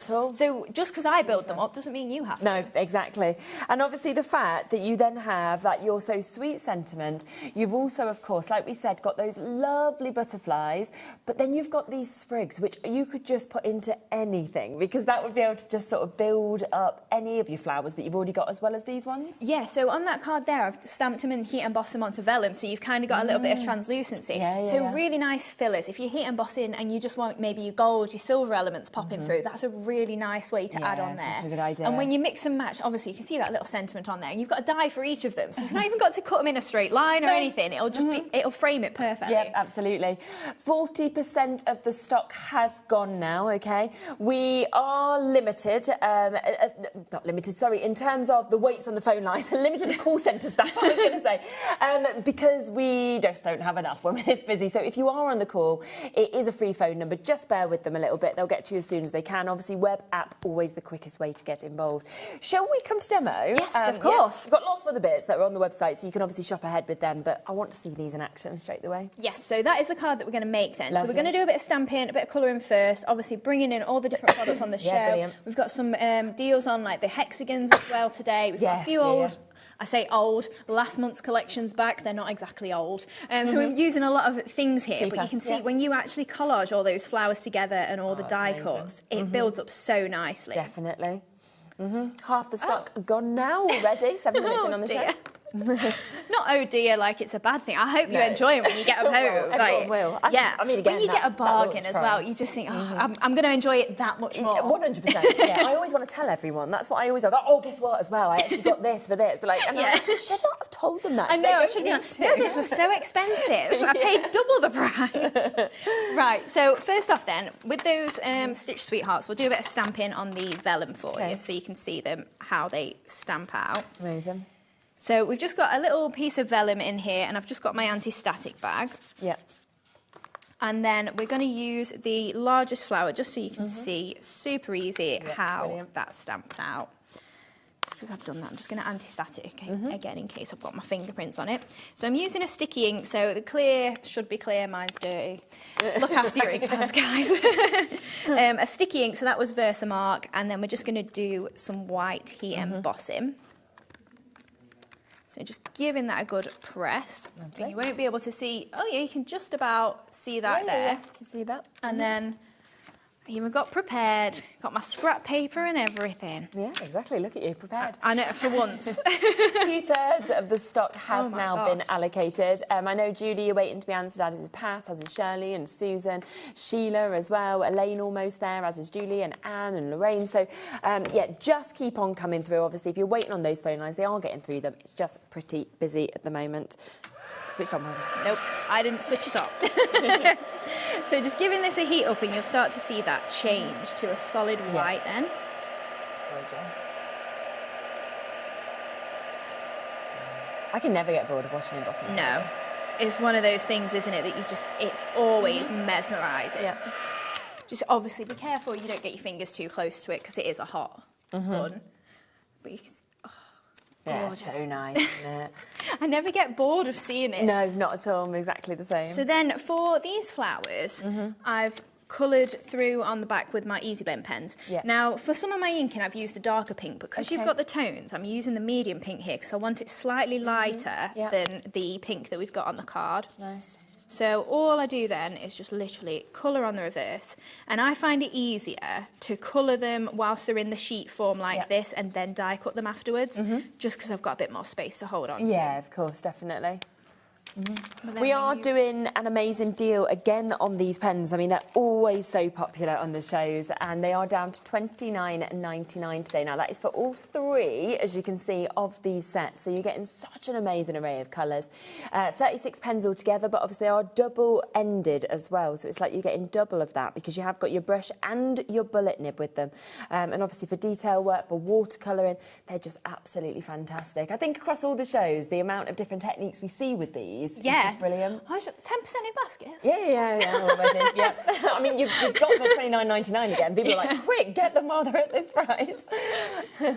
at all. So just because I build them up doesn't mean you have to. No, exactly. And obviously the fact that you then have that "you're so sweet" sentiment, you've also, of course, like we said, got those lovely butterflies, but then you've got these sprigs, which you could just put into anything, because that would be able to just sort of build up any of your flowers that you've already got, as well as these ones. Yeah, so on that card there, I've stamped them and heat embossed them onto vellum, so you've kind of got a little bit of translucency. So really nice fillers. If you heat emboss in and you just want maybe your gold, your silver elements popping through, that's a really nice way to add on there. That's a good idea. And when you mix and match, obviously you can see that little sentiment on there, and you've got a die for each of them, so you've not even got to cut them in a straight line or anything. It'll just be, it'll frame it perfectly. Yeah, absolutely. 40% of the stock has gone now, okay? We are limited, not limited, sorry, in terms of the waits on the phone lines, limited call centre staff, I was going to say, because we just don't have enough when we're this busy. So if you are on the call, it is a free phone number. Just bear with them a little bit. They'll get to you as soon as they can. Obviously, web app, always the quickest way to get involved. Shall we come to demo? Yes, of course. We've got lots of other bits that are on the website, so you can obviously shop ahead with them, but I want to see these in action straight away. Yes, so that is the card that we're going to make then. Lovely. So we're going to do a bit of stamping, a bit of colouring first, obviously bringing in all the different products on the show. Brilliant. We've got some deals on like the hexagons as well today. We've got a few old, I say old, last month's collections back, they're not exactly old. So we're using a lot of things here, but you can see when you actually collage all those flowers together and all the die cuts, it builds up so nicely. Definitely. Half the stock gone now already, 7 minutes in on the show. Not oh dear, like it's a bad thing. I hope you enjoy them when you get them home. Everyone will. I mean, again, when you get a bargain as well, you just think, oh, I'm going to enjoy it that much more. 100%. Yeah, I always want to tell everyone. That's what I always go. Oh, guess what? As well, I actually got this for this. Like, and I'm like, I should not have told them that. I know. I should be like, no, this was so expensive. I paid double the price. Right. So first off, then, with those Stitch Sweethearts, we'll do a bit of stamping on the vellum for you, so you can see them how they stamp out. Amazing. So we've just got a little piece of vellum in here, and I've just got my anti-static bag. Yeah. And then we're going to use the largest flower, just so you can see, super easy, how that stamps out. Just because I've done that, I'm just going to anti-static again in case I've got my fingerprints on it. So I'm using a sticky ink, so the clear should be clear, mine's dirty. Look after your ink pads, guys. A sticky ink, so that was Versamark, and then we're just going to do some white heat embossing. So just giving that a good press. And you won't be able to see, oh yeah, you can just about see that there. Yeah, you can see that. And then I even got prepared, got my scrap paper and everything. Yeah, exactly. Look at you, prepared. I know, for once. 2/3 of the stock has now been allocated. I know Julie, you're waiting to be answered, as is Pat, as is Shirley and Susan, Sheila as well, Elaine almost there, as is Julie and Anne and Lorraine. So, yeah, just keep on coming through. Obviously, if you're waiting on those phone lines, they are getting through them. It's just pretty busy at the moment. Switch on, Nope, I didn't switch it off. So just giving this a heat up and you'll start to see that change to a solid white then. Gorgeous. I can never get bored of watching embossing. No. It's one of those things, isn't it, that you just, it's always mesmerising. Yeah. Just obviously be careful you don't get your fingers too close to it because it is a hot bun. But you can see, yeah, it's so nice, isn't it? I never get bored of seeing it. No, not at all. I'm exactly the same. So then for these flowers, I've coloured through on the back with my Easy Blend pens. Yeah. Now, for some of my inking, I've used the darker pink, but because you've got the tones, I'm using the medium pink here because I want it slightly lighter than the pink that we've got on the card. Nice. So all I do then is just literally colour on the reverse, and I find it easier to colour them whilst they're in the sheet form like this and then die cut them afterwards, just because I've got a bit more space to hold on to. Yeah, of course, definitely. We are doing an amazing deal again on these pens. I mean, they're always so popular on the shows, and they are down to $29.99 today. Now, that is for all three, as you can see, of these sets. So you're getting such an amazing array of colours. 36 pens altogether, but obviously they are double-ended as well. So it's like you're getting double of that because you have got your brush and your bullet nib with them. And obviously for detail work, for watercolouring, they're just absolutely fantastic. I think across all the shows, the amount of different techniques we see with these these. Yeah. It's just brilliant. 10% in baskets. Yeah, already. Yeah. I mean, you've got them at $29.99 again. People are like, quick, get them while they're at this price.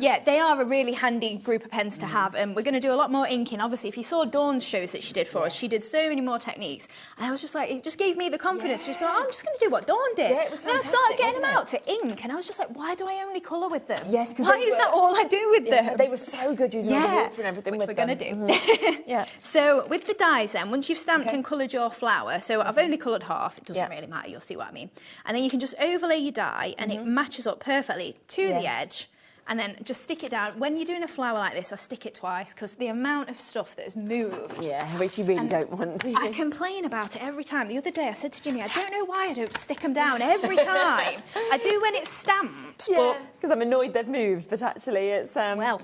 Yeah, they are a really handy group of pens to have, and we're going to do a lot more inking. Obviously, if you saw Dawn's shows that she did for us, she did so many more techniques, and I was just like, it just gave me the confidence to just be like, oh, I'm just going to do what Dawn did. Yeah, it was fantastic. Then I started getting them out to ink, and I was just like, why do I only colour with them? Yes, because why is that all I do with them? They were so good using all the water and everything which with we're them. going to do. Yeah. So with the dies then, once you've stamped and coloured your flower, so I've only coloured half, it doesn't really matter, you'll see what I mean. And then you can just overlay your die and it matches up perfectly to the edge, and then just stick it down. When you're doing a flower like this, I stick it twice because the amount of stuff that has moved. Yeah, which you really don't want to. I complain about it every time. The other day I said to Jimmy, I don't know why I don't stick them down every time. I do when it's stamped, but... because I'm annoyed they've moved, but actually it's... Well,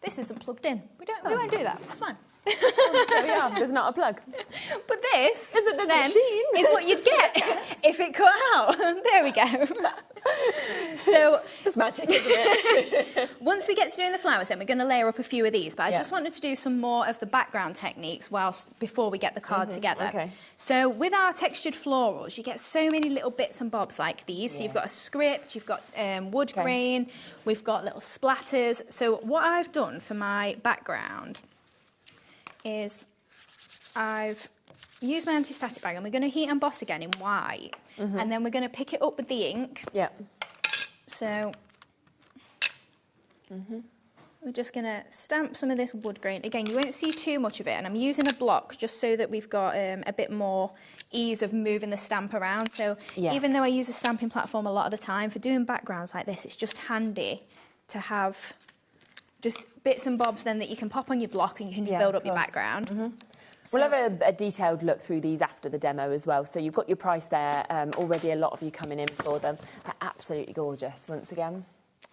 this isn't plugged in. We won't do that, it's fine. There we are, there's not a plug. But this is what you'd get if it cut out. There we go. So just magic, isn't it? Once we get to doing the flowers, then we're going to layer up a few of these. But I just wanted to do some more of the background techniques before we get the card together. Okay. So with our textured florals, you get so many little bits and bobs like these. So you've got a script, you've got wood grain, we've got little splatters. So what I've done for my background is I've used my anti-static bag, and we're going to heat emboss again in white, and then we're going to pick it up with the ink. Yeah. So we're just going to stamp some of this wood grain. Again, you won't see too much of it, and I'm using a block just so that we've got a bit more ease of moving the stamp around. So even though I use a stamping platform a lot of the time, for doing backgrounds like this, it's just handy to have just bits and bobs then that you can pop on your block and you can just build up your background. So we'll have a detailed look through these after the demo as well. So you've got your price there, already a lot of you coming in for them. They're absolutely gorgeous, once again.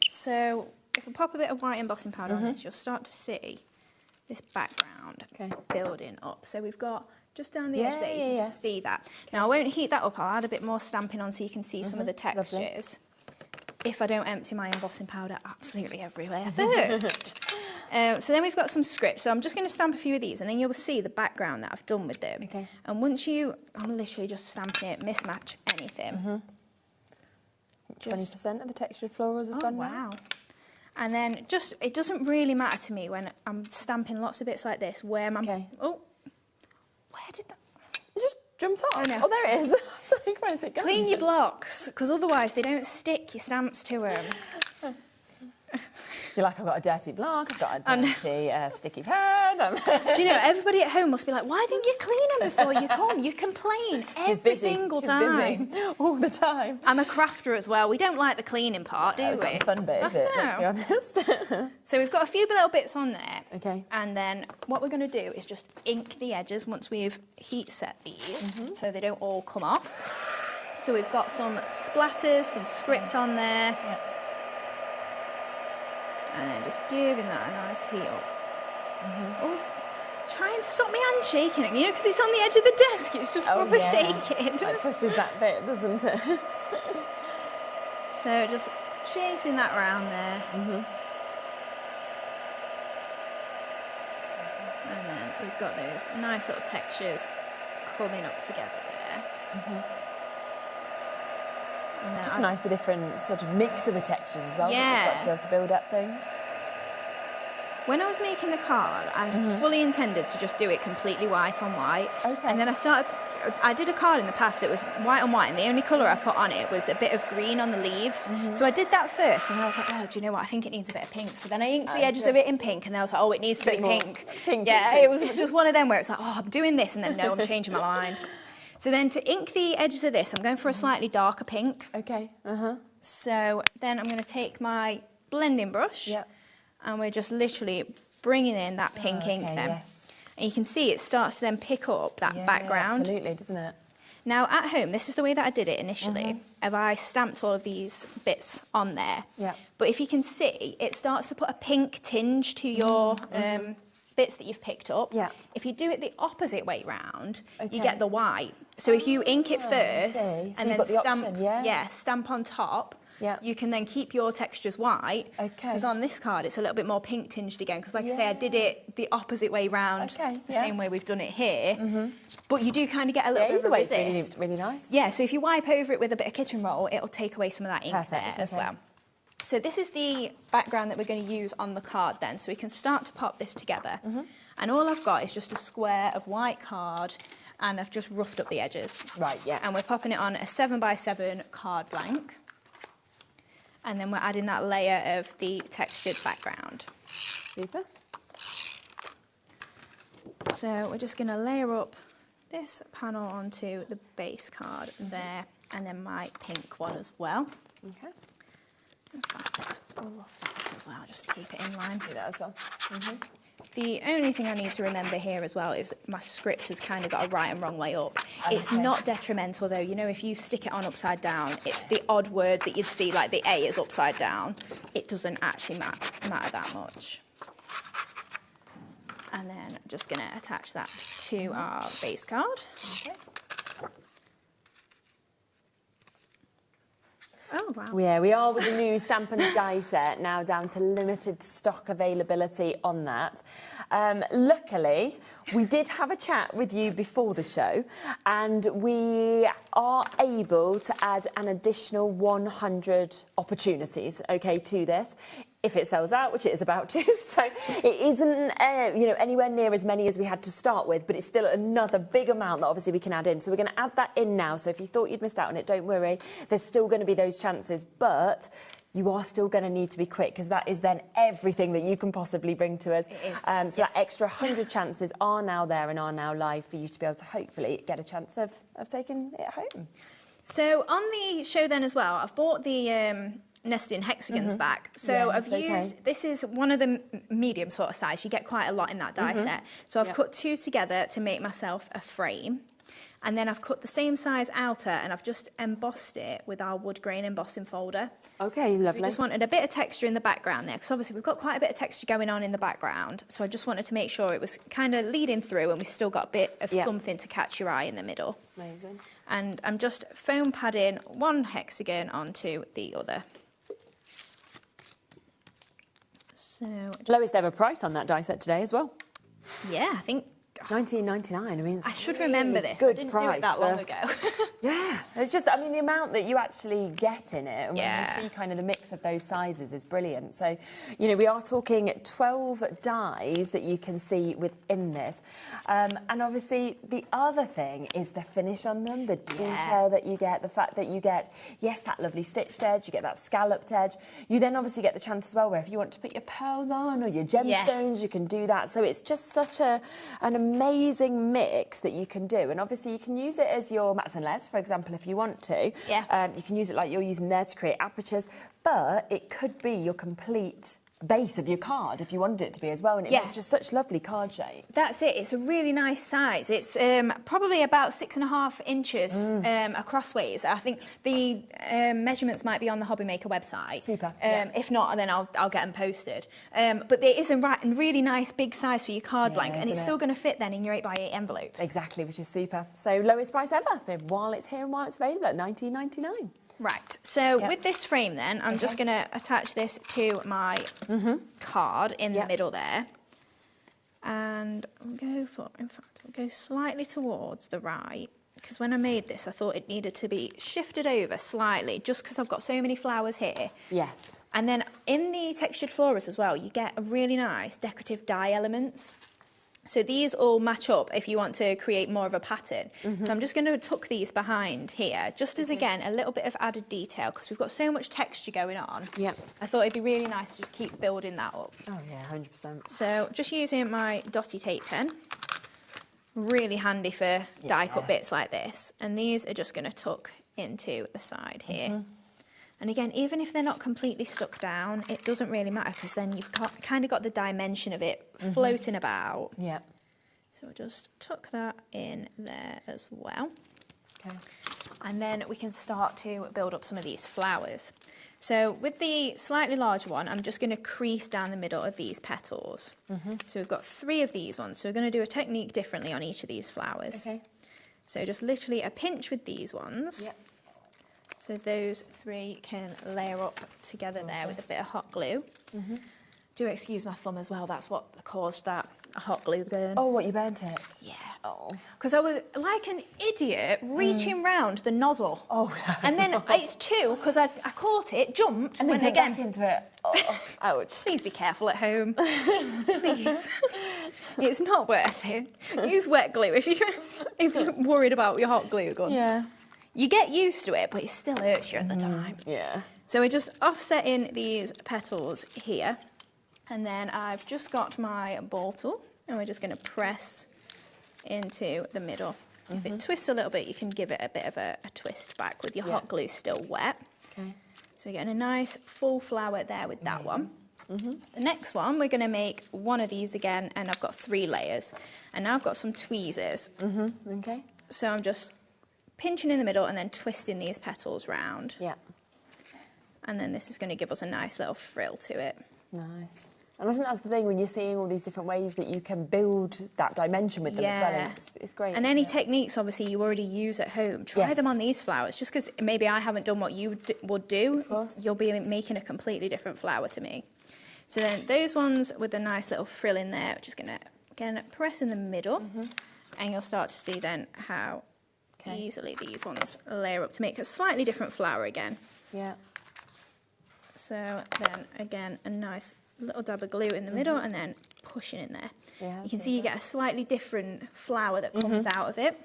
So if we pop a bit of white embossing powder on this, you'll start to see this background building up. So we've got just down the edge there, you can just see that. Now I won't heat that up, I'll add a bit more stamping on so you can see some of the textures. Lovely. If I don't empty my embossing powder absolutely everywhere first. So then we've got some script. So I'm just going to stamp a few of these, and then you'll see the background that I've done with them. Okay. And once I'm literally just stamping it, mismatch anything. 20% of the textured florals have done now. And then it doesn't really matter to me when I'm stamping lots of bits like this, where my... Oh, where did that... It just jumped off. Oh, there it is. I was like, where's it going? Clean your blocks, because otherwise they don't stick your stamps to them. You're like, I've got a dirty block, I've got a dirty sticky pad. Do you know, everybody at home must be like, why didn't you clean them before you come? You complain every single time. Busy all the time. I'm a crafter as well. We don't like the cleaning part, do we? It's not the fun bit, is it? Let's be honest. So we've got a few little bits on there. Okay. And then what we're going to do is just ink the edges once we've heat set these, so they don't all come off. So we've got some splatters, some script on there. Yeah. And then just giving that a nice heat up. Oh, try and stop my hand shaking, you know, because it's on the edge of the desk. It's just proper shaking. It pushes that bit, doesn't it? So just chasing that round there. And then we've got those nice little textures coming up together there. It's just nice, the different sort of mix of the textures as well. Yeah. To be able to build up things. When I was making the card, I fully intended to just do it completely white on white. Okay. And then I did a card in the past that was white on white, and the only colour I put on it was a bit of green on the leaves. So I did that first, and then I was like, oh, do you know what? I think it needs a bit of pink. So then I inked the edges of it in pink, and then I was like, oh, it needs to be pink. It was just one of them where it's like, oh, I'm doing this, and then no, I'm changing my mind. So then to ink the edges of this, I'm going for a slightly darker pink. Okay. So then I'm going to take my blending brush, and we're just literally bringing in that pink ink then. Yes. And you can see it starts to then pick up that background. Absolutely, doesn't it? Now at home, this is the way that I did it initially. I stamped all of these bits on there. Yeah. But if you can see, it starts to put a pink tinge to your bits that you've picked up. Yeah. If you do it the opposite way round, you get the white. So if you ink it first and then stamp on top, you can then keep your textures white. Okay. Because on this card, it's a little bit more pink tinged again. Because like I say, I did it the opposite way round, the same way we've done it here. But you do kind of get a little bit of a resist. It's really nice. Yeah, so if you wipe over it with a bit of kitchen roll, it'll take away some of that ink there as well. So this is the background that we're going to use on the card then. So we can start to pop this together. And all I've got is just a square of white card, and I've just roughed up the edges. Right, yeah. And we're popping it on a 7x7 card blank. And then we're adding that layer of the textured background. Super. So we're just going to layer up this panel onto the base card there, and then my pink one as well. Okay. In fact, let's rough that up as well, just to keep it in line. Do that as well. The only thing I need to remember here as well is that my script has kind of got a right and wrong way up. It's not detrimental though, you know, if you stick it on upside down, it's the odd word that you'd see, like the A is upside down. It doesn't actually matter that much. And then I'm just going to attach that to our base card. Okay. Oh, wow. Yeah, we are with the new stamp and die set, now down to limited stock availability on that. Luckily, we did have a chat with you before the show, and we are able to add an additional 100 opportunities, okay, to this, if it sells out, which it is about to. So it isn't, you know, anywhere near as many as we had to start with, but it's still another big amount that obviously we can add in. So we're going to add that in now. So if you thought you'd missed out on it, don't worry. There's still going to be those chances, but you are still going to need to be quick, because that is then everything that you can possibly bring to us. It is. So that extra 100 chances are now there and are now live for you to be able to hopefully get a chance of taking it home. So on the show then as well, I've bought the nesting hexagons back. So I've used, this is one of the medium sort of size. You get quite a lot in that die set. So I've cut two together to make myself a frame. And then I've cut the same size outer, and I've just embossed it with our wood grain embossing folder. Okay, lovely. We just wanted a bit of texture in the background there, because obviously we've got quite a bit of texture going on in the background. So I just wanted to make sure it was kind of leading through, and we still got a bit of something to catch your eye in the middle. Amazing. And I'm just foam padding one hexagon onto the other. So lowest ever price on that die set today as well. Yeah, I think $19.99. I mean, it's I should really remember this. Good I didn't price do it that long ago. Yeah, it's just, I mean, the amount that you actually get in it, and when you see kind of the mix of those sizes is brilliant. So, you know, we are talking 12 dies that you can see within this. And obviously, the other thing is the finish on them, the detail that you get, the fact that you get, yes, that lovely stitched edge, you get that scalloped edge. You then obviously get the chance as well where if you want to put your pearls on or your gemstones, you can do that. So it's just such an amazing mix that you can do. And obviously, you can use it as your mats and les, for example, if you want to. You can use it like you're using there to create apertures, but it could be your complete base of your card if you wanted it to be as well, and it makes just such lovely card shape. That's it. It's a really nice size. It's probably about 6.5 inches acrossways. I think the measurements might be on the HobbyMaker website. Super. If not, then I'll get them posted. But there is a really nice big size for your card blank, and it's still going to fit then in your 8x8 envelope. Exactly, which is super. So lowest price ever while it's here and while it's available at $19.99. Right, so with this frame then, I'm just going to attach this to my card in the middle there. And we'll go slightly towards the right, because when I made this, I thought it needed to be shifted over slightly, just because I've got so many flowers here. Yes. And then in the textured florals as well, you get a really nice decorative die elements. So these all match up if you want to create more of a pattern. So I'm just going to tuck these behind here, just as, again, a little bit of added detail, because we've got so much texture going on. Yeah. I thought it'd be really nice to just keep building that up. Oh, yeah, 100%. So just using my dotty tape pen, really handy for die cut bits like this. And these are just going to tuck into the side here. And again, even if they're not completely stuck down, it doesn't really matter, because then you've kind of got the dimension of it floating about. Yeah. So we'll just tuck that in there as well. Okay. And then we can start to build up some of these flowers. So with the slightly larger one, I'm just going to crease down the middle of these petals. So we've got 3 of these ones. So we're going to do a technique differently on each of these flowers. Okay. So just literally a pinch with these ones. Yep. So those 3 can layer up together there with a bit of hot glue. Do excuse my thumb as well, that's what caused that hot glue burn. Oh, what, you burnt it? Yeah. Oh. Because I was like an idiot reaching round the nozzle. Oh, and then it's 2 because I caught it, jumped, and went again. Back into it. Oh, ouch. Please be careful at home. Please. It's not worth it. Use wet glue if you're worried about your hot glue gun. Yeah. You get used to it, but it still hurts you at the time. Yeah. So we're just offsetting these petals here. And then I've just got my ball tool, and we're just going to press into the middle. If it twists a little bit, you can give it a bit of a twist back with your hot glue still wet. Okay. So we're getting a nice full flower there with that one. The next one, we're going to make one of these again, and I've got 3 layers. And now I've got some tweezers. Okay. So I'm just pinching in the middle and then twisting these petals round. Yeah. And then this is going to give us a nice little frill to it. Nice. And I think that's the thing, when you're seeing all these different ways that you can build that dimension with them as well. And it's great. And any techniques, obviously, you already use at home, try them on these flowers. Just because maybe I haven't done what you would do, you'll be making a completely different flower to me. So then those ones with a nice little frill in there, just going to, again, press in the middle. And you'll start to see then how easily these ones layer up to make a slightly different flower again. Yeah. So then, again, a nice little dab of glue in the middle and then pushing in there. Yeah, you can see you get a slightly different flower that comes out of it.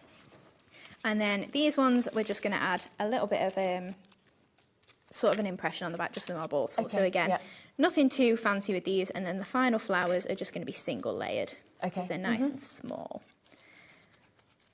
And then these ones, we're just going to add a little bit of sort of an impression on the back just with our ball tool. So again, nothing too fancy with these. And then the final flowers are just going to be single layered because they're nice and small.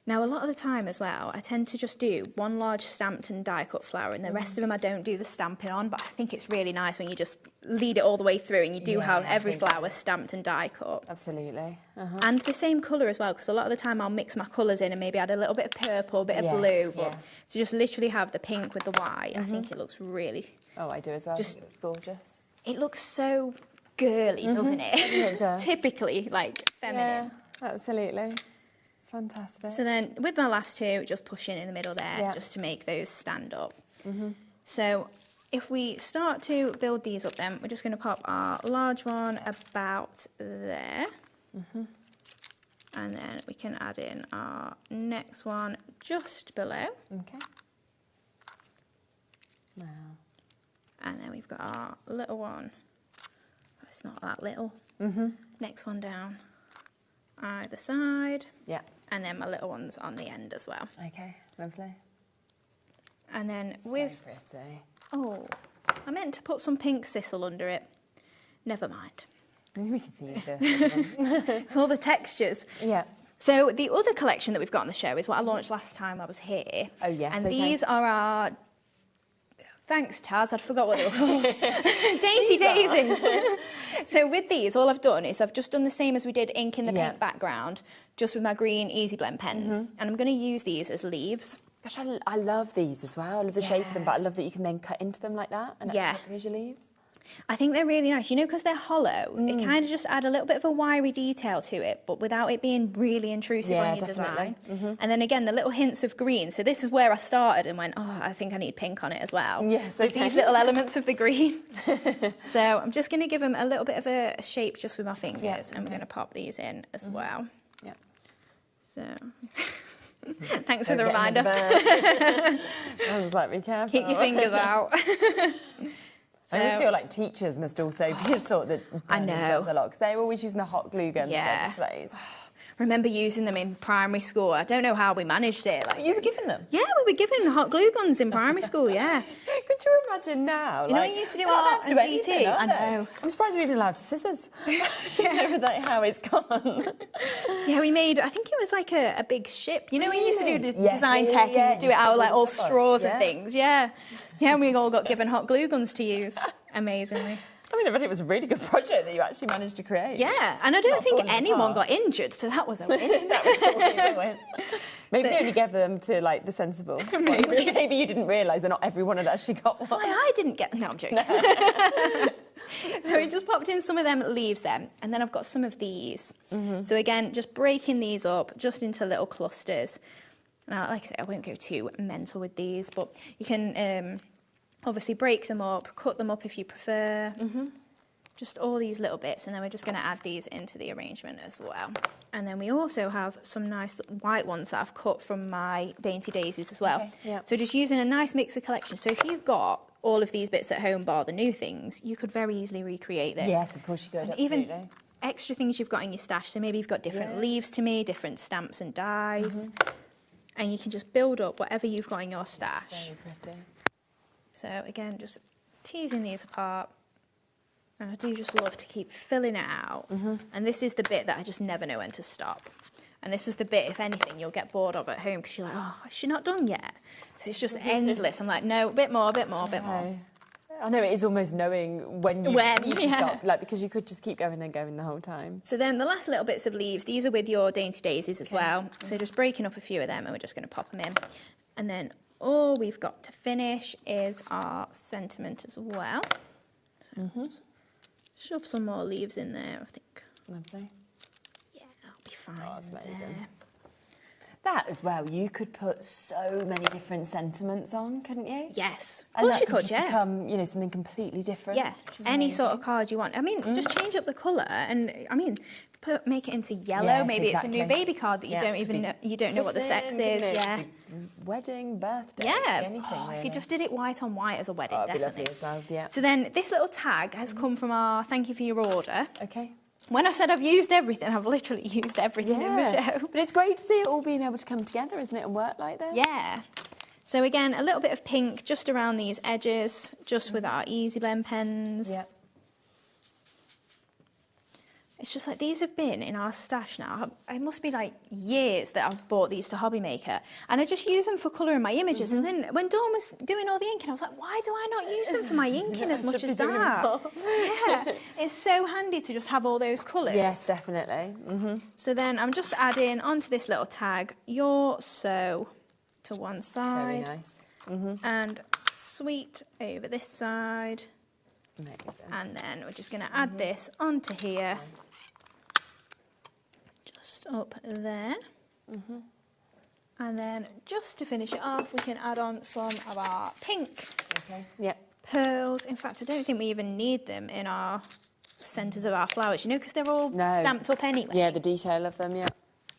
Now, a lot of the time as well, I tend to just do one large stamped and die cut flower, and the rest of them I don't do the stamping on, but I think it's really nice when you just lead it all the way through and you do have every flower stamped and die cut. Absolutely. And the same colour as well, because a lot of the time I'll mix my colours in and maybe add a little bit of purple, a bit of blue, but to just literally have the pink with the white, I think it looks really... Oh, I do as well. Just, it's gorgeous. It looks so girly, doesn't it? It does. Typically, like, feminine. Yeah, absolutely. Fantastic. So then with my last 2, just pushing in the middle there just to make those stand up. So if we start to build these up then, we're just going to pop our large one about there. And then we can add in our next one just below. Okay. Wow. And then we've got our little one. It's not that little. Next one down either side. Yeah. And then my little ones on the end as well. Okay, lovely. And then So with... pretty. Oh, I meant to put some pink sisal under it. Never mind. We can see the... It's all the textures. Yeah. So the other collection that we've got on the show is what I launched last time I was here. Oh, yes. And these are our... Thanks, Taz, I forgot what they were called. Dainty Daisies. So with these, all I've done is I've just done the same as we did ink in the pink background, just with my green Easy Blend pens. And I'm going to use these as leaves. Gosh, I love these as well. I love the shape of them, but I love that you can then cut into them like that and actually put them as your leaves. I think they're really nice, you know, because they're hollow. It kind of just add a little bit of a wiry detail to it, but without it being really intrusive on your design. And then again, the little hints of green. So this is where I started and went, oh, I think I need pink on it as well. Yes, There's these little elements of the green. So I'm just going to give them a little bit of a shape just with my fingers, and we're going to pop these in as well. Yeah. So... Thanks for the reminder. I was like, be careful. Keep your fingers out. I always feel like teachers must also be taught that themselves a lot, because they're always using the hot glue guns for their displays. Remember using them in primary school. I don't know how we managed it. Like, you were given them? Yeah, we were given hot glue guns in primary school, yeah. Could you imagine now? You know, we used to do art and DT. I know. I'm surprised we're even allowed scissors. Like how it's gone. Yeah, we made, I think it was like a big ship. You know, we used to do design tech and you do it out of like all straws and things. Yeah. Yeah, and we all got given hot glue guns to use, amazingly. I mean, I bet it was a really good project that you actually managed to create. Yeah, and I don't think anyone got injured, so that was a win. That was probably a win. Maybe they only gave them to, like, the sensible ones. Maybe you didn't realise that not everyone had actually got one. That's why I didn't get... No, I'm joking. So we just popped in some of them leaves then, and then I've got some of these. So again, just breaking these up just into little clusters. Now, like I said, I won't go too mental with these, but you can obviously break them up, cut them up if you prefer. Just all these little bits, and then we're just going to add these into the arrangement as well. And then we also have some nice white ones that I've cut from my Dainty Daisies as well. Okay, yeah. So just using a nice mixer collection. So if you've got all of these bits at home, bar the new things, you could very easily recreate this. Yes, of course you could, and absolutely. Even extra things you've got in your stash. So maybe you've got different leaves to me, different stamps and dies. And you can just build up whatever you've got in your stash. Very pretty. So again, just teasing these apart. And I do just love to keep filling it out. And this is the bit that I just never know when to stop. And this is the bit, if anything, you'll get bored of at home because you're like, oh, is she not done yet? So it's just endless. I'm like, no, a bit more, a bit more, a bit more. I know, it is almost knowing when you need to stop, like, because you could just keep going and going the whole time. So then the last little bits of leaves, these are with your Dainty Daisies as well. So just breaking up a few of them, and we're just going to pop them in. And then all we've got to finish is our sentiment as well. So shove some more leaves in there, I think. Lovely. Yeah, that'll be fine. Oh, that's amazing. That as well, you could put so many different sentiments on, couldn't you? Yes, of And course you that could, just yeah. become, you know, something completely different. Yeah, which is any amazing. sort of card you want. I mean, just change up the colour, and I mean, make it into yellow. Yes, Maybe it's a new exactly. baby card that you don't even know. You don't know what the sex Christening, is. couldn't it? Yeah, Wedding, birthday, yeah. anything really. If you just did it white on white as a wedding, it'd be definitely. lovely as well, yeah. So then this little tag has come from our thank you for your order. Okay. When I said I've used everything, I've literally used everything in the show. But it's great to see it all being able to come together, isn't it, and work like that? Yeah. So again, a little bit of pink just around these edges, just with our Easy Blend pens. Yeah. It's just like these have been in our stash now. It must be like years that I've bought these to HobbyMaker. And I just use them for colouring my images. And then when Dawn was doing all the inking, I was like, why do I not use them for my inking as much as that? Yeah, it's so handy to just have all those colours. Yes, definitely. So then I'm just adding onto this little tag, your so to one Very side. nice. And sweet over this side. Amazing. And then we're just going to add this onto here. Just up there. And then just to finish it off, we can add on some of our pink pearls. In fact, I don't think we even need them in our centres of our flowers, you know, because they're all stamped up anyway. Yeah, the detail of them, yeah.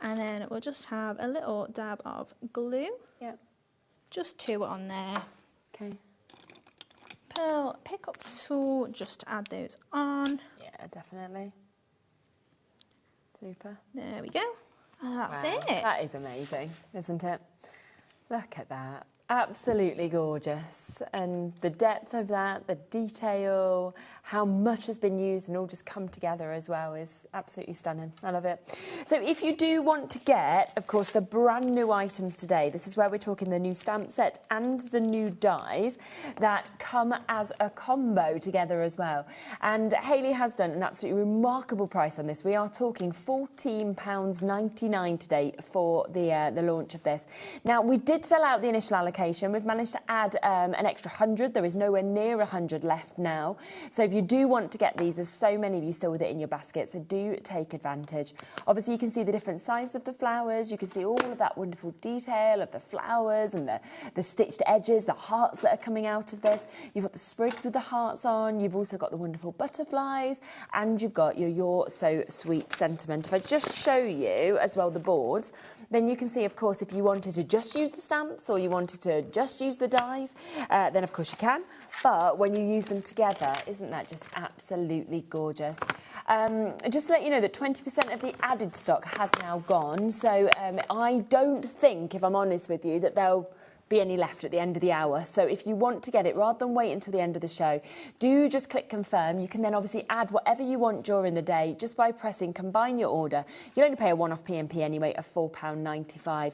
And then we'll just have a little dab of glue. Yeah. Just 2 on there. Okay. Pearl pick up tool, just to add those on. Yeah, definitely. Super. There we go. And that's Wow, it. that is amazing, isn't it? Look at that. Absolutely gorgeous. And the depth of that, the detail, how much has been used and all just come together as well is absolutely stunning. I love it. So if you do want to get, of course, the brand new items today, this is where we're talking the new stamp set and the new dies that come as a combo together as well. And Hayley has done an absolutely remarkable price on this. We are talking £14.99 today for the launch of this. Now, we did sell out the initial allocation. We've managed to add an extra 100. There is nowhere near 100 left now. So if you do want to get these, there's so many of you still with it in your basket, so do take advantage. Obviously, you can see the different sizes of the flowers. You can see all of that wonderful detail of the flowers and the stitched edges, the hearts that are coming out of this. You've got the sprigs with the hearts on. You've also got the wonderful butterflies, and you've got your You're So Sweet sentiment. If I just show you as well the boards, then you can see, of course, if you wanted to just use the stamps or you wanted to just use the dies, then of course you can. But when you use them together, isn't that just absolutely gorgeous? Just to let you know that 20% of the added stock has now gone. So I don't think, if I'm honest with you, that they'll be any left at the end of the hour. So if you want to get it, rather than wait until the end of the show, do just click confirm. You can then obviously add whatever you want during the day just by pressing combine your order. You'll only pay a one-off P&P anyway of £4.95.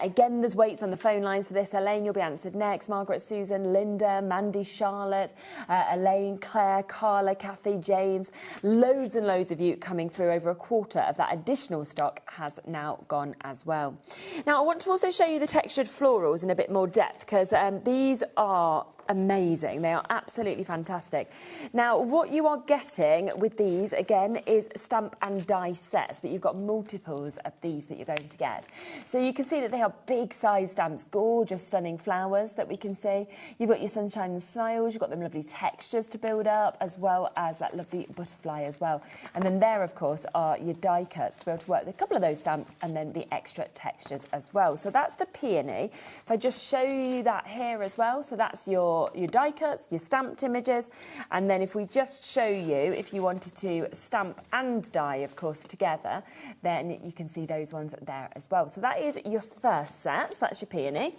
Again, there's waits on the phone lines for this. Elaine, you'll be answered next. Margaret, Susan, Linda, Mandy, Charlotte, Elaine, Claire, Carla, Kathy, James. Loads and loads of you coming through. Over a quarter of that additional stock has now gone as well. Now, I want to also show you the textured florals in a bit more depth, because these are amazing. They are absolutely fantastic. Now, what you are getting with these, again, is stamp and die sets, but you've got multiples of these that you're going to get. So you can see that they are big size stamps, gorgeous, stunning flowers that we can see. You've got your sunshine and smiles, you've got them lovely textures to build up, as well as that lovely butterfly as well. And then there, of course, are your die cuts to be able to work with a couple of those stamps and then the extra textures as well. So that's the peony. If I just show you that here as well, so that's your die cuts, your stamped images, and then if we just show you, if you wanted to stamp and die, of course, together, then you can see those ones there as well. So that is your first set, so that's your peony.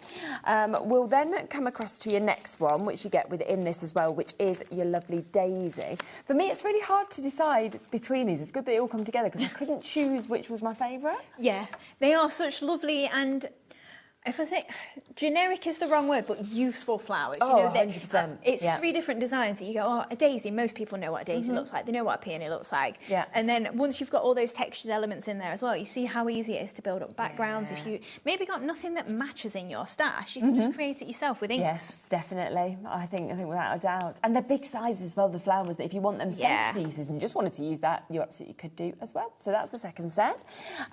We'll then come across to your next one, which you get within this as well, which is your lovely daisy. For me, it's really hard to decide between these. It's good they all come together because I couldn't choose which was my favourite. Yeah, they are such lovely and, if I say generic is the wrong word, but useful flowers. Oh, you know, 100%. It's three different designs that you go, oh, a daisy, most people know what a daisy looks like. They know what a peony looks like. Yeah. And then once you've got all those textured elements in there as well, you see how easy it is to build up backgrounds. If you maybe got nothing that matches in your stash, you can just create it yourself with inks. Yes, definitely. I think without a doubt. And they're big sizes as well, the flowers, that if you want them centerpieces and you just wanted to use that, you absolutely could do as well. So that's the second set.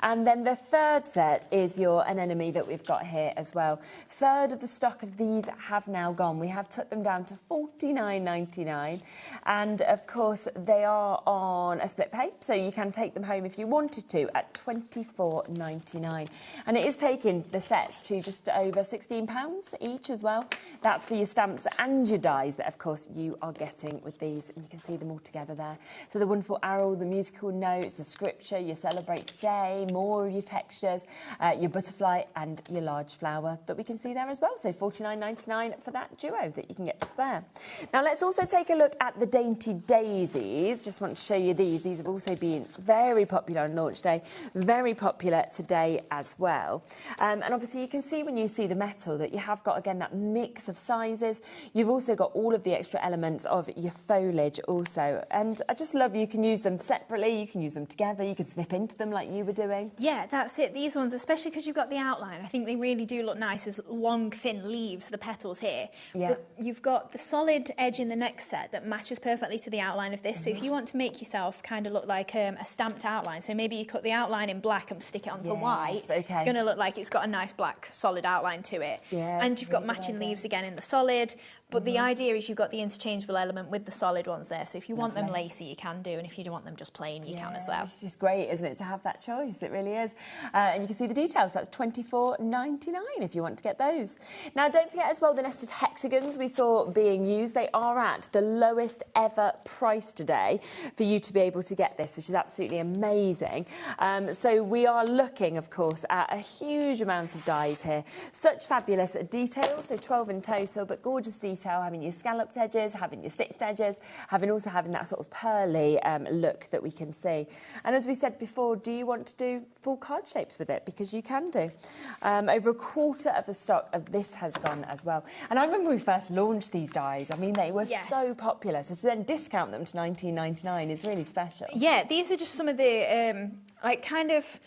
And then the third set is your anemone that we've got here as well. Third of the stock of these have now gone. We have took them down to $49.99, and of course they are on a split pay, so you can take them home if you wanted to at $24.99, and it is taking the sets to just over £16 each as well. That's for your stamps and your dies that of course you are getting with these, and you can see them all together there. So the wonderful arrow, the musical notes, the scripture, your celebrate today, more of your textures, your butterfly and your large flower that we can see there as well. So $49.99 for that duo that you can get just there. Now let's also take a look at the dainty daisies. Just want to show you these. These have also been very popular on launch day, very popular today as well. And obviously you can see when you see the metal that you have got, again, that mix of sizes. You've also got all of the extra elements of your foliage also. And I just love you can use them separately, you can use them together, you can snip into them like you were doing. Yeah, that's it. These ones, especially because you've got the outline, I think they really do look nice as long, thin leaves, the petals here. Yeah. But you've got the solid edge in the next set that matches perfectly to the outline of this. So if you want to make yourself kind of look like a stamped outline, so maybe you cut the outline in black and stick it onto white, it's going to look like it's got a nice black solid outline to it. And you've got matching leaves again in the solid. But the idea is you've got the interchangeable element with the solid ones there. So if you want them lacy, you can do. And if you don't want them just plain, you can as well. It's just great, isn't it, to have that choice? It really is. And you can see the details. That's $24.99 if you want to get those. Now, don't forget as well the nested hexagons we saw being used. They are at the lowest ever price today for you to be able to get this, which is absolutely amazing. So we are looking, of course, at a huge amount of dies here. Such fabulous details, so 12 in total, but gorgeous detail, having your scalloped edges, having your stitched edges, having that sort of pearly look that we can see. And as we said before, do you want to do full card shapes with it? Because you can do. Over a quarter of the stock of this has gone as well. And I remember when we first launched these dies, I mean, they were so popular. So to then discount them to $19.99 is really special. Yeah, these are just some of the, kind of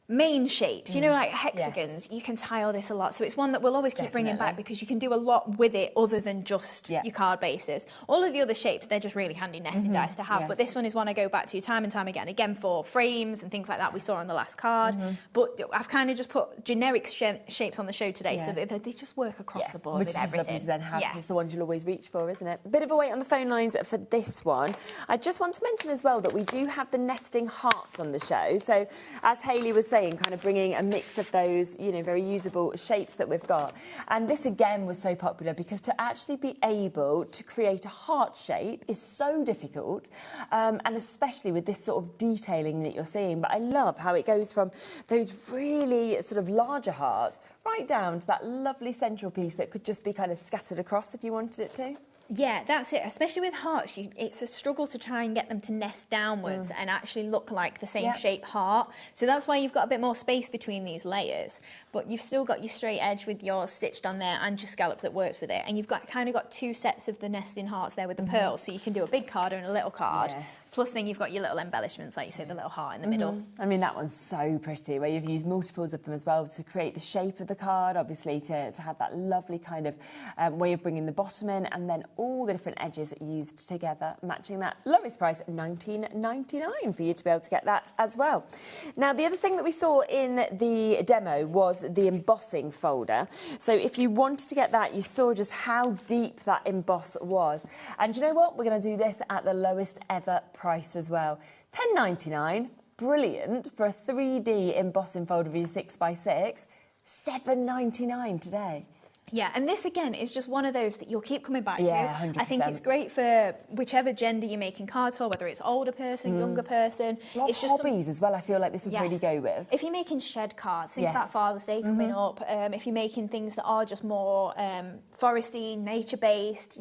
main shapes, you know, like hexagons. You can tile this a lot, so it's one that we'll always keep bringing back because you can do a lot with it other than just your card bases. All of the other shapes, they're just really handy nesting dice to have, but this one is one I go back to time and time again for frames and things like that we saw on the last card. But I've kind of just put generic shapes on the show today, so they just work across the board with everything. Which is lovely to then have. It's the ones you'll always reach for, isn't it? A bit of a wait on the phone lines for this one. I just want to mention as well that we do have the nesting hearts on the show. So as Hayley was saying, kind of bringing a mix of those, you know, very usable shapes that we've got. And this again was so popular because to actually be able to create a heart shape is so difficult, and especially with this sort of detailing that you're seeing. But I love how it goes from those really sort of larger hearts right down to that lovely central piece that could just be kind of scattered across if you wanted it to. Yeah, that's it. Especially with hearts, it's a struggle to try and get them to nest downwards and actually look like the same shape heart. So that's why you've got a bit more space between these layers. But you've still got your straight edge with yours stitched on there and your scallop that works with it. And you've got kind of got two sets of the nesting hearts there with the pearls. So you can do a big card and a little card. Yes. Plus then you've got your little embellishments, like you say, the little heart in the middle. I mean, that one's so pretty, where you've used multiples of them as well to create the shape of the card, obviously to have that lovely kind of way of bringing the bottom in, and then all the different edges used together, matching that lowest price, $19.99, for you to be able to get that as well. Now, the other thing that we saw in the demo was the embossing folder. So if you wanted to get that, you saw just how deep that emboss was. And you know what? We're going to do this at the lowest ever price as well. $10.99, brilliant, for a 3D embossing folder of your 6x6. $7.99 today. Yeah, and this again is just one of those that you'll keep coming back to. 100%. I think it's great for whichever gender you're making cards for, whether it's older person, younger person. It's just hobbies as well, I feel like this would really go with. If you're making shed cards, think about Father's Day coming up. If you're making things that are just more foresty, nature-based,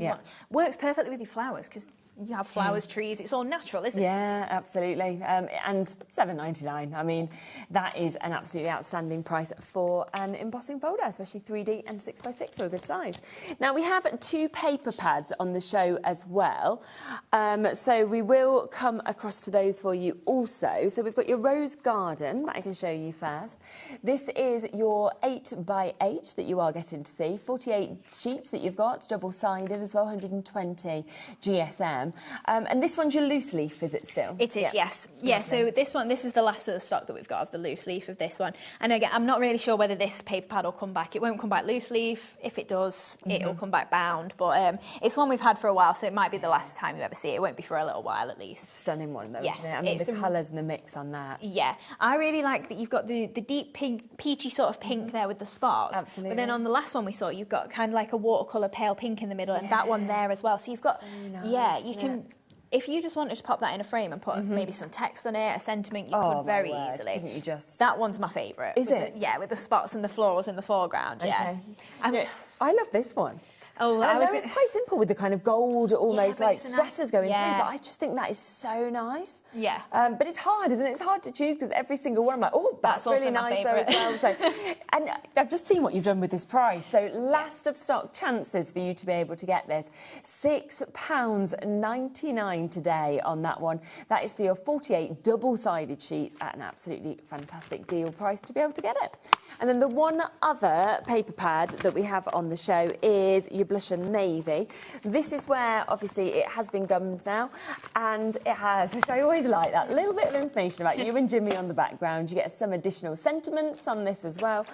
works perfectly with your flowers, because you have flowers, trees, it's all natural, isn't it? Yeah, absolutely. And $7.99. I mean, that is an absolutely outstanding price for an embossing folder, especially 3D and 6x6, so a good size. Now, we have 2 paper pads on the show as well. So we will come across to those for you also. So we've got your Rose Garden that I can show you first. This is your 8x8 that you are getting to see. 48 sheets that you've got, double-sided as well, 120 GSM. And this one's your loose leaf, is it still? It is, yes. Yeah, so this is the last of the stock that we've got of the loose leaf of this one. And again, I'm not really sure whether this paper pad will come back. It won't come back loose leaf. If it does, it'll come back bound. But it's one we've had for a while, so it might be the last time you ever see it. It won't be for a little while at least. Stunning one, though, yes, isn't it? I mean, the colours and the mix on that. Yeah, I really like that you've got the deep pink, peachy sort of pink there with the spots. Absolutely. But then on the last one we saw, you've got kind of like a watercolour pale pink in the middle, and that one there as well. So you've got, so nice, you can... If you just wanted to pop that in a frame and put maybe some text on it, a sentiment, you could very easily. Couldn't you just... That one's my favourite. Is it? Yeah, with the spots and the florals in the foreground, Okay. I love this one. Oh, it's quite simple with the kind of gold, almost like splatters going through, but I just think that is so nice. Yeah. But it's hard, isn't it? It's hard to choose because every single one I'm like, oh, that's really nice though as well. So, and I've just seen what you've done with this price. So last of stock chances for you to be able to get this. £6.99 today on that one. That is for your 48 double-sided sheets at an absolutely fantastic deal price to be able to get it. And then the one other paper pad that we have on the show is your Blusher Navy. This is where, obviously, it has been gummed now, and it has, which I always like, that little bit of information about you and Jimmy on the background. You get some additional sentiments on this as well.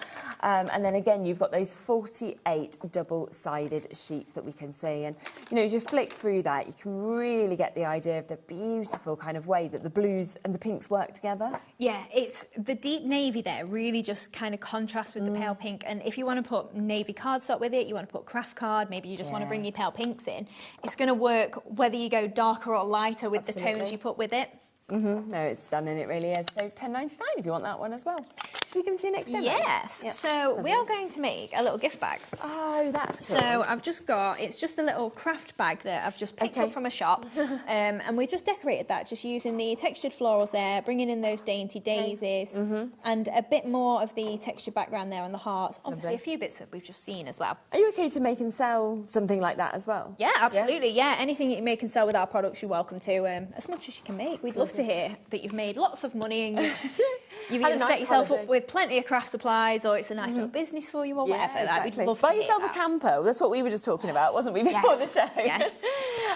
And then, again, you've got those 48 double-sided sheets that we can see. And, you know, as you flick through that, you can really get the idea of the beautiful kind of way that the blues and the pinks work together. Yeah, it's the deep navy there really just kind of contrasts with the pale pink. And if you want to put navy cardstock with it, you want to put craft card, maybe you just want to bring your pale pinks in, it's going to work whether you go darker or lighter with the tones you put with it. No, it's stunning, it really is. So $10.99 if you want that one as well. Should we give it to you next demo? Yes. Yep. So we are going to make a little gift bag. Oh, that's cool. So I've just got, it's just a little craft bag that I've just picked up from a shop. And we just decorated that just using the textured florals there, bringing in those dainty daisies and a bit more of the textured background there on the hearts. Obviously a few bits that we've just seen as well. Are you okay to make and sell something like that as well? Yeah, absolutely. Yeah, anything that you make and sell with our products, you're welcome to, as much as you can make. We'd love to hear that you've made lots of money and you've either set yourself up with plenty of craft supplies or it's a nice little business for you or whatever. Exactly. We'd love Buy to yourself a camper. That's what we were just talking about, wasn't we, before the show? Yes.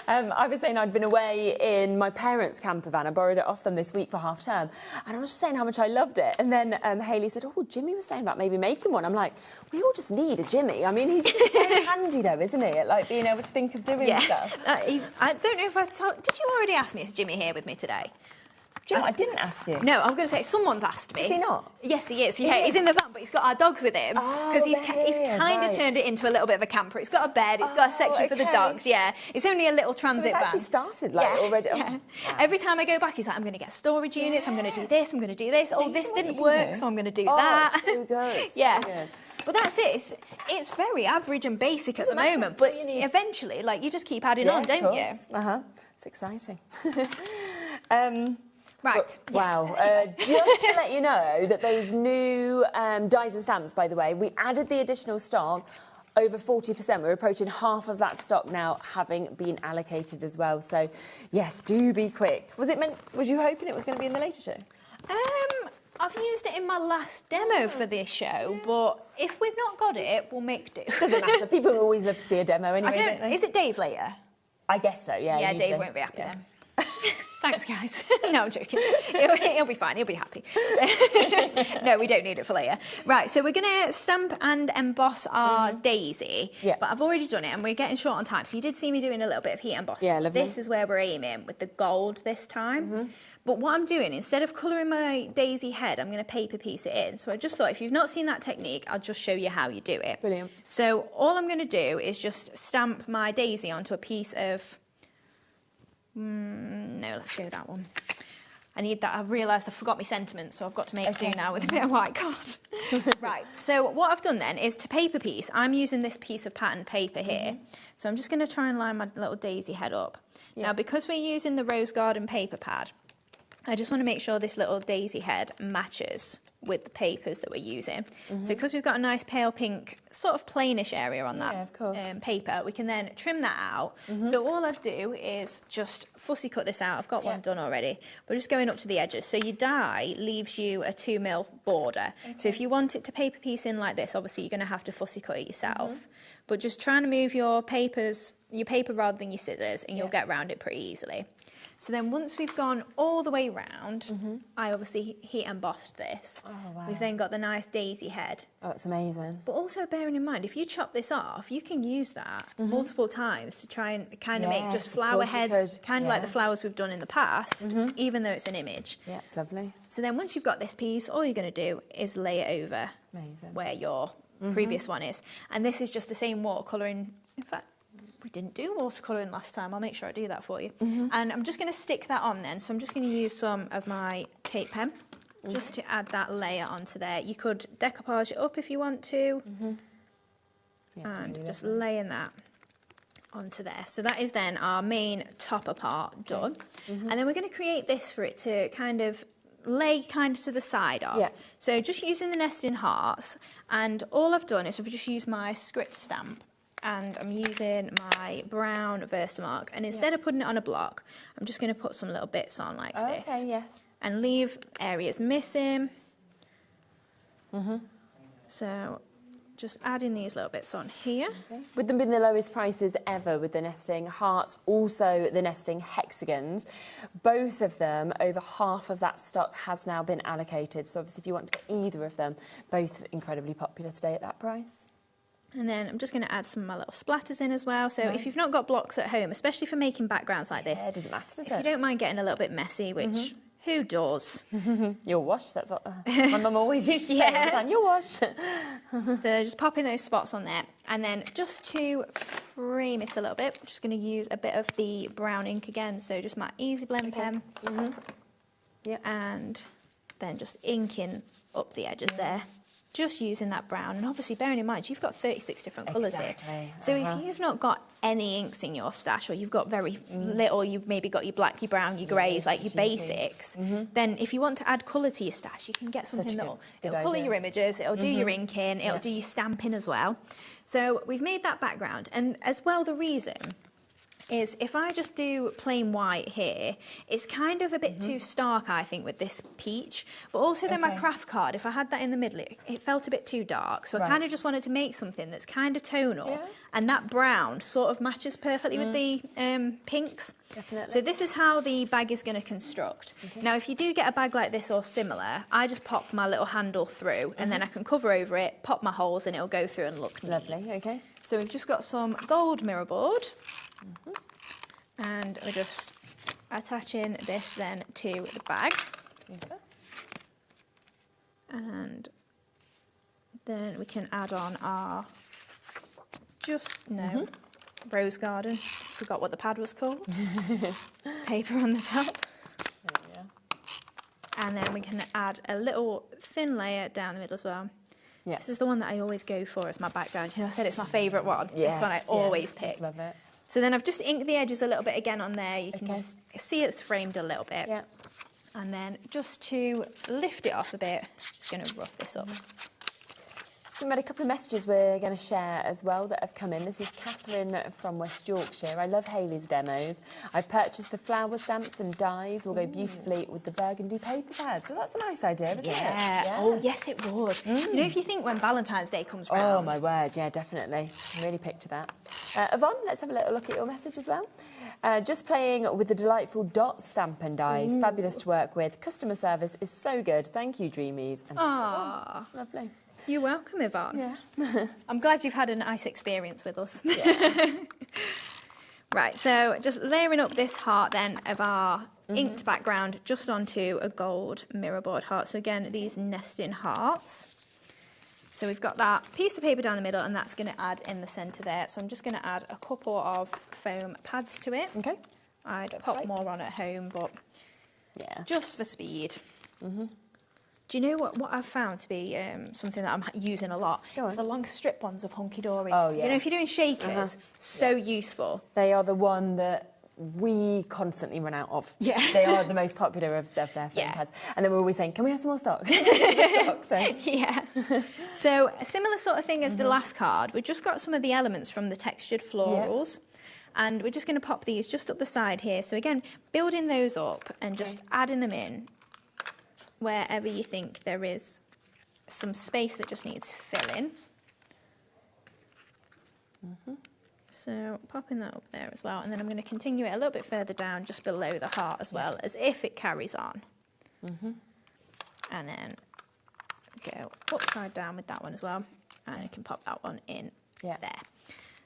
I was saying I'd been away in my parents' camper van. I borrowed it off them this week for half term. And I was just saying how much I loved it. And then Hayley said, oh, Jimmy was saying about maybe making one. I'm like, we all just need a Jimmy. I mean, he's just so handy, though, isn't he? At, like, being able to think of doing stuff. I don't know if I told... Did you already ask me, is Jimmy here with me today? Do you know, I didn't ask you. No, I'm going to say someone's asked me. Is he not? Yes, he is. Yeah, he's in the van, but he's got our dogs with him because he's kind of turned it into a little bit of a camper. It's got a bed, it's got a section for the dogs. Yeah, it's only a little transit van. So it's actually started like already. Yeah. Wow. Every time I go back, he's like, I'm going to get storage units. I'm going to do this. I'm going to do this. Oh, this didn't work, so I'm going to do that. So good. Yeah. So good. But that's it. It's very average and basic at the moment, but eventually, like, you just keep adding on, don't you? It's exciting. Right. Wow. Just to let you know that those new dies and stamps, by the way, we added the additional stock. Over 40%. We're approaching half of that stock now having been allocated as well. So, yes, do be quick. Was you hoping it was going to be in the later show? I've used it in my last demo for this show, but if we've not got it, we'll make do. Doesn't matter. People always love to see a demo anyway, don't they? Is it Dave later? I guess so, yeah. Yeah, usually. Dave won't be happy then. Thanks, guys. No, I'm joking. He'll be fine. He'll be happy. No, we don't need it for later. Right, so we're going to stamp and emboss our daisy. Yeah. But I've already done it, and we're getting short on time. So you did see me doing a little bit of heat embossing. Yeah, lovely. This is where we're aiming with the gold this time. But what I'm doing, instead of colouring my daisy head, I'm going to paper piece it in. So I just thought, if you've not seen that technique, I'll just show you how you do it. Brilliant. So all I'm going to do is just stamp my daisy onto a piece of... no, let's go that one. I need that. I've realised I forgot my sentiments, so I've got to make do now with a bit of white card. Right, so what I've done then is to paper piece, I'm using this piece of patterned paper here. So I'm just going to try and line my little daisy head up. Now, because we're using the Rose Garden paper pad, I just want to make sure this little daisy head matches with the papers that we're using. So because we've got a nice pale pink, sort of plainish area on that paper, we can then trim that out. So all I do is just fussy cut this out. I've got one done already. We're just going up to the edges. So your die leaves you a 2mm border. So if you want it to paper piece in like this, obviously you're going to have to fussy cut it yourself. But just trying to move your paper rather than your scissors, and you'll get around it pretty easily. So then once we've gone all the way round, I obviously heat embossed this. Oh, wow. We've then got the nice daisy head. Oh, it's amazing. But also bearing in mind, if you chop this off, you can use that multiple times to try and kind of make just flower heads, kind of like the flowers we've done in the past, even though it's an image. Yeah, it's lovely. So then once you've got this piece, all you're going to do is lay it over where your previous one is. And this is just the same watercolouring. In fact, we didn't do watercolouring last time. I'll make sure I do that for you. And I'm just going to stick that on then. So I'm just going to use some of my tape pen just to add that layer onto there. You could decoupage it up if you want to. And just laying that onto there. So that is then our main topper part done. And then we're going to create this for it to kind of lay kind of to the side of. So just using the nesting hearts. And all I've done is I've just used my script stamp. And I'm using my brown Versamark, and instead of putting it on a block, I'm just going to put some little bits on like this. And leave areas missing. So just adding these little bits on here. With them being the lowest prices ever with the nesting hearts, also the nesting hexagons, both of them, over half of that stock has now been allocated. So obviously if you want to get either of them, both incredibly popular today at that price. And then I'm just going to add some of my little splatters in as well. So if you've not got blocks at home, especially for making backgrounds like this, it doesn't matter, does it? If you don't mind getting a little bit messy, which who does? You'll wash, that's what my mum always used to say, you'll wash. So just popping those spots on there. And then just to frame it a little bit, I'm just going to use a bit of the brown ink again. So just my Easy Blend pen. And then just inking up the edges there. Just using that brown, and obviously bearing in mind you've got 36 different colours here. So if you've not got any inks in your stash, or you've got very little, you've maybe got your black, your brown, your greys, like your basics, then if you want to add colour to your stash, you can get something that'll colour your images, it'll do your inking, it'll do your stamping as well. So we've made that background, and as well the reason is if I just do plain white here, it's kind of a bit too stark, I think, with this peach. But also then my craft card, if I had that in the middle, it felt a bit too dark. So I kind of just wanted to make something that's kind of tonal. And that brown sort of matches perfectly with the pinks. So this is how the bag is going to construct. Now, if you do get a bag like this or similar, I just pop my little handle through, and then I can cover over it, pop my holes, and it'll go through and look lovely. So we've just got some gold mirror board. And we're just attaching this then to the bag. And then we can add on our Rose Garden. Forgot what the pad was called. Paper on the top. And then we can add a little thin layer down the middle as well. Yeah. This is the one that I always go for as my background. You know, I said it's my favourite one. Yes, This one I always pick. Just love it. So then I've just inked the edges a little bit again on there. You can just see it's framed a little bit. Yeah. And then just to lift it off a bit, just going to rough this up. We've had a couple of messages we're going to share as well that have come in. This is Catherine from West Yorkshire. I love Hayley's demos. I've purchased the flower stamps and dies will go beautifully with the burgundy paper pads. So that's a nice idea, isn't it? Yeah. Oh, yes, it would. You know, if you think when Valentine's Day comes round. Oh, my word. Yeah, definitely. Really picture that. Yvonne, let's have a little look at your message as well. Just playing with the delightful dot stamp and dies. Fabulous to work with. Customer service is so good. Thank you, Dreamies. Aww. Lovely. You're welcome, Yvonne. Yeah. I'm glad you've had a nice experience with us. Yeah. Right, so just layering up this heart then of our inked background just onto a gold mirrorboard heart. So again, these nesting hearts. So we've got that piece of paper down the middle and that's going to add in the centre there. So I'm just going to add a couple of foam pads to it. Okay. I'd pop more on at home, but just for speed. Do you know what I've found to be something that I'm using a lot? It's the long strip ones of Hunky Dories. Oh, yeah. You know, if you're doing shakers, so useful. They are the one that we constantly run out of. Yeah. They are the most popular of their foam pads. And then we're always saying, can we have some more stock? Yeah. So a similar sort of thing as the last card. We've just got some of the elements from the textured florals. And we're just going to pop these just up the side here. So again, building those up and just adding them in wherever you think there is some space that just needs filling. So popping that up there as well. And then I'm going to continue it a little bit further down just below the heart as well, as if it carries on. And then go upside down with that one as well. And I can pop that one in there.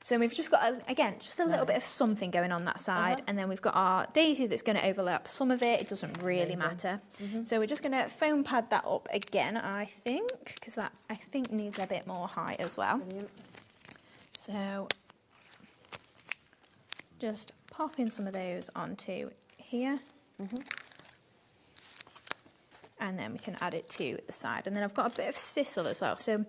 So we've just got, again, just a little bit of something going on that side. And then we've got our daisy that's going to overlap some of it. It doesn't really matter. So we're just going to foam pad that up again, I think, because that, I think, needs a bit more height as well. So just pop in some of those onto here. And then we can add it to the side. And then I've got a bit of sisal as well. So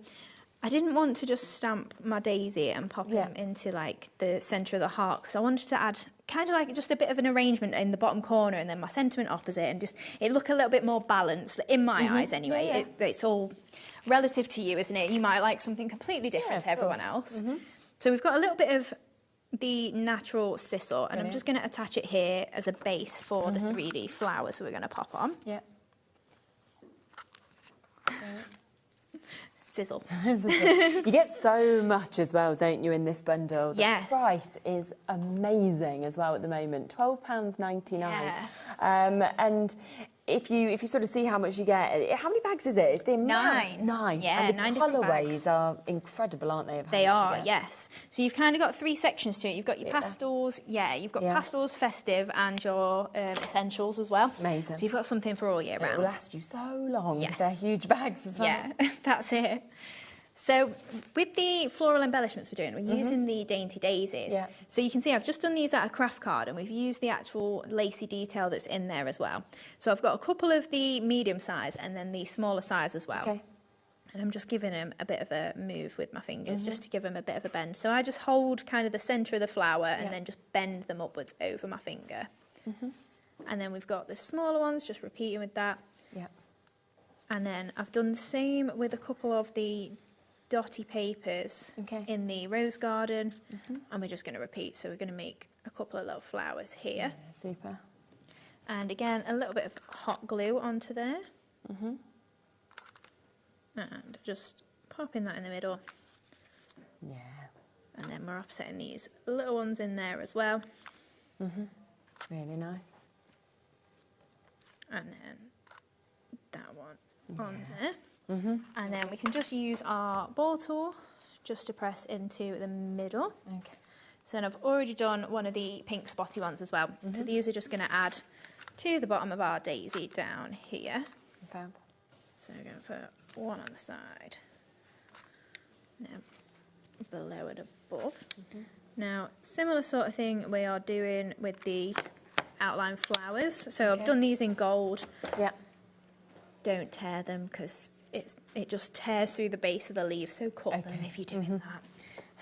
I didn't want to just stamp my daisy and pop him into like the centre of the heart because I wanted to add kind of like just a bit of an arrangement in the bottom corner and then my sentiment opposite and just it look a little bit more balanced in my eyes anyway. It's all relative to you, isn't it? You might like something completely different to everyone else. So we've got a little bit of the natural sisal and I'm just going to attach it here as a base for the 3D flowers so we're going to pop on. Sizzle. You get so much as well, don't you, in this bundle? Yes. The price is amazing as well at the moment, £12.99. And if you sort of see how much you get, how many bags is it? It's the amount. 9. Yeah, and the 9 different colourways bags. are incredible, aren't they? They are, yes. So you've kind of got 3 sections to it. You've got your pastels, you've got pastels, festive, and your essentials as well. Amazing. So you've got something for all year round. It will last you so long. Yes. They're huge bags as well. Yeah, that's it. So with the floral embellishments we're doing, we're using the Dainty Daisies. So you can see I've just done these at a craft card and we've used the actual lacy detail that's in there as well. So I've got a couple of the medium size and then the smaller size as well. And I'm just giving them a bit of a move with my fingers just to give them a bit of a bend. So I just hold kind of the centre of the flower and then just bend them upwards over my finger. And then we've got the smaller ones, just repeating with that. And then I've done the same with a couple of the dotty papers in the rose garden and we're just going to repeat, so we're going to make a couple of little flowers here. Super. And again a little bit of hot glue onto there and just popping that in the middle and then we're offsetting these little ones in there as well. Really nice. And then that one on there. And then we can just use our ball tool just to press into the middle. So then I've already done one of the pink spotty ones as well. So these are just going to add to the bottom of our daisy down here. So we're going to put one on the side, now below and above. Now, similar sort of thing we are doing with the outline flowers. So I've done these in gold. Don't tear them because it just tears through the base of the leaf. So cut them if you're doing that.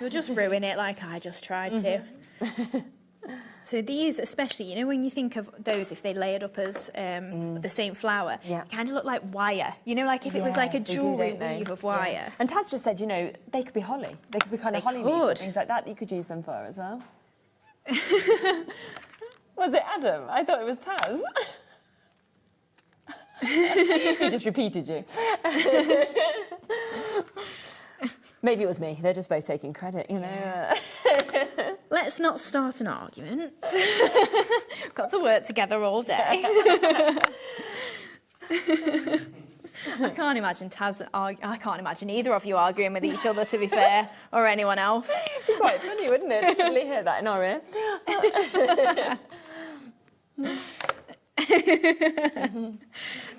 You'll just ruin it like I just tried to. So these, especially, you know, when you think of those, if they layered up as the same flower, kind of look like wire. You know, like if it was like a jewellery weave of wire. Yeah. And Taz just said, you know, they could be holly. They could be kind of holly leaves and things like that you could use them for as well. Was it Adam? I thought it was Taz. He just repeated you. Maybe it was me. They're just both taking credit, you know. Yeah. Let's not start an argument. Got to work together all day. I can't imagine I can't imagine either of you arguing with each other, to be fair, or anyone else. It'd be quite funny, wouldn't it? To suddenly hear that in our ear.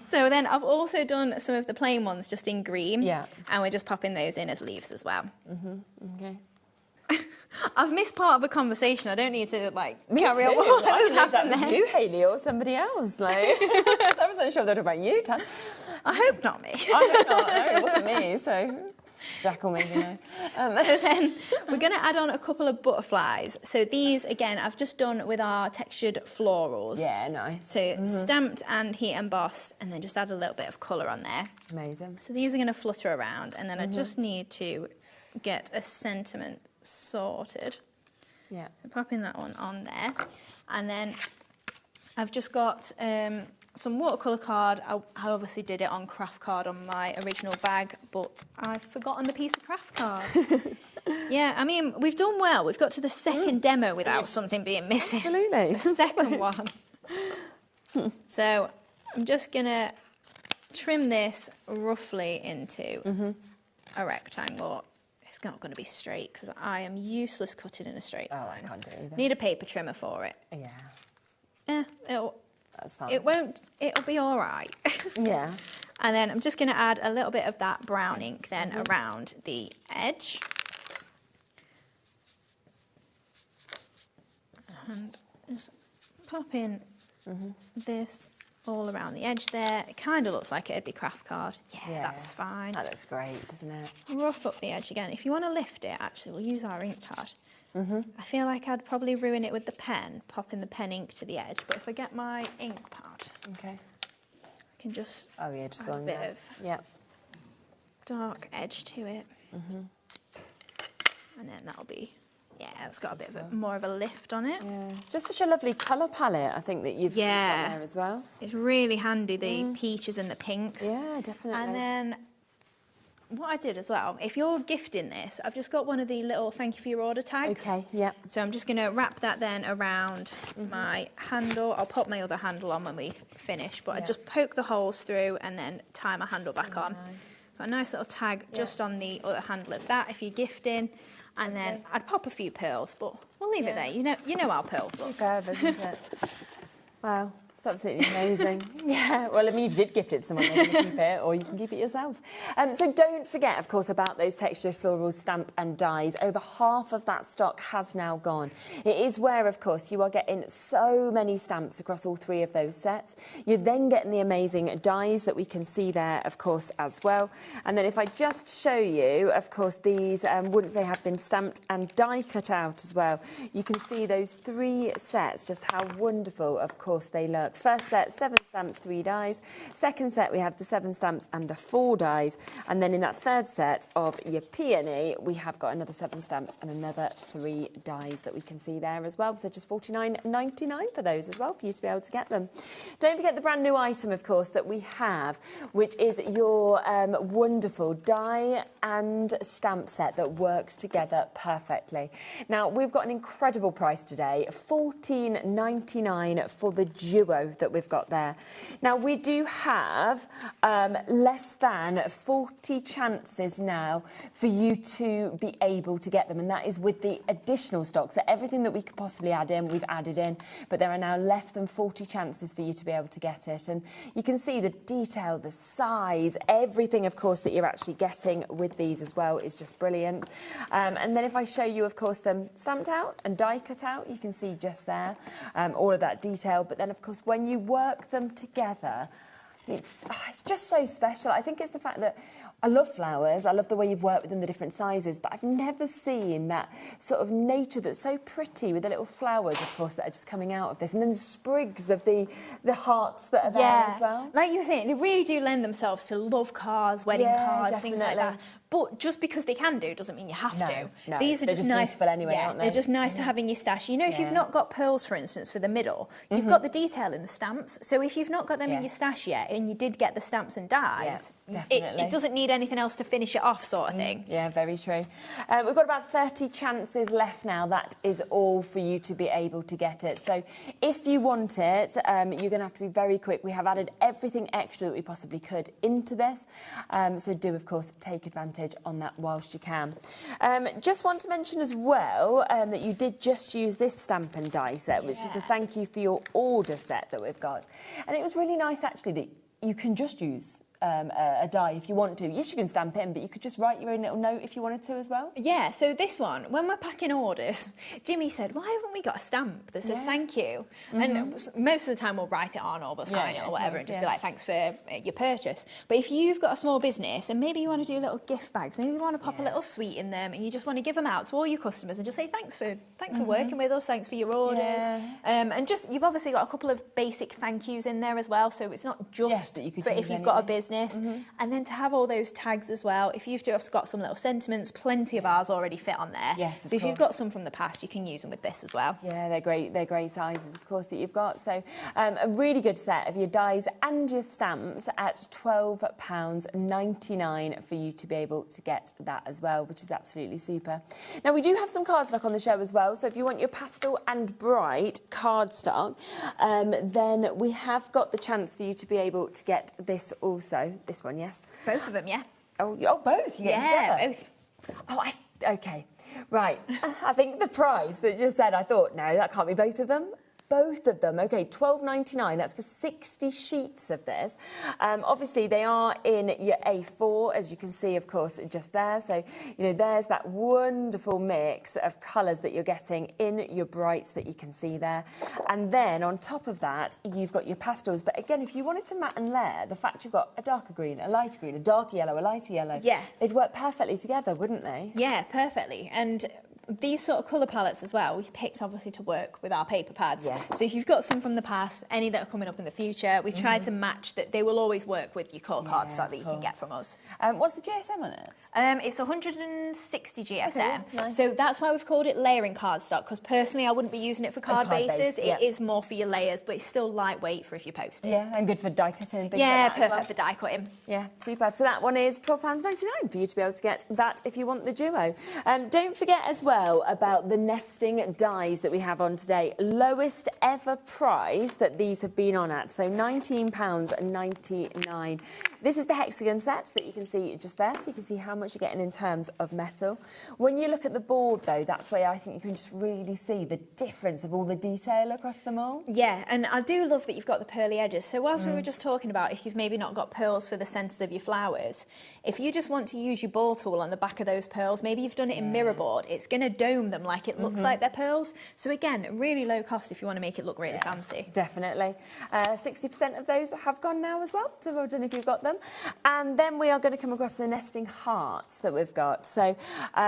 So then I've also done some of the plain ones just in green. Yeah. And we're just popping those in as leaves as well. Okay. I've missed part of a conversation. I don't need to, like, Me carry too. on what has That happened was there. you, Hayley, or somebody else. Like, I wasn't sure that about you, Tam. I hope not me. I hope not. No, it wasn't me, so Jack will maybe know. So then we're going to add on a couple of butterflies. So these, again, I've just done with our textured florals. Yeah, nice. So stamped and heat embossed, and then just add a little bit of colour on there. Amazing. So these are going to flutter around, and then I just need to get a sentiment sorted. Yeah. So popping that one on there. And then I've just got some watercolour card. I obviously did it on craft card on my original bag, but I've forgotten the piece of craft card. Yeah, I mean, we've done well. We've got to the second demo without something being missing. Absolutely. The second one. So I'm just going to trim this roughly into a rectangle. It's not going to be straight because I am useless cutting in a straight line. Oh, I can't do it either. Need a paper trimmer for it. Yeah. Yeah, That's fine. it'll be all right. Yeah. And then I'm just going to add a little bit of that brown ink then around the edge. And just pop in this all around the edge there. It kind of looks like it'd be craft card. Yeah, that's fine. That looks great, doesn't it? Rough up the edge again. If you want to lift it, actually, we'll use our ink pad. I feel like I'd probably ruin it with the pen, popping the pen ink to the edge. But if I get my ink pad, Okay. I can just Oh, yeah, just add a along bit there. of Yeah. dark edge to it. And then that'll be, yeah, it's got a bit of more of a lift on it. Yeah. Just such a lovely colour palette, I think, that you've got there as well. It's really handy, the peaches and the pinks. Yeah, definitely. And then what I did as well, if you're gifting this, I've just got one of the little thank you for your order tags. Okay, yeah. So I'm just going to wrap that then around my handle. I'll pop my other handle on when we finish, but I just poke the holes through and then tie my handle back on. Got a nice little tag just on the other handle of that if you're gifting. And then I'd pop a few pearls, but we'll leave it there. You know how pearls look. Superb, isn't it? Wow. It's absolutely amazing. Yeah, well, I mean, if you did gift it to someone, they can keep it, or you can keep it yourself. So don't forget, of course, about those textured florals, stamp and dies. Over half of that stock has now gone. It is where, of course, you are getting so many stamps across all three of those sets. You're then getting the amazing dies that we can see there, of course, as well. And then if I just show you, of course, these, once they have been stamped and die cut out as well, you can see those three sets, just how wonderful, of course, they look. First set, 7 stamps, 3 dies. Second set, we have the 7 stamps and the 4 dies. And then in that third set of your peony, we have got another 7 stamps and another 3 dies that we can see there as well. So just $49.99 for those as well, for you to be able to get them. Don't forget the brand new item, of course, that we have, which is your wonderful die and stamp set that works together perfectly. Now, we've got an incredible price today, $14.99 for the duo that we've got there. Now, we do have less than 40 chances now for you to be able to get them, and that is with the additional stock. So everything that we could possibly add in, we've added in, but there are now less than 40 chances for you to be able to get it. And you can see the detail, the size, everything, of course, that you're actually getting with these as well is just brilliant. And then if I show you, of course, them stamped out and die cut out, you can see just there all of that detail. But then, of course, when you work them together, It's just so special. I think it's the fact that I love flowers. I love the way you've worked with them, the different sizes, but I've never seen that sort of nature that's so pretty with the little flowers, of course, that are just coming out of this, and then sprigs of the hearts that are there as well. Like you were saying, they really do lend themselves to love cards, wedding cards, definitely. things like that. But just because they can do doesn't mean you have to. No, These are they're just nice. Beautiful anyway, aren't they? They're just nice to have in your stash. You know, if you've not got pearls, for instance, for the middle, you've got the detail in the stamps. So if you've not got them in your stash yet, and you did get the stamps and dies, it doesn't need anything else to finish it off, sort of thing. Yeah, very true. We've got about 30 chances left now. That is all for you to be able to get it. So if you want it, you're going to have to be very quick. We have added everything extra that we possibly could into this. So do, of course, take advantage on that whilst you can. Just want to mention as well that you did just use this stamp and die set, which was the thank you for your order set that we've got. And it was really nice, actually, that you can just use a die if you want to. Yes, you can stamp it in, but you could just write your own little note if you wanted to as well. Yeah, so this one, when we're packing orders, Jimmy said, why haven't we got a stamp that says thank you? And most of the time we'll write it on or we'll sign it or whatever and just be like, thanks for your purchase. But if you've got a small business and maybe you want to do little gift bags, maybe you want to pop a little sweet in them and you just want to give them out to all your customers and just say thanks for working with us, thanks for your orders. And just, you've obviously got a couple of basic thank yous in there as well, so it's not just that you could for if you've got a business. And then to have all those tags as well, if you've just got some little sentiments, plenty of ours already fit on there. Yes, so if you've got some from the past, you can use them with this as well. Yeah, they're great sizes, of course, that you've got. So a really good set of your dies and your stamps at £12.99 for you to be able to get that as well, which is absolutely super. Now, we do have some cardstock on the show as well, so if you want your pastel and bright cardstock, then we have got the chance for you to be able to get this also. This one, yes? Both of them, yeah. Oh, both? You get them together? Both. Oh, OK. Right. I think the price that just said, I thought, no, that can't be both of them. Both of them. OK, £12.99. That's for 60 sheets of this. Obviously, they are in your A4, as you can see, of course, just there. So, you know, there's that wonderful mix of colours that you're getting in your brights that you can see there. And then on top of that, you've got your pastels. But again, if you wanted to matte and layer, the fact you've got a darker green, a lighter green, a darker yellow, a lighter yellow, they'd work perfectly together, wouldn't they? Yeah, perfectly. And these sort of colour palettes as well, we've picked obviously to work with our paper pads. Yes. So if you've got some from the past, any that are coming up in the future, we've tried to match that they will always work with your core cardstock that you can get from us. What's the GSM on it? It's 160 GSM. Okay, nice. So that's why we've called it layering cardstock, because personally I wouldn't be using it for card bases. It is more for your layers, but it's still lightweight for if you post it. Yeah, and good for die cutting and things like that perfect for die cutting. Yeah, superb. So that one is £12.99 for you to be able to get that if you want the duo. Don't forget as well about the nesting dies that we have on today. Lowest ever price that these have been on at, so £19.99. This is the hexagon set that you can see just there, so you can see how much you're getting in terms of metal. When you look at the board, though, that's where I think you can just really see the difference of all the detail across them all. Yeah, and I do love that you've got the pearly edges. So whilst we were just talking about if you've maybe not got pearls for the centres of your flowers, if you just want to use your ball tool on the back of those pearls, maybe you've done it in mirror board, it's going to dome them like it looks like they're pearls. So again, really low cost if you want to make it look really fancy. Definitely. 60% of those have gone now as well, so well done if you've got them. And then we are going to come across the nesting hearts that we've got. So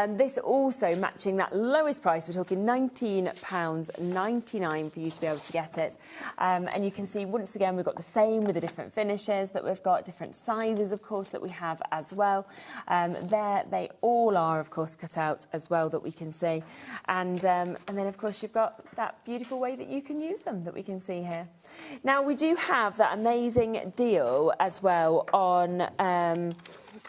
this also matching that lowest price, we're talking £19.99 for you to be able to get it. And you can see, once again, we've got the same with the different finishes that we've got, different sizes, of course, that we have as well. There they all are, of course, cut out as well that we can see. And then, of course, you've got that beautiful way that you can use them that we can see here. Now, we do have that amazing deal as well on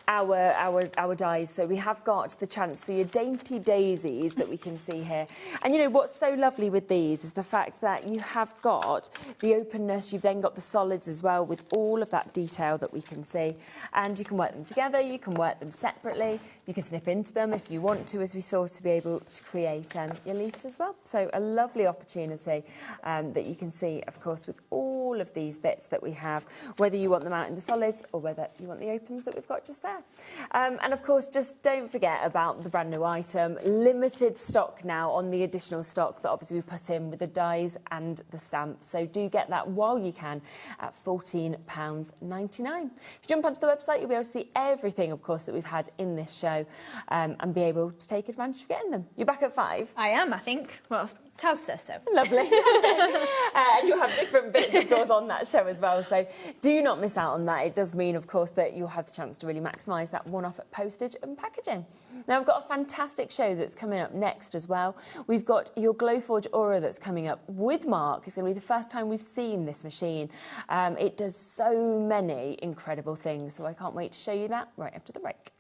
our dies. So we have got the chance for your dainty daisies that we can see here. And, you know, what's so lovely with these is the fact that you have got the openness, you've then got the solids as well with all of that detail that we can see. And you can work them together, you can work them separately, you can snip into them if you want to, as we saw, to be able to create your leaves as well. So a lovely opportunity that you can see, of course, with all all of these bits that we have, whether you want them out in the solids or whether you want the opens that we've got just there. And of course, just don't forget about the brand new item. Limited stock now on the additional stock that obviously we put in with the dies and the stamps. So do get that while you can at £14.99. If you jump onto the website, you'll be able to see everything, of course, that we've had in this show and be able to take advantage of getting them. You're back at 5? I am, I think. Well, Taz says so. Lovely. And you'll have different bits, of course, on that show as well. So do not miss out on that. It does mean, of course, that you'll have the chance to really maximise that one-off postage and packaging. Now, we've got a fantastic show that's coming up next as well. We've got your Glowforge Aura that's coming up with Mark. It's going to be the first time we've seen this machine. It does so many incredible things, so I can't wait to show you that right after the break.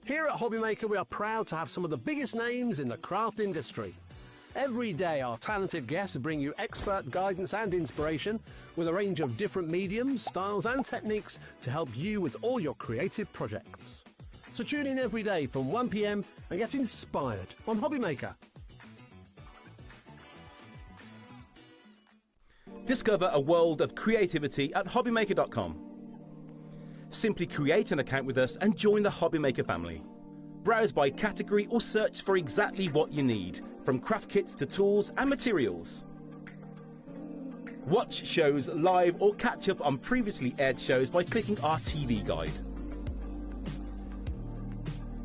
Here at HobbyMaker, we are proud to have some of the biggest names in the craft industry. Every day, our talented guests bring you expert guidance and inspiration with a range of different mediums, styles and techniques to help you with all your creative projects. So tune in every day from 1 p.m. and get inspired on HobbyMaker. Discover a world of creativity at HobbyMaker.com. Simply create an account with us and join the HobbyMaker family. Browse by category or search for exactly what you need, from craft kits to tools and materials. Watch shows live or catch up on previously aired shows by clicking our TV guide.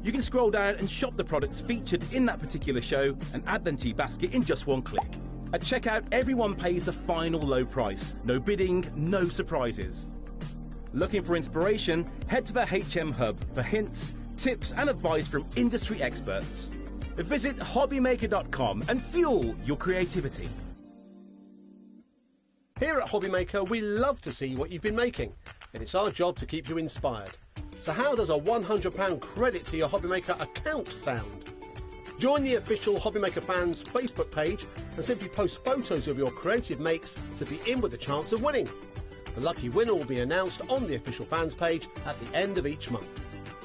You can scroll down and shop the products featured in that particular show and add them to your basket in just one click. At checkout, everyone pays the final low price. No bidding, no surprises. Looking for inspiration? Head to the HM Hub for hints, tips and advice from industry experts. Visit HobbyMaker.com and fuel your creativity. Here at HobbyMaker, we love to see what you've been making, and it's our job to keep you inspired. So how does a £100 credit to your HobbyMaker account sound? Join the official HobbyMaker fans Facebook page and simply post photos of your creative makes to be in with a chance of winning. The lucky winner will be announced on the official fans page at the end of each month.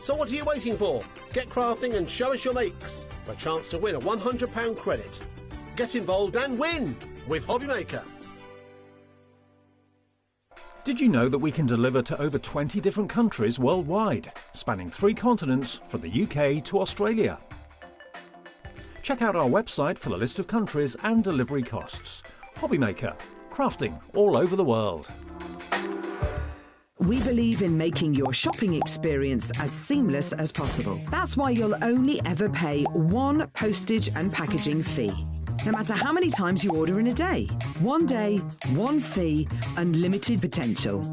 So what are you waiting for? Get crafting and show us your makes for a chance to win a £100 credit. Get involved and win with HobbyMaker. Did you know that we can deliver to over 20 different countries worldwide, spanning 3 continents from the UK to Australia? Check out our website for the list of countries and delivery costs. HobbyMaker, crafting all over the world. We believe in making your shopping experience as seamless as possible. That's why you'll only ever pay one postage and packaging fee. No matter how many times you order in a day. One day, one fee, unlimited potential.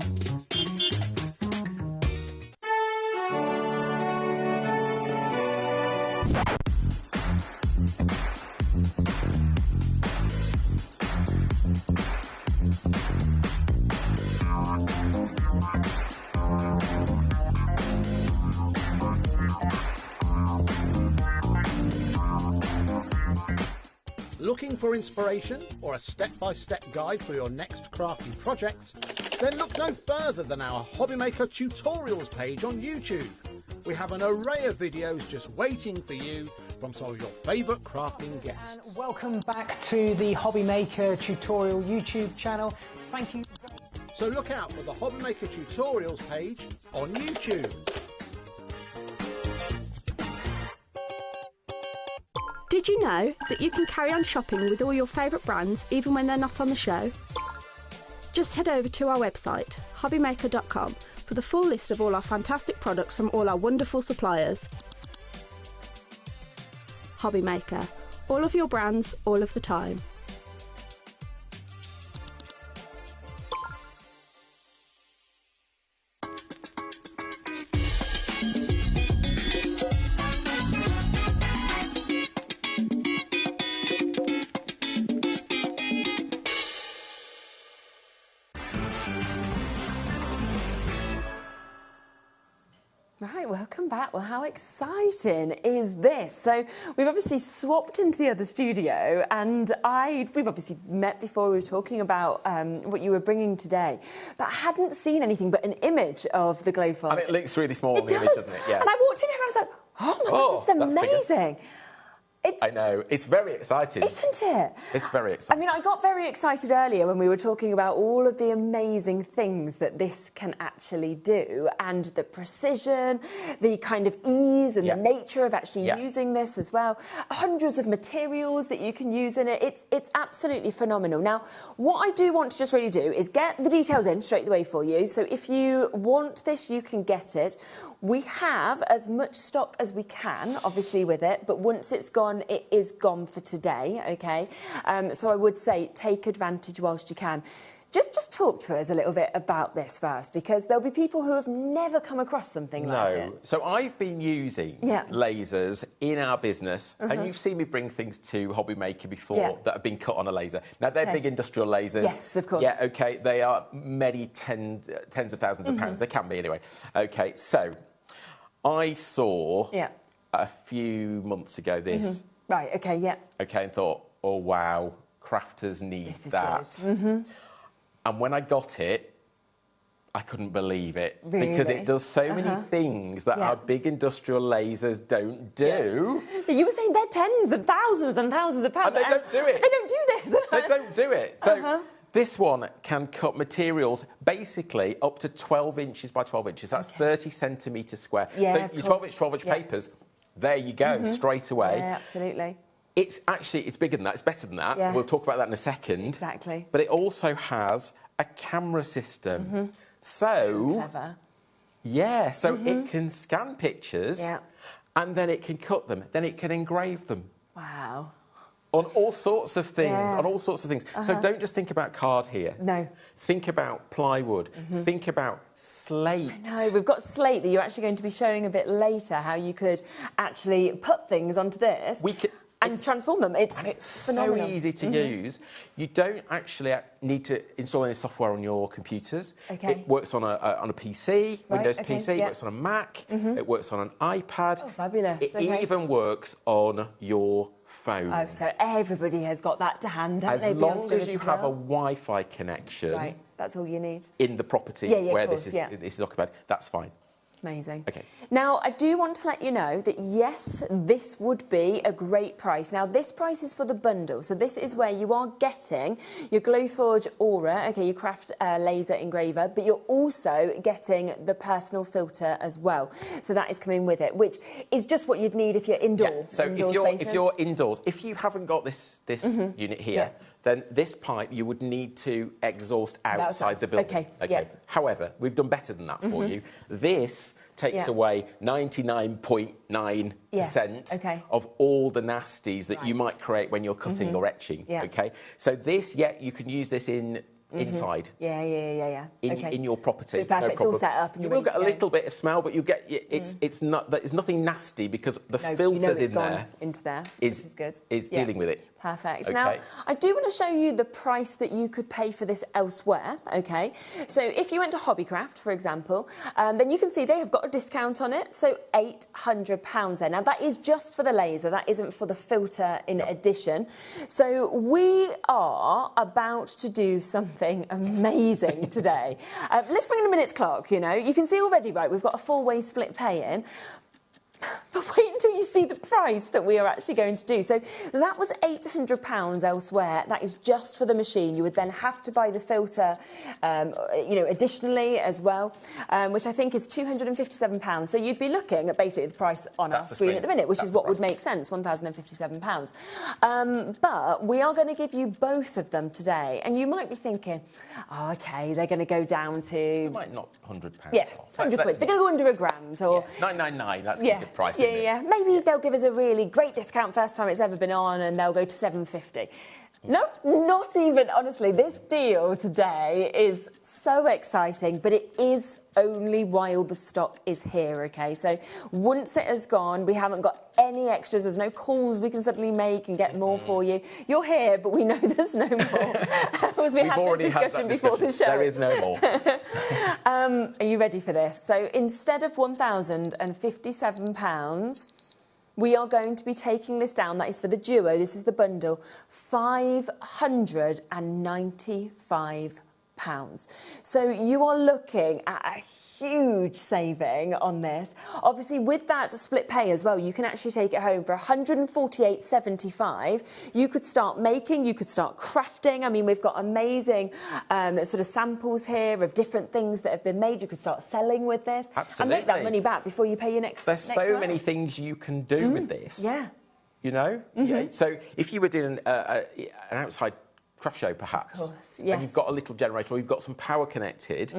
Looking for inspiration or a step-by-step guide for your next crafting project? Then look no further than our HobbyMaker tutorials page on YouTube. We have an array of videos just waiting for you from some of your favourite crafting guests. And welcome back to the HobbyMaker tutorial YouTube channel. Thank you. So look out for the HobbyMaker tutorials page on YouTube. Did you know that you can carry on shopping with all your favourite brands even when they're not on the show? Just head over to our website, hobbymaker.com, for the full list of all our fantastic products from all our wonderful suppliers. HobbyMaker, all of your brands, all of the time. Right, welcome back. Well, how exciting is this? So we've obviously swapped into the other studio, and we've obviously met before. We were talking about what you were bringing today, but I hadn't seen anything but an image of the Glowforge. And it looks really small on the image, doesn't it? Yeah. And I walked in here and I was like, oh my gosh, this is amazing. I know. It's very exciting. Isn't it? It's very exciting. I mean, I got very excited earlier when we were talking about all of the amazing things that this can actually do, and the precision, the kind of ease and the nature of actually using this as well. Hundreds of materials that you can use in it. It's absolutely phenomenal. Now, what I do want to just really do is get the details in straight away for you. So if you want this, you can get it. We have as much stock as we can, obviously, with it, but once it's gone, it is gone for today, OK? So I would say take advantage whilst you can. Just talk to us a little bit about this first, because there'll be people who have never come across something like it. No. So I've been using lasers in our business, and you've seen me bring things to HobbyMaker before that have been cut on a laser. Now, they're big industrial lasers. Yes, of course. Yeah, OK. They are many tens of thousands of pounds. They can be, anyway. OK, so I saw a few months ago this. Right, OK, OK, and thought, oh, wow, crafters need that. And when I got it, I couldn't believe it. Really? Because it does so many things that our big industrial lasers don't do. But you were saying they're tens and thousands of pounds. And they don't do it. They don't do this. They don't do it. So this one can cut materials basically up to 12 inches by 12 inches. That's 30 centimetres square. Yeah, so your 12-inch papers, there you go, straight away. Yeah, absolutely. It's bigger than that. It's better than that. Yes. We'll talk about that in a second. Exactly. But it also has a camera system. So clever. Yeah, so it can scan pictures and then it can cut them. Then it can engrave them. Wow. On all sorts of things. So don't just think about card here. No. Think about plywood. Think about slate. I know, we've got slate that you're actually going to be showing a bit later, how you could actually put things onto this. And transform them. It's phenomenal. So easy to use. You don't actually need to install any software on your computers. Okay. It works on a PC, Windows PC. It works on a Mac. It works on an iPad. Oh, fabulous. It even works on your phone. Oh, so everybody has got that to hand, haven't they? As long as you have a Wi-Fi connection. Right, that's all you need. In the property where this is occupied, that's fine. Amazing. Okay. Now, I do want to let you know that, yes, this would be a great price. Now, this price is for the bundle. So this is where you are getting your Glowforge Aura, your craft laser engraver, but you're also getting the personal filter as well. So that is coming with it, which is just what you'd need if you're indoor. So if you're indoors, if you haven't got this unit here, then this pipe you would need to exhaust outside the building. Okay. However, we've done better than that for you. This takes away 99.9% of all the nasties that you might create when you're cutting or etching. Okay. So this, you can use this inside. In your property. So it's perfect. It's all set up. And you will get a little bit of smell, but you get it's not. There's nothing nasty because the filters in there into there, which is good. Is dealing with it. Perfect. Okay. Now, I do want to show you the price that you could pay for this elsewhere, OK? So if you went to Hobbycraft, for example, then you can see they have got a discount on it, so £800 there. Now, that is just for the laser. That isn't for the filter in addition. So we are about to do something amazing today. Let's bring in a minute's clock, you know. You can see already, right, we've got a four-way split pay-in. But wait until you see the price that we are actually going to do. So that was £800 elsewhere. That is just for the machine. You would then have to buy the filter, additionally as well, which I think is £257. So you'd be looking at basically the price on our screen at the minute, which is what would make sense, £1,057. But we are going to give you both of them today. And you might be thinking, oh, OK, they're going to go down to... They might not £100 Yeah, off. 100 quid. They're going to go under £1,000 or... £999, that's a good price, isn't it? Maybe they'll give us a really great discount first time it's ever been on and they'll go to £750. No, not even. Honestly, this deal today is so exciting, but it is only while the stock is here, okay? So once it has gone, we haven't got any extras. There's no calls we can suddenly make and get more for you. You're here, but we know there's no more. Because we've already had this discussion before the show. There is no more. Are you ready for this? So instead of £1,057, we are going to be taking this down. That is for the duo. This is the bundle. £595. So you are looking at a huge saving on this. Obviously, with that split pay as well, you can actually take it home for £148.75. You could start making, you could start crafting. I mean, we've got amazing sort of samples here of different things that have been made. You could start selling with this. Absolutely. And make that money back before you pay your next There's so many things you can do with this. Yeah. You know? Yeah. So if you were doing an outside craft show, perhaps, of course, yes. and you've got a little generator or you've got some power connected,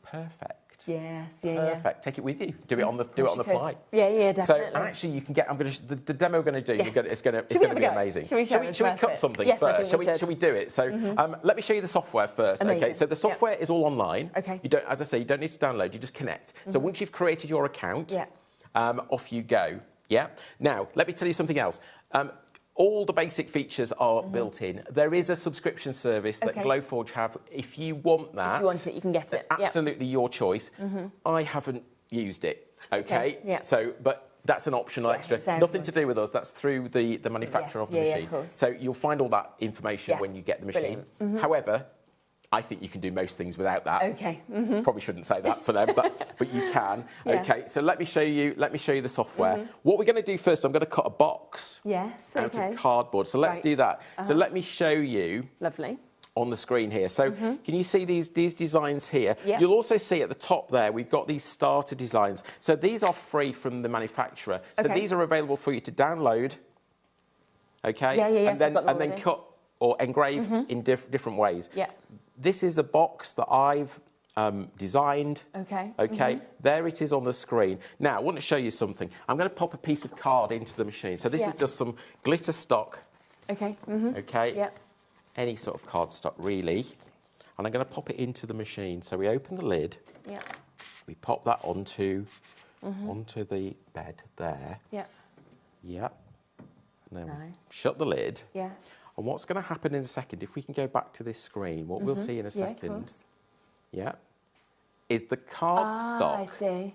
perfect. Yes, perfect. Take it with you. Do it on the fly. Yeah, definitely. So and actually, you can get. the demo we're going to do. Yes. It's going to be amazing. Shall we cut something first? Shall we do it? So let me show you the software first. Amazing. Okay. So the software is all online. Okay. You don't, as I say, you don't need to download. You just connect. So once you've created your account, off you go. Yeah. Now let me tell you something else. All the basic features are built in. There is a subscription service that Glowforge have. If you want that, if you want it, you can get it. Absolutely your choice. I haven't used it. Okay. So, but that's an optional extra. Nothing to do with us. That's through the manufacturer of the machine. Of course. So you'll find all that information when you get the machine. However, I think you can do most things without that. Okay. Probably shouldn't say that for them, but you can. Okay. So let me show you the software. What we're going to do first, I'm going to cut a box out of cardboard. So let's do that. So let me show you. Lovely. On the screen here. So can you see these designs here? You'll also see at the top there, we've got these starter designs. So these are free from the manufacturer. So these are available for you to download. Okay. And then cut or engrave in different ways. This is the box that I've designed. Okay. There it is on the screen. Now, I want to show you something. I'm going to pop a piece of card into the machine. So this is just some glitter stock. Okay. Okay. Any sort of card stock, really. And I'm going to pop it into the machine. So we open the lid. We pop that onto the bed there. And then shut the lid. And what's going to happen in a second, if we can go back to this screen, what we'll see in a second, is the card stock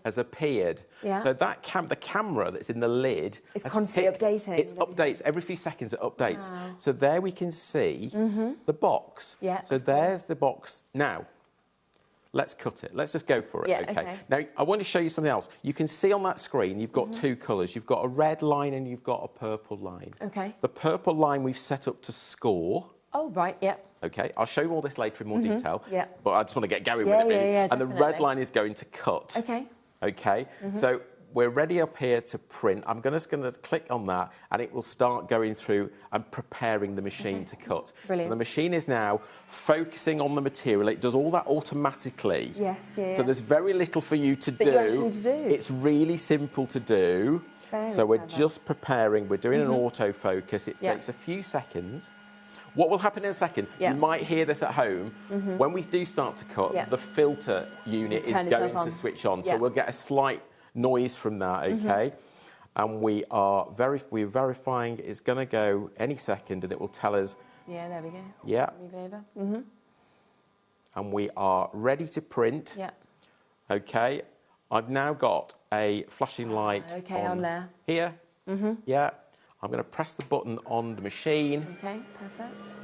has appeared. So that the camera that's in the lid is constantly updating. It updates every few seconds. It updates. Wow. So there we can see the box. So there's the box. Now, let's cut it. Let's just go for it. Okay. Now, I want to show you something else. You can see on that screen, you've got two colours. You've got a red line and you've got a purple line. The purple line we've set up to score. Oh, right, Okay, I'll show you all this later in more detail. But I just want to get going with it, really. And the red line is going to cut. Okay. So we're ready up here to print. I'm just going to click on that, and it will start going through and preparing the machine to cut. Brilliant. So the machine is now focusing on the material. It does all that automatically. So there's very little for you to do. You actually need to do. It's really simple to do. So we're just preparing. We're doing an autofocus. It takes a few seconds. What will happen in a second, you might hear this at home, when we do start to cut, the filter unit is going to switch on. So we'll get a slight noise from that, okay? And we're verifying it's going to go any second, and it will tell us. There we go. Move over. And we are ready to print. Okay. I've now got a flashing light on there. Here. I'm going to press the button on the machine. Okay, perfect.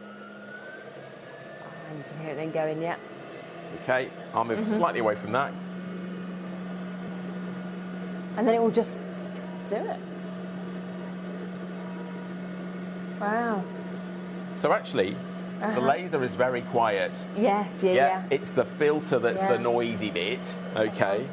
And you can hear it then going, Okay, I'll move slightly away from that. And then it will just do it. Wow. So actually, the laser is very quiet. Yes, It's the filter that's the noisy bit, okay?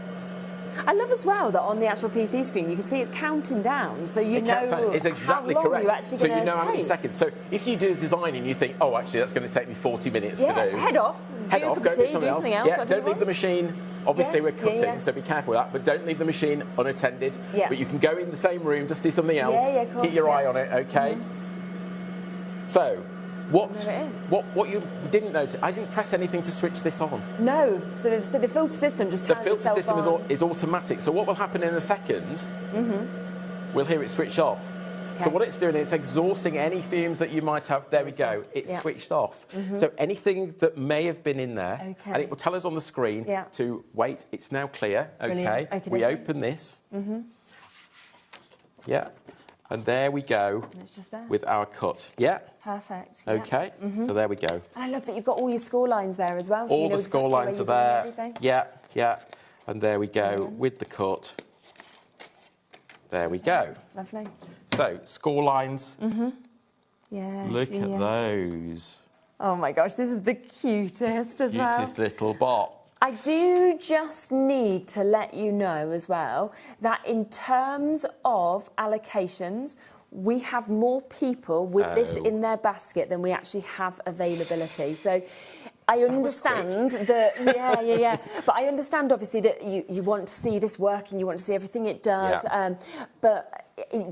I love as well that on the actual PC screen you can see it's counting down, so you know it's exactly how long correct. you're actually so going to you know how many seconds. So if you do design and you think, oh, actually that's going to take me 40 minutes to do. Head off, go do something else. Don't leave the machine. Obviously we're cutting, so be careful with that. But don't leave the machine unattended. But you can go in the same room, just do something else. Keep your eye on it, okay? So What you didn't notice, I didn't press anything to switch this on. No, so the filter system just turns itself on. The filter system is automatic, so what will happen in a second, we'll hear it switch off. Okay. So what it's doing, it's exhausting any fumes that you might have. There we go. It's switched off. So anything that may have been in there, and it will tell us on the screen to wait. It's now clear. Okay. We open this. Yeah. And there we go. And it's just there. With our cut. Yeah. Perfect. Okay. So there we go. And I love that you've got all your score lines there as well. So all you know the score lines are there. Yeah. Yeah. And there we go with the cut. There we go. Lovely. So, score lines. Yeah. Look at those. Oh my gosh, this is the cutest as well. Cutest little bot. I do just need to let you know as well that in terms of allocations, we have more people with this in their basket than we actually have availability. So I understand that, but I understand obviously that you want to see this working, you want to see everything it does, but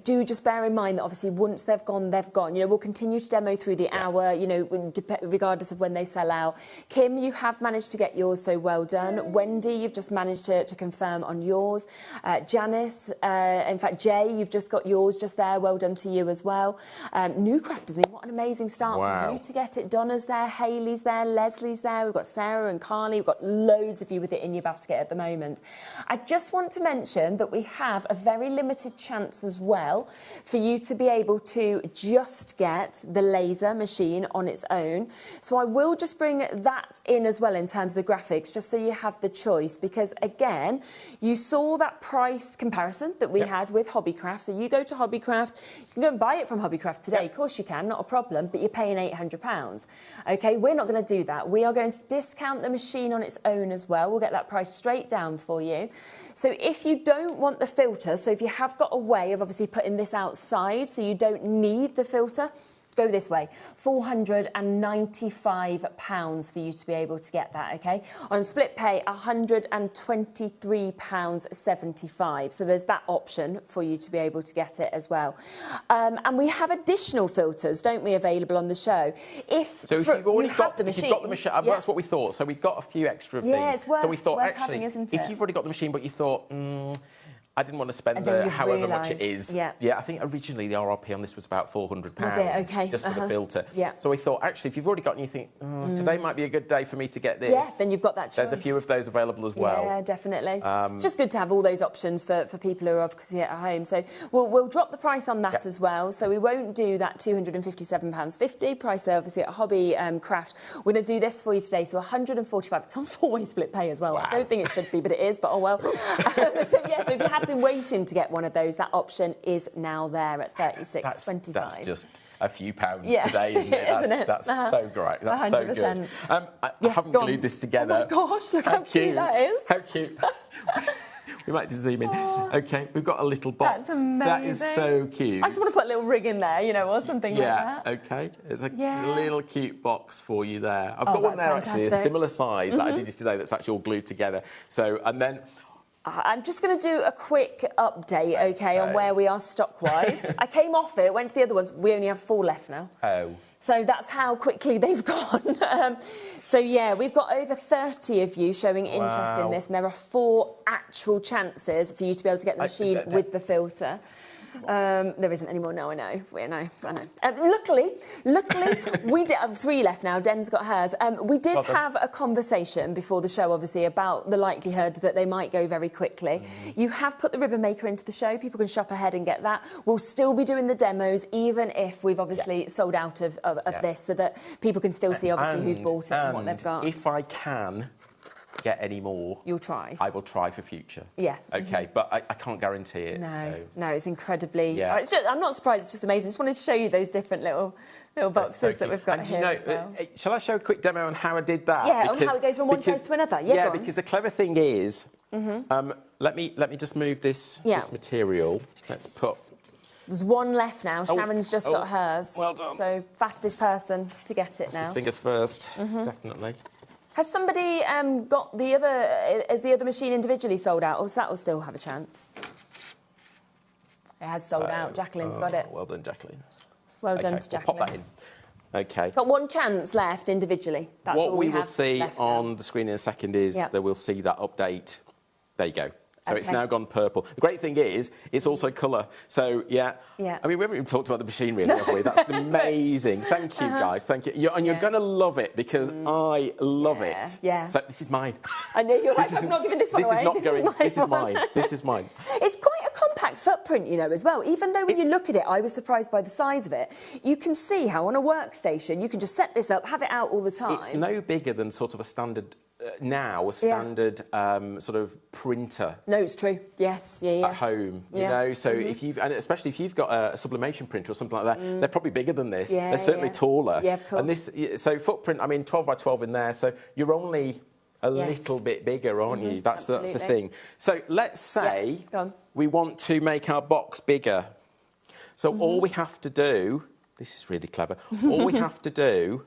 do just bear in mind that obviously once they've gone, they've gone. You know, we'll continue to demo through the hour, you know, regardless of when they sell out. Kim, you have managed to get yours, so well done. Wendy, you've just managed to confirm on yours. Janice, in fact, Jay, you've just got yours just there. Well done to you as well. Newcrafters, I mean, what an amazing start for you to get it. Donna's there, Hayley's there, Leslie's there. We've got Sarah and Carly. We've got loads of you with it in your basket at the moment. I just want to mention that we have a very limited chance as well for you to be able to just get the laser machine on its own. So I will just bring that in as well in terms of the graphics, just so you have the choice, because again, you saw that price comparison that we had with Hobbycraft. So you go to Hobbycraft, you can go and buy it from Hobbycraft today. Of course you can, not a problem, but you're paying £800. Okay, we're not going to do that. We are going to discount the machine on its own as well. We'll get that price straight down for you. So if you don't want the filter, so if you have got a way of obviously putting this outside so you don't need the filter, go this way. £495 for you to be able to get that, okay? On split pay, £123.75. So there's that option for you to be able to get it as well. And we have additional filters, don't we, available on the show. If you've got the machine, that's what we thought. So we've got a few extra of these. It's worth, so we thought, actually, having, if you've already got the machine, but you thought, I didn't want to spend however much it is. I think originally the RRP on this was about £400. Okay. Just for the filter. So we thought, actually, if you've already got it and you think, today might be a good day for me to get this. Then you've got that choice. There's a few of those available as well. Yeah, definitely. It's just good to have all those options for people who are obviously at home. So we'll drop the price on that as well. So we won't do that £257.50 price obviously at Hobbycraft. We're going to do this for you today. So £145. It's on four-way split pay as well. Wow. I don't think it should be, but it is. But oh well. So if you have been waiting to get one of those, that option is now there at £36.25. That's just a few pounds today, isn't it? That's so great. That's 100%. So good. I haven't glued this together. Oh my gosh, look how cute that is. How cute. We might just zoom in. OK, we've got a little box. That's amazing. That is so cute. I just want to put a little rig in there, you know, or something like that. OK. It's a little cute box for you there. I've got one there, actually, a similar size that I did just today that's actually all glued together. So, and then I'm just going to do a quick update, OK, on where we are stock-wise. I came off it, went to the other ones. We only have 4 left now. So that's how quickly they've gone. So, yeah, we've got over 30 of you showing interest in this, and there are 4 actual chances for you to be able to get the machine with the filter. There isn't any more now, I know. I know. Luckily, we did have 3 left now. Den's got hers. We did have a conversation before the show, obviously, about the likelihood that they might go very quickly. You have put the ribbon maker into the show. People can shop ahead and get that. We'll still be doing the demos, even if we've obviously sold out of this, so that people can still see, obviously, who's bought it and what they've got. If I can get any more, you'll try. I will try for future. Okay, but I can't guarantee it. No, it's incredibly. I'm not surprised. It's just amazing. I just wanted to show you those different little boxes that we've got here. As well. Shall I show a quick demo on how I did that? Yeah, on how it goes from one choice to another. Yeah, because the clever thing is, let me just move this material. Let's put. There's 1 left now. Sharon's just got hers. Well done. So fastest person to get it now. Fingers first, definitely. Has somebody got the other? Is the other machine individually sold out, or that will still have a chance? It has sold out. Jacqueline's got it. Well done, Jacqueline. Well done to Jacqueline. We'll pop that in. Okay. Got one chance left individually. That's what all we we will have see left on now. the screen in a second is that we'll see that update. There you go. So it's Okay. now gone purple. The great thing is, it's also colour. So, yeah. I mean, we haven't even talked about the machine, really, have we? That's amazing. Thank you, guys. Thank you. And you're going to love it because I love it. Yeah. So this is mine. I know you're like, I'm not giving this one away. This is mine. This is mine. It's quite a compact footprint, you know, as well. Even though when you look at it, I was surprised by the size of it. You can see how on a workstation, you can just set this up, have it out all the time. It's no bigger than sort of a standard... standard sort of printer. No, it's true. Yes, at home, you know. So if you've, and especially if you've got a sublimation printer or something like that, they're probably bigger than this. They're certainly taller. Yeah, of course. And this, so footprint. I mean, 12 by 12 in there. So you're only a little bit bigger, aren't you? That's the thing. So let's say we want to make our box bigger. So all we have to do. This is really clever. All we have to do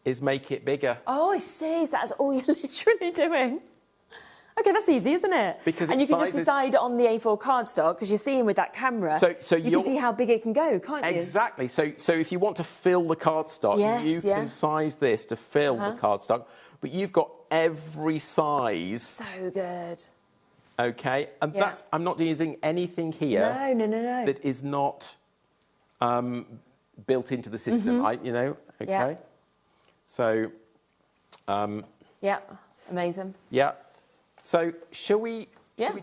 is make it bigger. Oh, I see. That's all you're literally doing. Okay, that's easy, isn't it? Because and you can just decide on the A4 cardstock because you're seeing with that camera. So you can see how big it can go, can't you? Exactly. So if you want to fill the cardstock, you can size this to fill the cardstock, but you've got every size. So good. Okay, and that's I'm not using anything here. No. That is not built into the system. Okay. Yeah. So. Yeah. Amazing. Yeah. So, shall we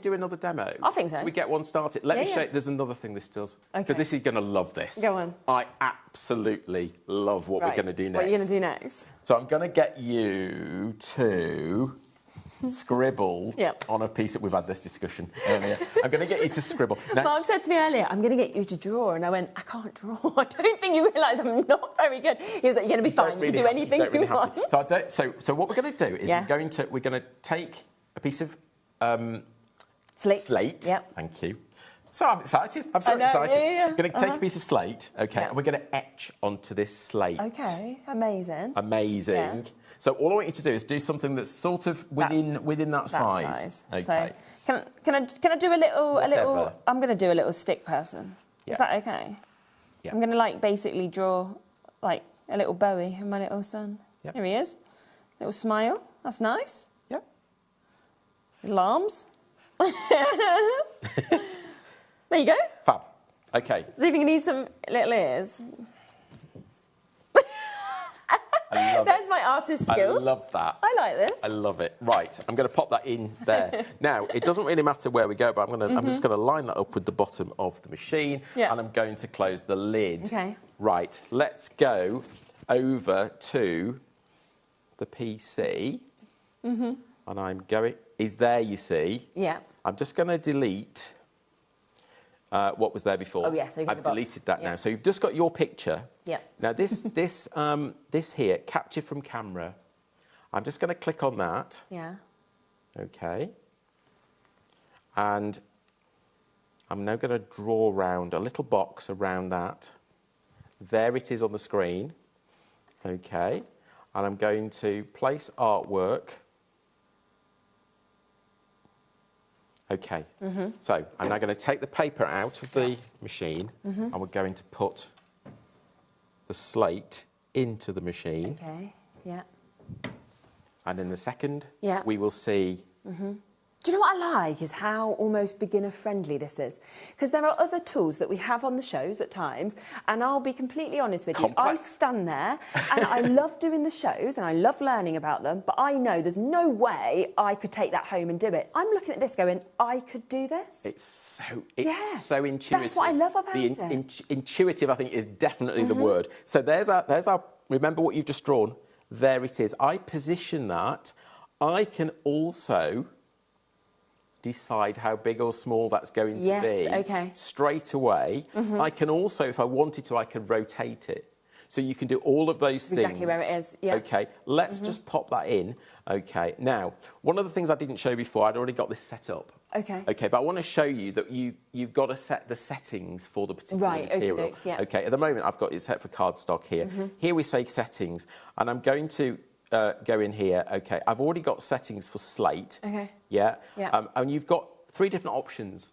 do another demo? I think so. Shall we get one started? Let me show you. There's another thing this does. Because this is going to love this. Go on. I absolutely love what we're going to do next. What are you going to do next? So, I'm going to get you to scribble on a piece that we've had this discussion earlier. I'm going to get you to scribble. Now, Mark said to me earlier, I'm going to get you to draw. And I went, I can't draw. I don't think you realise I'm not very good. He was like, you're going to be fine. You can do anything you want. So what we're going to do is we're going to take a piece of slate. Yep. Thank you. So I'm excited. I'm so excited. Yeah. I'm going to take a piece of slate, and we're going to etch onto this slate. Okay, amazing. Amazing. Yeah. So all I want you to do is do something that's sort of within that size. Okay. So can I do a little? I'm going to do a little stick person. Is that okay? Yeah. I'm going to basically draw like a little Bowie of my little son. Yep. Here he is. Little smile. That's nice. Yep. Little arms. There you go. Fab. Okay. See if you can need some little ears. There's my artist skills. I love that. I like this. I love it. Right, I'm going to pop that in there. Now, it doesn't really matter where we go, but I'm just going to line that up with the bottom of the machine, and I'm going to close the lid. Okay. Right, let's go over to the PC. And I'm going... Is there, you see? Yeah. I'm just going to delete what was there before. Oh, yes. I've deleted that now. So you've just got your picture. Yeah. Now, this here, capture from camera, I'm just going to click on that. Yeah. Okay. And I'm now going to draw around a little box around that. There it is on the screen. Okay. And I'm going to place artwork. Okay, so I'm now going to take the paper out of the machine and we're going to put the slate into the machine. Okay, yeah. And in a second, Yeah. we will see... Do you know what I like is how almost beginner-friendly this is? Because there are other tools that we have on the shows at times, and I'll be completely honest with you, I stand there and I love doing the shows and I love learning about them, but I know there's no way I could take that home and do it. I'm looking at this going, I could do this? It's so intuitive. That's what I love about it. Intuitive, I think, is definitely the word. So there's our... Remember what you've just drawn? There it is. I position that. I can also... decide how big or small that's going to be straight away. I can also, if I wanted to, I can rotate it. So you can do all of those things. Exactly where it is, yeah. Okay, let's just pop that in. Okay, now, one of the things I didn't show before, I'd already got this set up. Okay. Okay, but I want to show you that you've got to set the settings for the particular material. Yeah. Okay, at the moment, I've got it set for cardstock here. Here we say settings, and I'm going to go in here. Okay, I've already got settings for slate. Okay. Yeah. Yeah. And you've got 3 different options.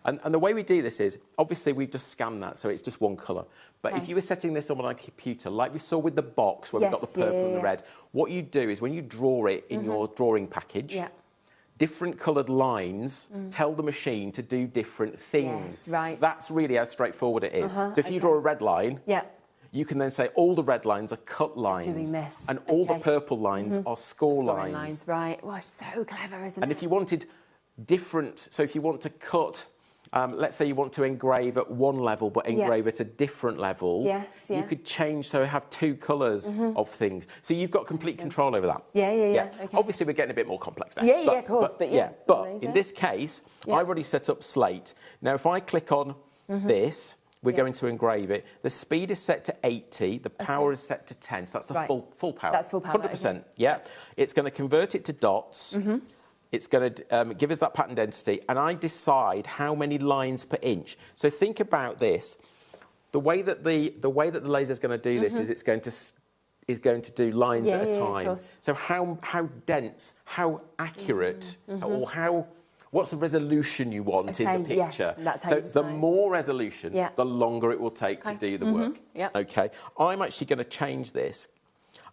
And the way we do this is, obviously we've just scanned that, so it's just one colour. But if you were setting this up on a computer, like we saw with the box, where we've got the purple and the red, what you do is when you draw it in your drawing package, different coloured lines tell the machine to do different things. Yes, right. That's really how straightforward it is. So if you draw a red line, you can then say all the red lines are cut lines. Doing this. And all the purple lines are score lines. Right. Well, so clever, isn't it? And if you wanted different, so if you want to cut, let's say you want to engrave at one level but engrave at a different level, you could change, so have 2 colours of things. So you've got complete control over that. Okay. Obviously, we're getting a bit more complex there. Of course, but in this case, I've already set up slate. Now, if I click on this, we're going to engrave it. The speed is set to 80. The power is set to 10. So that's the full power. That's full power. 100%. Yeah. It's going to convert it to dots. It's going to give us that pattern density, and I decide how many lines per inch. So think about this: the way that the laser is going to do this is it's going to do lines at a time. So how dense, how accurate, or what's the resolution you want in the picture? That's how so you decide. the more resolution, the longer it will take to do the work. Okay, I'm actually going to change this.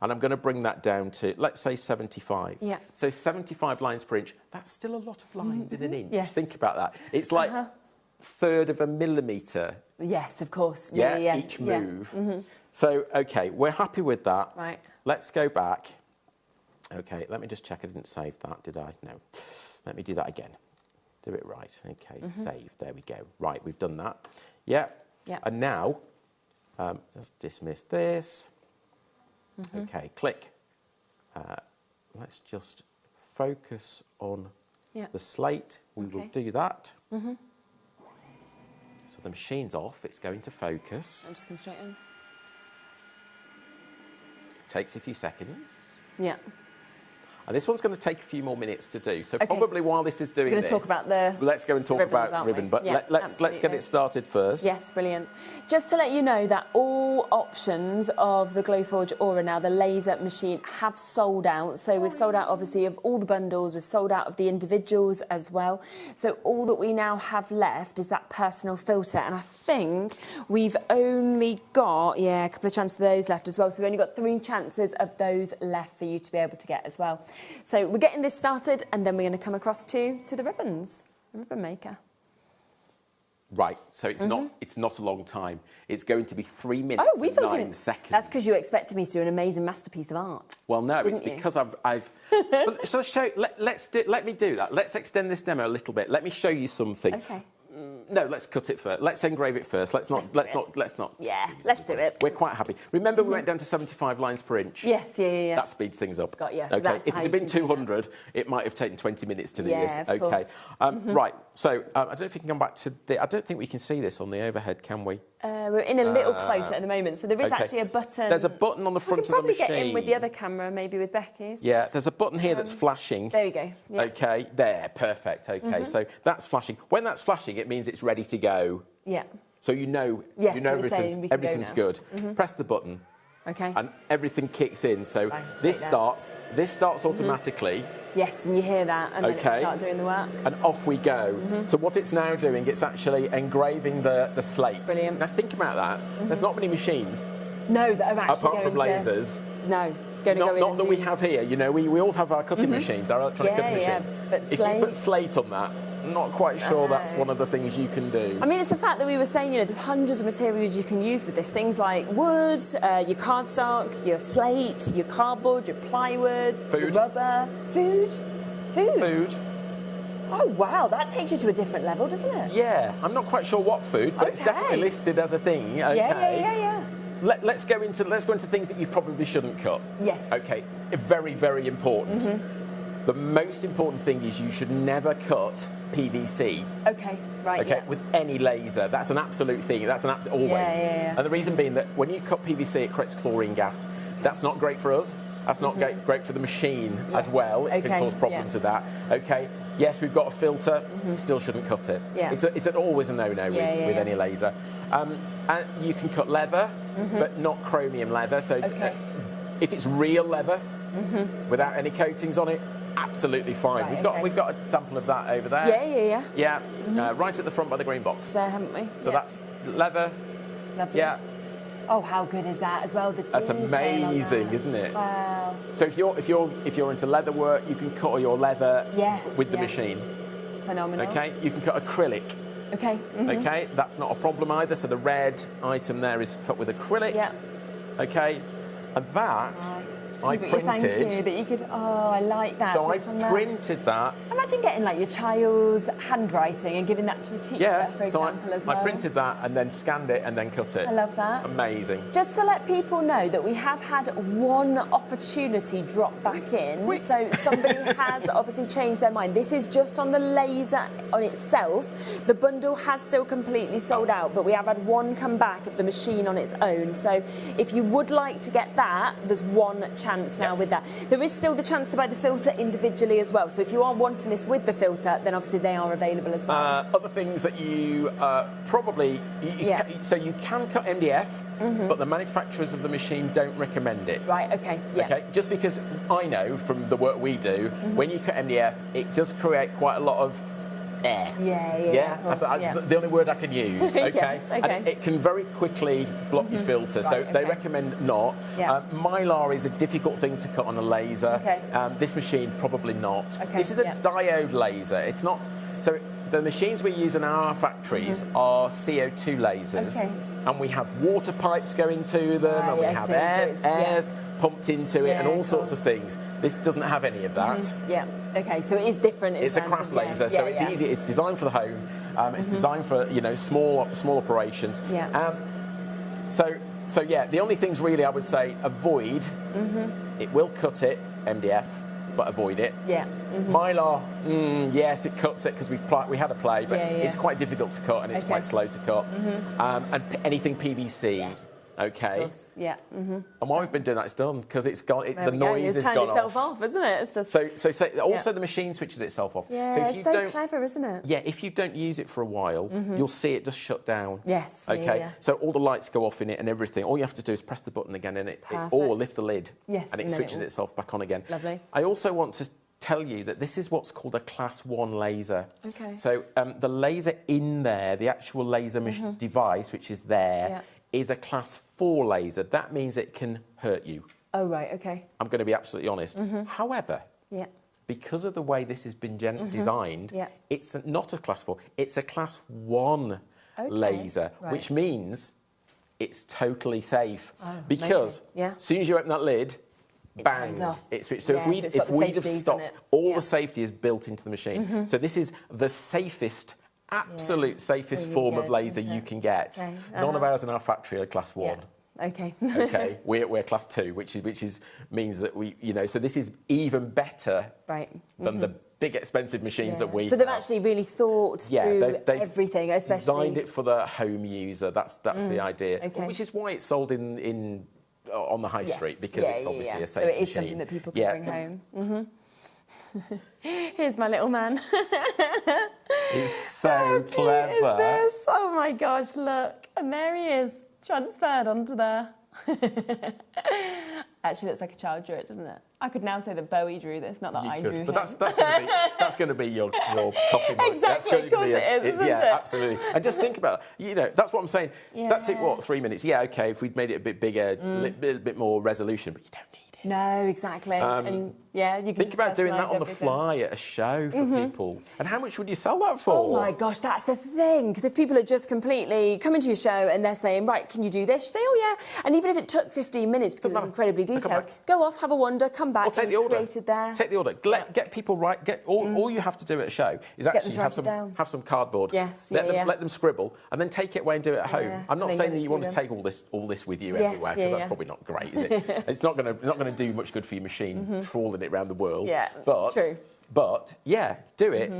And I'm going to bring that down to, let's say, 75. So 75 lines per inch, that's still a lot of lines in an inch. Think about that. It's like a third of a millimetre. Yes, of course. Each move. So, OK, we're happy with that. Right. Let's go back. OK, let me just check I didn't save that, did I? No. Let me do that again. Do it right. OK, save. There we go. Right, we've done that. And now, let's dismiss this. OK, click. Let's just focus on the slate. We will do that. So the machine's off. It's going to focus. I'm just going straight in. Takes a few seconds. And this one's going to take a few more minutes to do. So probably while this is doing We're going to talk about the let's go and talk ribbons, about ribbon. But let's get it started first. Yes, brilliant. Just to let you know that all options of the Glowforge Aura now, the laser machine, have sold out. So we've sold out, obviously, of all the bundles. We've sold out of the individuals as well. So all that we now have left is that personal filter. And I think we've only got, a couple of chances of those left as well. So we've only got 3 chances of those left for you to be able to get as well. So we're getting this started, and then we're going to come across to the ribbons, the ribbon maker. Right, so it's not a long time. It's going to be 3 minutes and 9 seconds. That's because you expected me to do an amazing masterpiece of art. Well, no, it's because I've well, shall I show? Let me do that. Let's extend this demo a little bit. Let me show you something. Okay. No, let's cut it first. Let's engrave it first. Let's not. Yeah, let's do it. We're quite happy. Remember, we went down to 75 lines per inch. Yes, yeah. That speeds things up. Got you. Okay. If it had been 200, it might have taken 20 minutes to do this. Of course. Right. So I don't know if you can come back to the. I don't think we can see this on the overhead, can we? We're in a little close at the moment, so there is actually a button. There's a button on the front of the machine. We could probably get in with the other camera, maybe with Becky's. Yeah, there's a button here that's flashing. There you go. Yeah. Okay, there, perfect. Okay, so that's flashing. When that's flashing, it means it's ready to go. Yeah. So you know everything's good. Press the button. Okay. And everything kicks in. So this starts automatically. Yes, and you hear that, and then it starts doing the work. And off we go. So what it's now doing, it's actually engraving the slate. Brilliant. Now think about that. There's not many machines. No, that are actually apart from lasers. No. Not that we have here. You know, we all have our cutting machines, our electronic cutting machines. But if you put slate on that, I'm not quite sure that's one of the things you can do. I mean, it's the fact that we were saying, there's hundreds of materials you can use with this. Things like wood, your cardstock, your slate, your cardboard, your plywood, your rubber, food. Oh, wow, that takes you to a different level, doesn't it? Yeah, I'm not quite sure what food, but it's definitely listed as a thing. Okay. Yeah. Let's go into things that you probably shouldn't cut. Yes. Okay, very, very important. The most important thing is you should never cut PVC. Okay, right. Okay, with any laser. That's an absolute thing. That's always. Yeah. And the reason being that when you cut PVC, it creates chlorine gas. That's not great for us. That's not great for the machine as well. It can cause problems with that. Okay. Yes, we've got a filter. Still shouldn't cut it. Yeah. It's always a no-no with any laser. And you can cut leather, but not chromium leather. So if it's real leather, without any coatings on it, absolutely fine. Right, We've got a sample of that over there. Yeah. Right at the front by the green box. There, haven't we? So that's leather. Lovely. Yeah. Oh, how good is that as well? That's amazing, isn't it? Wow. So if you're into leather work, you can cut all your leather with the machine. Phenomenal. Okay. You can cut acrylic. Okay. Okay. That's not a problem either. So the red item there is cut with acrylic. Yeah. Okay. And that. Nice. I printed. Thank you that you could. Oh, I like that. So I printed that. Imagine getting like your child's handwriting and giving that to a teacher, for example, as well. I printed that and then scanned it and then cut it. I love that. Amazing. Just to let people know that we have had one opportunity drop back in. So somebody has obviously changed their mind. This is just on the laser on itself. The bundle has still completely sold out, but we have had one come back of the machine on its own. So if you would like to get that, there's one chance now with that. There is still the chance to buy the filter individually as well. So if you are wanting this with the filter, then obviously they are available as well. Other things that you probably... So you can cut MDF, but the manufacturers of the machine don't recommend it. Right, okay, yeah. Okay, just because I know from the work we do, when you cut MDF, it does create quite a lot of air. Yeah. That's the only word I can use. Okay. Yes, okay. And it can very quickly block your filter, so they recommend not. Mylar is a difficult thing to cut on a laser. This machine probably not. This is a diode laser. It's not. So the machines we use in our factories are CO2 lasers, and we have water pipes going to them, and we have air pumped into it, and all sorts of things. This doesn't have any of that. Okay, so it is different. It's a craft laser, so it's easy. It's designed for the home. It's designed for small operations. So yeah, the only things really I would say avoid. It will cut it, MDF, but avoid it. Mylar, yes, it cuts it because we had a play, but it's quite difficult to cut and it's quite slow to cut. And anything PVC. Okay. And while we've been doing that, it's done because it's gone. The noise has gone off, isn't it? It's just so also the machine switches itself off. Yeah, so if you it's so clever, isn't it? Yeah, if you don't use it for a while, you'll see it just shut down. Yes. Okay. So all the lights go off in it and everything. All you have to do is press the button again, and or lift the lid. Yes. And it switches itself back on again. Lovely. I also want to tell you that this is what's called a Class 1 laser. Okay. So the laser in there, the actual laser device, which is there, is a Class 4 laser. That means it can hurt you. Oh, right, okay. I'm going to be absolutely honest. However, because of the way this has been designed, it's not a Class 4, it's a Class 1 laser, which means it's totally safe. Because as soon as you open that lid, bang, it switched. So if we'd have stopped, all the safety is built into the machine. So this is the safest, absolute safest form of laser you can get. None of ours in our factory are Class 1. Okay. Okay, we're Class 2, which means that we, so this is even better than the big expensive machines that we. So they've actually really thought through everything, especially designed it for the home user. That's the idea, which is why it's sold on the high street, because it's obviously a safe machine. So it is something that people can bring home. Here's my little man. He's so clever. Cute is this? Oh my gosh, look. And there he is, transferred onto there. Actually looks like a child drew it, doesn't it? I could now say that Bowie drew this, not that I drew him. But that's going to be your coffee mug. Exactly, of course it is, isn't it? Absolutely. And just think about it. That's what I'm saying. That took, 3 minutes? Yeah, okay, if we'd made it a bit bigger, a bit more resolution, but you don't need it. No, exactly. And you can think about doing that on the fly at a show for people. And how much would you sell that for? Oh my gosh, that's the thing. Because if people are just completely coming to your show and they're saying, right, can you do this? You say, oh yeah. And even if it took 15 minutes because it was incredibly detailed, go off, have a wander, come back. Or take the order. Created there. Take the order. Get people right. All you have to do at a show is actually have some cardboard. Yes. Let them scribble and then take it away and do it at home. I'm not saying that you want to take all this with you everywhere, because that's probably not great, is it? It's not going to do much good for your machine trawling it around the world. Yeah, true. But yeah, do it.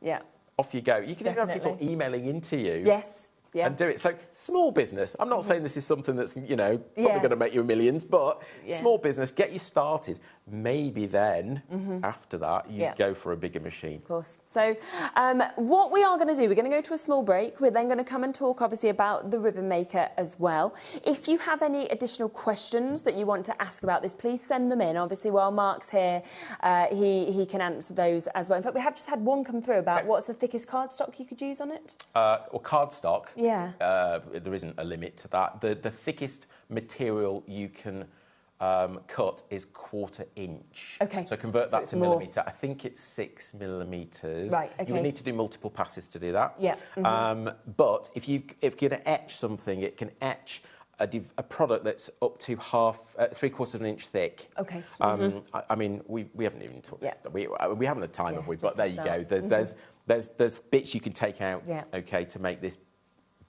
Yeah. Off you go. You can even have people emailing into you. Yes. and do it. So small business. I'm not saying this is something that's, you know, probably going to make you millions, but small business, get you started. Maybe then, after that, you go for a bigger machine. Of course. So what we are going to do, we're going to go to a small break. We're then going to come and talk, obviously, about the Ribbon Maker as well. If you have any additional questions that you want to ask about this, please send them in. Obviously, while Mark's here, he can answer those as well. In fact, we have just had one come through about what's the thickest cardstock you could use on it? Or cardstock. Yeah. There isn't a limit to that. The thickest material you can cut is 1/4 inch. Okay. So convert that to millimetre. I think it's 6 millimetres. Right, okay. You would need to do multiple passes to do that. Yeah. But if you're going to etch something, it can etch a product that's up to 3/4 of an inch thick. Okay. I mean, we haven't even talked. Yeah. We haven't had time, have we? But there you go. There's bits you can take out. Okay, to make this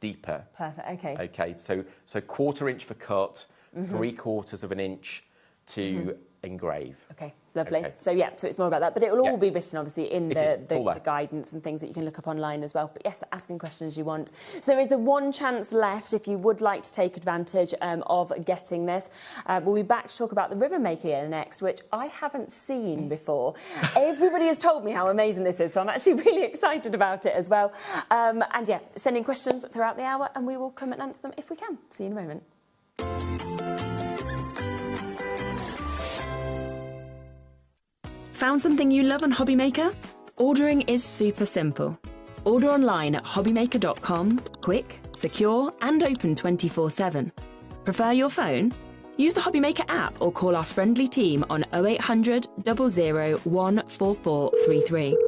deeper. Perfect. Okay. Okay. So 1/4 inch for cut, 3/4 of an inch to engrave. Okay, lovely. Okay. So so it's more about that, but it will all be written obviously in the guidance and things that you can look up online as well. But yes, asking questions you want. So there is the one chance left if you would like to take advantage of getting this. We'll be back to talk about the Ribbon Maker next, which I haven't seen before. Everybody has told me how amazing this is, so I'm actually really excited about it as well. And sending questions throughout the hour, and we will come and answer them if we can. See you in a moment. Found something you love on HobbyMaker? Ordering is super simple. Order online at hobbymaker.com, quick, secure and open 24/7. Prefer your phone? Use the HobbyMaker app or call our friendly team on 0800 00 14433.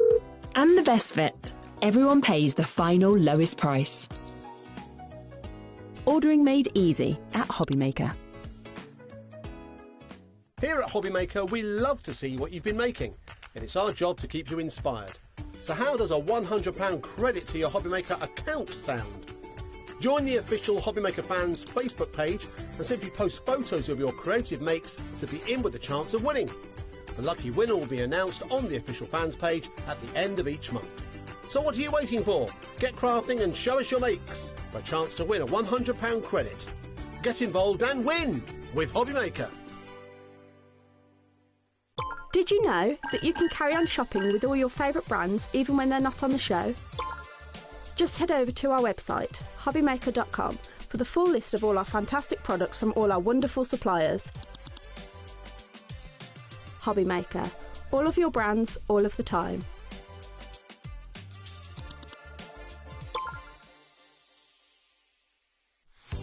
And the best bit, everyone pays the final lowest price. Ordering made easy at HobbyMaker. Here at HobbyMaker, we love to see what you've been making, and it's our job to keep you inspired. So how does a £100 credit to your HobbyMaker account sound? Join the official HobbyMaker fans Facebook page and simply post photos of your creative makes to be in with the chance of winning. The lucky winner will be announced on the official fans page at the end of each month. So what are you waiting for? Get crafting and show us your makes for a chance to win a £100 credit. Get involved and win with HobbyMaker. Did you know that you can carry on shopping with all your favourite brands even when they're not on the show? Just head over to our website, hobbymaker.com, for the full list of all our fantastic products from all our wonderful suppliers. HobbyMaker, all of your brands, all of the time.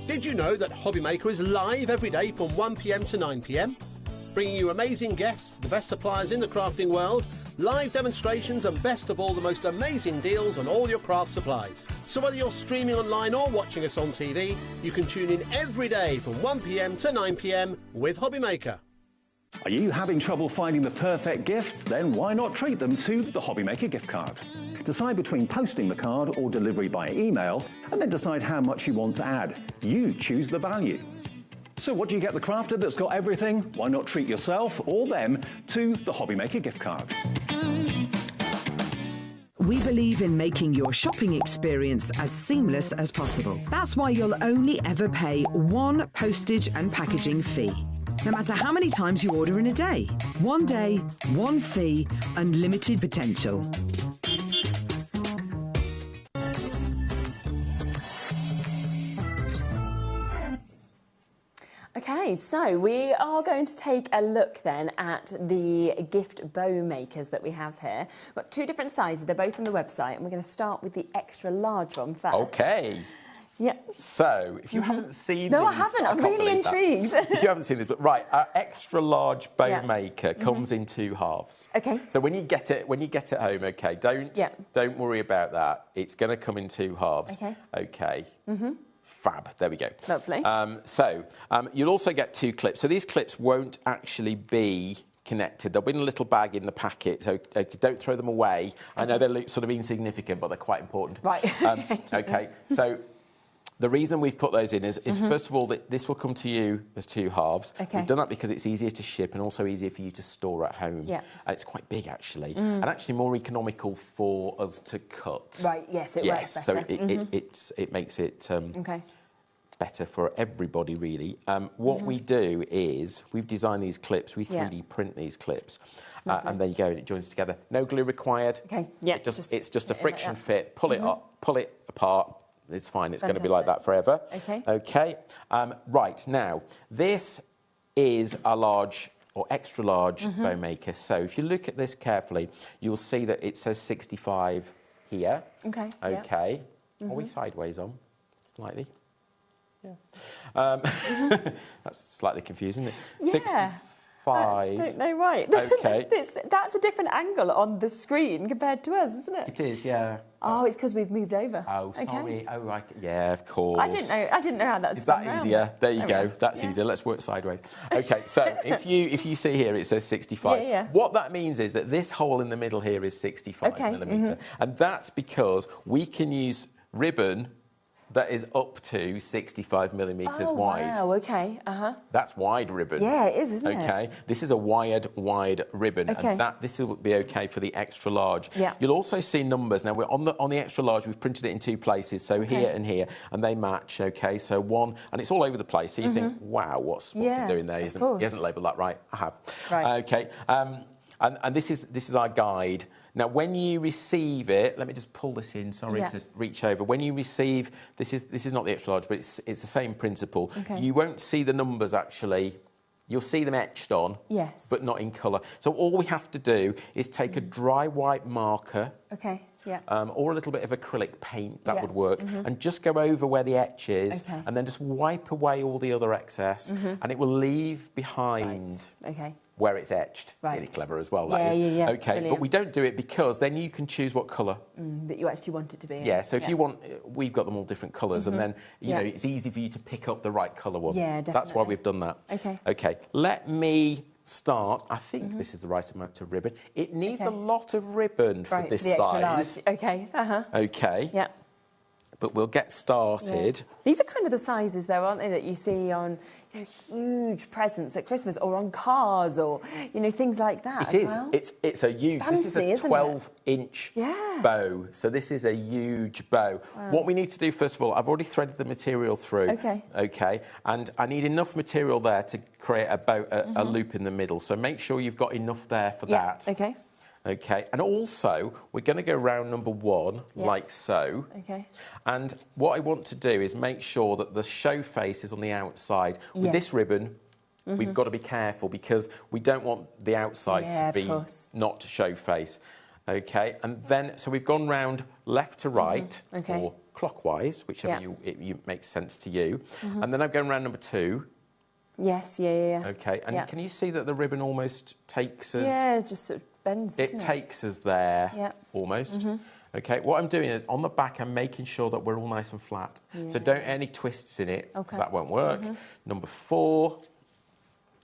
Did you know that HobbyMaker is live every day from 1 p.m. to 9 p.m? Bringing you amazing guests, the best suppliers in the crafting world, live demonstrations and best of all, the most amazing deals on all your craft supplies. So whether you're streaming online or watching us on TV, you can tune in every day from 1 p.m. to 9 p.m. with HobbyMaker. Are you having trouble finding the perfect gift? Then why not treat them to the HobbyMaker gift card? Decide between posting the card or delivery by email, and then decide how much you want to add. You choose the value. So what do you get the crafter that's got everything? Why not treat yourself or them to the HobbyMaker gift card? We believe in making your shopping experience as seamless as possible. That's why you'll only ever pay one postage and packaging fee. No matter how many times you order in a day. One day, one fee, unlimited potential. Okay, so we are going to take a look then at the gift bow makers that we have here. We've got two different sizes, they're both on the website, and we're going to start with the extra large one first. Okay. Yeah. So, if you haven't seen No, these, I haven't. I'm really intrigued. If you haven't seen this, but right, our extra large bow maker comes in 2 halves. Okay. So when you get it home, okay, don't worry about that. It's going to come in 2 halves. Okay. Okay. Fab. There we go. Lovely. You'll also get 2 clips. So these clips won't actually be connected. They'll be in a little bag in the packet, so don't throw them away. I know they're sort of insignificant, but they're quite important. Right. Okay. So The reason we've put those in is first of all, that this will come to you as 2 halves. Okay. We've done that because it's easier to ship and also easier for you to store at home. Yeah. And it's quite big, actually, and actually more economical for us to cut. Right, yes, it works better. So it makes it better for everybody, really. What we do is we've designed these clips, we 3D print these clips, and there you go, and it joins together. No glue required. Okay, yeah. It's just a friction fit. Pull it up, pull it apart. It's fine. It's going to be like that forever. Okay. Okay. Right, now, this is a large or extra large bow maker. So if you look at this carefully, you'll see that it says 65 here. Okay. Okay. Are we sideways on? Slightly? Yeah. That's slightly confusing, isn't it? Yeah. 65. I don't know why. Okay. That's a different angle on the screen compared to us, isn't it? It is, yeah. Oh, it's because we've moved over. Oh, sorry. Okay. Oh, right. Yeah, of course. I didn't know how that's. Is that easier? There you go. That's Yeah. easier. Let's work sideways. Okay, so if you see here, it says 65. Yeah. What that means is that this hole in the middle here is 65 millimetre. And that's because we can use ribbon that is up to 65 millimetres wide. Wow, okay, That's wide ribbon. Yeah, it is, isn't it? Okay, this is a wide ribbon, Okay. and this will be okay for the extra large. Yeah. You'll also see numbers. Now, we're on the extra large, we've printed it in 2 places, so here and here, and they match, okay? So one, and it's all over the place, so you think, wow, what's he doing there? He hasn't labelled that right. I have. Right. Okay, and this is our guide. Now, when you receive it, let me just pull this in. Sorry to reach over. When you receive, this is not the extra large, but it's the same principle. Okay. You won't see the numbers actually. You'll see them etched on, but not in colour. So all we have to do is take a dry white marker, or a little bit of acrylic paint, that would work, and just go over where the etch is, and then just wipe away all the other excess, and it will leave behind where it's etched. Really clever as well, that is. Yeah. Okay, Brilliant. but we don't do it because then you can choose what colour. That you actually want it to be. Yeah, so if you want, we've got them all different colours, and then, you know, it's easy for you to pick up the right colour one. Yeah, definitely. That's why we've done that. Okay. Okay, let me start. I think this is the right amount of ribbon. It needs a lot of ribbon for this the extra size. large. Okay, Okay. Yeah. But we'll get started. These are kind of the sizes, though, aren't they, that you see on huge presents at Christmas or on cars or, things like that. It is. Well. It's a huge. Fancy, this is a 12-inch bow. So this is a huge bow. Wow. What we need to do, first of all, I've already threaded the material through. Okay. Okay. And I need enough material there to create a loop in the middle. So make sure you've got enough there for that. Okay. Okay, and also we're going to go round number 1 like so. Okay. And what I want to do is make sure that the show face is on the outside. With this ribbon, we've got to be careful because we don't want the outside to be not show face. Okay, and then so we've gone round left to right or clockwise, whichever you makes sense to you. And then I'm going round number 2. Yes, yeah. Okay, and can you see that the ribbon almost takes us? Yeah, just sort of bends, doesn't it takes us there, almost. Okay, what I'm doing is on the back, I'm making sure that we're all nice and flat. So don't any twists in it, because that won't work. Number 4.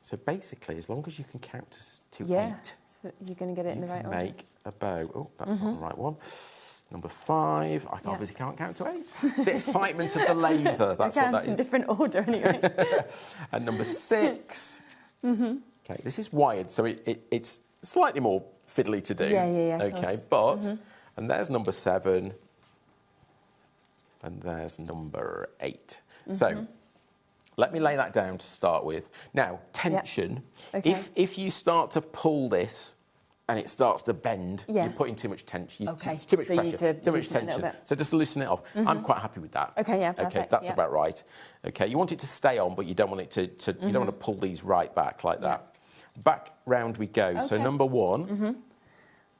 So basically, as long as you can count to 8, so you're going to get it in the right order. Make a bow. Oh, that's not the right one. Number 5, I obviously can't count to 8. It's the excitement of the laser. That's what that is. in different order anyway. And number 6. Okay, this is wired, so it's slightly more fiddly to do. Yeah. Okay, but and there's number 7, and there's number 8. So let me lay that down to start with. Now, tension. Okay. If you start to pull this and it starts to bend, you're putting too much tension. It's too much pressure, too much tension. So just loosen it off. I'm quite happy with that. Okay, yeah, perfect. Okay, that's about right. Okay, you want it to stay on, but you don't want it to you don't want to pull these right back like that. Back round we go. So number 1.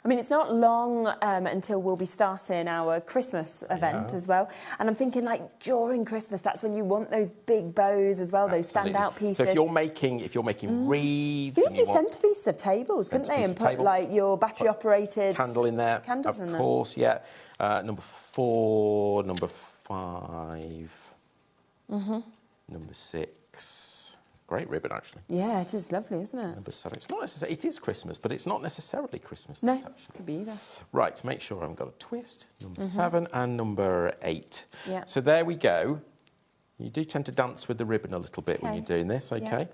I mean, it's not long until we'll be starting our Christmas event as well. And I'm thinking, like, during Christmas, that's when you want those big bows as well, those standout pieces. So if you're making wreaths... Could be centrepieces of tables, couldn't they? And put, like, your battery-operated... Candle in there. Candles in there. Of course, yeah. Number 4, number 5, number 6... Great ribbon, actually. Yeah, it is lovely, isn't it? Number 7. It's not necessarily... It is Christmas, but it's not necessarily Christmas. No, actually. could be either. Right, make sure I've got a twist. Number 7 and number 8. Yeah. So there we go. You do tend to dance with the ribbon a little bit when you're doing this, okay?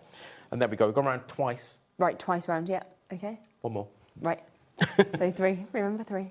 And there we go. We've gone around twice. Right, twice round, yeah. Okay. One more. Right. So 3. Remember 3.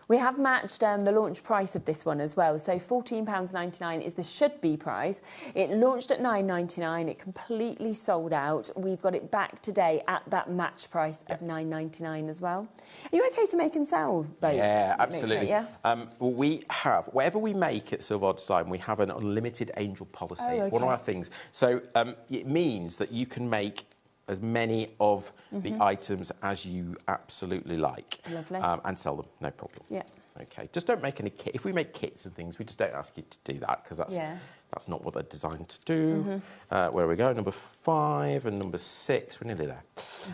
We have matched the launch price of this one as well. So £14.99 is the should-be price. It launched at £9.99. It completely sold out. We've got it back today at that match price of £9.99 as well. Are you okay to make and sell boats? Yeah, absolutely. Yeah? Well, we have, whatever we make at Silver Design, we have an unlimited angel policy. It's one of our things. So it means that you can make as many of the items as you absolutely like. Lovely. And sell them, no problem. Yeah. Okay, just don't make any kit. If we make kits and things, we just don't ask you to do that because that's not what they're designed to do. Where we go, number 5 and number 6, we're nearly there.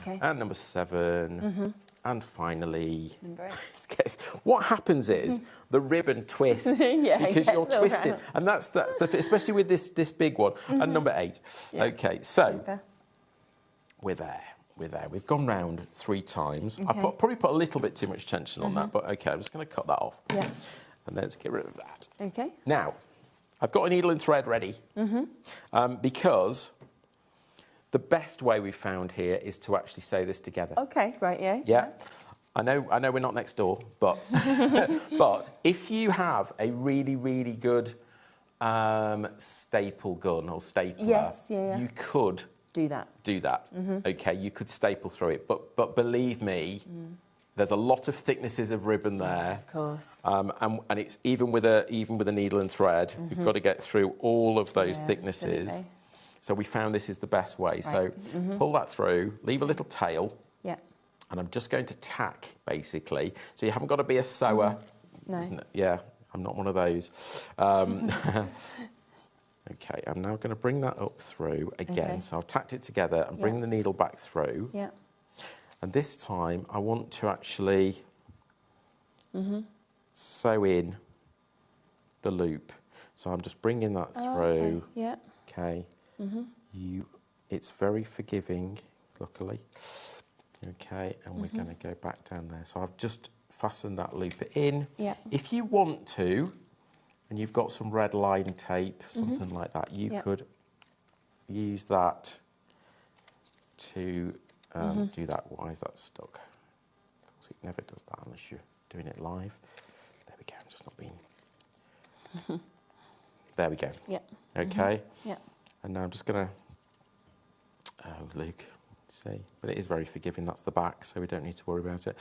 Okay. And number 7. And finally, Number 8. what happens is the ribbon twists because you're twisting, and that's the especially with this big one. And number 8. Yeah. Okay, so. Super. We're there. We've gone round 3 times. I probably put a little bit too much tension on that, but okay, I'm just going to cut that off. Yeah. And then let's get rid of that. Okay. Now, I've got a needle and thread ready because the best way we've found here is to actually sew this together. Okay, right, yeah. I know we're not next door, but but if you have a really, really good staple gun or stapler, you could do that. Okay, you could staple through it, but believe me, there's a lot of thicknesses of ribbon there. Of course. And it's even with a needle and thread, we've got to get through all of those thicknesses. Absolutely. So we found this is the best way. Right. So pull that through, leave a little tail. Yeah. And I'm just going to tack basically. So you haven't got to be a sewer. No. Isn't it? Yeah, I'm not one of those. Okay, I'm now going to bring that up through again. Okay. So I've tacked it together and bring the needle back through. Yeah. And this time I want to actually sew in the loop. So I'm just bringing that through. Okay. Yeah. Okay. It's very forgiving, luckily. Okay, and we're going to go back down there. So I've just fastened that loop in. Yeah. If you want to, and you've got some red line tape, something like that, you could use that to do that. Why is that stuck? Because it never does that unless you're doing it live. There we go, I'm just not being... There we go. Yeah. Okay. Yeah. And now I'm just going to... Oh, Luke, see. But it is very forgiving. That's the back, so we don't need to worry about it.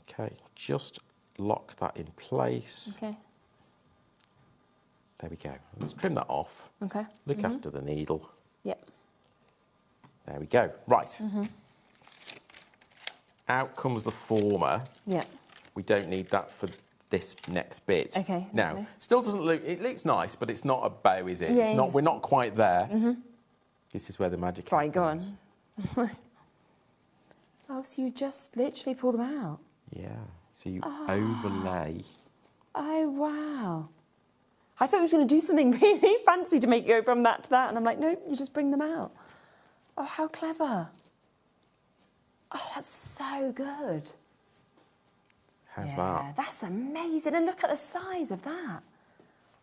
Okay, just lock that in place. Okay. There we go. Let's trim that off. Okay. Look after the needle. Yep. There we go. Right. Out comes the former. Yeah. We don't need that for this next bit. Okay. Now, still doesn't look... It looks nice, but it's not a bow, is it? Yeah, it's not. We're not quite there. This is where the magic happens. Right, go on. Oh, so you just literally pull them out? Yeah. So you overlay. Oh, wow. I thought it was going to do something really fancy to make you go from that to that. And I'm like, no, you just bring them out. Oh, how clever. Oh, that's so good. How's that? That's amazing. And look at the size of that.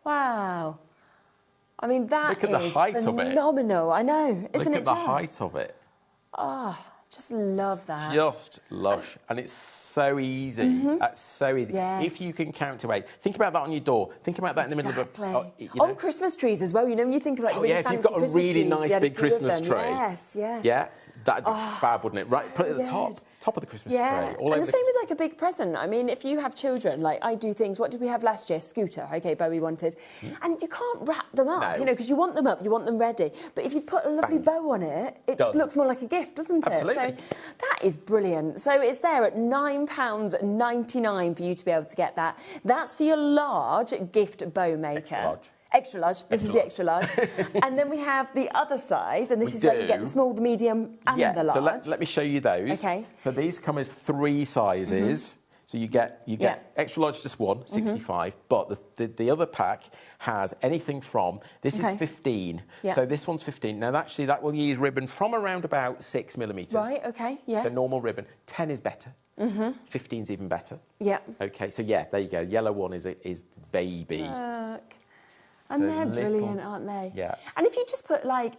Wow. I mean, that is phenomenal. I know, isn't it? Look at the height of it. Oh, just love that. Just lush. And it's so easy. That's so easy. Yes. If you can count to 8. Think about that on your door. Think about that in the middle of a... On Christmas trees as well. You know, when you think of like really fancy Christmas trees. If you've got a really nice big Christmas tree. Yes, yeah. Yeah, that'd be fab, wouldn't it? Right, put it at the top of the Christmas tree. All and the same with like a big present. I mean, if you have children, like I do things, what did we have last year? Scooter, okay, Bowie wanted. And you can't wrap them up, you know, because you want them up, you want them ready. But if you put a lovely bow on it, it just looks more like a gift, doesn't it? Absolutely. So that is brilliant. So it's there at £9.99 for you to be able to get that. That's for your large gift bow maker. Extra large. This is the extra large. And then we have the other size, and this is where you get the small, the medium, and the large. So let me show you those. Okay. So these come as 3 sizes. So you get extra large, just one, 65. But the other pack has anything from, this is 15. So this one's 15. Now, actually, that will use ribbon from around about 6 millimetres. Right, okay, yeah. So normal ribbon. 10 is better. 15's even better. Yeah. Okay, so yeah, there you go. Yellow one is baby. And they're brilliant, aren't they? Yeah. And if you just put like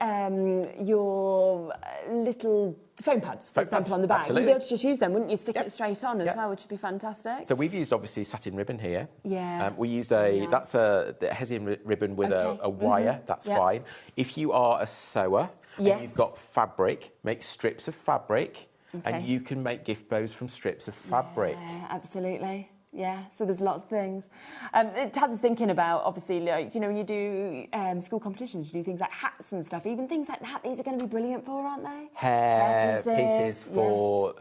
your little foam pads, for example, on the back, you'd be able to just use them, wouldn't you? Stick it straight on as well, which would be fantastic. So we've used obviously satin ribbon here. Yeah. We used that's a hessian ribbon with a wire. That's fine. If you are a sewer and you've got fabric, make strips of fabric, and you can make gift bows from strips of fabric. Yeah, absolutely. Yeah, so there's lots of things. Taz is thinking about, obviously, like, you know, when you do school competitions, you do things like hats and stuff. Even things like that, these are going to be brilliant for, aren't they? Hair pieces for,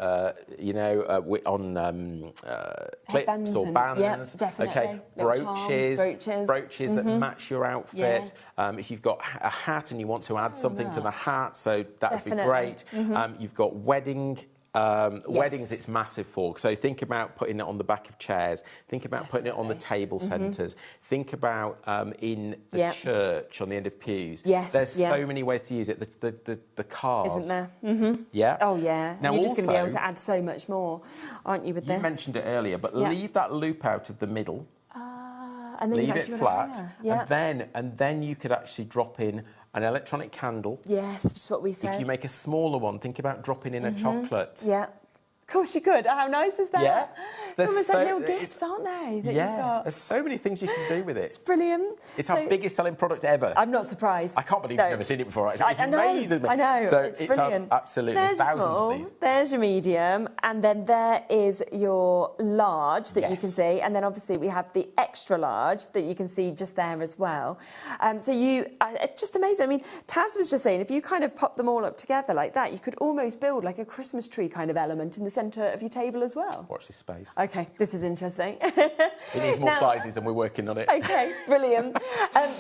you know, on clips or bands. Yep, definitely. Okay, brooches that match your outfit. If you've got a hat and you want to add something to the hat, so that would be great. You've got weddings, it's massive for. So think about putting it on the back of chairs. Think about putting it on the table centres. Think about in the church, on the end of pews. There's so many ways to use it. The cars. Isn't there? Yeah. Oh, yeah. Now, you're just going to be able to add so much more, aren't you, with this? You mentioned it earlier, but leave that loop out of the middle. And then leave it flat. And then you could actually drop in an electronic candle. Yes, which is what we said. If you make a smaller one, think about dropping in a chocolate. Yeah. Of course you could. How nice is that? Yeah. There's almost like little gifts, aren't they? That you've got. There's so many things you can do with it. It's brilliant. It's our biggest selling product ever. I'm not surprised. I can't believe you've never seen it before, actually. It's amazing. I know. So it's brilliant. Absolutely. There's thousands your small, of these. there's your medium, and then there is your large that you can see, and then obviously we have the extra large that you can see just there as well. So it's just amazing. I mean, Taz was just saying, if you kind of pop them all up together like that, you could almost build like a Christmas tree kind of element in the centre of your table as well. Watch this space. Okay, this is interesting. It needs more sizes and we're working on it. Okay, brilliant.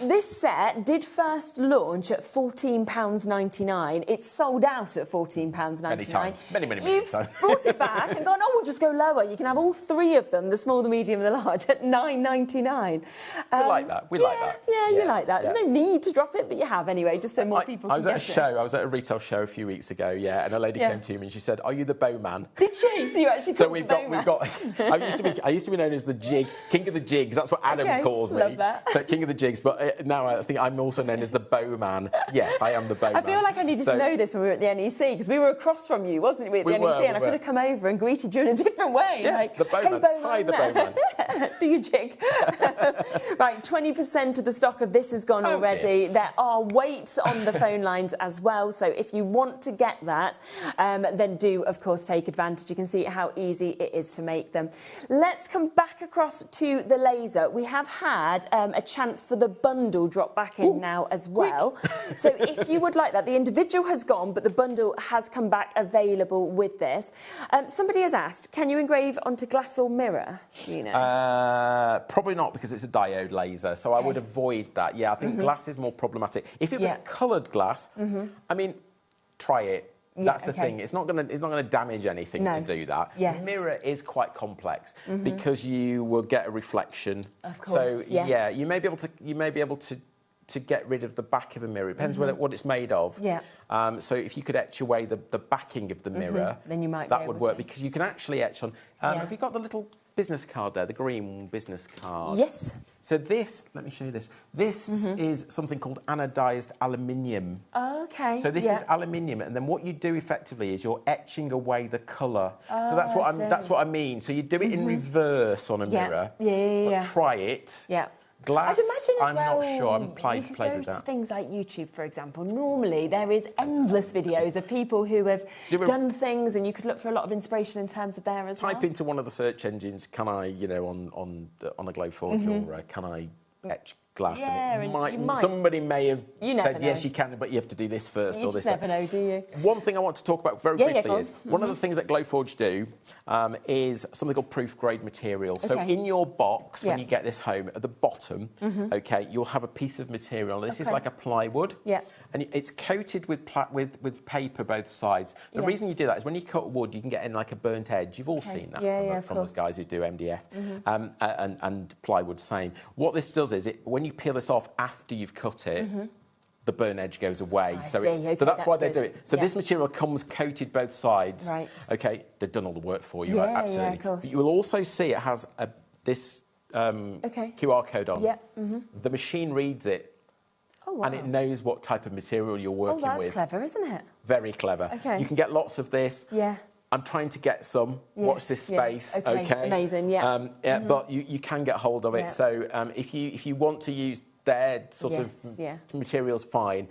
This set did first launch at £14.99. It's sold out at £14.99. Many times. Many times. You've brought it back and gone, we'll just go lower. You can have all three of them, the small, the medium and the large, at £9.99. We like that. We like that. Yeah, you like that. There's no need to drop it, but you have anyway, just so more people can get it. I was at a retail show a few weeks ago, and a lady came to me and she said, "Are you the bowman?" Did she? So you actually So we've got. I used to be known as the jig, king of the jigs. That's what Adam calls me. Love that. So king of the jigs, but now I think I'm also known as the bowman. Yes, I am the bowman. I feel like I needed to know this when we were at the NEC, because we were across from you, wasn't we, at the NEC? And I could have come over and greeted you in a different way. Yeah, like, the bowman. Hey, bowman. Hi, the bowman. Do your jig. Right, 20% of the stock of this has gone already. Dear. There are weights on the phone lines as well, so if you want to get that, then do, of course, take advantage. You can see how easy it is to make them. Let's come back across to the laser. We have had a chance for the bundle drop back in now as well. So if you would like that, the individual has gone, but the bundle has come back available with this. Somebody has asked, can you engrave onto glass or mirror? Do you know? Probably not, because it's a diode laser, so I would avoid that. Yeah, I think glass is more problematic. If it was coloured glass, I mean, try it. That's the thing. It's not going to damage anything to do that. Yes. Mirror is quite complex because you will get a reflection. Of course. So you may be able to get rid of the back of a mirror. It depends what it's made of. Yeah. So if you could etch away the backing of the mirror, then you might that would work, because you can actually etch on. Have you got the little business card there, the green business card? Yes. So this, let me show you this. This is something called anodised aluminium. Okay. So this is aluminium, and then what you do effectively is you're etching away the colour. So that's what I mean. So you do it in reverse on a mirror. Yeah. Try it. Yeah. Glass, I'd imagine as I'm not sure. I'm you played could with go to that. things like YouTube, for example. Normally, there is endless videos of people who have done things, and you could look for a lot of inspiration in terms of there as well. Type into one of the search engines, can I, on a Glowforge, or can I etch glass? Yeah, and somebody may have said, yes, know. you can, but you have to do this first, or this. You never know, do you? One thing I want to talk about very quickly is one of the Mm-hmm. things that Glowforge do is something called proof grade material. So in your box, when you get this home, at the bottom, you'll have a piece of material. This is like a plywood, and it's coated with paper both sides. The reason you do that is when you cut wood, you can get in like a burnt edge. You've all seen that from those guys who do MDF, and plywood same. What this does is, when you peel this off after you've cut it, the burn edge goes away. So that's why they do it. So this material comes coated both sides. Right. Okay, they've done all the work for you, absolutely. Yeah, of course. But you will also see it has this QR code on. Yeah. The machine reads it. Oh, wow. And it knows what type of material you're working with. Oh, that's clever, isn't it? Very clever. Okay. You can get lots of this. Yeah. I'm trying to get some. Yes, Watch this space. yeah. Okay. Amazing. Yeah. But you can get hold of it. Yeah. So if you want to use their sort of materials, fine.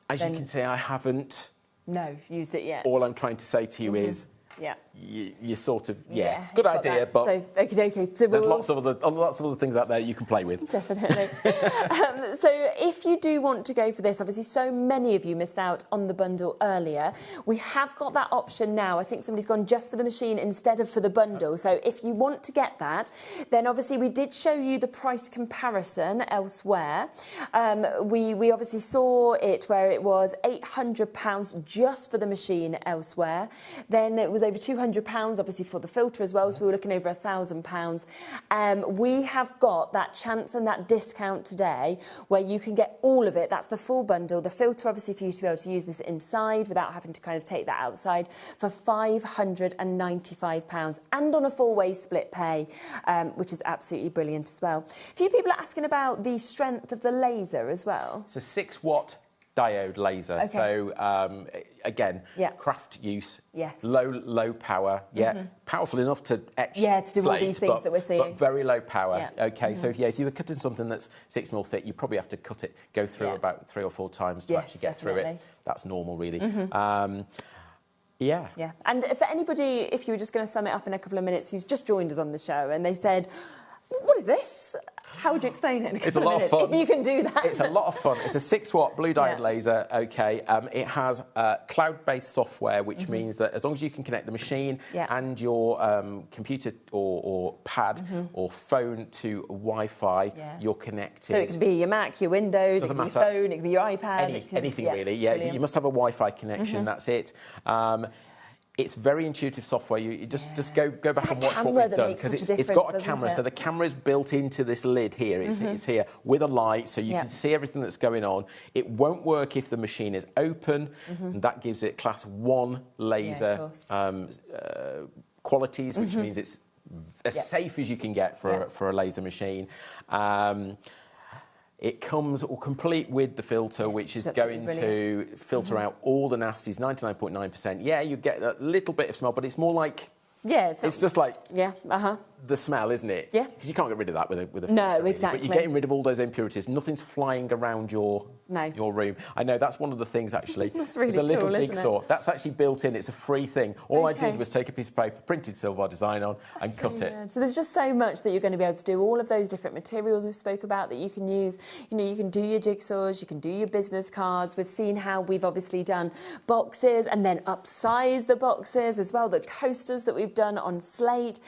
As you can see, I haven't. No, used it yet. All I'm trying to say to you is. Yeah. You sort of, yes, good idea, that. but so, okay. So there's lots of other things out there you can play with. Definitely. So if you do want to go for this, obviously so many of you missed out on the bundle earlier. We have got that option now. I think somebody's gone just for the machine instead of for the bundle. So if you want to get that, then obviously we did show you the price comparison elsewhere. We obviously saw it where it was £800 just for the machine elsewhere. Then it was over £200 obviously for the filter as well, so we were looking over £1,000. We have got that chance and that discount today where you can get all of it. That's the full bundle. The filter obviously for you to be able to use this inside without having to kind of take that outside for £595 and on a 4-way split pay, which is absolutely brilliant as well. A few people are asking about the strength of the laser as well. It's a 6-watt diode laser. Okay. So again, craft use, low power, powerful enough to etch to do all these things that we're seeing. But very low power. Okay, so if you were cutting something that's 6mm thick, you probably have to go through about 3 or 4 times to actually get through it. That's normal, really. Yeah. And for anybody, if you were just going to sum it up in a couple of minutes, who's just joined us on the show and they said, what is this? How would you explain it in a couple of minutes? If you can do that. It's a lot of fun. It's a 6-watt blue diode laser, okay. It has cloud-based software, which means that as long as you can connect the machine and your computer or pad or phone to Wi-Fi, you're connected. So it can be your Mac, your Windows, Doesn't it can be your phone, it can be your iPad. Anything really, You must have a Wi-Fi connection, that's it. It's very intuitive software. You just go back and watch what we've done because it's got a camera. So the camera is built into this lid here. It's here with a light, so you can see everything that's going on. It won't work if the machine is open, and that gives it Class 1 laser qualities, which means it's as safe as you can get for a laser machine. It comes all complete with the filter, which is going to filter out all the nasties, 99.9%. Yeah, you get a little bit of smell, but it's more like... it's just like the smell, isn't it? Yeah. Because you can't get rid of that with a filter. No, really. exactly. But you're getting rid of all those impurities. Nothing's flying around your room. I know, that's one of the things, actually. That's really cool, There's a little isn't jigsaw. it? That's actually built in. It's a free thing. All I did was take a piece of paper, printed Silver design on, and cut it. So there's just so much that you're going to be able to do. All of those different materials we spoke about that you can use. You know, you can do your jigsaws, you can do your business cards. We've seen how we've obviously done boxes and then upsize the boxes as well, the coasters that we've done on slate.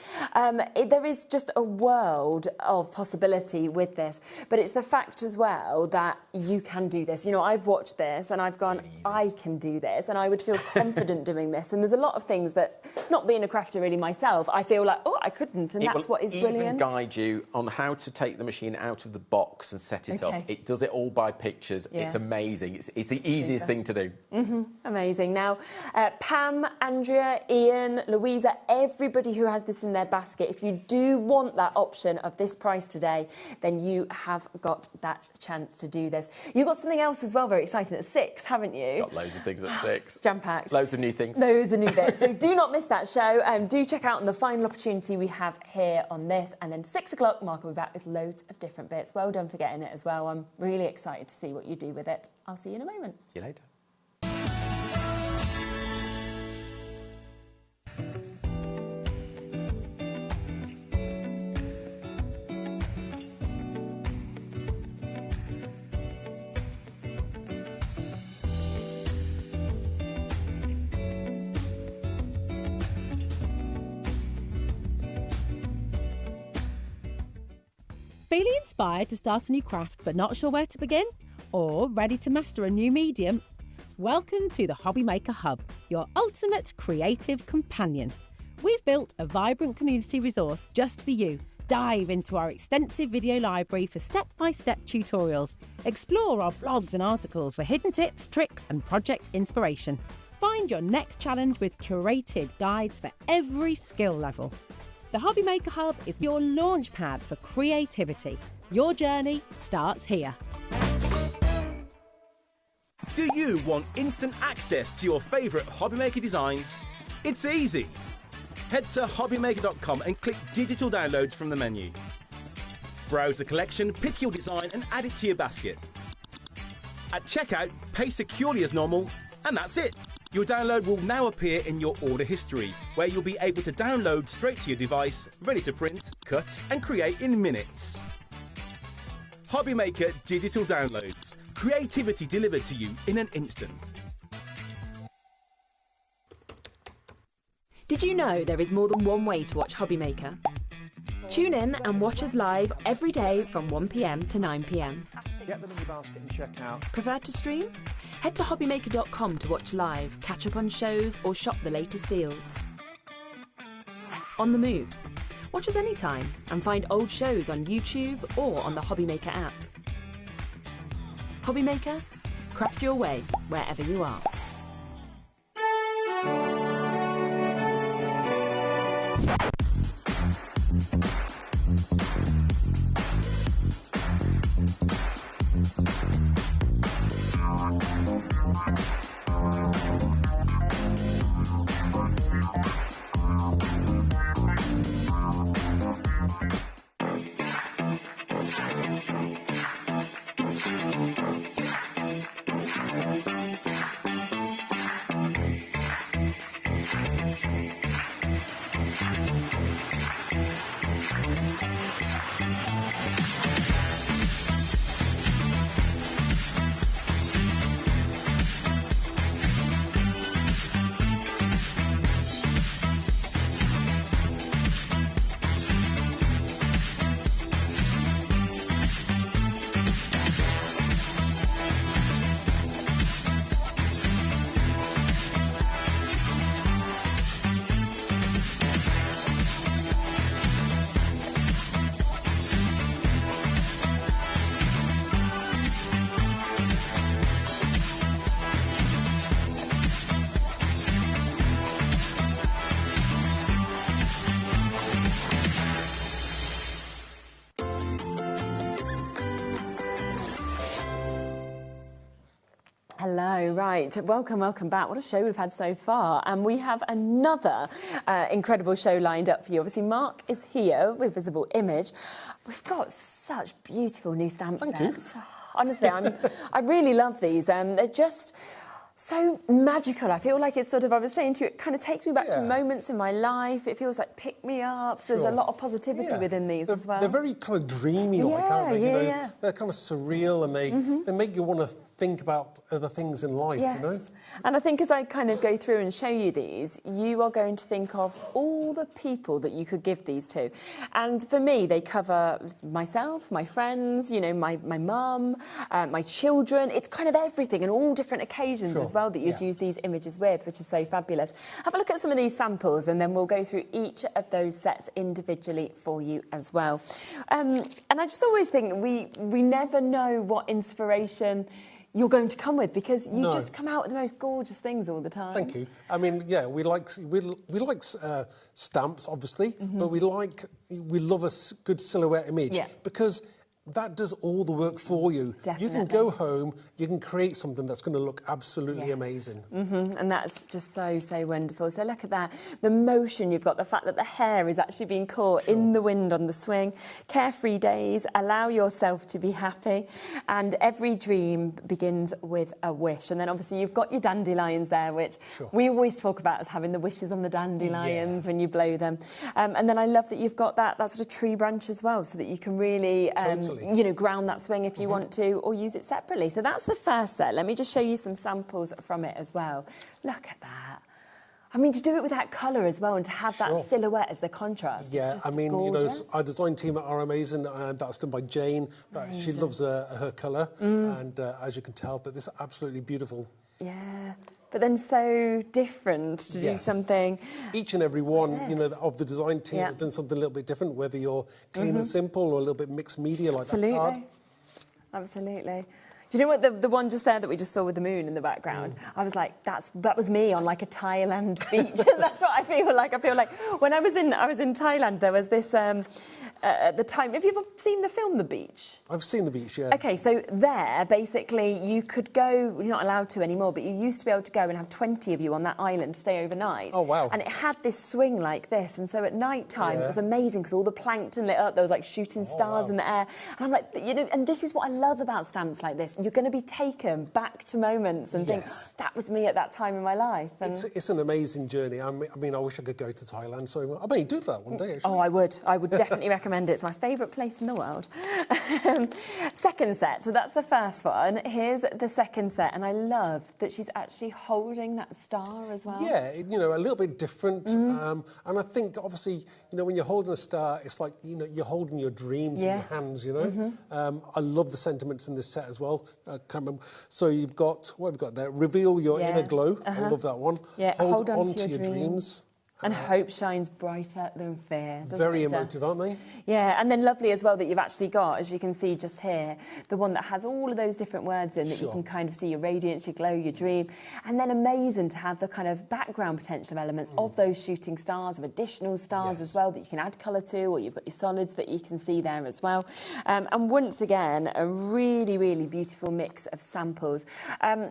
There is just a world of possibility with this, but it's the fact as well that you can do this. You know, I've watched this and I've gone, I can do this, and I would feel confident doing this. And there's a lot of things that, not being a crafter really myself, I feel like, I couldn't, and that's what is brilliant. It will even guide you on how to take the machine out of the box and set it up. It does it all by pictures. It's amazing. It's the easiest thing to do. Amazing. Now, Pam, Andrea, Ian, Louisa, everybody who has this in their basket, if you do want that option of this price today, then you have got that chance to do this. You've got something else as well very exciting at 6, haven't you? Got loads of things at 6. Jam-packed. Loads of new things. Loads of new bits. So do not miss that show. Do check out the final opportunity we have here on this. And then 6 o'clock, Mark will be back with loads of different bits. Well done for getting it as well. I'm really excited to see what you do with it. I'll see you in a moment. See you later. Feeling inspired to start a new craft but not sure where to begin? Or ready to master a new medium? Welcome to the HobbyMaker Hub, your ultimate creative companion. We've built a vibrant community resource just for you. Dive into our extensive video library for step-by-step tutorials. Explore our blogs and articles for hidden tips, tricks and project inspiration. Find your next challenge with curated guides for every skill level. The HobbyMaker Hub is your launch pad for creativity. Your journey starts here. Do you want instant access to your favourite HobbyMaker designs? It's easy. Head to HobbyMaker.com and click Digital Downloads from the menu. Browse the collection, pick your design and add it to your basket. At checkout, pay securely as normal, and that's it. Your download will now appear in your order history, where you'll be able to download straight to your device, ready to print, cut and create in minutes. HobbyMaker Digital Downloads. Creativity delivered to you in an instant. Did you know there is more than one way to watch HobbyMaker? Tune in and watch us live every day from 1 p.m. to 9 p.m. Get them in your basket and check out. Prefer to stream? Head to hobbymaker.com to watch live, catch up on shows or shop the latest deals. On the move? Watch us anytime and find old shows on YouTube or on the HobbyMaker app. HobbyMaker, craft your way wherever you are. Hello, right. Welcome back. What a show we've had so far. And we have another incredible show lined up for you. Obviously, Mark is here with Visible Image. We've got such beautiful new stamp sets. Honestly, I really love these. They're just so magical. I feel like it's sort of, I was saying to you, it kind of takes me back to moments in my life. It feels like pick-me-ups. There's a lot of positivity within these as well. They're very kind of dreamy, like, aren't they? They're kind of surreal, and they make you want to think about other things in life, you know? And I think as I kind of go through and show you these, you are going to think of all the people that you could give these to. And for me, they cover myself, my friends, you know, my mum, my children. It's kind of everything and all different occasions as well that you'd use these images with, which is so fabulous. Have a look at some of these samples and then we'll go through each of those sets individually for you as well. And I just always think we never know what inspiration you're going to come with, because you just come out with the most gorgeous things all the time. Thank you. I mean, yeah, we like stamps, obviously, but we love a good silhouette image because that does all the work for you. Definitely. You can go home, you can create something that's going to look absolutely amazing. And that's just so, so wonderful. So look at that. The motion you've got, the fact that the hair is actually being caught in the wind on the swing. Carefree days, allow yourself to be happy. And every dream begins with a wish. And then obviously you've got your dandelions there, which we always talk about as having the wishes on the dandelions when you blow them. And then I love that you've got that sort of tree branch as well, so that you can really you know, ground that swing if you want to, or use it separately. So that's the first set. Let me just show you some samples from it as well. Look at that. I mean, to do it with that colour as well and to have that silhouette as the contrast. Yeah, just I mean, gorgeous. you know, our design team are amazing, and that's done by Jane. She loves her colour, and as you can tell, but this is absolutely beautiful. Yeah. But then so different to do something. Each and every one, you know, of the design team have done something a little bit different, whether you're clean and simple or a little bit mixed media like that card. Absolutely. Do you know what, the one just there that we just saw with the moon in the background? I was like, that was me on like a Thailand beach. That's what I feel like. I feel like when I was in Thailand, there was this, at the time, have you ever seen the film The Beach? I've seen The Beach, yeah. Okay, so there, basically, you could go, you're not allowed to anymore, but you used to be able to go and have 20 of you on that island, stay overnight. Oh, wow. And it had this swing like this, and so at night time, it was amazing, because all the plankton lit up, there was like shooting stars in the air. And I'm like, you know, and this is what I love about stamps like this. You're going to be taken back to moments and think, that was me at that time in my life. And it's an amazing journey. I mean, I wish I could go to Thailand, so I may do that one day, actually. Oh, I would definitely recommend it. It's my favourite place in the world. Second set, so that's the first one. Here's the second set, and I love that she's actually holding that star as well. Yeah, you know, a little bit different. And I think, obviously, you know, when you're holding a star, it's like, you know, you're holding your dreams in your hands, you know. I love the sentiments in this set as well. So you've got, what have we got there? Reveal your inner glow. I love that one. Yeah, hold on to your dreams. And hope shines brighter than fear. Very emotive, aren't they? Yeah, and then lovely as well that you've actually got, as you can see just here, the one that has all of those different words in that you can kind of see your radiance, your glow, your dream. And then amazing to have the kind of background potential elements of those shooting stars, of additional stars as well that you can add colour to, or you've got your solids that you can see there as well. And once again, a really, really beautiful mix of samples.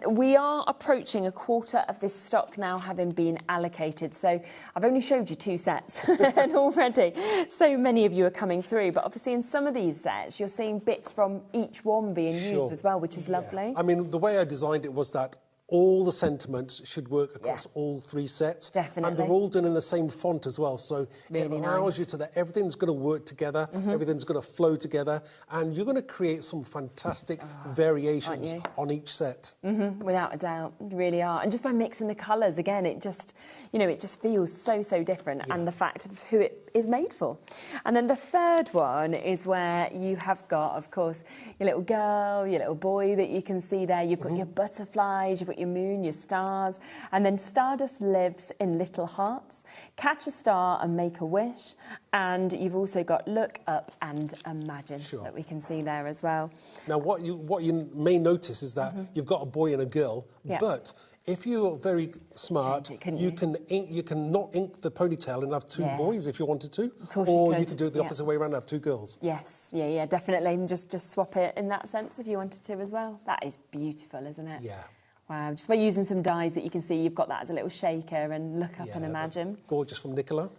We are approaching a quarter of this stock now having been allocated. So I've only showed you 2 sets and already so many of you are coming through, but obviously in some of these sets you're seeing bits from each one being used as well, which is lovely. I mean, the way I designed it was that all the sentiments should work across all 3 sets. Definitely. And they're all done in the same font as well, so really it allows you to that everything's going to work together, everything's going to flow together, and you're going to create some fantastic variations on each set. Without a doubt, you really are. And just by mixing the colours, again, it just, you know, it just feels so, so different, and the fact of who it is made for. And then the third one is where you have got, of course, your little girl, your little boy that you can see there. You've got your butterflies, you've got your moon, your stars, and then Stardust lives in little hearts. Catch a star and make a wish, and you've also got look up and imagine that we can see there as well. Now, what you may notice is that you've got a boy and a girl, but if you're very smart, you can not ink the ponytail and have 2 boys if you wanted to, or you could do it the opposite way around and have 2 girls. Yes, yeah, definitely, and just swap it in that sense if you wanted to as well. That is beautiful, isn't it? Yeah. Wow, just by using some dies that you can see, you've got that as a little shaker and look up and imagine. Gorgeous from Nicola.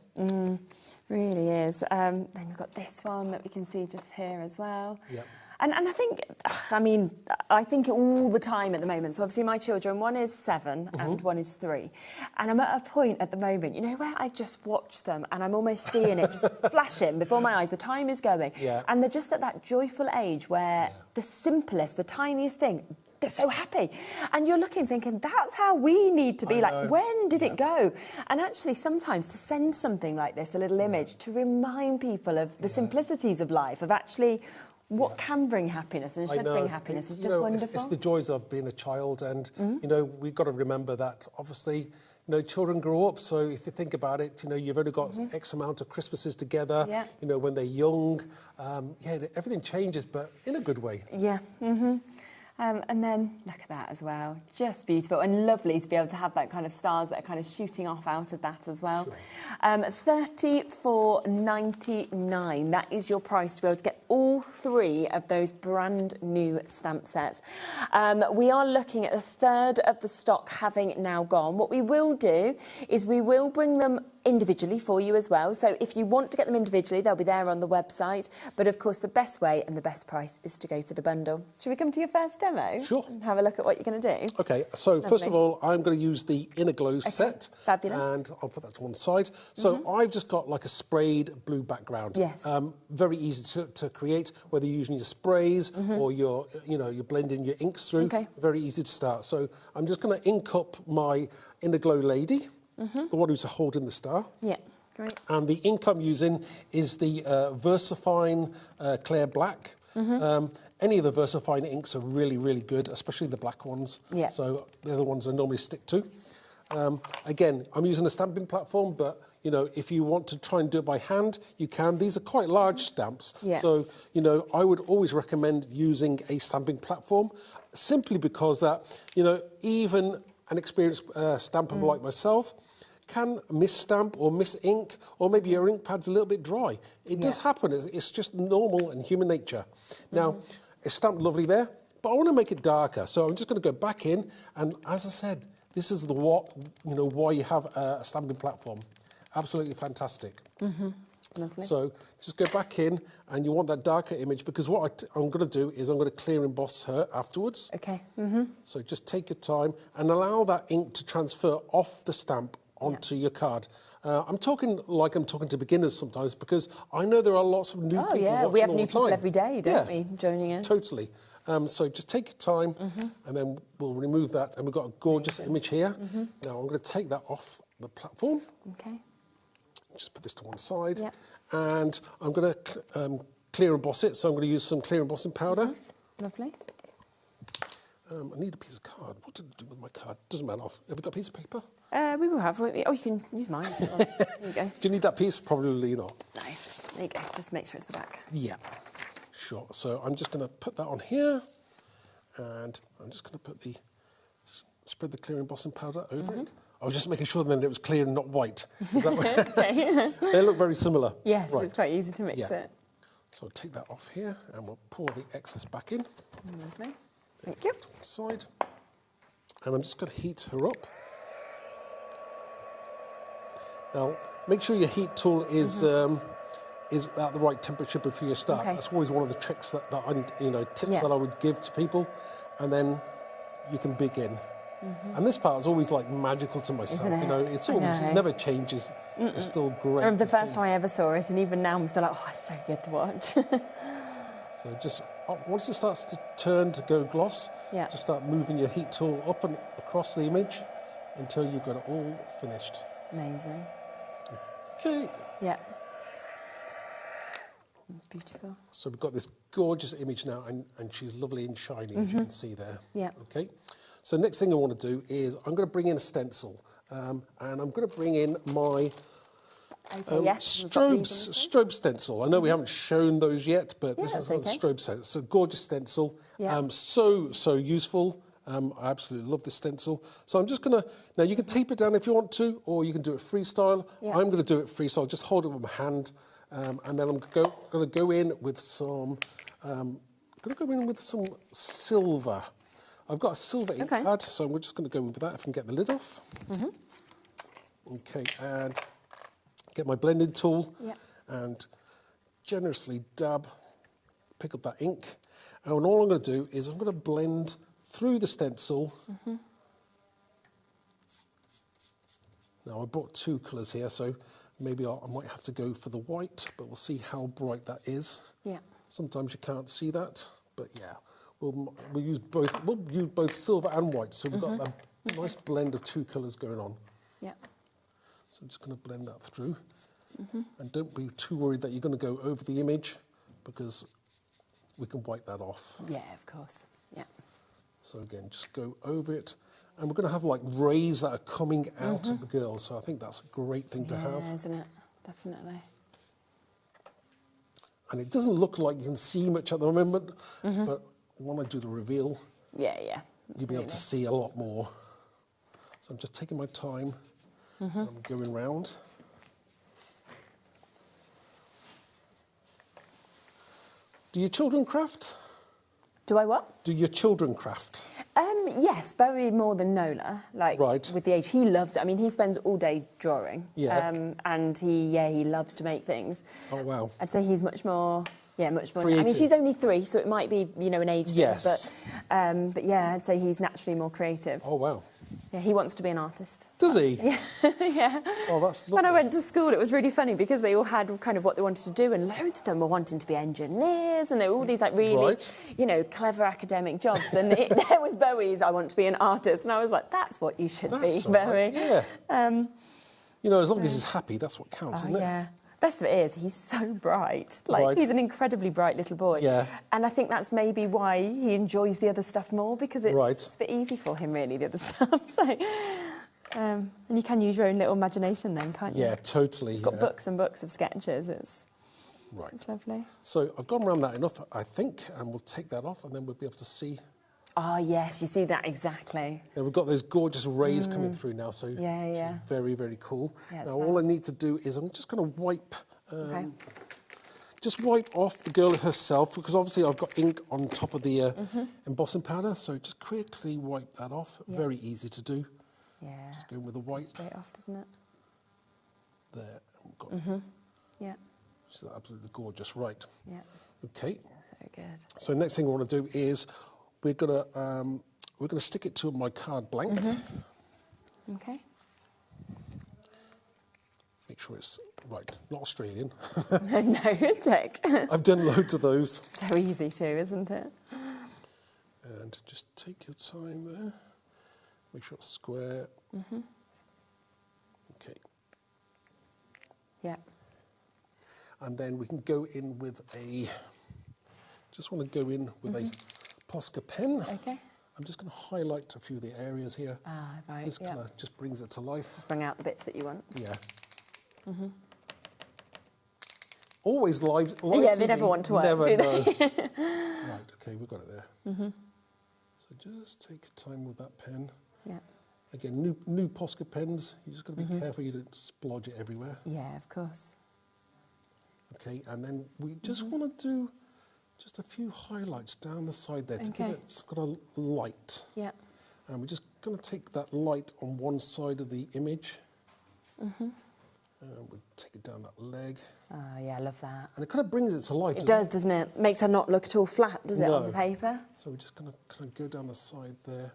Really is. Then you've got this one that we can see just here as well. Yep. And I think, I mean, I think all the time at the moment. So obviously my children, one is 7 and one is 3. And I'm at a point at the moment, you know, where I just watch them and I'm almost seeing it just flashing before my eyes. The time is going. And they're just at that joyful age where the simplest, the tiniest thing, they're so happy. And you're looking, thinking, that's how we need to be. Like, when did it go? And actually, sometimes to send something like this, a little image, to remind people of the simplicities of life, of actually what can bring happiness and should bring happiness is just wonderful. It's the joys of being a child. And, you know, we've got to remember that, obviously, you know, children grow up. So if you think about it, you know, you've only got X amount of Christmases together, you know, when they're young. Everything changes, but in a good way. And then look at that as well, just beautiful and lovely to be able to have that kind of stars that are kind of shooting off out of that as well. $34.99, that is your price to be able to get all 3 of those brand new stamp sets. We are looking at a third of the stock having now gone. What we will do is we will bring them individually for you as well. So if you want to get them individually, they'll be there on the website. But of course, the best way and the best price is to go for the bundle. Should we come to your first demo? Sure. And have a look at what you're going to do? Okay, so first of all, I'm going to use the Inner Glow set. Fabulous. And I'll put that to one side. So I've just got like a sprayed blue background. Yes. Very easy to create, whether you're using your sprays or you're blending your inks through. Very easy to start. So I'm just going to ink up my Inner Glow lady. The one who's holding the star. Yeah, great. And the ink I'm using is the VersaFine Clear Black. Any of the VersaFine inks are really, really good, especially the black ones. So they're the ones I normally stick to. Again, I'm using a stamping platform, but You know, if you want to try and do it by hand, you can. These are quite large stamps. Yeah. So, you know, I would always recommend using a stamping platform simply because that, you know, even an experienced stamper like myself can miss-stamp or miss-ink, or maybe your ink pad's a little bit dry. It does happen. It's just normal and human nature. Now, it's stamped lovely there, but I want to make it darker. So I'm just going to go back in, and as I said, this is the why you have a stamping platform. Absolutely fantastic. Lovely. So just go back in, and you want that darker image, because what I'm going to do is I'm going to clear emboss her afterwards. Okay. So just take your time and allow that ink to transfer off the stamp onto your card. I'm talking to beginners sometimes, because I know there are lots of new people watching all the time. We have new people every day, don't we, joining us? Totally. So just take your time, and then we'll remove that, and we've got a gorgeous image here. Now I'm going to take that off the platform. Okay. Just put this to one side, Yep. and I'm going to clear emboss it. So I'm going to use some clear embossing powder. Lovely. I need a piece of card. What did I do with my card? Doesn't matter. Have we got a piece of paper? We will have. Oh, you can use mine. There you go. Do you need that piece? Probably not. No. There you go. Just make sure it's the back. Yeah. Sure. So I'm just going to put that on here, and I'm just going to spread the clear embossing powder over it. I was just making sure then it was clear and not white. Is that right? Okay. They look very similar. Yes, right. it's quite easy to mix it. So I'll take that off here, and we'll pour the excess back in. Lovely. Thank you. To one side. And I'm just going to heat her up. Now, make sure your heat tool is at the right temperature before you start. Okay. That's always one of the tricks that tips that I would give to people, and then you can begin. And this part is always like magical to myself. Isn't it? You know, it never changes. It's still great. I remember the first time I ever saw it, and even now I'm still like, oh, it's so good to watch. So just once it starts to turn to go gloss, just start moving your heat tool up and across the image until you've got it all finished. Amazing. Okay. Yeah. It's beautiful. So we've got this gorgeous image now, and she's lovely and shiny, as you can see there. Yeah. Okay. So next thing I want to do is I'm going to bring in a stencil, and I'm going to bring in my strobe stencil. I know we haven't shown those yet, but this is a strobe stencil. It's a gorgeous stencil. So useful. I absolutely love this stencil. So I'm just going to, now you can tape it down if you want to, or you can do it freestyle. I'm going to do it freestyle. Just hold it with my hand, and then I'm going to go in with some silver. I've got a silver ink pad, so we're just going to go with that if I can get the lid off. Okay, and get my blending tool and generously pick up that ink. And all I'm going to do is I'm going to blend through the stencil. Now I brought two colours here, so maybe I might have to go for the white, but we'll see how bright that is. Yeah. Sometimes you can't see that, but yeah. We'll use both. We'll use both silver and white, so we've got a nice blend of two colours going on. Yeah. So I'm just going to blend that through, and don't be too worried that you're going to go over the image, because we can wipe that off. Yeah, of course. Yeah. So again, just go over it, and we're going to have like rays that are coming out of the girl. So I think that's a great thing to have. Yeah, isn't it? Definitely. And it doesn't look like you can see much at the moment, but when I do the reveal, you'll be able to see a lot more. So I'm just taking my time. I'm going round. Do your children craft? Do I what? Do your children craft? Yes, Bowie more than Nola. Like with the age, he loves it. I mean, he spends all day drawing. Yeah. And he loves to make things. Oh wow. I'd say he's much more. Yeah, much more. Creative. I mean, she's only 3, so it might be, an age thing. But yeah, I'd say he's naturally more creative. Oh, wow. Yeah, he wants to be an artist. Does he? Yeah. Yeah. Oh, that's lovely. When I went to school, it was really funny because they all had kind of what they wanted to do, and loads of them were wanting to be engineers, and they were all these like really, clever academic jobs. And there was Bowie's, I want to be an artist, and I was like, that's what you should be, Bowie. Right, yeah. As long as he's happy, that's what counts, isn't it? Yeah. Best of it is, he's so bright. Like, he's an incredibly bright little boy. Yeah. And I think that's maybe why he enjoys the other stuff more, because it's a bit easy for him, really, the other stuff. So, And you can use your own little imagination then, can't you? Yeah, totally. It's got books and books of sketches. It's lovely. So I've gone around that enough, I think, and we'll take that off, and then we'll be able to see. Oh, yes, you see that exactly. Yeah, we've got those gorgeous rays coming through now, so very, very cool. Yeah, now, all I need to do is I'm just going to wipe... Just wipe off the girl herself, because obviously I've got ink on top of the embossing powder, so just quickly wipe that off. Very easy to do. Yeah. Just going with a wipe. Straight off, doesn't it? There. Got Yeah. She's absolutely gorgeous. Right. Yeah. Okay. So good. So next thing we want to do is we're gonna stick it to my card blank. Okay. Make sure it's right. Not Australian. No, check. I've done loads of those. So easy too, isn't it? And just take your time there. Make sure it's square. Okay. Yeah. And then we can go in with a, just want to go in with a Posca pen. Okay. I'm just going to highlight a few of the areas here. Ah, right. This kind of just brings it to life. Just bring out the bits that you want. Yeah. Always live. Yeah, they never want to work, never do they? Right, okay, we've got it there. So just take your time with that pen. Yeah. Again, new Posca pens. You just got to be careful you don't splodge it everywhere. Yeah, of course. Okay, and then we just want to do just a few highlights down the side there to give it sort of light. Yeah. And we're just going to take that light on one side of the image. We'll take it down that leg. Oh, yeah, I love that. And it kind of brings it to life. It does, doesn't it? Makes her not look at all flat, does it, on the paper? So we're just going to kind of go down the side there.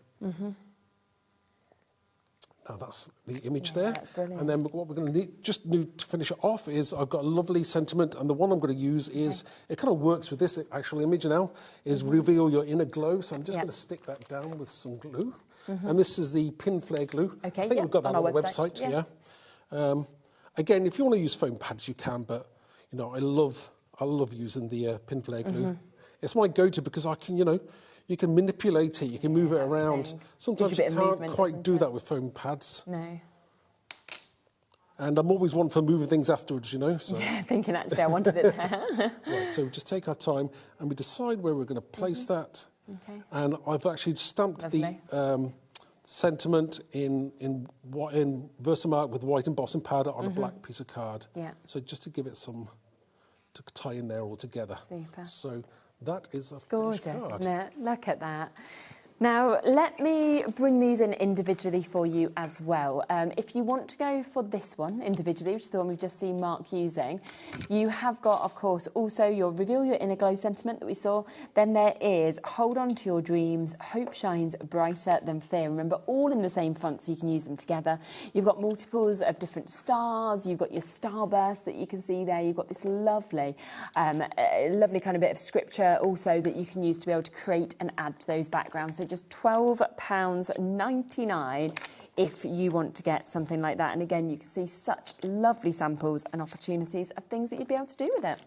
Now that's the image there. That's brilliant. And then what we're going to need to finish it off is I've got a lovely sentiment, and the one I'm going to use is, it kind of works with this actual image now, is reveal your inner glow. So I'm just going to stick that down with some glue. And this is the pin flare glue. Okay, I think we've got that on our website. Yeah. Again, if you want to use foam pads, you can, but you know, I love using the pin flare glue. It's my go-to because I can, you can manipulate it, you can move it around. Sometimes you can't quite do that with foam pads. No. And I'm always one for moving things afterwards, So. Yeah, thinking actually I wanted it there. Right, so we just take our time and we decide where we're going to place that. Okay. And I've actually stamped the sentiment in Versamark with white embossing powder on a black piece of card. Yeah. So just to give it some, to tie in there all together. Super. So that is a gorgeous, finished card. isn't it? Look at that. Now, let me bring these in individually for you as well. If you want to go for this one individually, which is the one we've just seen Mark using, you have got, of course, also your Reveal Your Inner Glow sentiment that we saw. Then there is Hold On to Your Dreams, Hope Shines Brighter Than Fear. Remember, all in the same font, so you can use them together. You've got multiples of different stars. You've got your starburst that you can see there. You've got this lovely kind of bit of scripture also that you can use to be able to create and add to those backgrounds. So just £12.99 if you want to get something like that. And again, you can see such lovely samples and opportunities of things that you'd be able to do with it.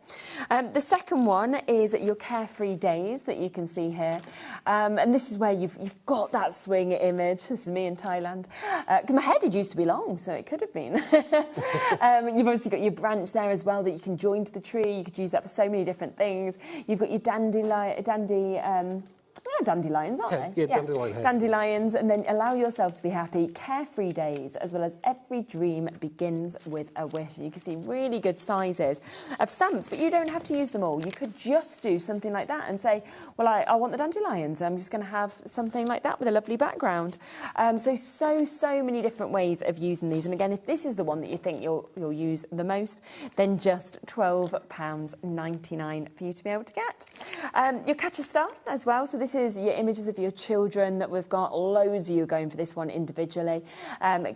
The second one is your Carefree Days that you can see here. And this is where you've got that swing image. This is me in Thailand. Because my hair did used to be long, so it could have been. You've obviously got your branch there as well that you can join to the tree. You could use that for so many different things. You've got your dandelions, aren't they? Yeah, dandelion heads. Dandelions, and then allow yourself to be happy. Carefree Days, as well as Every Dream Begins with a Wish. And you can see really good sizes of stamps, but you don't have to use them all. You could just do something like that and say, well, I want the dandelions, and I'm just going to have something like that with a lovely background. So many different ways of using these. And again, if this is the one that you think you'll use the most, then just £12.99 for you to be able to get. Your Catch a Star as well. So this is your images of your children that we've got. Loads of you going for this one individually.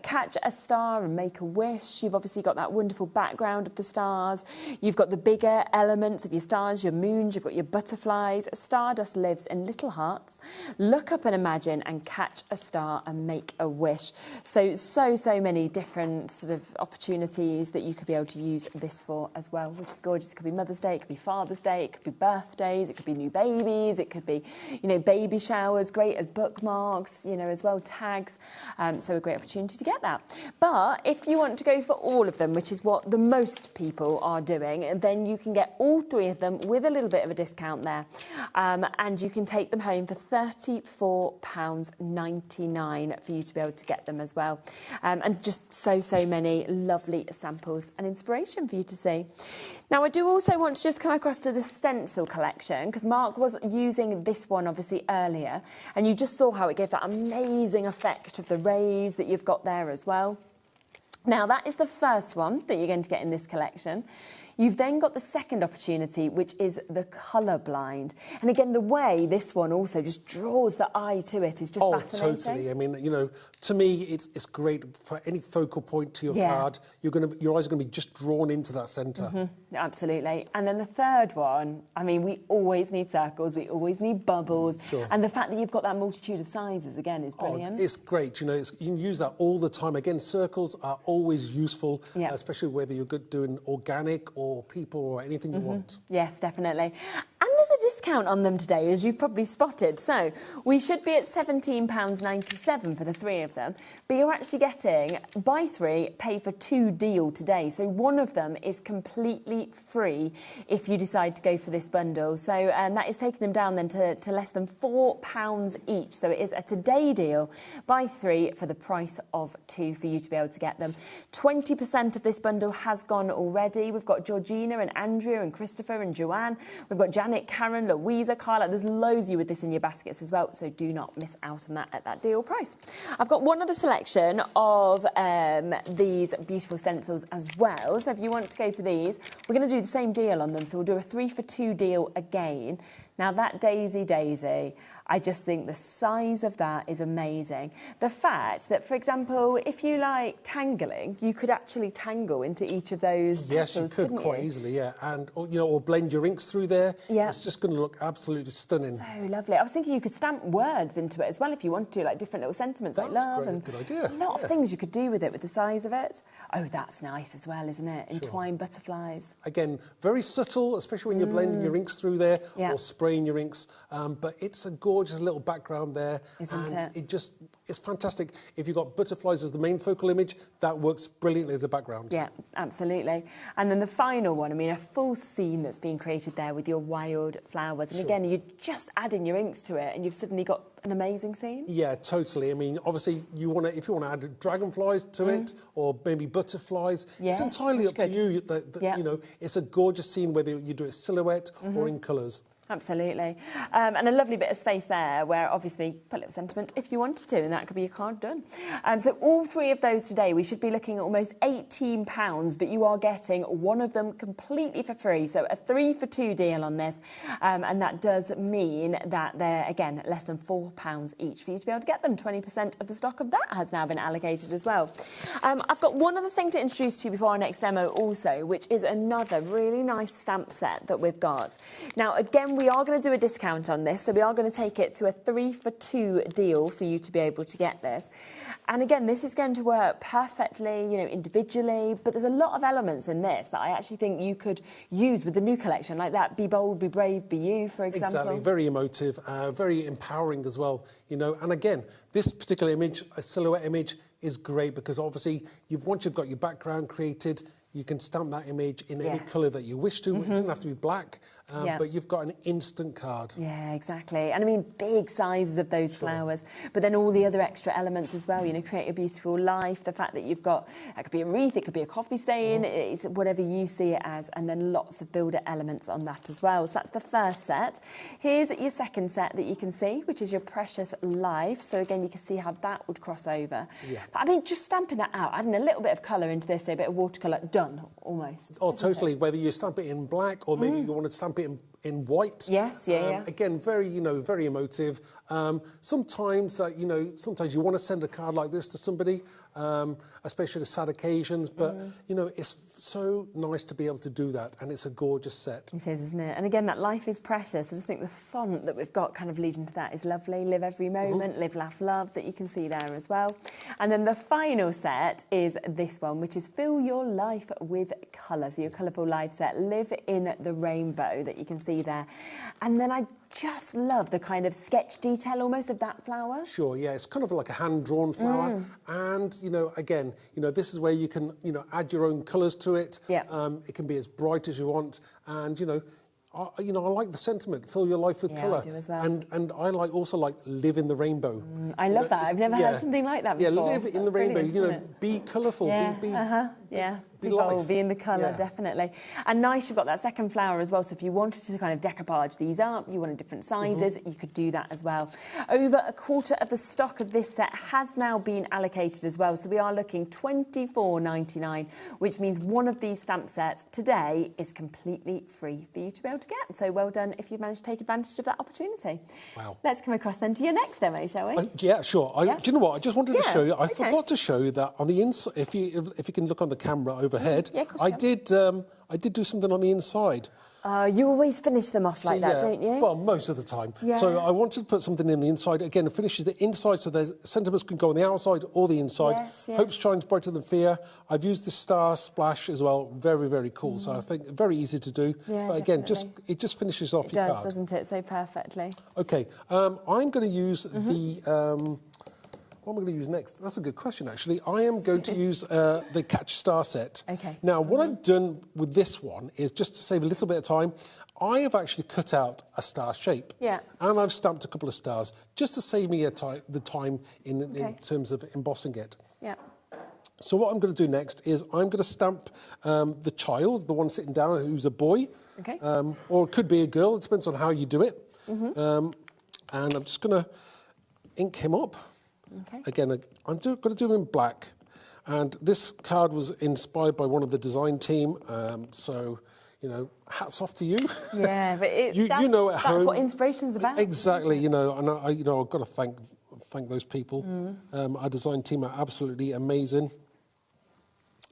Catch a Star and Make a Wish. You've obviously got that wonderful background of the stars. You've got the bigger elements of your stars, your moons. You've got your butterflies. Stardust lives in little hearts. Look up and imagine and catch a star and make a wish. So many different sort of opportunities that you could be able to use this for as well, which is gorgeous. It could be Mother's Day, it could be Father's Day, it could be birthdays, it could be new babies, it could be, baby showers, great as bookmarks, you know, as well, tags. So a great opportunity to get that. But if you want to go for all of them, which is what the most people are doing, then you can get all 3 of them with a little bit of a discount there. And you can take them home for £34.99 for you to be able to get them as well. And just so many lovely samples and inspiration for you to see. Now, I do also want to just come across to the stencil collection, because Mark was using this one obviously earlier, and you just saw how it gave that amazing effect of the rays that you've got there as well. Now, that is the first one that you're going to get in this collection. You've then got the second opportunity, which is the colour blind. And again, the way this one also just draws the eye to it is just fascinating. Oh, totally. I mean, you know, to me, it's great for any focal point to your card. Your eyes are going to be just drawn into that centre. Absolutely. And then the third one, I mean, we always need circles, we always need bubbles. Sure. And the fact that you've got that multitude of sizes, again, is brilliant. It's great. You know, you can use that all the time. Again, circles are always useful, especially whether you're doing organic or people or anything you want. Yes, definitely. And there's a discount on them today, as you've probably spotted. So we should be at £17.97 for the 3 of them, but you're actually getting buy 3, pay for 2 deal today. So one of them is completely free if you decide to go for this bundle. So that is taking them down then to less than £4 each. So it is a today deal, buy 3 for the price of 2 for you to be able to get them. 20% of this bundle has gone already. We've got Georgina and Andrea and Christopher and Joanne. We've got Janet, Karen, Louisa, Carla. There's loads of you with this in your baskets as well, so do not miss out on that at that deal price. I've got one other selection of these beautiful stencils as well. So if you want to go for these, we're going to do the same deal on them. So we'll do a 3 for 2 deal again. Now, that Daisy, I just think the size of that is amazing. The fact that, for example, if you like tangling, you could actually tangle into each of those petals, you could quite easily, and or blend your inks through there. It's just going to look absolutely stunning. So lovely. I was thinking you could stamp words into it as well if you want to, like different little sentiments, like love, and good idea. A lot of things you could do with it, with the size of it. Oh, that's nice as well, isn't it? Entwined butterflies. Again, very subtle, especially when you're blending your inks through there or spraying your inks. But it's a gorgeous little background there, isn't it? It's fantastic. If you've got butterflies as the main focal image, that works brilliantly as a background. Yeah, absolutely. And then the final one, I mean, a full scene that's been created there with your wild flowers. And again, you're just adding your inks to it and you've suddenly got an amazing scene. Yeah, totally. I mean, obviously, if you want to add dragonflies to it or maybe butterflies, it's entirely up to you. You know, it's a gorgeous scene whether you do it silhouette or in colours. Absolutely. And a lovely bit of space there where obviously put a little sentiment if you wanted to, and that could be your card done. So all 3 of those today, we should be looking at almost £18, but you are getting one of them completely for free. So a 3 for 2 deal on this. And that does mean that they're, again, less than £4 each for you to be able to get them. 20% of the stock of that has now been allocated as well. I've got one other thing to introduce to you before our next demo also, which is another really nice stamp set that we've got. Now, again, we are going to do a discount on this, so we are going to take it to a 3 for 2 deal for you to be able to get this. And again, this is going to work perfectly, you know, individually, but there's a lot of elements in this that I actually think you could use with the new collection, like that Be Bold, Be Brave, Be You, for example. Exactly, very emotive, very empowering as well, you know. And again, this particular image, a silhouette image, is great because obviously, once you've got your background created, you can stamp that image in any colour that you wish to. It doesn't have to be black, but you've got an instant card. Yeah, exactly. And I mean, big sizes of those flowers, but then all the other extra elements as well, you know, create a beautiful life. The fact that you've got, that could be a wreath, it could be a coffee stain, it's whatever you see it as, and then lots of builder elements on that as well. So that's the first set. Here's your second set that you can see, which is your Precious Life. So again, you can see how that would cross over. Yeah. But I mean, just stamping that out, adding a little bit of colour into this, a bit of watercolour, done. Almost. Oh, totally. Whether you stamp it in black or maybe you want to stamp it in white. Yes, Again, very, very emotive. Sometimes, sometimes you want to send a card like this to somebody, especially at sad occasions. But, it's so nice to be able to do that. And it's a gorgeous set. It is, isn't it? And again, that life is precious. I just think the font that we've got kind of leading to that is lovely. Live every moment, live, laugh, love, that you can see there as well. And then the final set is this one, which is Fill Your Life with Colour. So your colourful life set, Live in the Rainbow, that you can see see there. And then I just love the kind of sketch detail almost of that flower. Sure, yeah, it's kind of like a hand-drawn flower. And, you know, again, you know, this is where you can, you know, add your own colours to it. Yeah. It can be as bright as you want. And, you know, I like the sentiment, fill your life with colour. I do as well. And I also like live in the rainbow. I love that. I've never heard something like that before. Yeah, live in the rainbow, you know, be colourful. Be bold, be in the colour, definitely. And nice, you've got that second flower as well, so if you wanted to kind of decoupage these up, you wanted different sizes, you could do that as well. Over a quarter of the stock of this set has now been allocated as well, so we are looking $24.99, which means one of these stamp sets today is completely free for you to be able to get. So well done if you've managed to take advantage of that opportunity. Wow. Let's come across then to your next demo, shall we? Yeah, sure. Do you know what? I just wanted to show you. I forgot to show you that on the inside. If you can look on the camera overhead, I did do something on the inside. You always finish them off like that, don't you? Well, most of the time. Yeah. So I wanted to put something in the inside. Again, it finishes the inside, so the sentiments can go on the outside or the inside. Yes, yeah. Hope shines brighter than fear. I've used the star splash as well. Very, very cool. So I think very easy to do. Yeah, but again, definitely. it just finishes off your card. It does, doesn't it? So perfectly. Okay. I'm going to use the... what am I going to use next? That's a good question, actually. I am going to use the Catch Star set. Okay. Now, what I've done with this one is, just to save a little bit of time, I have actually cut out a star shape. Yeah. And I've stamped a couple of stars, just to save me the time in terms of embossing it. Yeah. So what I'm going to do next is I'm going to stamp the child, the one sitting down, who's a boy. Okay. Or it could be a girl. It depends on how you do it. And I'm just going to ink him up. Okay. Again, I'm going to do him in black. And this card was inspired by one of the design team. So, you know, hats off to you. Yeah, but that's what inspiration's about. Exactly, you know, and I've got to thank those people. Our design team are absolutely amazing.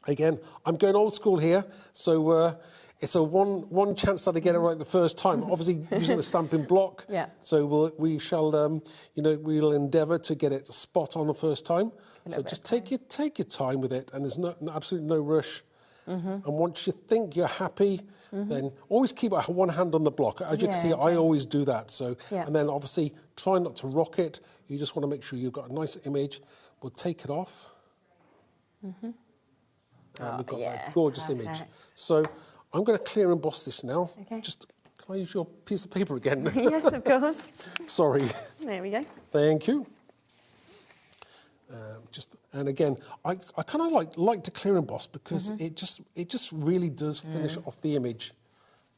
Again, I'm going old school here, so it's a one chance that I get it right the first time. Obviously, using the stamping block. Yeah. So we'll endeavour to get it spot on the first time. So just take your time with it, and there's absolutely no rush. And once you think you're happy, then always keep one hand on the block. As you can see, I always do that. So, and then obviously try not to rock it. You just want to make sure you've got a nice image. We'll take it off. And we've got that gorgeous image. So I'm going to clear emboss this now. Okay. Just, can I use your piece of paper again? Yes, of course. Sorry. There we go. Thank you. And again, I kind of like to clear emboss because it just really does finish off the image.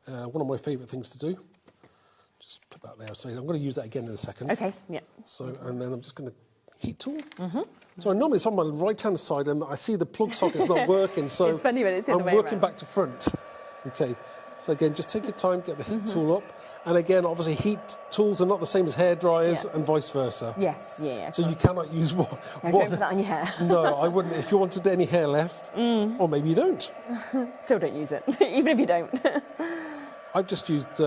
One of my favourite things to do. Just put that there. So I'm going to use that again in a second. Okay. Yeah. So and then I'm just going to heat tool. So normally it's on my right hand side, and I see the plug socket's not working. So it's funny when it's the other way I'm working around. back to front. Okay. So again, just take your time, get the heat tool up. And again, obviously, heat tools are not the same as hair dryers and vice versa. Yes, yeah. So you cannot use one. No, don't put that on your hair. No, I wouldn't. If you wanted any hair left, or maybe you don't. Still don't use it, even if you don't. I've just used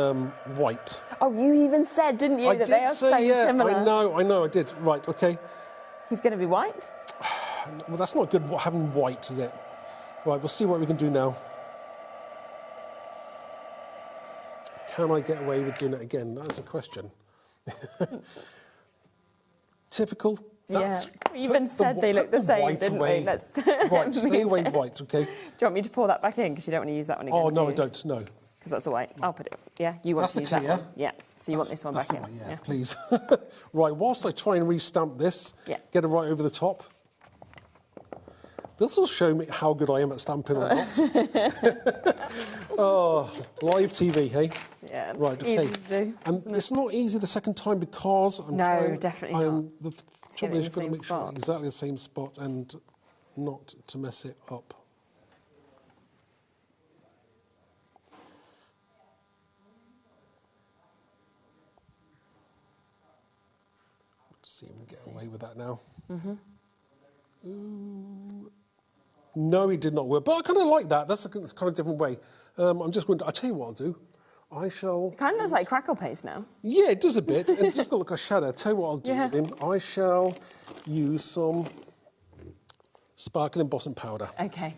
white. Oh, you even said, didn't you, I that did they are say, so yeah, similar? I know, I did. Right, okay. He's going to be white? Well, that's not good having white, is it? Right, we'll see what we can do now. Can I get away with doing it again? That's a question. Typical. Yeah, we even said they look the same, didn't we? Let's right, stay away white, okay? Do you want me to pour that back in? Because you don't want to use that one again. Oh, no, I don't, no. Because that's the white. I'll put it. Yeah, you want to use that one. Yeah, so you want this one back in. Yeah, please. Right, whilst I try and restamp this, get it right over the top. This will show me how good I am at stamping or not. Oh, live TV, hey? Yeah, right, okay. easy to do. And it's not easy the second time because I'm definitely not. The trouble is you've got to make sure exactly the same spot and not to mess it up. Let's see if we can get away with that now. Ooh. No, it did not work. But I kind of like that. That's a kind of different way. I'm just going to... I'll tell you what I'll do. I shall... It kind of looks like crackle paste now. Yeah, it does a bit. It's just got like a shadow. I'll tell you what I'll do with him. I shall use some sparkling embossing powder. Okay.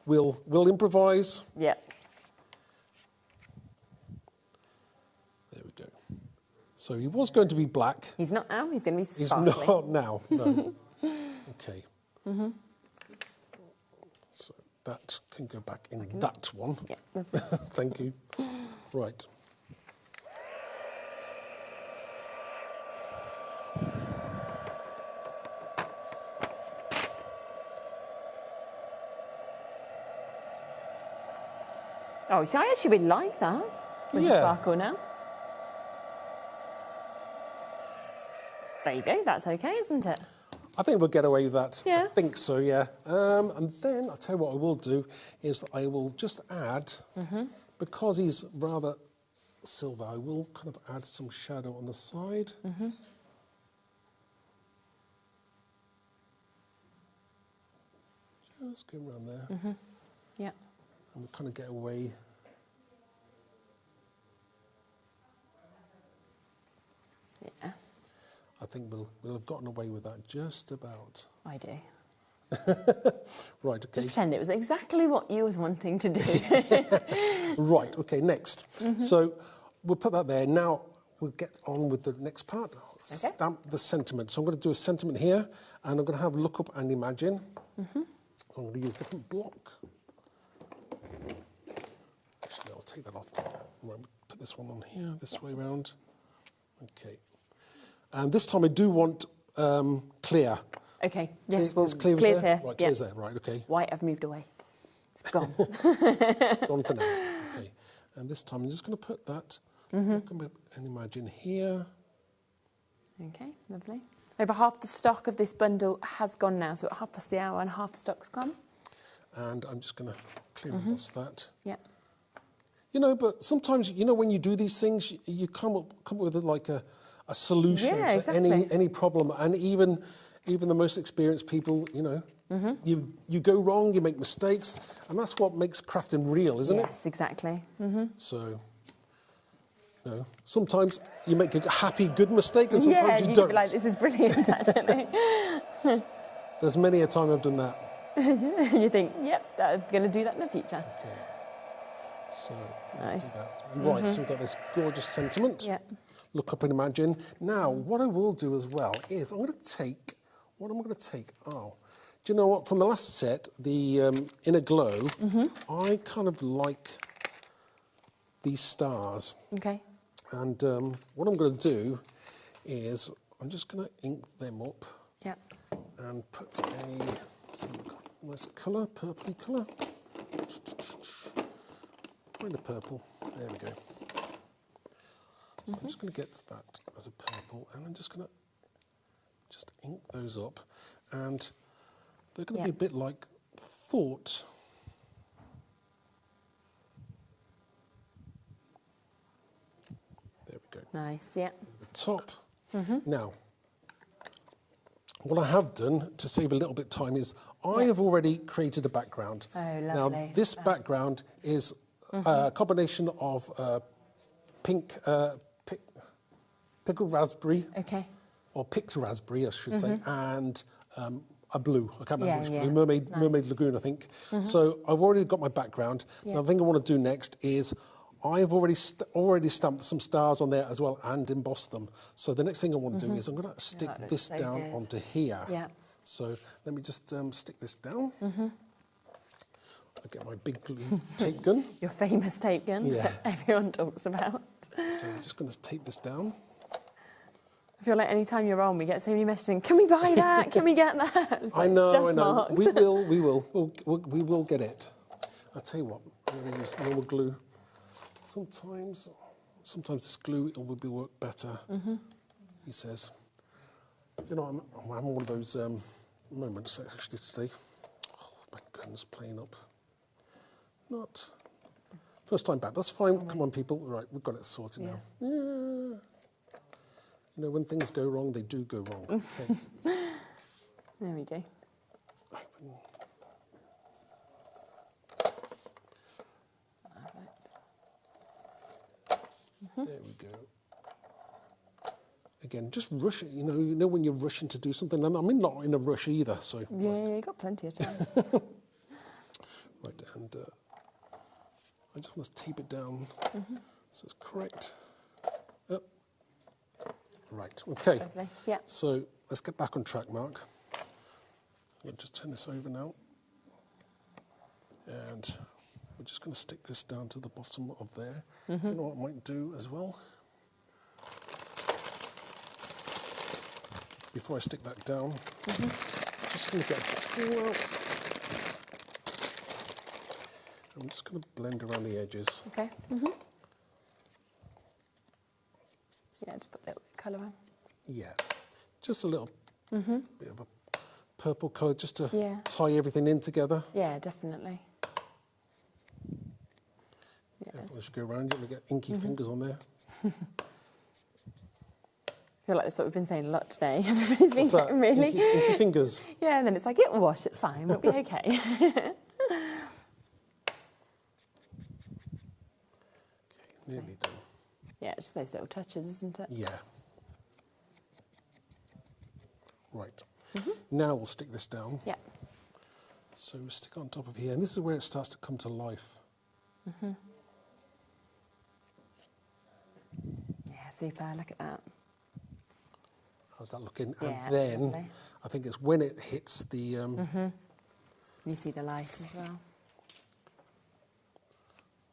We'll improvise. Yeah. So he was going to be black. He's not now. He's going to be sparkly. He's not now. No. Okay. So that can go back in that one. Yeah. Thank you. Right. Oh, see, I actually really like that with the sparkle now. There you go. That's okay, isn't it? I think we'll get away with that. Yeah. I think so, yeah. And then I'll tell you what I will do is I will just add, because he's rather silver, I will kind of add some shadow on the side. Just go around there. Yeah. And we'll kind of get away. Yeah. I think we'll have gotten away with that just about. I do. Right, okay. Just pretend it was exactly what you was wanting to do. Right, okay, next. So we'll put that there. Now we'll get on with the next part. Stamp the sentiment. So I'm going to do a sentiment here, and I'm going to have look up and imagine. So I'm going to use a different block. Actually, I'll take that off. Right, put this one on here, this way around. Okay. And this time I do want clear. Okay, yes, well, clear's clear's there? here. Right, clear's there, right, okay. White, I've moved away. It's gone. Gone for now. Okay. And this time I'm just going to put that and imagine here. Okay, lovely. Over half the stock of this bundle has gone now, so at hour and half the stock's gone. And I'm just going to clear emboss that. Yeah. You know, but sometimes, you know, when you do these things, you come up with like a solution to any problem. And even the most experienced people, you know, you go wrong, you make mistakes, and that's what makes crafting real, isn't it? Yes, exactly. So, you know, sometimes you make a happy, good mistake, and sometimes you don't. Be like, this is brilliant, actually. There's many a time I've done that. You think, yep, I'm going to do that in the future. Okay. So, nice. Do that. Right, so we've got this gorgeous sentiment. Yeah. Look up and imagine. Now, what I will do as well is I'm going to take, do you know what? From the last set, the Inner Glow, I kind of like these stars. Okay. And what I'm going to do is I'm just going to ink them up. Yeah. And put some nice colour, purpley colour. Find a purple. There we go. So I'm just going to get that as a purple, and I'm just going to just ink those up, and they're going to be a bit like thought. There we go. Nice, yeah. The top. Now, what I have done to save a little bit of time is I have already created a background. Oh, lovely. Now, this background is a combination of pink, pickled raspberry, or picked raspberry, I should say, and a blue. I can't remember which blue, Mermaid Lagoon, I think. So I've already got my background. Now, the thing I want to do next is I've already stamped some stars on there as well and embossed them. So the next thing I want to do is I'm going to stick this down onto here. Yeah. So let me just stick this down. I get my big glue tape gun. Your famous tape gun that everyone talks about. So I'm just going to tape this down. I feel like any time you're on, we get so many messages saying, can we buy that? Can we get that? It's like, I know. Marks. We will get it. I'll tell you what, I'm going to use normal glue. Sometimes this glue will work better, he says. You know, I'm having one of those moments actually today. Oh, my goodness, playing up. Not first time back. That's fine. Come on, people. Right, we've got it sorted now. Yeah. You know, when things go wrong, they do go wrong. Okay. There we go. Open. There we go. Again, just rush it. You know when you're rushing to do something. I mean, not in a rush either. So yeah, you got plenty of time. Right, and I just want to tape it down so it's correct. Up. Right, okay. Lovely. Yeah. So let's get back on track, Mark. I'll just turn this over now. And we're just going to stick this down to the bottom of there. You know what I might do as well? Before I stick that down, just going to get a tool out. I'm just going to blend around the edges. Okay. Yeah, just put a little bit of colour on. Yeah, just a little bit of a purple colour just to tie everything in together. Yeah, definitely. As you go around, you're going to get inky fingers on there. I feel like that's what we've been saying a lot today. Everybody's been getting really... Inky fingers? Yeah, and then it's like, it'll wash, it's fine, we'll be okay. Okay, nearly done. Yeah, it's just those little touches, isn't it? Yeah. Right. Now we'll stick this down. Yeah. So we'll stick it on top of here, and this is where it starts to come to life. Yeah, super, look at that. How's that looking? Yeah, and then lovely. I think it's when it hits the... You see the light as well.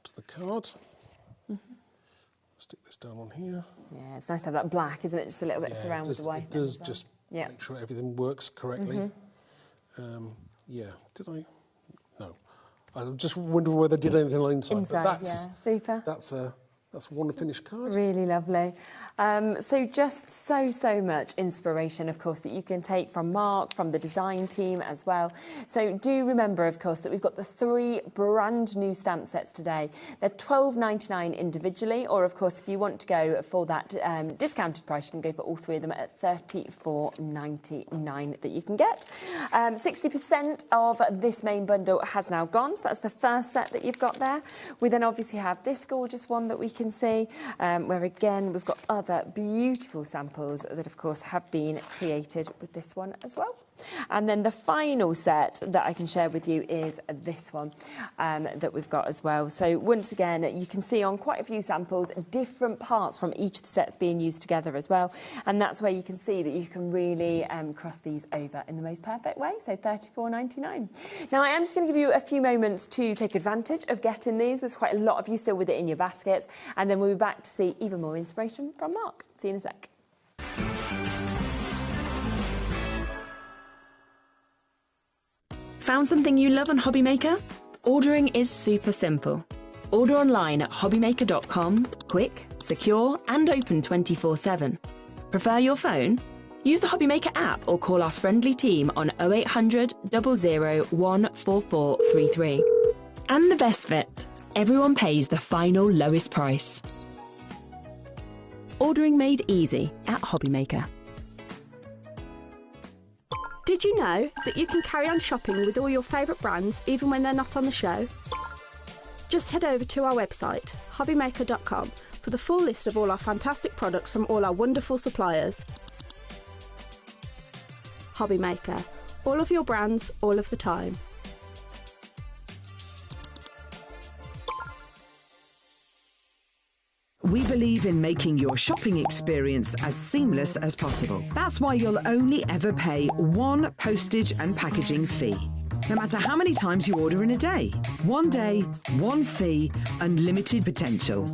To the card. Stick this down on here. Yeah, it's nice to have that black, isn't it? Just a little bit surround with the white. It does just make sure everything works correctly. Yeah, did I? No. I just wonder whether I did anything on the inside. But that's, super. That's one finished card. Really lovely. So just so much inspiration, of course, that you can take from Mark, from the design team as well. So do remember, of course, that we've got the 3 brand new stamp sets today. They're £12.99 individually, or of course, if you want to go for that discounted price, you can go for all 3 of them at £34.99 that you can get. 60% of this main bundle has now gone, so that's the first set that you've got there. We then obviously have this gorgeous one that we can see, where again, we've got other beautiful samples that of course have been created with this one as well. And then the final set that I can share with you is this one that we've got as well. So once again, you can see on quite a few samples different parts from each of the sets being used together as well, and that's where you can see that you can really cross these over in the most perfect way. So £34.99. Now I am just going to give you a few moments to take advantage of getting these. There's quite a lot of you still with it in your baskets, and then we'll be back to see even more inspiration from Mark. See you in a sec. Found something you love on HobbyMaker? Ordering is super simple. Order online at hobbymaker.com, quick, secure and open 24/7. Prefer your phone? Use the HobbyMaker app or call our friendly team on 0800 00 14433. And the best bit, everyone pays the final lowest price. Ordering made easy at HobbyMaker. Did you know that you can carry on shopping with all your favourite brands even when they're not on the show? Just head over to our website, hobbymaker.com, for the full list of all our fantastic products from all our wonderful suppliers. HobbyMaker, all of your brands, all of the time. We believe in making your shopping experience as seamless as possible. That's why you'll only ever pay 1 postage and packaging fee. No matter how many times you order in a day. 1 day, 1 fee, unlimited potential.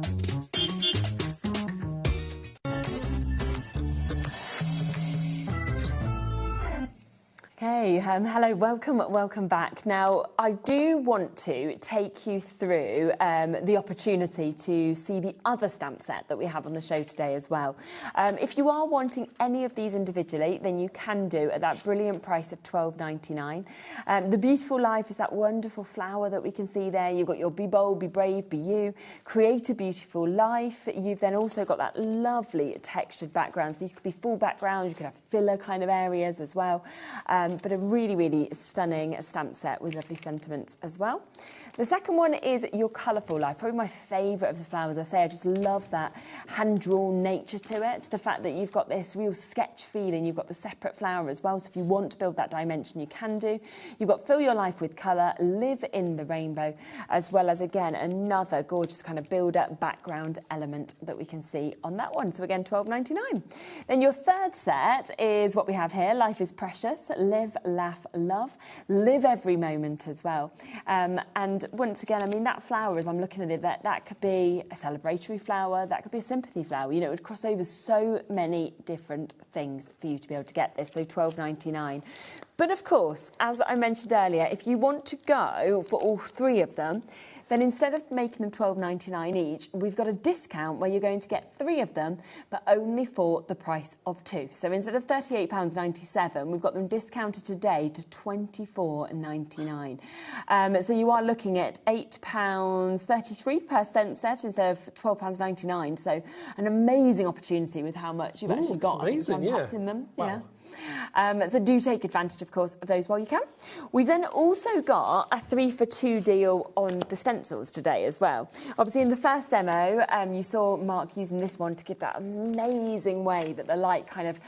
Okay, hello, welcome back. Now, I do want to take you through the opportunity to see the other stamp set that we have on the show today as well. If you are wanting any of these individually, then you can do at that brilliant price of £12.99. The Beautiful Life is that wonderful flower that we can see there. You've got your Be Bold, Be Brave, Be You, Create a Beautiful Life. You've then also got that lovely textured backgrounds. These could be full backgrounds, you could have filler kind of areas as well. But a really, really stunning stamp set with lovely sentiments as well. The second one is Your Colourful Life, probably my favourite of the flowers. I say I just love that hand-drawn nature to it. The fact that you've got this real sketch feeling, you've got the separate flower as well, so if you want to build that dimension, you can do. You've got Fill Your Life with Colour, Live in the Rainbow, as well as, again, another gorgeous kind of build-up background element that we can see on that one. So, again, $12.99. Then your third set is what we have here, Life is Precious, Live, Laugh, Love, Live Every Moment as well. And once again, I mean, that flower, as I'm looking at it, that could be a celebratory flower, that could be a sympathy flower. You know, it would cross over so many different things for you to be able to get this, so $12.99. But of course, as I mentioned earlier, if you want to go for all three of them, then instead of making them $12.99 each, we've got a discount where you're going to get three of them, but only for the price of two. So instead of £38.97, we've got them discounted today to $24.99. So you are looking at £8.33 per scent set instead of £12.99. So an amazing opportunity with how much you've actually got amazing, in them. Wow. Yeah. So do take advantage, of course, of those while you can. We've then also got a 3-for-2 deal on the stencils today as well. Obviously, in the first demo, you saw Mark using this one to give that amazing way that the light kind of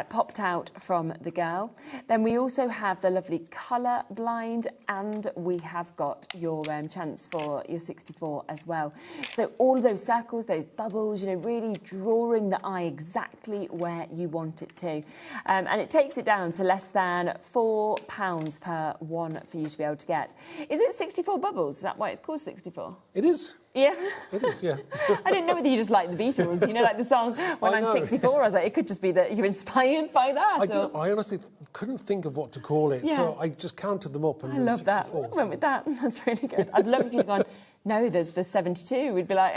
popped out from the girl. Then we also have the lovely colour blind, and we have got your chance for your 64 as well. So all of those circles, those bubbles, you know, really drawing the eye exactly where you want it to. And it takes it down to less than £4 per one for you to be able to get. Is it 64 bubbles? Is that why it's called 64? It is. Yeah. It is, yeah. I didn't know whether you just like the Beatles, you know, like the song When I'm 64. I was like, it could just be that you're inspired by that. I honestly couldn't think of what to call it, so I just counted them up. And I love that. I went with that. That's really good. I'd love if you'd gone, no, there's 72. We'd be like...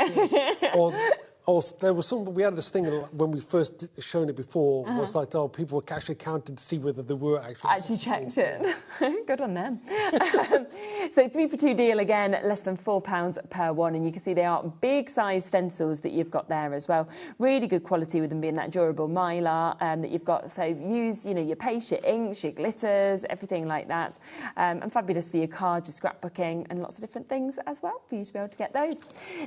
Or there was we had this thing when we first shown it before, was like, people were actually counted to see whether they were actually checked it. Good on them. So 3-for-2 deal again, less than £4 per one, and you can see they are big size stencils that you've got there as well. Really good quality with them being that durable mylar that you've got. So use, you know, your paste, your inks, your glitters, everything like that, and fabulous for your cards, your scrapbooking, and lots of different things as well for you to be able to get those.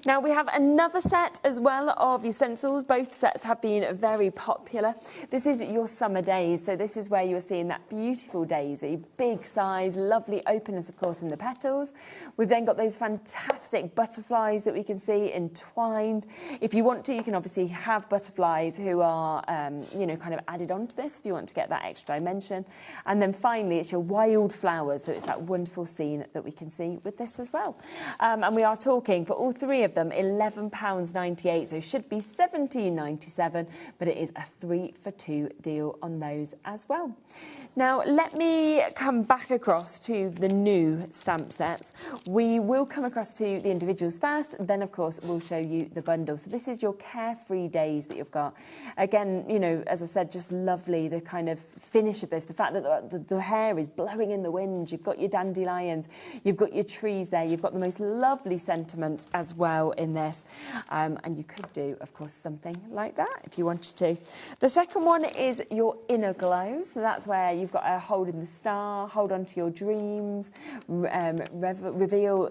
Now we have another set as well of your stencils. Both sets have been very popular. This is your summer days, so this is where you're seeing that beautiful daisy, big size, lovely openness, of course, in the petals. We've then got those fantastic butterflies that we can see entwined. If you want to, you can obviously have butterflies who are, you know, kind of added onto this if you want to get that extra dimension. And then finally, it's your wild flowers, so it's that wonderful scene that we can see with this as well. And we are talking for all three of them £11.98, so should be $17.97, but it is a 3-for-2 deal on those as well. Now, let me come back across to the new stamp sets. We will come across to the individuals first, then, of course, we'll show you the bundle. So this is your Carefree Days that you've got. Again, you know, as I said, just lovely, the kind of finish of this, the fact that the hair is blowing in the wind. You've got your dandelions, you've got your trees there, you've got the most lovely sentiments as well in this. And you could do, of course, something like that if you wanted to. The second one is your Inner Glow. So that's where you've got a Hold in the Star, hold on to your dreams, reveal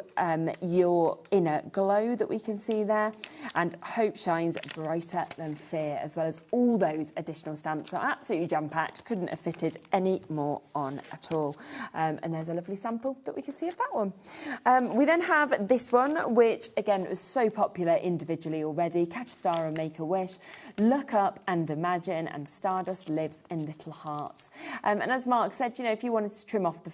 your inner glow that we can see there, and hope shines brighter than fear, as well as all those additional stamps. So absolutely jam-packed, couldn't have fitted any more on at all. And there's a lovely sample that we can see of that one. We then have this one, which again was so popular individually already. Catch a Star and Make a Wish, Look Up and Imagine, and Stardust Lives in Little Hearts. And as Mark said, you know, if you wanted to trim off the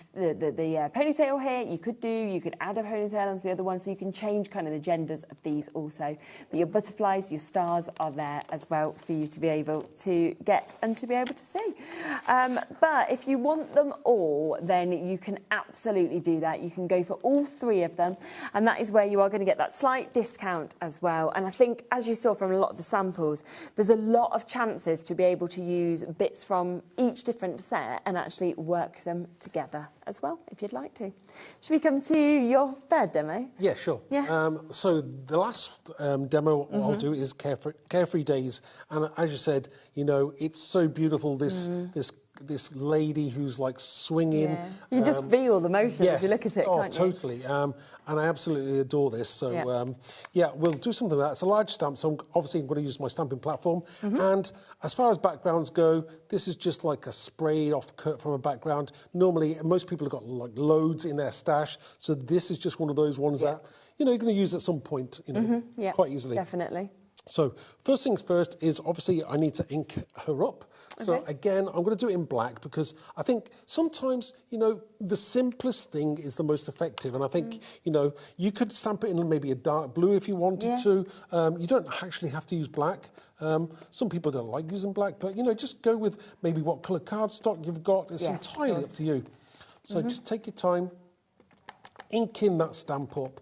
ponytail here, you could do. You could add a ponytail onto the other one, so you can change kind of the genders of these also. But your butterflies, your stars are there as well for you to be able to get and to be able to see. But if you want them all, then you can absolutely do that. You can go for all three of them, and that is where you are going to get that slight discount as well. And I think, as you saw from a lot of the samples, there's a lot of chances to be able to use bits from each different set and actually work them together as well, if you'd like to. Should we come to your third demo? Yeah, sure. Yeah. So the last demo I'll do is Carefree Days, and as you said, you know, it's so beautiful, this this lady who's like swinging. Yeah. You just feel the motion as you look at it, can't you? Totally. And I absolutely adore this. So, we'll do something like that. It's a large stamp, so I'm obviously going to use my stamping platform. And as far as backgrounds go, this is just like a sprayed off cut from a background. Normally, most people have got like loads in their stash, so this is just one of those ones that, you know, you're going to use at some point, you know, quite easily. Definitely. So first things first is obviously I need to ink her up. So again, I'm going to do it in black because I think sometimes, you know, the simplest thing is the most effective. And I think, you know, you could stamp it in maybe a dark blue if you wanted to. You don't actually have to use black. Some people don't like using black, but, you know, just go with maybe what colour cardstock you've got. It's entirely up to you. So just take your time, ink in that stamp up,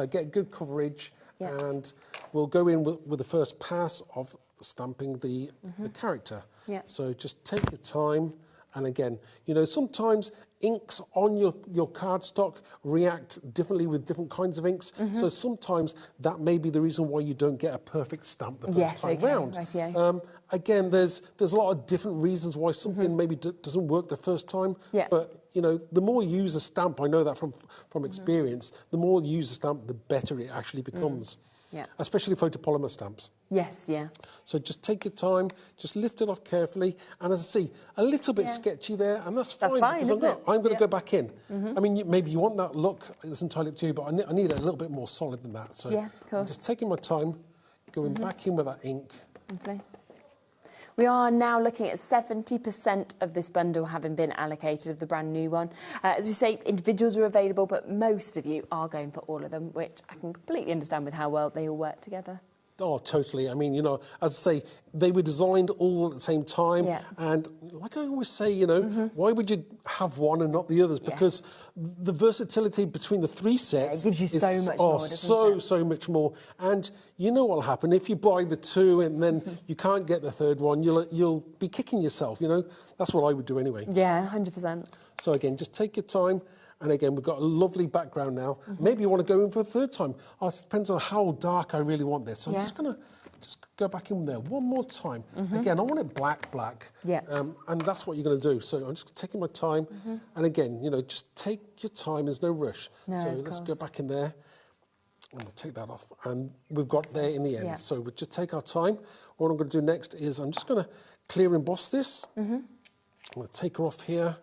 get good coverage, and we'll go in with the first pass of stamping the character. So just take your time, and again, you know, sometimes inks on your cardstock react differently with different kinds of inks. So sometimes that may be the reason why you don't get a perfect stamp the first time round. Again, there's a lot of different reasons why something maybe doesn't work the first time. But you know, the more you use a stamp, I know that from experience, the more you use a stamp, the better it actually becomes. Especially photopolymer stamps. So just take your time, just lift it off carefully, and as I see, a little bit sketchy there, and that's fine. Because I'm going to go back in. I mean, maybe you want that look, it's entirely up to you, but I need a little bit more solid than that. So I'm just taking my time, going back in with that ink. We are now looking at 70% of this bundle having been allocated of the brand new one. As we say, individuals are available, but most of you are going for all of them, which I can completely understand with how well they all work together. Oh, totally. I mean, you know, as I say, they were designed all at the same time. And like I always say, you know, why would you have one and not the others? Because the versatility between the three sets it gives you so much more, doesn't it? So much more. And you know what'll happen if you buy the two and then you can't get the third one, you'll be kicking yourself, you know. That's what I would do anyway. 100%. So again, just take your time. And again, we've got a lovely background now. Maybe you want to go in for a third time. It depends on how dark I really want this. So I'm just going to go back in there one more time. Again, I want it black. And that's what you're going to do. So I'm just taking my time. And again, you know, just take your time. There's no rush. So let's go back in there. And we'll take that off. And we've got there in the end. So we'll just take our time. What I'm going to do next is I'm just going to clear emboss this. I'm going to take her off here.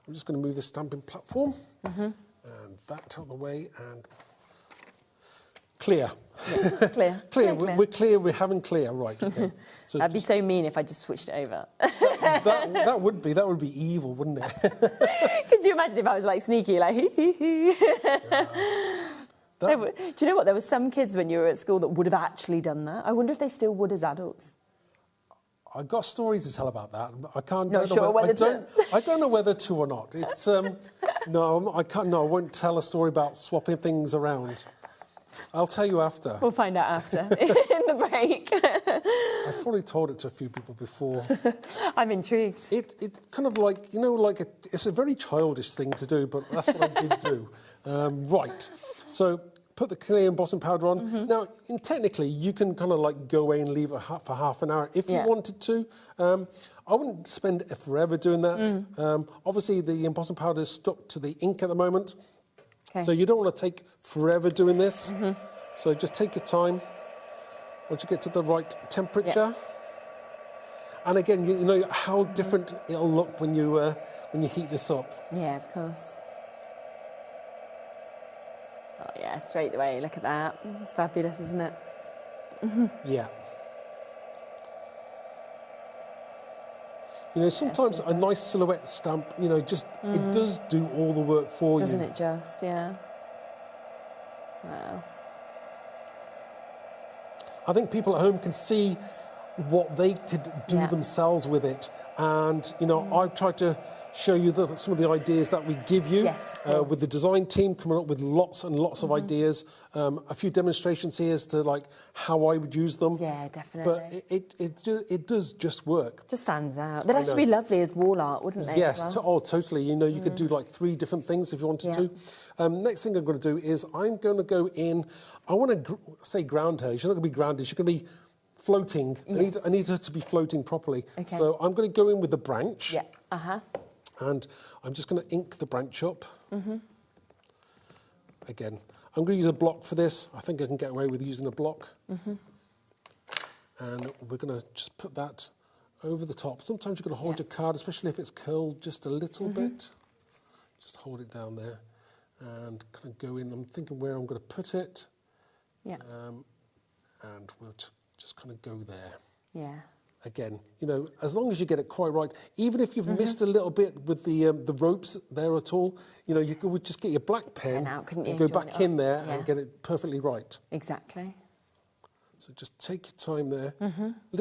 I'm just going to move the stamping platform and that out of the way and clear. Clear. We're clear. We're having clear. Right. Okay. So that'd be so mean if I just switched it over. that would be evil, wouldn't it? Could you imagine if I was like sneaky, like hee hee hee? Do you know what? There were some kids when you were at school that would have actually done that. I wonder if they still would as adults. I've got a story to tell about that. I can't. I don't know whether to or not. It's no, I can't. No, I won't tell a story about swapping things around. I'll tell you after. We'll find out after in the break. I've probably told it to a few people before. I'm intrigued. It kind of like, you know, like it's a very childish thing to do, but that's what I did do. Right. So put the clear embossing powder on. Now, technically, you can kind of like go away and leave it for half an hour if you wanted to. I wouldn't spend forever doing that. Obviously, the embossing powder is stuck to the ink at the moment. So you don't want to take forever doing this. So just take your time once you get to the right temperature. And again, you know how different it'll look when you heat this up. Yeah, of course. Oh yeah, straight away. Look at that. It's fabulous, isn't it? Yeah. You know, sometimes a nice silhouette stamp, you know, just it does do all the work for you. Doesn't it just? Yeah. Wow. I think people at home can see what they could do themselves with it. And, you know, I've tried to show you some of the ideas that we give you with the design team coming up with lots and lots of ideas. A few demonstrations here as to like how I would use them. Yeah, definitely. But it does just work. Just stands out. They'd actually be lovely as wall art, wouldn't they? Yes, as well? Totally. You know, you could do like 3 different things if you wanted to. Next thing I'm going to do is I'm going to go in. I want to say ground her. She's not going to be grounded. She's going to be floating. Yes. I need her to be floating properly. Okay. So I'm going to go in with the branch. Yeah. Uh-huh. And I'm just going to ink the branch up. Again, I'm going to use a block for this. I think I can get away with using a block. And we're going to just put that over the top. Sometimes you're going to hold your card, especially if it's curled just a little bit. Just hold it down there and kind of go in. I'm thinking where I'm going to put it. Yeah. And we'll just kind of go there. Yeah. Again, you know, as long as you get it quite right, even if you've missed a little bit with the ropes there at all, you know, you could just get your black pen and go back in there and get it perfectly right. Exactly. So just take your time there.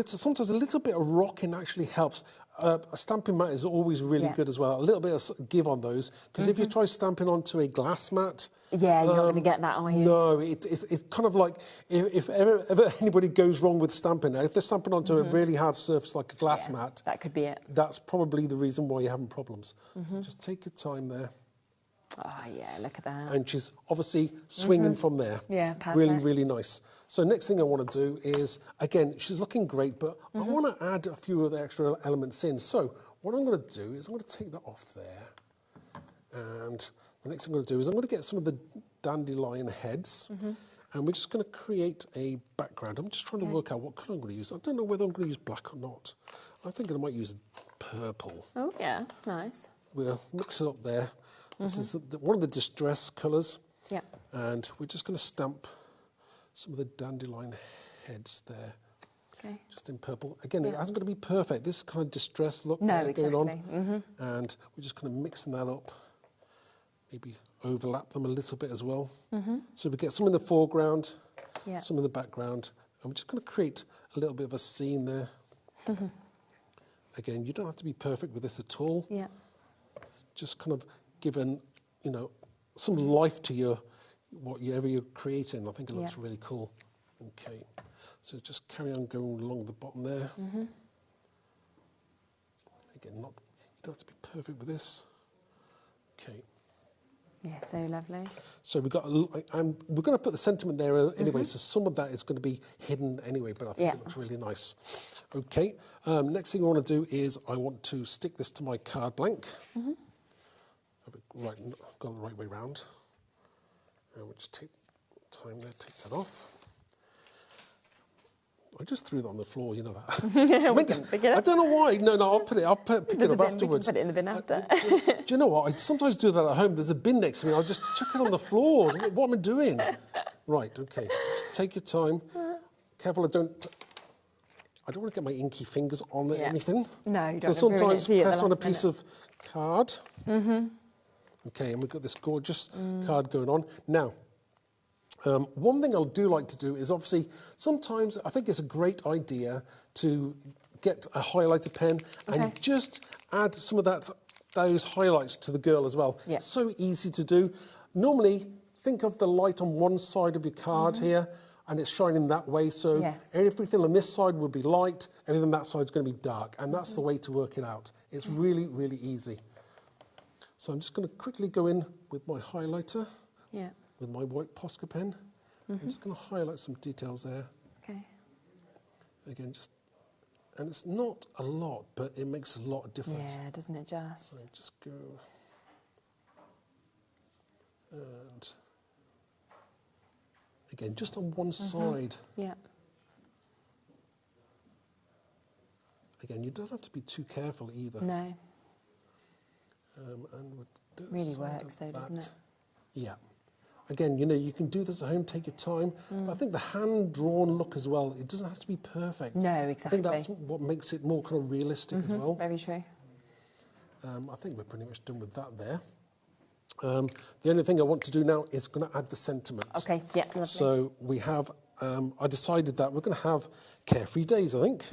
Sometimes a little bit of rocking actually helps. A stamping mat is always really good as well. A little bit of give on those, because if you try stamping onto a glass mat, yeah, you're not going to get that, are you? No, it's kind of like if ever anybody goes wrong with stamping, if they're stamping onto a really hard surface like a glass mat, that could be it. That's probably the reason why you're having problems. So just take your time there. Oh, yeah, look at that. And she's obviously swinging from there. Yeah, perfect. Really, really nice. So next thing I want to do is, again, she's looking great, but I want to add a few of the extra elements in. So what I'm going to do is I'm going to take that off there. And the next thing I'm going to do is I'm going to get some of the dandelion heads. And we're just going to create a background. I'm just trying to work out what colour I'm going to use. I don't know whether I'm going to use black or not. I think I might use purple. Oh, yeah, nice. We'll mix it up there. This is one of the distress colours. Yeah. And we're just going to stamp some of the dandelion heads there. Okay. Just in purple. Again, it hasn't got to be perfect. This kind of distress look going on. And we're just kind of mixing that up. Maybe overlap them a little bit as well. So we get some in the foreground, some in the background. And we're just going to create a little bit of a scene there. Again, you don't have to be perfect with this at all. Yeah. Just kind of given, you know, some life to whatever you're creating. I think it looks really cool. Okay, so just carry on going along the bottom there. Again, you don't have to be perfect with this. Okay. Yeah, so lovely. So we've got, we're going to put the sentiment there anyway, so some of that is going to be hidden anyway, but I think it looks really nice. Okay, next thing I want to do is I want to stick this to my card blank. Right, go the right way round. And we'll just take time there, take that off. I just threw that on the floor, you know that. We can pick it up. I don't know why. No, I'll pick it up afterwards. We can put it in the bin after. Do you know what? I sometimes do that at home. There's a bin next to me. I'll just chuck it on the floor. What am I doing? Right, okay. Just take your time. Careful, I don't want to get my inky fingers on anything. No, you so don't. sometimes press on a piece of card. Okay, and we've got this gorgeous card going on. Now, one thing I do like to do is obviously sometimes I think it's a great idea to get a highlighter pen and just add some of those highlights to the girl as well. Yeah. So easy to do. Normally, think of the light on one side of your card here and it's shining that way. So everything on this side will be light, everything on that side is going to be dark. And that's the way to work it out. It's really, really easy. So I'm just going to quickly go in with my highlighter, with my white Posca pen. I'm just going to highlight some details there. Okay. Again, and it's not a lot, but it makes a lot of difference. Yeah, doesn't it just? So just go, and again, just on one side. Yeah. Again, you don't have to be too careful either. No. And we'll do really works though, doesn't it? Yeah. Again, you know, you can do this at home, take your time. But I think the hand-drawn look as well, it doesn't have to be perfect. No, exactly. I think that's what makes it more kind of realistic as well. Very true. I think we're pretty much done with that there. The only thing I want to do now is going to add the sentiment. Okay, yeah, lovely. So we have, I decided that we're going to have carefree days, I think.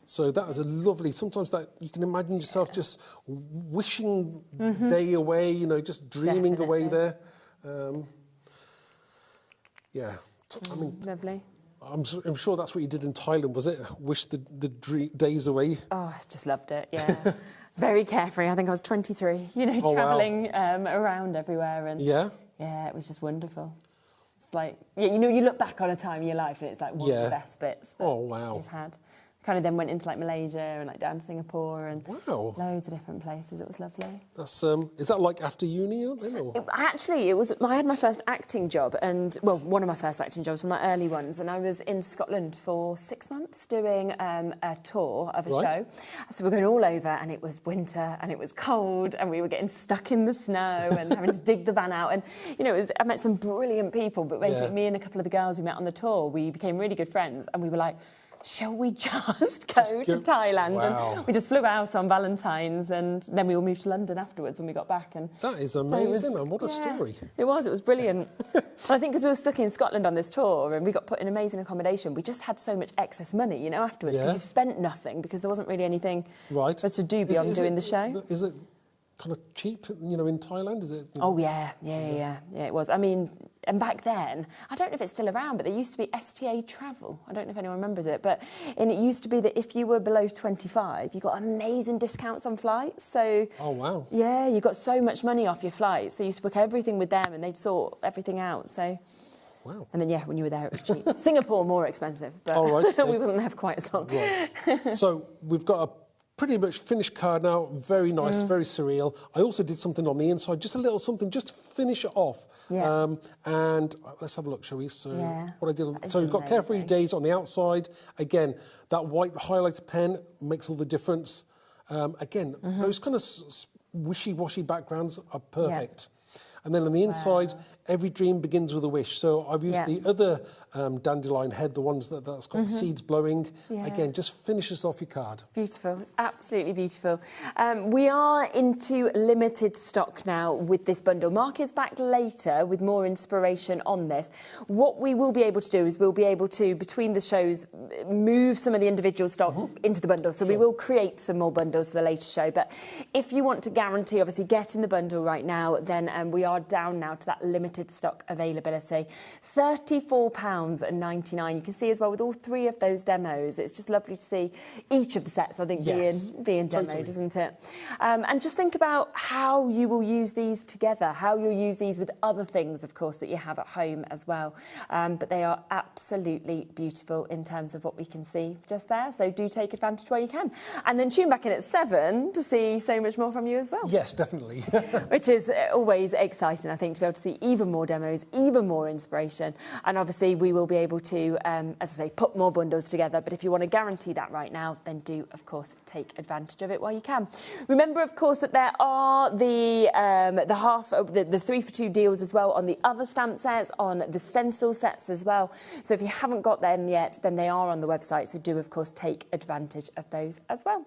So that is a lovely, sometimes that you can imagine yourself just wishing day away, you know, just dreaming away there. Yeah, I mean, lovely. I'm sure that's what you did in Thailand, was it? Wish the days away. Oh, I just loved it. Yeah, very carefree. I think I was 23. You know, traveling around everywhere, and yeah, it was just wonderful. It's like, you know, you look back on a time in your life and it's like one of the best bits that you've had. Kind of then went into like Malaysia and like down to Singapore and loads of different places. It was lovely. That's is that like after uni then? Or? Actually, it was. I had my first acting job, and well, one of my first acting jobs, one of my early ones, and I was in Scotland for 6 months doing a tour of a show. So we're going all over, and it was winter, and it was cold, and we were getting stuck in the snow and having to dig the van out. And you know, I met some brilliant people, but basically, me and a couple of the girls we met on the tour, we became really good friends, and we were like, shall we just go to Thailand? And we just flew out on Valentine's, and then we all moved to London afterwards when we got back. And that is amazing, and what a story. It was brilliant. And I think because we were stuck in Scotland on this tour and we got put in amazing accommodation, we just had so much excess money, you know, afterwards, because you've spent nothing, because there wasn't really anything for us to do beyond doing the show. Is it kind of cheap, you know, in Thailand? Is it? Oh, yeah, it was. I mean, and back then, I don't know if it's still around, but there used to be STA Travel. I don't know if anyone remembers it, and it used to be that if you were below 25, you got amazing discounts on flights. So, oh, wow. Yeah, you got so much money off your flights. So you used to book everything with them and they'd sort everything out. So, wow. And then, when you were there, it was cheap. Singapore, more expensive, but we wasn't there for quite as long. Right. So we've got a pretty much finished card now, very nice, very surreal. I also did something on the inside, just a little something, just to finish it off. Yeah. And let's have a look, shall we? So what I did. So we've got Carefree Days on the outside. Again, that white highlighter pen makes all the difference. Again, those kind of wishy-washy backgrounds are perfect. And then on the inside, every dream begins with a wish. So I've used the other dandelion head, the ones that's got seeds blowing. Again, just finishes off your card. Beautiful. It's absolutely beautiful. We are into limited stock now with this bundle. Mark is back later with more inspiration on this. What we will be able to do is we'll be able to, between the shows, move some of the individual stock into the bundle. So we will create some more bundles for the later show. But if you want to guarantee, obviously, getting the bundle right now, then we are down now to that limited stock availability. £34.99. You can see as well with all three of those demos, it's just lovely to see each of the sets, I think, being demoed, isn't it? And just think about how you will use these together, how you'll use these with other things, of course, that you have at home as well. But they are absolutely beautiful in terms of what we can see just there. So do take advantage while you can. And then tune back in at 7 to see so much more from you as well. Yes, definitely. Which is always exciting, I think, to be able to see even more demos, even more inspiration. And obviously we will be able to, as I say, put more bundles together. But if you want to guarantee that right now, then do, of course, take advantage of it while you can. Remember, of course, that there are the 3 for 2 deals as well on the other stamp sets, on the stencil sets as well. So if you haven't got them yet, then they are on the website. So do, of course, take advantage of those as well.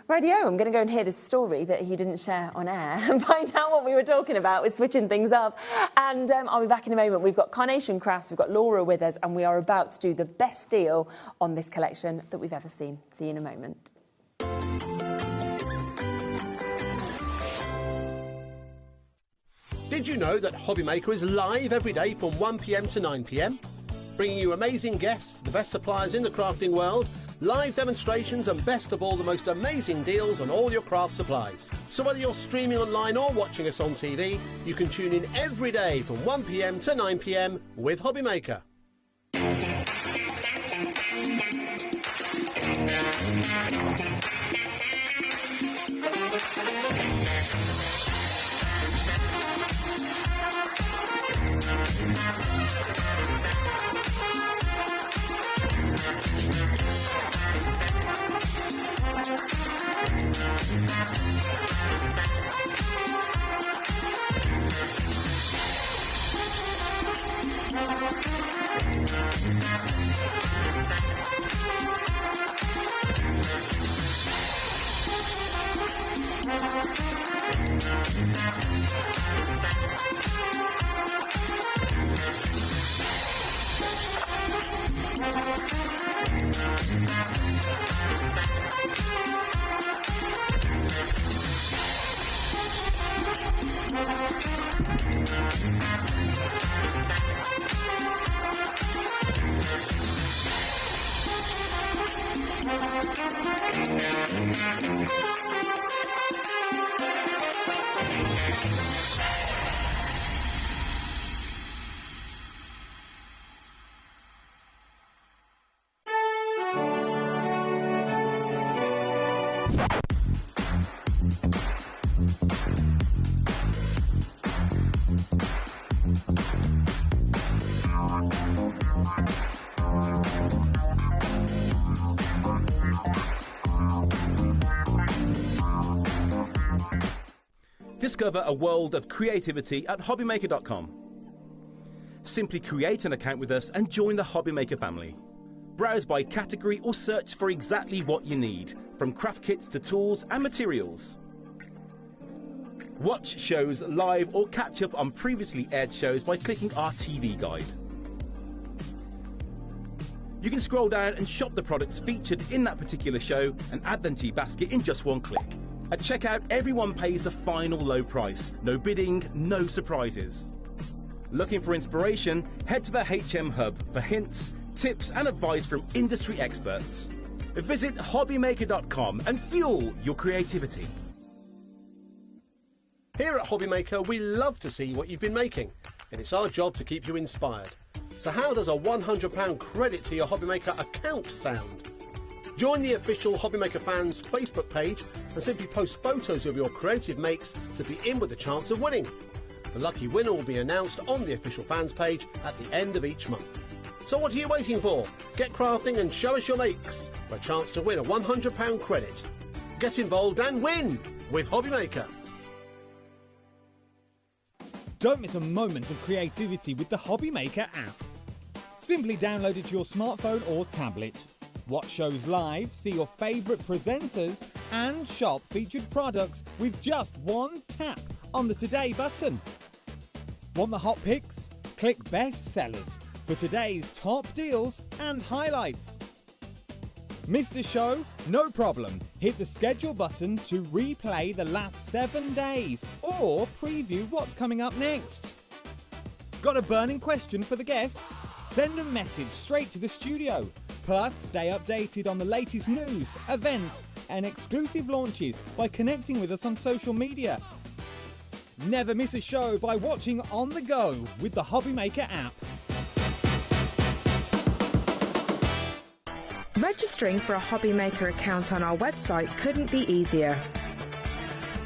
Rightio, I'm going to go and hear this story that he didn't share on air and find out what we were talking about with switching things up. And I'll be back in a moment. We've got Carnation Crafts, we've got Laura with us, and we are about to do the best deal on this collection that we've ever seen. See you in a moment. Did you know that HobbyMaker is live every day from 1 p.m. to 9 p.m? Bringing you amazing guests, the best suppliers in the crafting world, live demonstrations and best of all, the most amazing deals on all your craft supplies. So whether you're streaming online or watching us on TV, you can tune in every day from 1 p.m. to 9 p.m. with HobbyMaker. Discover a world of creativity at HobbyMaker.com. Simply create an account with us and join the HobbyMaker family. Browse by category or search for exactly what you need, from craft kits to tools and materials. Watch shows live or catch up on previously aired shows by clicking our TV guide. You can scroll down and shop the products featured in that particular show and add them to your basket in just one click. At checkout, everyone pays the final low price. No bidding, no surprises. Looking for inspiration? Head to the HM Hub for hints, tips and advice from industry experts. Visit HobbyMaker.com and fuel your creativity. Here at HobbyMaker, we love to see what you've been making, and it's our job to keep you inspired. So how does a £100 credit to your HobbyMaker account sound? Join the official HobbyMaker fans Facebook page and simply post photos of your creative makes to be in with a chance of winning. The lucky winner will be announced on the official fans page at the end of each month. So what are you waiting for? Get crafting and show us your makes for a chance to win a £100 credit. Get involved and win with HobbyMaker. Don't miss a moment of creativity with the HobbyMaker app. Simply download it to your smartphone or tablet. Watch shows live, see your favourite presenters and shop featured products with just one tap on the Today button. Want the hot picks? Click Best Sellers for today's top deals and highlights. Missed a show? No problem. Hit the schedule button to replay the last 7 days or preview what's coming up next. Got a burning question for the guests? Send a message straight to the studio. Plus, stay updated on the latest news, events and exclusive launches by connecting with us on social media. Never miss a show by watching on the go with the HobbyMaker app. Registering for a HobbyMaker account on our website couldn't be easier.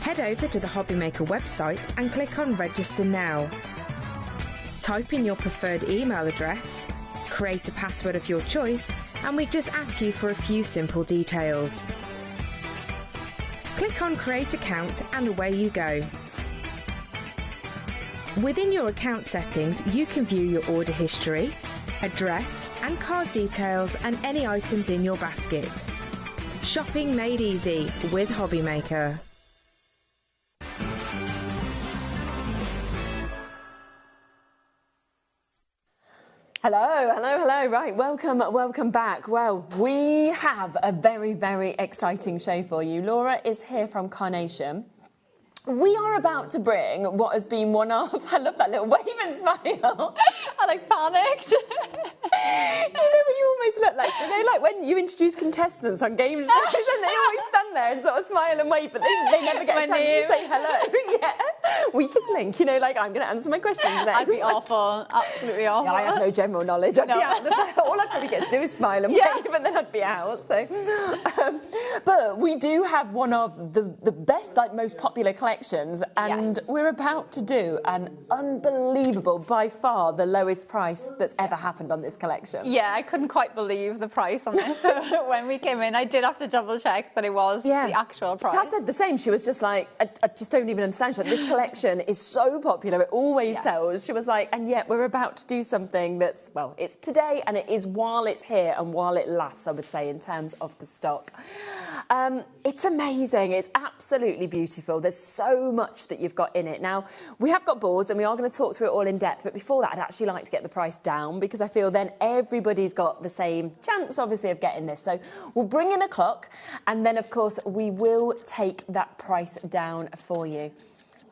Head over to the HobbyMaker website and click on Register Now. Type in your preferred email address, create a password of your choice, and we just ask you for a few simple details. Click on Create Account and away you go. Within your account settings, you can view your order history, address and card details and any items in your basket. Shopping made easy with HobbyMaker. Hello, hello, hello. Right, welcome back. Well, we have a very, very exciting show for you. Laura is here from Carnation. We are about to bring what has been one of, I love that little wave and smile. I panicked. You know what you almost look like? You know, like when you introduce contestants on game shows and they always stand there and sort of smile and wave, but they never get a chance to say hello. Yeah. Weakest link, you know, like I'm going to answer my questions next. I'd be awful, absolutely awful. Yeah, I have no general knowledge. I'd be out. All I'd probably get to do is smile and wave, and then I'd be out. So, but we do have one of the best, like most popular collections, and we're about to do an unbelievable, by far the lowest price that's ever happened on this collection. Yeah, I couldn't quite believe the price on this. When we came in, I did have to double check that it was the actual price. Cass said the same. She was just like, I just don't even understand. She's like, this collection is so popular, it always sells. She was like, and yet we're about to do something that's, well, it's today and it is while it's here and while it lasts, I would say, in terms of the stock. It's amazing. It's absolutely beautiful. There's so much that you've got in it. Now, we have got boards and we are going to talk through it all in depth, but before that, I'd actually like to get the price down because I feel then everybody's got the same chance, obviously, of getting this. So we'll bring in a clock and then, of course, we will take that price down for you.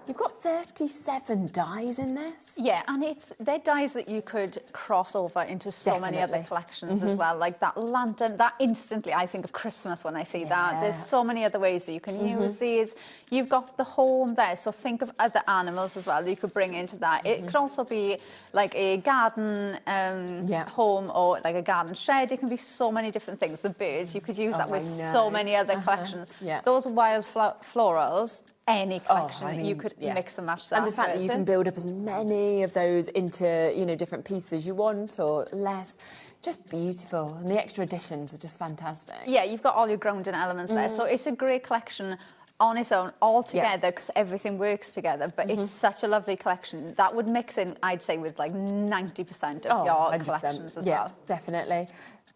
You've got 37 dies in this. Yeah, and they're dies that you could cross over into so many other collections as well. Like that lantern, that instantly I think of Christmas when I see that. There's so many other ways that you can use these. You've got the home there, so think of other animals as well that you could bring into that. It could also be like a garden home or like a garden shed. It can be so many different things. The birds, you could use that with so many other collections. Those wild florals, any collection you could mix and match that. And the fact that you can build up as many of those into, you know, different pieces you want or less. Just beautiful. And the extra additions are just fantastic. Yeah, you've got all your grounding elements there. So it's a great collection on its own all together because everything works together, but it's such a lovely collection. That would mix in, I'd say, with like 90% of your 100%. collections as Yeah, well. definitely.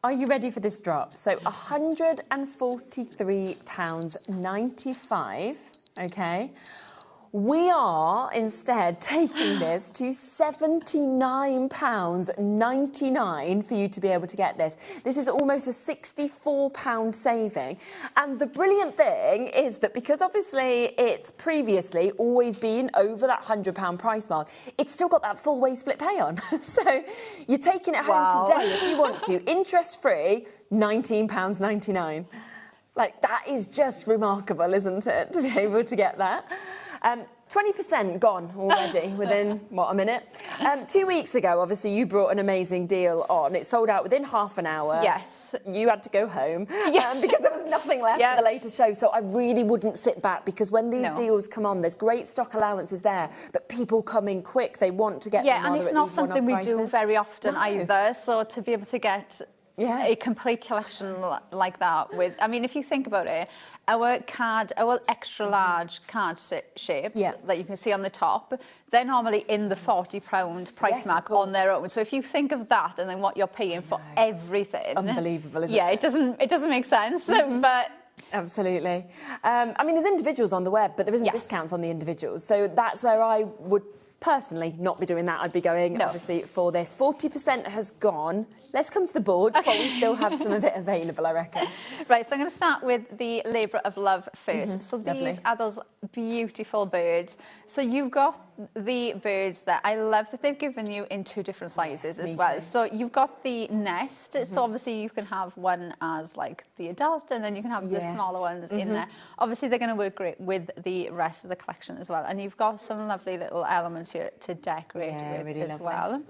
Are you ready for this drop? So £143.95, okay? We are instead taking this to £79.99 for you to be able to get this. This is almost a £64 saving. And the brilliant thing is that because obviously it's previously always been over that £100 price mark, it's still got that full wage split pay on. So you're taking it home today if you want to, interest-free, £19.99. Like, that is just remarkable, isn't it, to be able to get that? 20% gone already within, what, a minute? 2 weeks ago, obviously, you brought an amazing deal on. It sold out within half an hour. Yes. You had to go home because there was nothing left for the later show. So I really wouldn't sit back because when these deals come on, there's great stock allowances there, but people come in quick. They want to get them and it's not something we do very often either. So to be able to get a complete collection like that with, I mean, if you think about it, our extra large card shapes that you can see on the top, they're normally in the £40 price mark on their own. So if you think of that and then what you're paying for everything, it's unbelievable, isn't it? Yeah, it doesn't make sense, but. Absolutely. I mean, there's individuals on the web, but there isn't discounts on the individuals. So that's where I would personally not be doing that. I'd be going, obviously, for this. 40% has gone. Let's come to the board, but we still have some of it available, I reckon. Right, so I'm going to start with the Labour of Love first. So these are those beautiful birds. So you've got the birds that I love that they've given you in 2 different sizes as well. So you've got the nest. So obviously you can have one as like the adult and then you can have the smaller ones in there. Obviously they're going to work great with the rest of the collection as well. And you've got some lovely little elements here to decorate with really as well.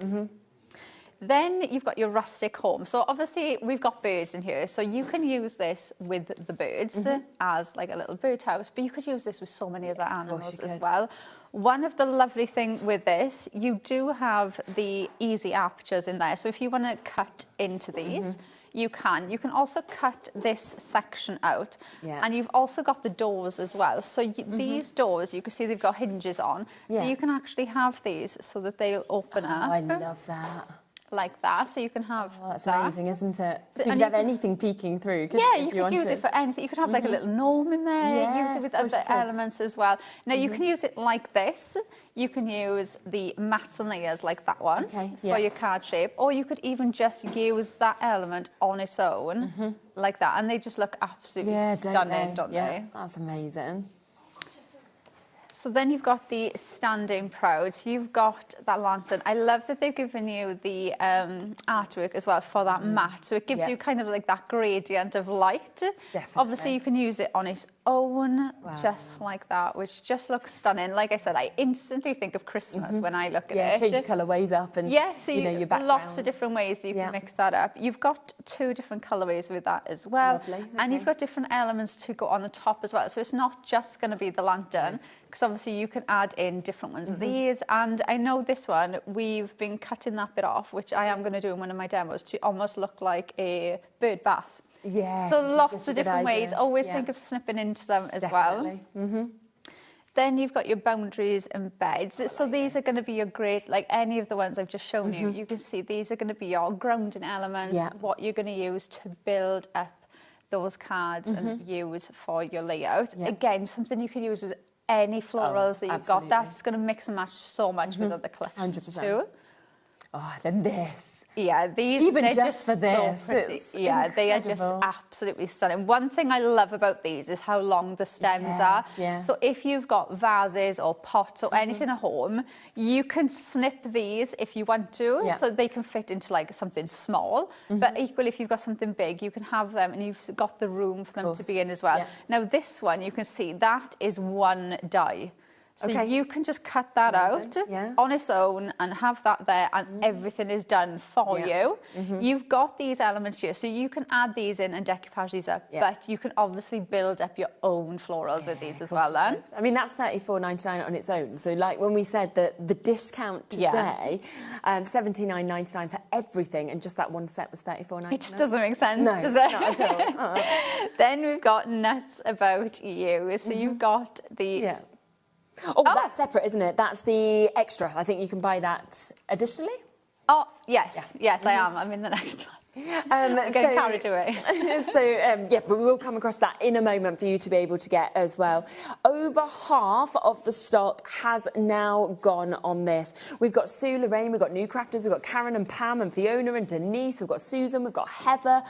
Then you've got your rustic home. So obviously we've got birds in here. So you can use this with the birds as like a little birdhouse, but you could use this with so many other animals as well. One of the lovely things with this, you do have the easy apertures in there. So if you want to cut into these, you can. You can also cut this section out. And you've also got the doors as well. So these doors, you can see they've got hinges on. So you can actually have these so that they'll open up. I love that. Like that, so you can have that's amazing, isn't it? So you could have anything peeking through. You could use it for anything. You could have like a little gnome in there. Use it with other elements as well. Now you can use it like this. You can use the mats and layers like that one for your card shape, or you could even just use that element on its own like that, and they just look absolutely stunning, don't they? That's amazing. So then you've got the standing proud. So you've got that lantern. I love that they've given you the artwork as well for that mat. So it gives you kind of like that gradient of light. Definitely. Obviously you can use it on its own, just like that, which just looks stunning. Like I said, I instantly think of Christmas when I look at it. Change your colourways up and so you know, your backgrounds. Lots of different ways that you can mix that up. You've got 2 different colourways with that as well. Lovely. And you've got different elements to go on the top as well. So it's not just going to be the lantern, because obviously you can add in different ones of these. And I know this one, we've been cutting that bit off, which I am going to do in one of my demos, to almost look like a bird bath. So lots of different ways. Always think of snipping into them as well. Then you've got your boundaries and beds. So these are going to be your great, like any of the ones I've just shown you, you can see these are going to be your grounding elements, what you're going to use to build up those cards and use for your layout. Again, something you can use with any florals that you've got. That's going to mix and match so much with other collections 100%. Too. Oh, then this. Yeah, these even they're just for this, so pretty. Yeah, they are just absolutely stunning. One thing I love about these is how long the stems are. So if you've got vases or pots or anything at home, you can snip these if you want to, so they can fit into like something small. But equally, if you've got something big, you can have them, and you've got the room for them to be in as well. Now this one, you can see that is 1 die. So you can just cut that out on its own and have that there, and everything is done for you. You've got these elements here, so you can add these in and decoupage these up, but you can obviously build up your own florals with these as well then. I mean, that's $34.99 on its own. So like when we said that the discount today, $79.99 for everything, and just that one set was $34.99. It just doesn't make sense, no, does it? Not at all. Then we've got Nuts About You. So you've got the... Oh, that's separate, isn't it? That's the extra. I think you can buy that additionally. Oh, yes. Yes, I am. I'm in the next one. I'm getting carried away. But we will come across that in a moment for you to be able to get as well. Over half of the stock has now gone on this. We've got Sue, Lorraine, we've got new crafters, we've got Karen and Pam and Fiona and Denise, we've got Susan, we've got Heather,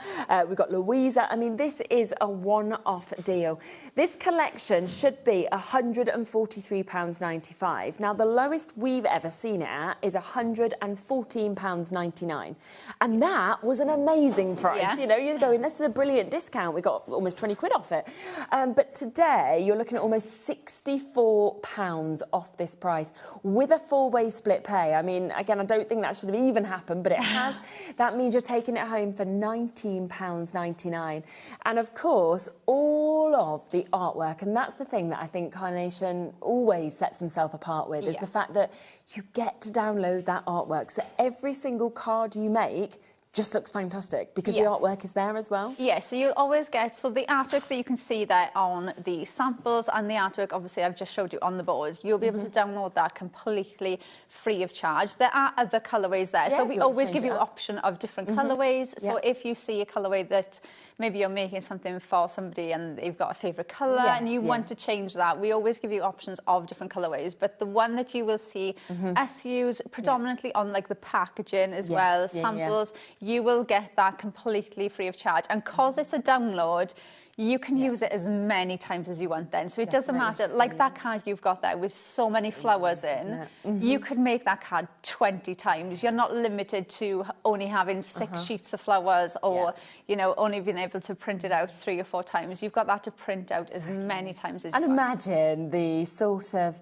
we've got Louisa. I mean, this is a one-off deal. This collection should be £143.95. Now, the lowest we've ever seen it at is £114.99. And that was an amazing price. You know, you're going, this is a brilliant discount. We got almost 20 quid off it. But today you're looking at almost £64 off this price with a four-way split pay. I mean, again, I don't think that should have even happened, but it has. That means you're taking it home for £19.99. And of course, all of the artwork, and that's the thing that I think Carnation always sets themselves apart with, is the fact that you get to download that artwork. So every single card you make just looks fantastic because the artwork is there as well. Yeah, so you always get, so the artwork that you can see there on the samples and the artwork, obviously, I've just showed you on the boards, you'll be able to download that completely free of charge. There are other colourways there, so we always give you an option of different colourways. So if you see a colourway that maybe you're making something for somebody and they've got a favourite colour and you want to change that, we always give you options of different colourways. But the one that you will see us use predominantly on like the packaging as well as samples, you will get that completely free of charge. And because it's a download, you can use it as many times as you want then. So it doesn't matter, like that card you've got there with so many flowers in, you could make that card 20 times. You're not limited to only having 6 sheets of flowers or, you know, only being able to print it out 3 or 4 times. You've got that to print out as many times as you want. And imagine the sort of,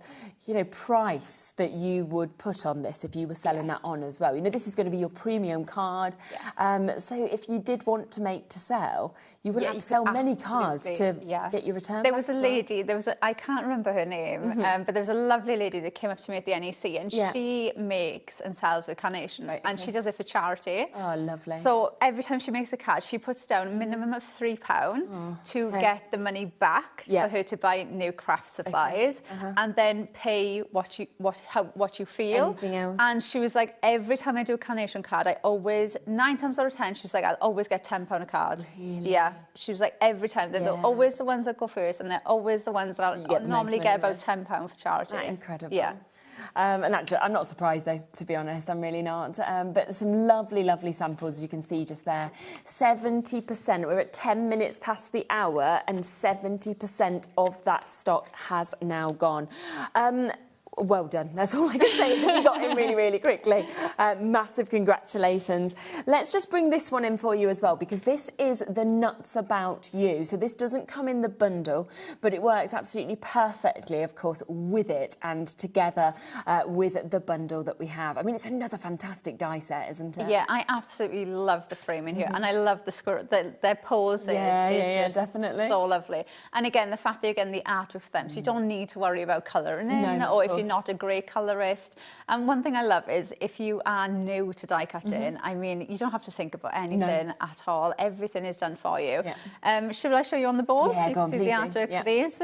you know, price that you would put on this if you were selling that on as well. You know, this is going to be your premium card. So if you did want to make to sell, you wouldn't have to sell many cards to get your return. There was a lady, I can't remember her name, but there was a lovely lady that came up to me at the NEC and she makes and sells with Carnation and she does it for charity. Oh, lovely. So every time she makes a card, she puts down a minimum of £3 to get the money back for her to buy new craft supplies and then pay what you feel. Anything else. And she was like, every time I do a Carnation card, I always, 9 times out of 10, she was like, I'll always get £10 a card. Really? Yeah. She was like, every time. They're always the ones that go first and they're always the ones that normally get about £10 for charity. That's incredible. Yeah. And actually, I'm not surprised though, to be honest, I'm really not. But some lovely, lovely samples, as you can see just there. 70%, we're at 10 minutes past the hour and 70% of that stock has now gone. Well done. That's all I can say is that you got in really, really quickly. Massive congratulations. Let's just bring this one in for you as well, because this is the Nuts About You. So this doesn't come in the bundle, but it works absolutely perfectly, of course, with it and together with the bundle that we have. I mean, it's another fantastic die set, isn't it? Yeah, I absolutely love the frame in here, and I love the squirrel. Their poses is definitely so lovely. And again, the fact that you're getting the art with them, so you don't need to worry about colouring in, or if you're not a great colorist. And one thing I love is if you are new to die cutting, I mean, you don't have to think about anything at all. Everything is done for you. Shall I show you on the board? Yeah, so you go on, can see the artwork for these.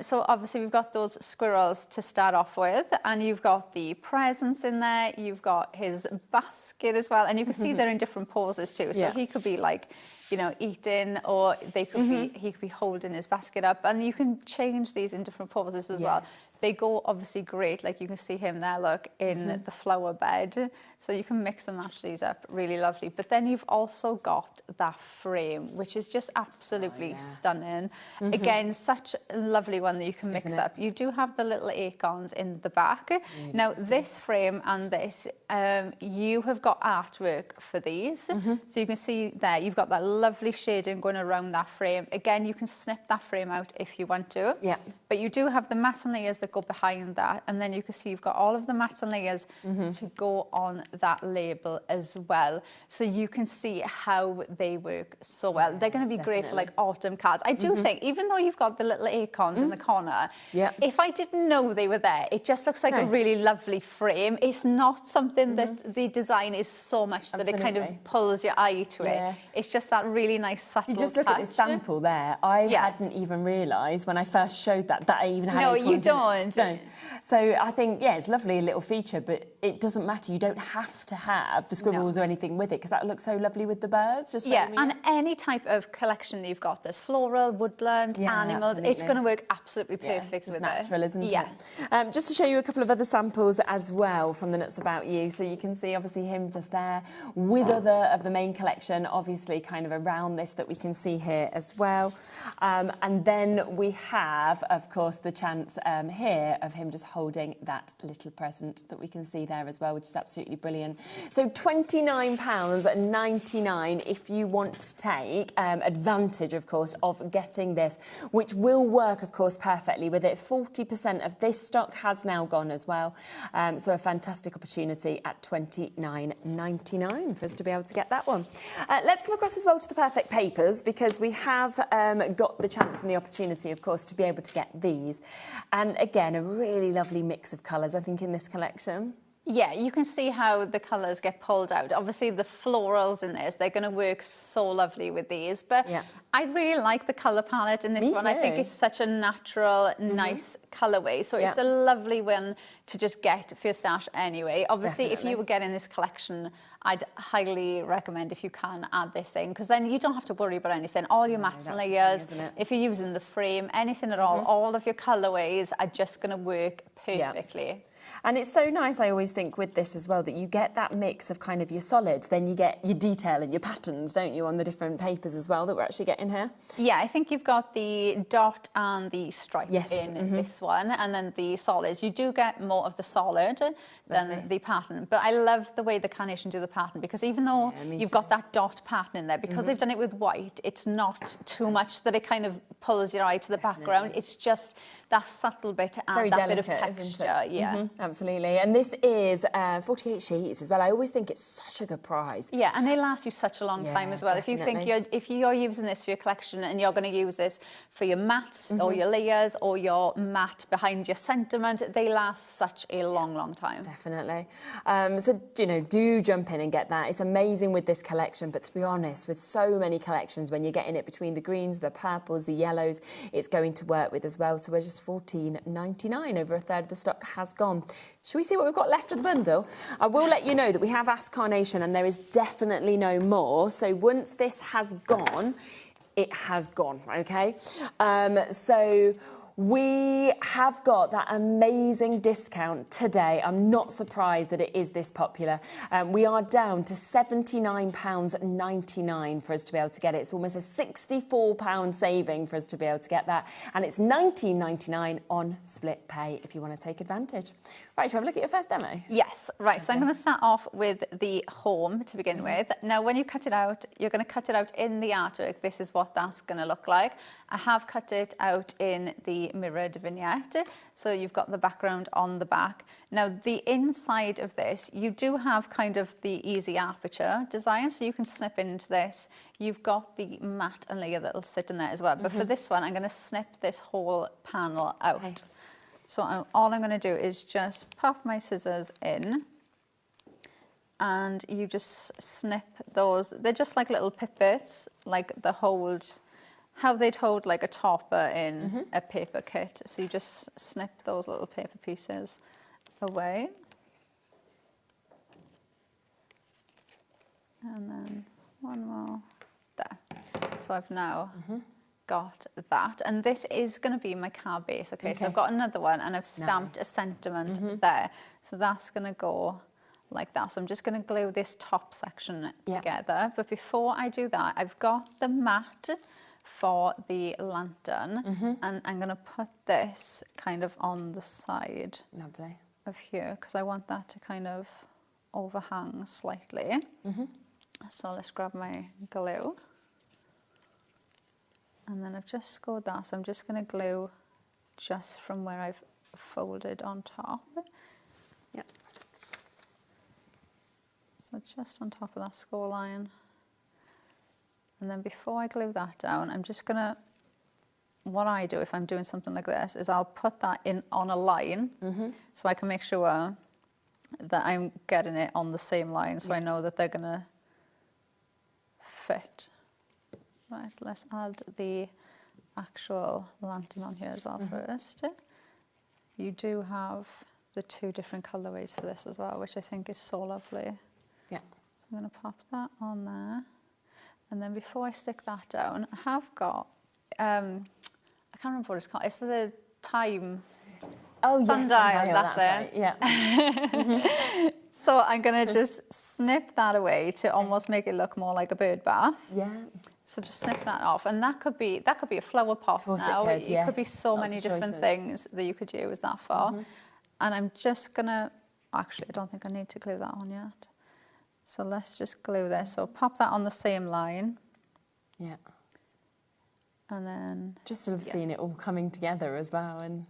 So obviously we've got those squirrels to start off with, and you've got the presents in there. You've got his basket as well, and you can see they're in different poses too. So he could be like, you know, eating, or they could be, he could be holding his basket up, and you can change these in different poses as well. They go obviously great, like you can see him there, look, in the flower bed. So you can mix and match these up, really lovely. But then you've also got that frame, which is just absolutely stunning. Again, such a lovely one that you can mix up. You do have the little acorns in the back. Now, this frame and this, you have got artwork for these. So you can see there, you've got that lovely shading going around that frame. Again, you can snip that frame out if you want to. But you do have the mason layers that that go behind that, and then you can see you've got all of the mats and layers to go on that label as well, so you can see how they work so well. They're going to be great for like autumn cards. I do think, even though you've got the little acorns in the corner, if I didn't know they were there, it just looks like a really lovely frame. It's not something that the design is so much that it kind of pulls your eye to it. It's just that really nice subtle You just look at this sample there. I hadn't even realised when I first showed that I even had acorns you don't. No. So I think, it's lovely, a little feature, but it doesn't matter. You don't have to have the scribbles or anything with it, because that looks so lovely with the birds. Just and any type of collection that you've got, there's floral, woodland, animals, it's going to work absolutely perfect with natural, it. Isn't it? Just to show you a couple of other samples as well from the Nuts About You. So you can see obviously him just there with other of the main collection, obviously kind of around this that we can see here as well. And then we have, of course, the chance here of him just holding that little present that we can see there as well, which is absolutely brilliant. So £29.99 if you want to take advantage, of course, of getting this, which will work, of course, perfectly with it. 40% of this stock has now gone as well. So a fantastic opportunity at £29.99 for us to be able to get that one. Let's come across as well to the Perfect Papers, because we have got the chance and the opportunity, of course, to be able to get these. And again, a really lovely mix of colours, I think, in this collection. Yeah, you can see how the colours get pulled out. Obviously, the florals in this, they're going to work so lovely with these. But I really like the colour palette in this one. I think it's such a natural, nice colourway. So it's a lovely one to just get for your stash anyway. Obviously, if you were getting this collection, I'd highly recommend, if you can, add this in, because then you don't have to worry about anything. All your mats and layers, if you're using the frame, anything at all of your colourways are just going to work perfectly. And it's so nice, I always think, with this as well, that you get that mix of kind of your solids, then you get your detail and your patterns, don't you, on the different papers as well that we're actually getting here? Yeah, I think you've got the dot and the stripe in this one, and then the solids. You do get more of the solid than the pattern, but I love the way the Carnation do the pattern, because even though you've got that dot pattern in there, because they've done it with white, it's not too much that it kind of pulls your eye to the background. It's just that subtle bit to add that bit of texture. Absolutely. And this is 48 sheets as well. I always think it's such a good price. Yeah, and they last you such a long time as well. Definitely. If you're using this for your collection and you're going to use this for your mats or your layers or your mat behind your sentiment, they last such a long time. Definitely. So, you know, do jump in and get that. It's amazing with this collection, but to be honest, with so many collections, when you're getting it between the greens, the purples, the yellows, it's going to work with as well. So we're just £14.99. Over a third of the stock has gone. Should we see what we've got left of the bundle? I will let you know that we have asked Carnation and there is definitely no more. So once this has gone, it has gone, okay? So we have got that amazing discount today. I'm not surprised that it is this popular. We are down to £79.99 for us to be able to get it. It's almost a £64 saving for us to be able to get that. And it's £19.99 on split pay if you want to take advantage. Right, shall we have a look at your first demo? Yes, right. So I'm going to start off with the home to begin with. Now, when you cut it out, you're going to cut it out in the artwork. This is what that's going to look like. I have cut it out in the mirrored vignette. So you've got the background on the back. Now, the inside of this, you do have kind of the easy aperture design. So you can snip into this. You've got the mat and layer that will sit in there as well. But for this one, I'm going to snip this whole panel out. Okay. So all I'm going to do is just pop my scissors in and you just snip those. They're just like little pipets, like how they'd hold like a topper in a paper kit. So you just snip those little paper pieces away. And then one more there. So I've now got that, and this is going to be my card base. Okay, so I've got another one and I've stamped a sentiment there, so that's going to go like that. So I'm just going to glue this top section together, but before I do that, I've got the mat for the lantern, and I'm going to put this kind of on the side of here, because I want that to kind of overhang slightly. So let's grab my glue. And then I've just scored that, so I'm just going to glue just from where I've folded on top. Yep. So just on top of that score line. And then before I glue that down, I'm just gonna, what I do if I'm doing something like this is I'll put that in on a line so I can make sure that I'm getting it on the same line so I know that they're gonna fit. Right, let's add the actual lantern on here as well first. You do have the 2 different colourways for this as well, which I think is so lovely. Yeah. So I'm going to pop that on there. And then before I stick that down, I have got, I can't remember what it's called. It's the time sundial, that's it. Right. Yeah. So I'm going to just snip that away to almost make it look more like a bird bath. Yeah. So just snip that off, and that could be a flower pot. Of course now. it could, Could be so Lots many of different choices. things that you could use that for. And I'm just gonna, actually, I don't think I need to glue that on yet. So let's just glue this. So pop that on the same line. Yeah. And then just sort of seeing it all coming together as well. And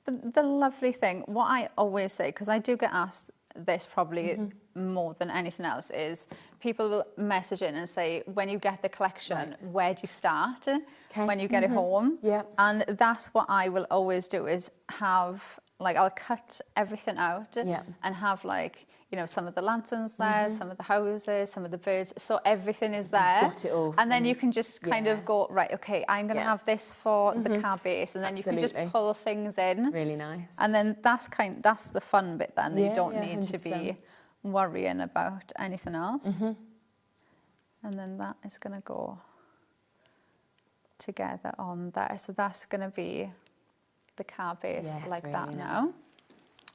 but the lovely thing, what I always say, because I do get asked this probably more than anything else, is people will message in and say, when you get the collection, where do you start? When you get it home? Yeah. And that's what I will always do, is have, like, I'll cut everything out and have, like, you know, some of the lanterns there, some of the houses, some of the birds, so everything is there. You've got it all. And then you can just kind of go, right, okay, I'm going to have this for the car base, and then you can just pull things in. Really nice. And then that's the fun bit then, that you don't need 100%. to be worrying about anything else. And then that is going to go together on there. So that's going to be the car base like really that nice. now.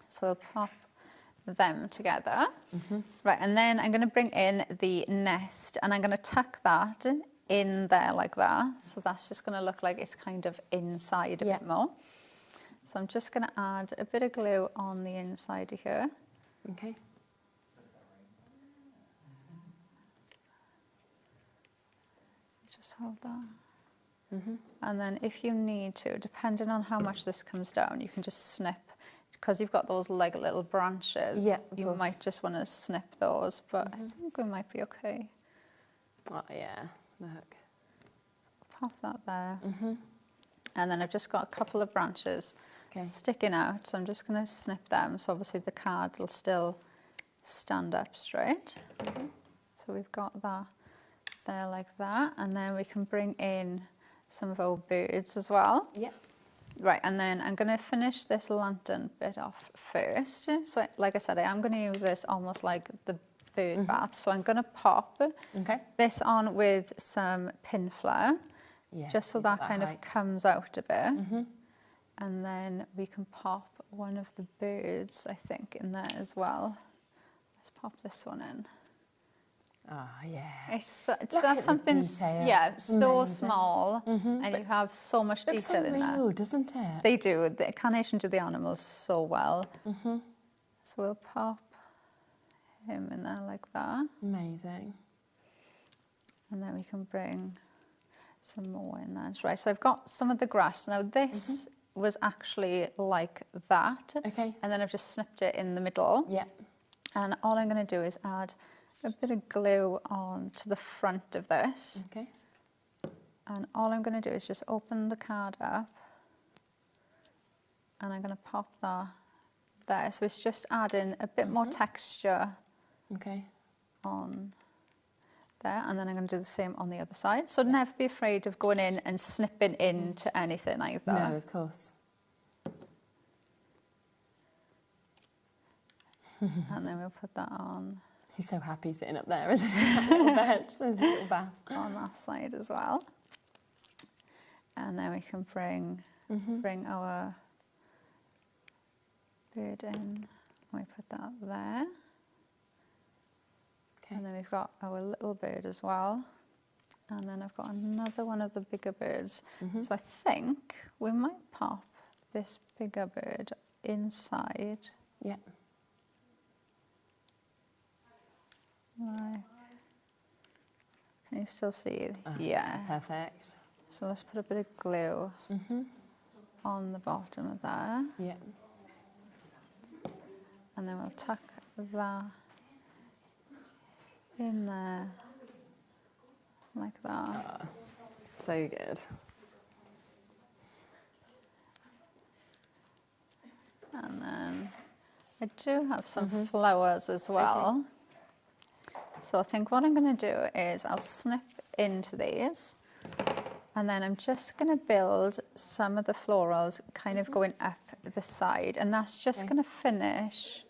So we'll pop them together. Right, and then I'm going to bring in the nest, and I'm going to tuck that in there like that. So that's just going to look like it's kind of inside a bit more. So I'm just going to add a bit of glue on the inside of here. Okay. Just hold that. And then if you need to, depending on how much this comes down, you can just snip, because you've got those like little branches. Yeah, you might just want to snip those, but I think we might be okay. Oh yeah, look. Pop that there. And then I've just got a couple of branches sticking out, so I'm just going to snip them, so obviously the card will still stand up straight. So we've got that there like that, and then we can bring in some of our birds as well. Yep. Right, and then I'm going to finish this lantern bit off first. So like I said, I am going to use this almost like the bird bath. So I'm going to pop this on with some pin flower, just so that kind of comes out a bit. And then we can pop one of the birds, I think, in there as well. Let's pop this one in. Oh yeah. It's that's something, so small, and you have so much detail in there. Real, doesn't it? They do. The carnation do the animals so well. So we'll pop him in there like that. Amazing. And then we can bring some more in there. Right, so I've got some of the grass. Now this was actually like that. Okay. And then I've just snipped it in the middle. Yeah. And all I'm going to do is add a bit of glue on to the front of this. Okay. And all I'm going to do is just open the card up, and I'm going to pop that there. So it's just adding a bit more texture on there, and then I'm going to do the same on the other side. So never be afraid of going in and snipping into anything either. No, of course. And then we'll put that on. He's so happy sitting up there, isn't he? That little bed, his little bath. On that side as well. And then we can bring our bird in. We put that there. Okay. And then we've got our little bird as well. And then I've got another one of the bigger birds. So I think we might pop this bigger bird inside. Yeah. Right. Can you still see? Yeah. Perfect. So let's put a bit of glue on the bottom of there. Yeah. And then we'll tuck that in there, like that. So good. And then I do have some flowers as well. So I think what I'm going to do is I'll snip into these, and then I'm just going to build some of the florals kind of going up the side, and that's just going to finish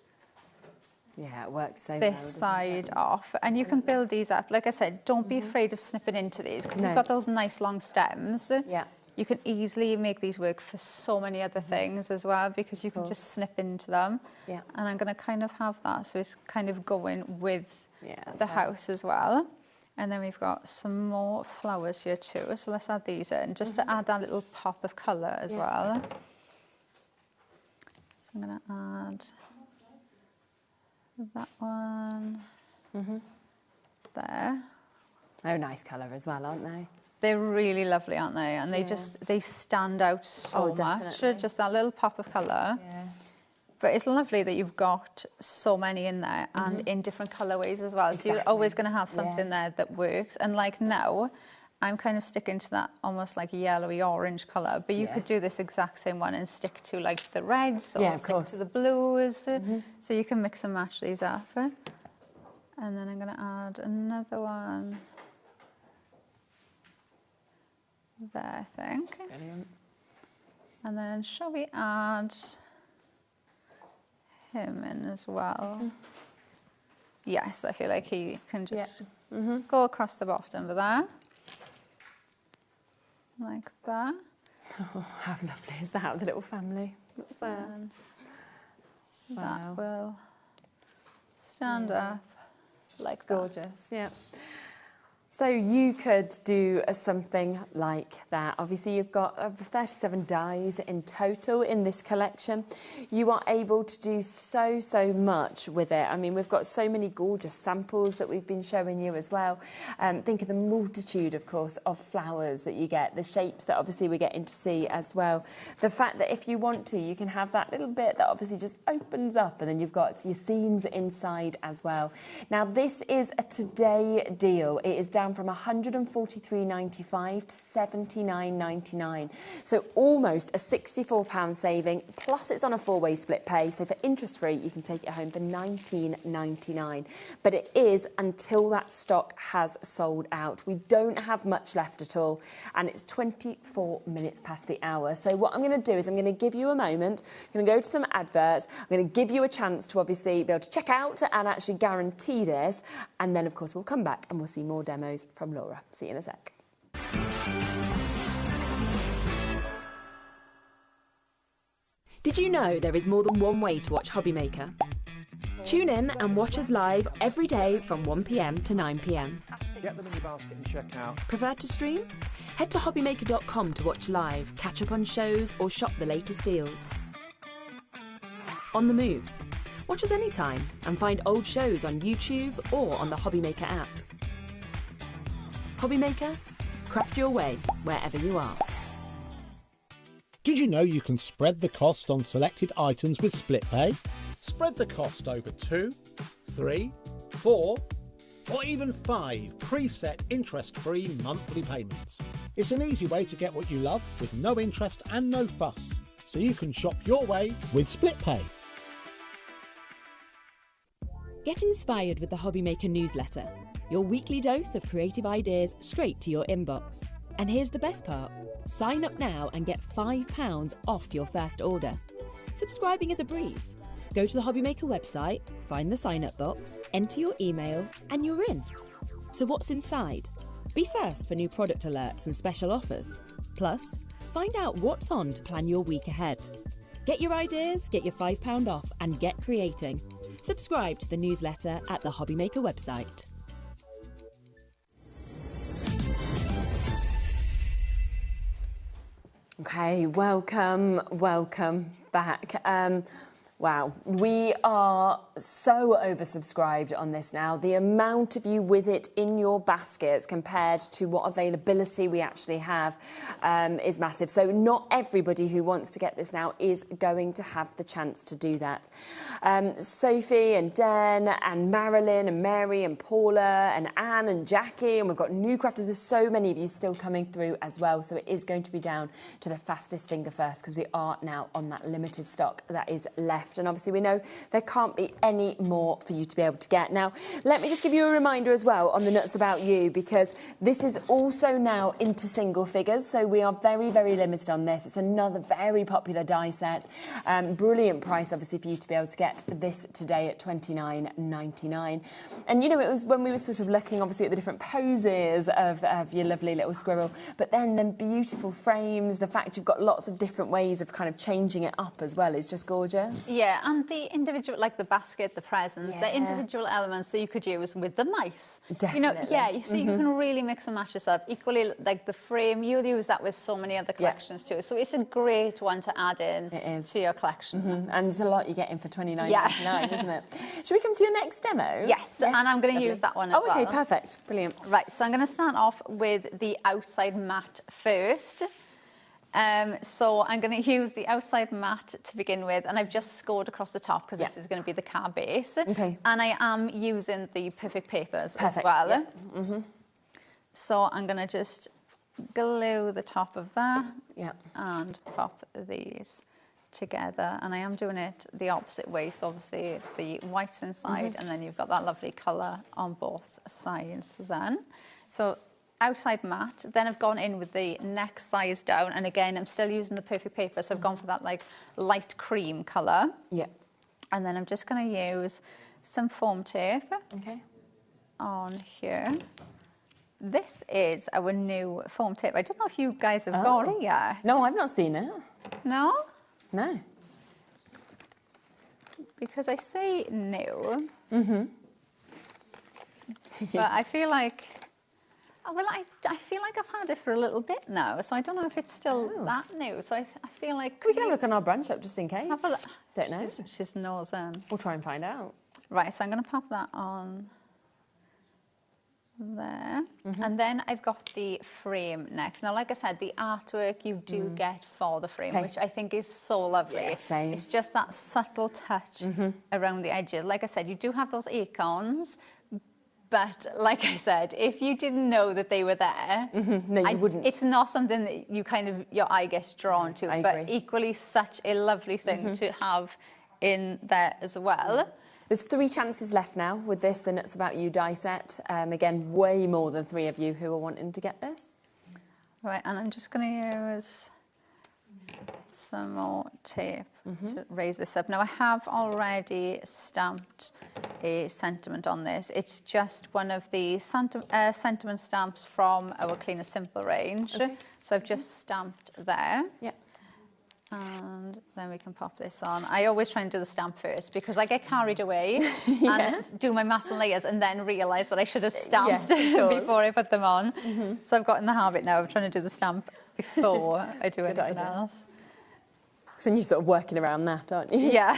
Yeah, it works so this well, side off. And you can build these up. Like I said, don't be afraid of snipping into these, because you've got those nice long stems. Yeah. You can easily make these work for so many other things as well, because you can just snip into them. Yeah. And I'm going to kind of have that, so it's kind of going with the house as well. And then we've got some more flowers here too, so let's add these in, just to add that little pop of colour as well. So I'm going to add that one there. They're a nice colour as well, aren't they? They're really lovely, aren't they? And they stand out so much. Just that little pop of colour. Yeah. But it's lovely that you've got so many in there and in different colourways as well. Exactly. So you're always going to have something there that works. And like now, I'm kind of sticking to that almost like yellowy orange colour. But you could do this exact same one and stick to like the reds or stick to the blues. So you can mix and match these up. And then I'm going to add another one there, I think. Brilliant. And then shall we add him in as well? Yes, I feel like he can just go across the bottom of that. Like that. Oh, how lovely is that, the little family? What's that? That will stand up like gorgeous, yeah. So you could do something like that. Obviously, you've got 37 dies in total in this collection. You are able to do so much with it. I mean, we've got so many gorgeous samples that we've been showing you as well. Think of the multitude, of course, of flowers that you get, the shapes that obviously we're getting to see as well. The fact that if you want to, you can have that little bit that obviously just opens up, and then you've got your scenes inside as well. Now, this is a today deal. It is down from £143.95 to £79.99. So almost a £64 saving, plus it's on a four-way split pay. So for interest-free, you can take it home for £19.99. But it is until that stock has sold out. We don't have much left at all, and it's 24 minutes past the hour. So what I'm going to do is I'm going to give you a moment. I'm going to go to some adverts. I'm going to give you a chance to obviously be able to check out and actually guarantee this. And then, of course, we'll come back and we'll see more demos from Laura. See you in a sec. Did you know there is more than one way to watch HobbyMaker? Tune in and watch us live every day from 1 p.m. to 9 p.m. Get them in your basket and check out. Prefer to stream? Head to hobbymaker.com to watch live, catch up on shows or shop the latest deals. On the move? Watch us anytime and find old shows on YouTube or on the HobbyMaker app. HobbyMaker, craft your way wherever you are. Did you know you can spread the cost on selected items with split pay? Spread the cost over 2, 3, 4, or even 5 preset interest-free monthly payments. It's an easy way to get what you love with no interest and no fuss, so you can shop your way with split pay. Get inspired with the HobbyMaker newsletter, your weekly dose of creative ideas straight to your inbox. And here's the best part. Sign up now and get £5 off your first order. Subscribing is a breeze. Go to the HobbyMaker website, find the sign-up box, enter your email, and you're in. So what's inside? Be first for new product alerts and special offers. Plus, find out what's on to plan your week ahead. Get your ideas, get your £5 off, and get creating. Subscribe to the newsletter at the HobbyMaker website. Okay, welcome back. Wow, we are so oversubscribed on this now. The amount of you with it in your baskets compared to what availability we actually have is massive. So not everybody who wants to get this now is going to have the chance to do that. Sophie and Den and Marilyn and Mary and Paula and Anne and Jackie, and we've got new crafters. There's so many of you still coming through as well. So it is going to be down to the fastest finger first, because we are now on that limited stock that is left. And obviously we know there can't be any more for you to be able to get. Now, let me just give you a reminder as well on the Nuts About You, because this is also now into single figures. So we are very, very limited on this. It's another very popular die set. Brilliant price, obviously, for you to be able to get this today at £29.99. And, you know, it was when we were sort of looking, obviously, at the different poses of your lovely little squirrel, but then the beautiful frames, the fact you've got lots of different ways of kind of changing it up as well is just gorgeous. Yeah, and the individual, like the basket, the present, the individual elements that you could use with the mice. Definitely. You know, yeah, you see, you can really mix and match this up. Equally, like the frame, you'll use that with so many other collections too. So it's a great one to add in to your collection. And there's a lot you get in for £29.99, isn't it? Should we come to your next demo? Yes, and I'm going to use that one as well. Oh, okay, perfect. Brilliant. Right, so I'm going to start off with the outside mat first. So I'm going to use the outside mat to begin with, and I've just scored across the top because this is going to be the card base. Okay. And I am using the perfect papers as well. Yeah. So I'm going to just glue the top of that and pop these together. And I am doing it the opposite way, so obviously the white's inside and then you've got that lovely colour on both sides then. So outside mat, then I've gone in with the next size down, and again I'm still using the perfect paper, so I've gone for that like light cream colour. Yeah. And then I'm just going to use some foam tape on here. This is our new foam tape. I don't know if you guys have got it yet. No, I've not seen it. No? No. Because I say new. But I feel like, well, I feel like I've had it for a little bit now, so I don't know if it's still that new. So I feel like... We can have a look on our brand shop just in case. Have a look. Don't know. She's nosing. We'll try and find out. Right, so I'm going to pop that on there. And then I've got the frame next. Now, like I said, the artwork you do get for the frame, which I think is so lovely. Yeah, same. It's just that subtle touch around the edges. Like I said, you do have those acorns, but like I said, if you didn't know that they were there, no, you wouldn't. It's not something that you kind of, your eye gets drawn to, but equally such a lovely thing to have in there as well. There's 3 chances left now with this, the Nuts About You die set. Again, way more than 3 of you who are wanting to get this. Right, and I'm just going to use some more tape to raise this up. Now, I have already stamped a sentiment on this. It's just one of the sentiment stamps from our Clean and Simple range. So I've just stamped there. Yeah. And then we can pop this on. I always try and do the stamp first because I get carried away and do my mass and layers and then realise that I should have stamped before I put them on. So I've got in the habit now of trying to do the stamp before I do anything else. So then you're sort of working around that, aren't you? Yeah.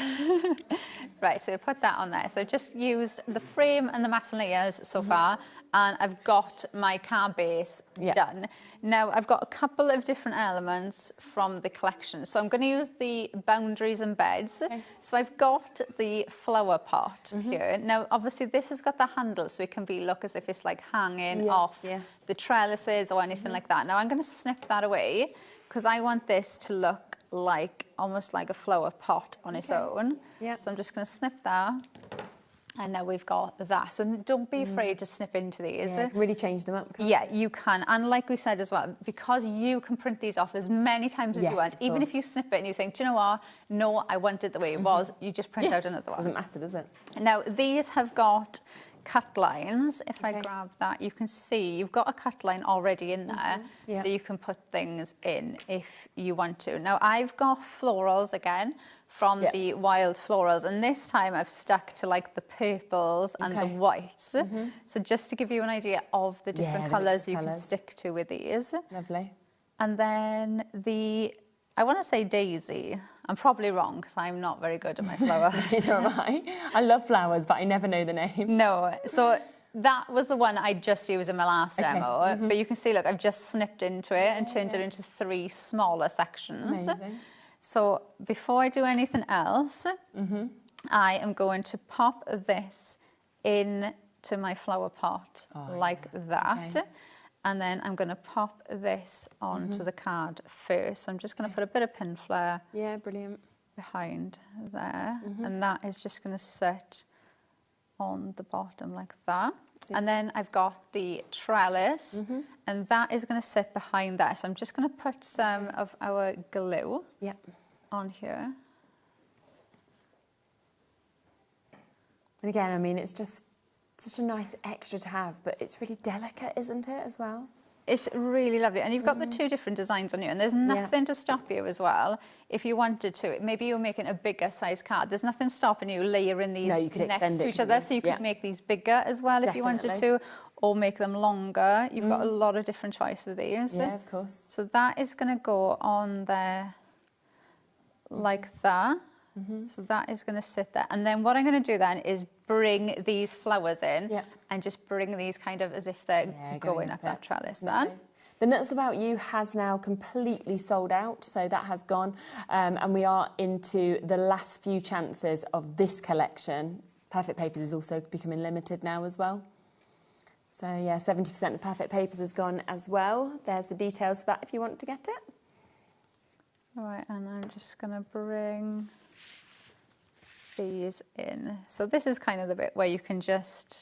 Right, so put that on there. So I've just used the frame and the mass and layers so far, and I've got my card base done. Now, I've got a couple of different elements from the collection. So I'm going to use the boundaries and beds. So I've got the flower pot here. Now, obviously, this has got the handle, so it can look as if it's like hanging off the trellises or anything like that. Now, I'm going to snip that away because I want this to look like almost like a flower pot on its own. So I'm just going to snip that. And now we've got that. So don't be afraid to snip into these. Yeah, really change them up. Yeah, you can. And like we said as well, because you can print these off as many times as you want, even if you snip it and you think, do you know what? No, I want it the way it was, you just print out another one. Doesn't matter, does it? Now, these have got cut lines. If I grab that, you can see you've got a cut line already in there that you can put things in if you want to. Now, I've got florals again from the wild florals, and this time I've stuck to like the purples and the whites. So just to give you an idea of the different colours you can stick to with these. Lovely. And then I want to say daisy. I'm probably wrong because I'm not very good at my flowers. Neither am I. I love flowers, but I never know the name. No, so that was the one I just used in my last demo. But you can see, look, I've just snipped into it and turned it into 3 smaller sections. Amazing. So before I do anything else, I am going to pop this into my flower pot like that. Okay. And then I'm going to pop this onto the card first. So I'm just going to put a bit of pin flare brilliant. behind there. And that is just going to sit on the bottom like that. And then I've got the trellis, and that is going to sit behind that. So I'm just going to put some of our glue on here. And again, I mean, it's just such a nice extra to have, but it's really delicate, isn't it, as well? It's really lovely. And you've got the 2 different designs on you, and there's nothing to stop you as well. If you wanted to, maybe you're making a bigger size card. There's nothing stopping you layering these next to each other. So you could make these bigger as well if you wanted to, or make them longer. You've got a lot of different choice with these. Yeah, of course. So that is going to go on there like that. So that is going to sit there. And then what I'm going to do then is bring these flowers in and just bring these kind of as if they're going up that trellis then. The Nuts About You has now completely sold out, so that has gone. And we are into the last few chances of this collection. Perfect Papers is also becoming limited now as well. So yeah, 70% of Perfect Papers has gone as well. There's the details for that if you want to get it. All right, and I'm just going to bring these in. So this is kind of the bit where you can just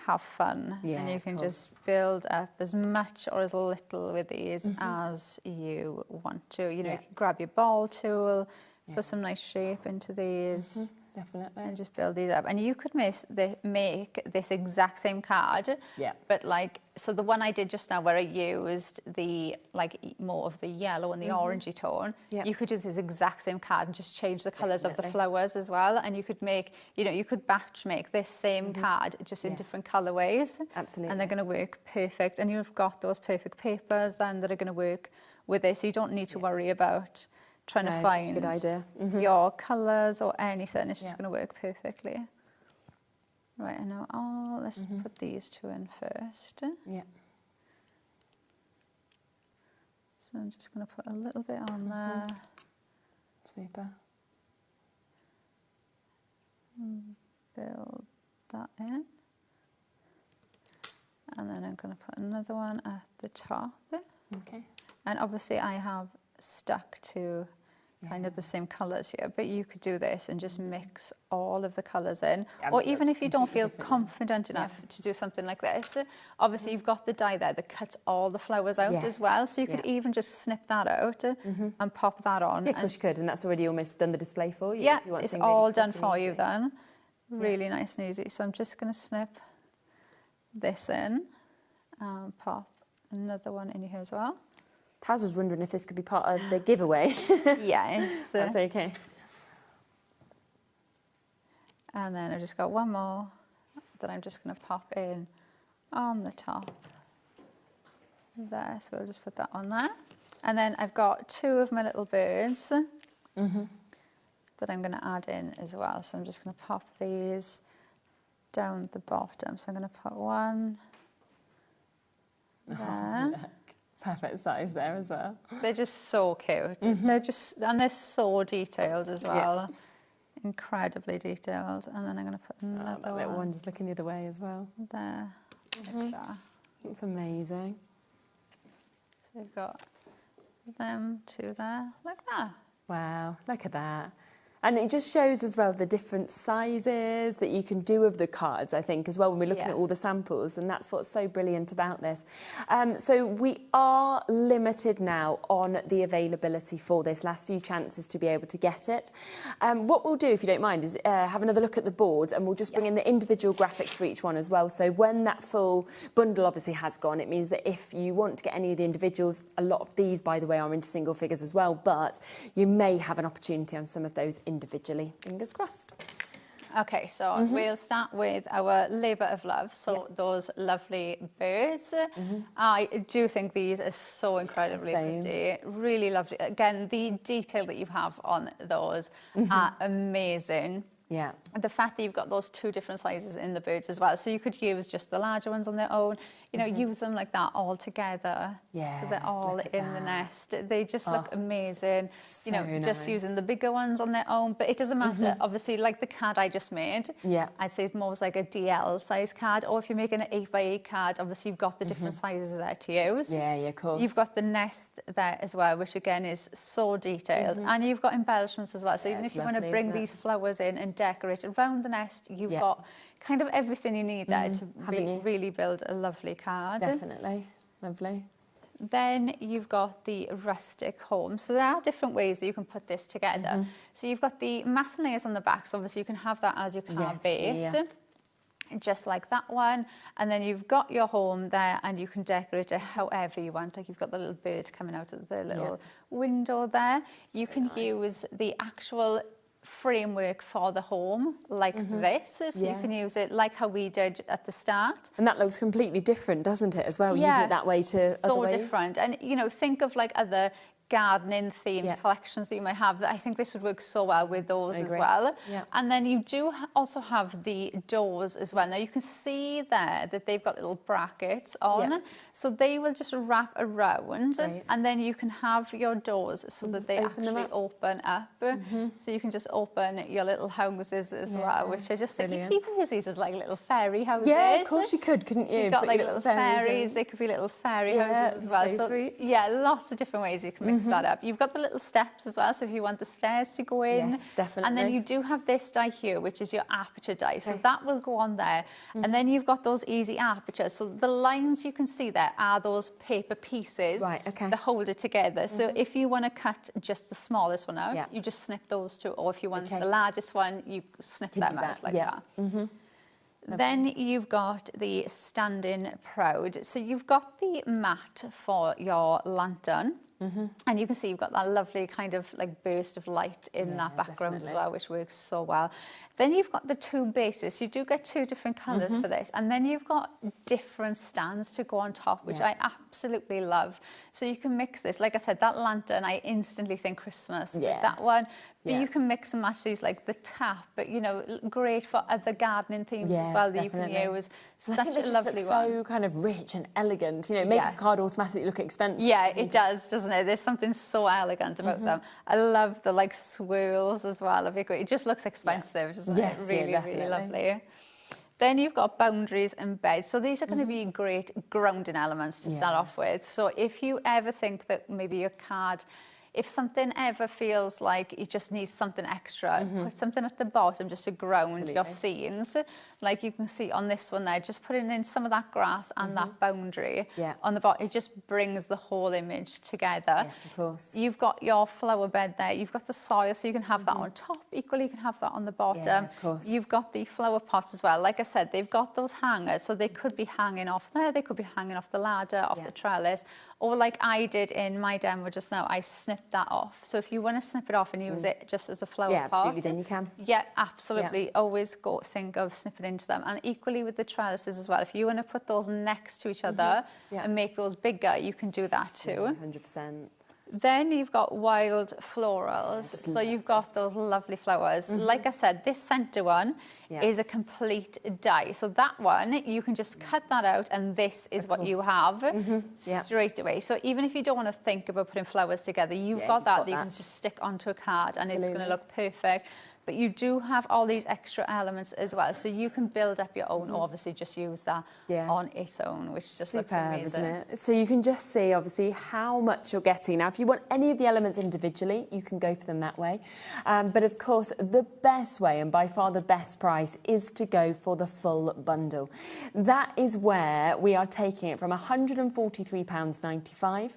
have fun and you can just build up as much or as little with these as you want to. You know, you can grab your ball tool, put some nice shape into these. Definitely. And just build these up. And you could make this exact same card. But like, so the one I did just now where I used the, like, more of the yellow and the orangey tone, you could do this exact same card and just change the colours of the flowers as well. And you could make, you know, you could batch make this same card just in different colourways. Absolutely. And they're going to work perfect. And you've got those perfect papers then that are going to work with this. So you don't need to worry about trying to find a good idea. your colours or anything. It's just going to work perfectly. Right, and now let's put these 2 in first. Yeah. So I'm just going to put a little bit on there. Super. Build that in. And then I'm going to put another one at the top. Okay. And obviously I have stuck to kind of the same colours here, but you could do this and just mix all of the colours in. Or even if you don't feel confident enough to do something like this, obviously you've got the die there that cuts all the flowers out as well, so you could even just snip that out and pop that on. Yeah, of course you could, and that's already almost done the display for you. Yeah, if you want it's something all really done quick for and you easy. then. Really nice and easy. So I'm just going to snip this in and pop another one in here as well. Taz was wondering if this could be part of the giveaway. Yes. That's okay. And then I've just got one more that I'm just going to pop in on the top there. So we'll just put that on there. And then I've got 2 of my little birds that I'm going to add in as well. So I'm just going to pop these down the bottom. So I'm going to put one there. Perfect size there as well. They're just so cute. They're so detailed as well. Incredibly detailed. And then I'm going to put another that little one just looking the other way as well. There. Like that. It's amazing. So we've got them 2 there, like that. Wow, look at that. And it just shows as well the different sizes that you can do of the cards, I think, as well, when we're looking at all the samples. And that's what's so brilliant about this. So we are limited now on the availability for this, last few chances to be able to get it. What we'll do, if you don't mind, is have another look at the board, and we'll just bring in the individual graphics for each one as well. So when that full bundle obviously has gone, it means that if you want to get any of the individuals, a lot of these, by the way, are into single figures as well, but you may have an opportunity on some of those individually. Fingers crossed. Okay, so we'll start with our labour of love. So those lovely birds. I do think these are so incredibly pretty. Really lovely. Again, the detail that you have on those are amazing. Yeah. The fact that you've got those two different sizes in the birds as well. So you could use just the larger ones on their own, you know, use them like that all together. Yeah. So they're all in the nest. They just look amazing. So you know, just using the bigger ones on their own. But it doesn't matter. Obviously, like the card I just made, I'd say it's more like a DL size card. Or if you're making an 8x8 card, obviously you've got the different sizes there to use. Yeah, of course. You've got the nest there as well, which again is so detailed. And you've got embellishments as well. So even if you want to bring these flowers in and decorate around the nest, you've got kind of everything you need there to really build a lovely card. Definitely. Lovely. Then you've got the rustic home. So there are different ways that you can put this together. So you've got the matte layers on the back, so obviously you can have that as your card base. Just like that one. And then you've got your home there and you can decorate it however you want. Like you've got the little bird coming out of the little window there. You can use the actual framework for the home like this, so you can use it like how we did at the start, and that looks completely different, doesn't it, as well? Use it that way to other ways. So different. And you know, think of like other gardening themed collections that you might have. I think this would work so well with those as well. And then you do also have the doors as well. Now you can see there that they've got little brackets on, so they will just wrap around, and then you can have your doors so that they actually open up. So you can just open your little houses as well, which I just think you can even use these as like little fairy houses. Yeah, of course you could, couldn't you? You've got like little fairies. They could be little fairy houses as well. So sweet. Yeah, lots of different ways you can mix that up. You've got the little steps as well, so if you want the stairs to go in. Yes, definitely. And then you do have this die here, which is your aperture die, so that will go on there. And then you've got those easy apertures, so the lines you can see there are those paper pieces that hold it together. So if you want to cut just the smallest one out, you just snip those two, or if you want the largest one, you snip them out like that. Then you've got the Standing Proud. So you've got the mat for your lantern. And you can see you've got that lovely kind of like burst of light in that background as well, which works so well. Then you've got the two bases. You do get two different colours for this. And then you've got different stands to go on top, which I absolutely love. So you can mix this. Like I said, that lantern, I instantly think Christmas. Like that one. But you can mix and match these, like the tap, but you know, great for other gardening themes as well that you can use. Such a lovely one. So kind of rich and elegant. You know, it makes the card automatically look expensive. Yeah, it does, doesn't it? There's something so elegant about them. I love the like swirls as well. It just looks expensive, doesn't it? Really, really lovely. Then you've got boundaries and beds. So these are going to be great grounding elements to start off with. So if you ever think that maybe your card, if something ever feels like it just needs something extra, put something at the bottom just to ground your scenes. Like you can see on this one there, just putting in some of that grass and that boundary on the bottom. It just brings the whole image together. Yes, of course. You've got your flower bed there. You've got the soil, so you can have that on top. Equally, you can have that on the bottom. Yeah, of course. You've got the flower pots as well. Like I said, they've got those hangers, so they could be hanging off there. They could be hanging off the ladder, off the trellis. Or like I did in my demo just now, I snipped that off. So if you want to snip it off and use it just as a flower pot. Yeah, absolutely, then you can. Yeah, absolutely. Always think of snipping into them. And equally with the trellises as well. If you want to put those next to each other and make those bigger, you can do that too. 100%. Then you've got wild florals. So you've got those lovely flowers. Like I said, this centre one is a complete die. So that one, you can just cut that out and this is what you have straight away. So even if you don't want to think about putting flowers together, you've got that you can just stick onto a card and it's going to look perfect. But you do have all these extra elements as well. So you can build up your own, or obviously just use that on its own, which just looks amazing. Isn't it? So you can just see, obviously, how much you're getting. Now, if you want any of the elements individually, you can go for them that way. But of course, the best way, and by far the best price, is to go for the full bundle. That is where we are taking it from £143.95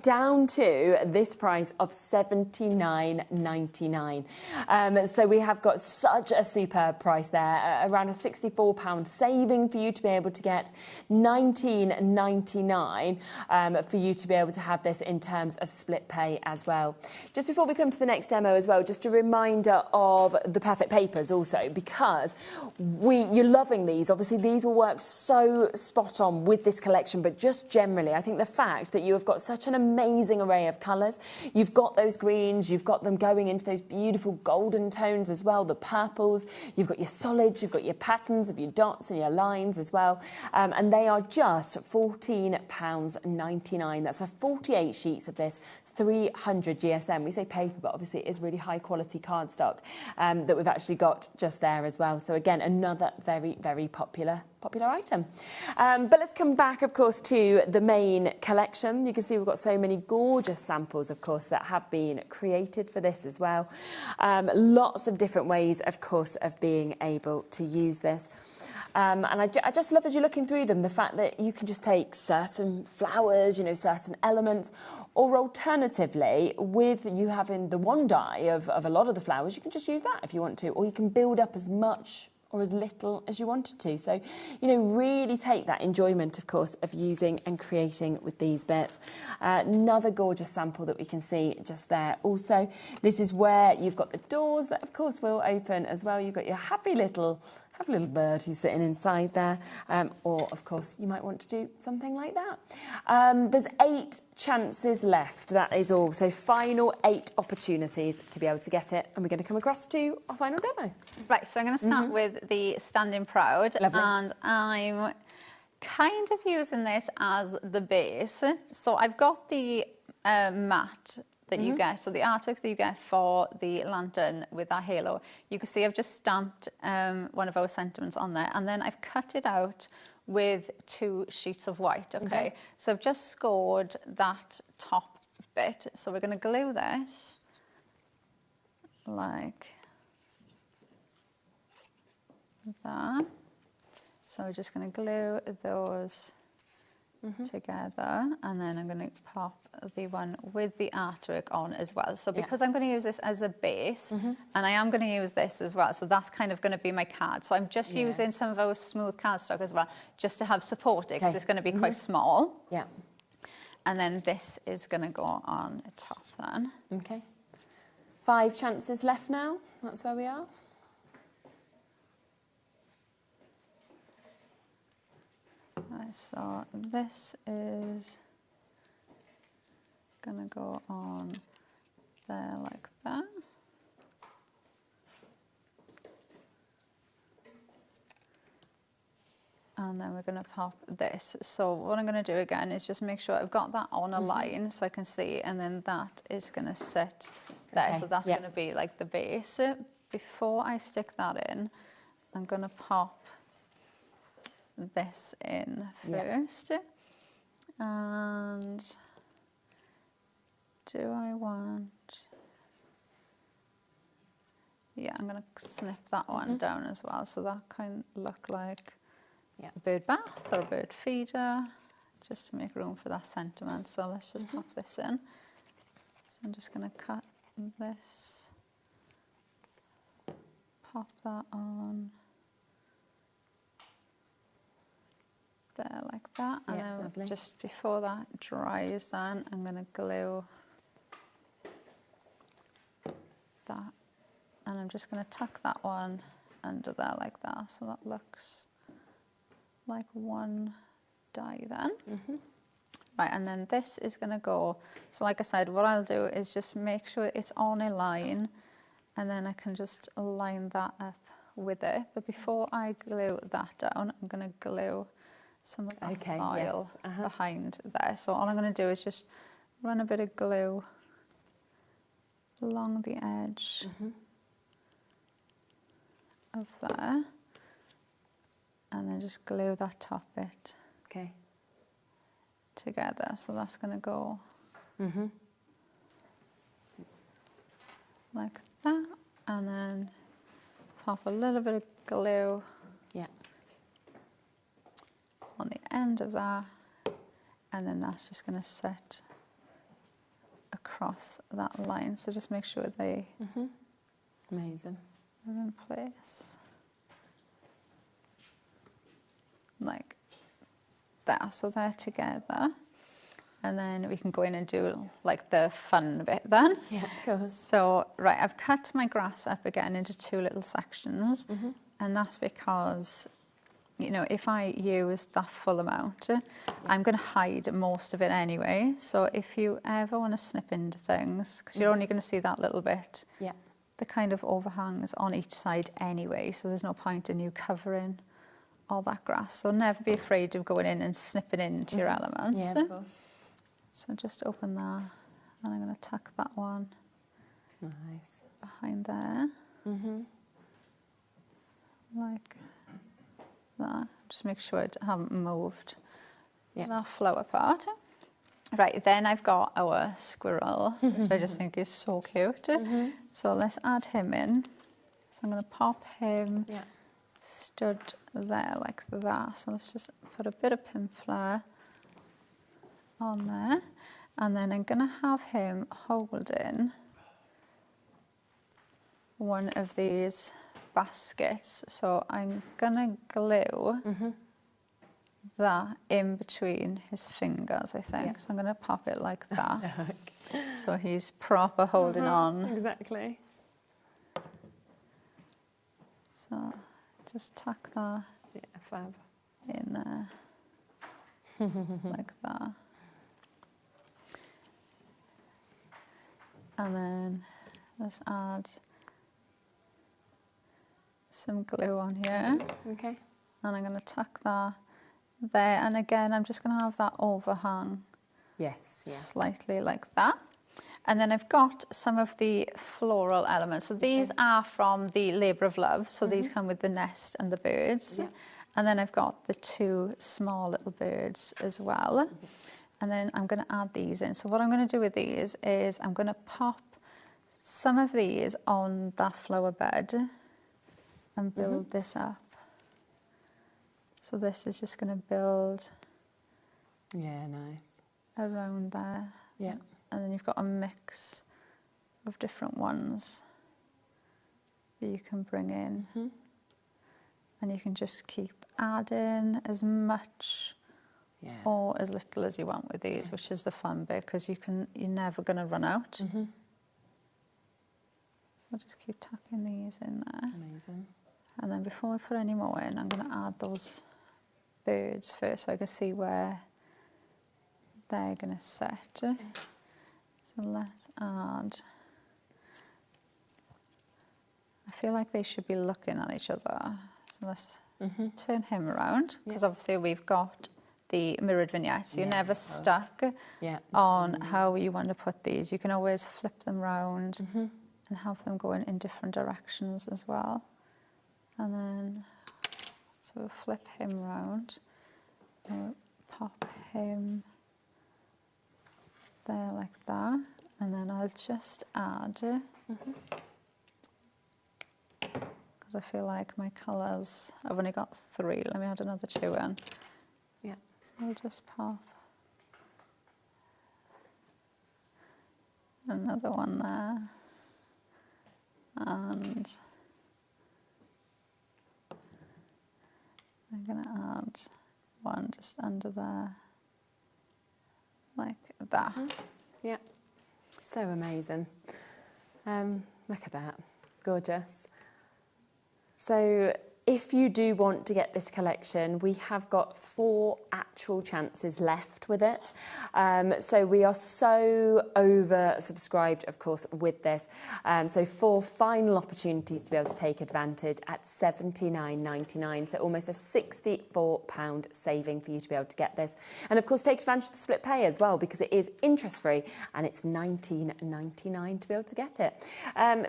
down to this price of £79.99. So we have got such a superb price there, around a £64 saving for you to be able to get £19.99 for you to be able to have this in terms of split pay as well. Just before we come to the next demo as well, just a reminder of the perfect papers also, because you're loving these. Obviously, these will work so spot on with this collection, but just generally, I think the fact that you have got such an amazing array of colours, you've got those greens, you've got them going into those beautiful golden tones as well, the purples, you've got your solids, you've got your patterns of your dots and your lines as well, and they are just £14.99. That's for 48 sheets of this, 300 GSM. We say paper, but obviously it is really high quality cardstock that we've actually got just there as well. So again, another very, very popular item. But let's come back, of course, to the main collection. You can see we've got so many gorgeous samples, of course, that have been created for this as well. Lots of different ways, of course, of being able to use this. And I just love, as you're looking through them, the fact that you can just take certain flowers, you know, certain elements, or alternatively, with you having the one dye of a lot of the flowers, you can just use that if you want to, or you can build up as much or as little as you wanted to. So, you know, really take that enjoyment, of course, of using and creating with these bits. Another gorgeous sample that we can see just there. Also, this is where you've got the doors that, of course, will open as well. You've got your happy little bird who's sitting inside there, or of course you might want to do something like that. There's 8 chances left, that is all. So final 8 opportunities to be able to get it, and we're going to come across to our final demo. Right, so I'm going to start with the Standing Proud. Lovely. And I'm kind of using this as the base. So I've got the mat that you get, so the artwork that you get for the lantern with that halo. You can see I've just stamped one of our sentiments on there, and then I've cut it out with 2 sheets of white, okay? So I've just scored that top bit. So we're going to glue this like that. So we're just going to glue those together, and then I'm going to pop the one with the artwork on as well. So because I'm going to use this as a base, and I am going to use this as well, so that's kind of going to be my card. So I'm just using some of our smooth cardstock as well, just to have support it, because it's going to be quite small. Yeah. And then this is going to go on top then. Okay. 5 chances left now. That's where we are. Right, so this is going to go on there like that. And then we're going to pop this. So what I'm going to do again is just make sure I've got that on a line so I can see, and then that is going to sit there. So that's going to be like the base. Before I stick that in, I'm going to pop this in first. And do I want... Yeah, I'm going to snip that one down as well. So that can look like a bird bath or a bird feeder, just to make room for that sentiment. So let's just pop this in. So I'm just going to cut this, pop that on there like that, and then just before that dries, then I'm going to glue that, and I'm just going to tuck that one under there like that, so that looks like one die then. Right, and then this is going to go, so like I said, what I'll do is just make sure it's on a line, and then I can just line that up with it. But before I glue that down, I'm going to glue some of that foil behind there. So all I'm going to do is just run a bit of glue along the edge of there, and then just glue that top bit together. So that's going to go like that, and then pop a little bit of glue on the end of that, and then that's just going to sit across that line. So just make sure they Amazing. are in place. Like that, so they're together. And then we can go in and do like the fun bit then. Yeah, of course. So, right, I've cut my grass up again into 2 little sections. And that's because, you know, if I use that full amount, I'm going to hide most of it anyway. So if you ever want to snip into things, because you're only going to see that little bit, the kind of overhangs on each side anyway, so there's no point in you covering all that grass. So never be afraid of going in and snipping into your elements. Yeah, of course. So just open that, and I'm going to tuck that one behind there. Like that. Just make sure I haven't moved that flower part. Right, then I've got our squirrel, which I just think is so cute. So let's add him in. So I'm going to pop him stood there like that. So let's just put a bit of pin flare on there. And then I'm going to have him holding one of these baskets. So I'm going to glue that in between his fingers, I think. So I'm going to pop it like that. So he's proper holding on. Exactly. So just tuck that fab. in there. Like that. And then let's add some glue on here. Okay. And I'm going to tuck that there. And again, I'm just going to have that overhang. Slightly like that. And then I've got some of the floral elements. So these are from the Labour of Love. So these come with the nest and the birds. And then I've got the 2 small little birds as well. And then I'm going to add these in. So what I'm going to do with these is I'm going to pop some of these on that flower bed and build this up. So this is just going to build around there. And then you've got a mix of different ones that you can bring in. And you can just keep adding as much or as little as you want with these, which is the fun bit, because you're never going to run out. So I'll just keep tucking these in there. Amazing. And then before I put any more in, I'm going to add those birds first so I can see where they're going to sit. So let's add... I feel like they should be looking at each other. So let's turn him around, because obviously we've got the mirrored vignette, so you're never stuck on how you want to put these. You can always flip them round and have them going in different directions as well. And then, so we'll flip him round, and we'll pop him there like that, and then I'll just add, because I feel like my colours, I've only got 3, let me add another 2 in. So I'll just pop another one there, and I'm going to add one just under there, like that. So amazing. Look at that, gorgeous. So if you do want to get this collection, we have got 4 actual chances left with it. So we are so oversubscribed, of course, with this. So 4 final opportunities to be able to take advantage at $79.99. So almost a £64 saving for you to be able to get this. And of course, take advantage of the split pay as well, because it is interest-free and it's $19.99 to be able to get it.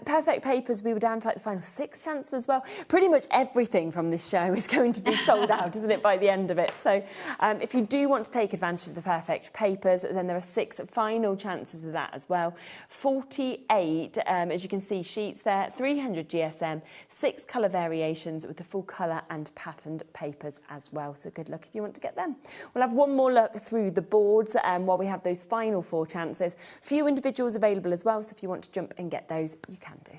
Perfect Papers, we were down to like the final 6 chances as well. Pretty much everything from this show is going to be sold out, isn't it, by the end of it? So if you do want to take advantage of the perfect papers. Then there are 6 final chances with that as well. 48, as you can see, sheets there, 300 GSM, 6 colour variations with the full colour and patterned papers as well. So good luck if you want to get them. We'll have one more look through the boards while we have those final 4 chances. Few individuals available as well, so if you want to jump and get those, you can do.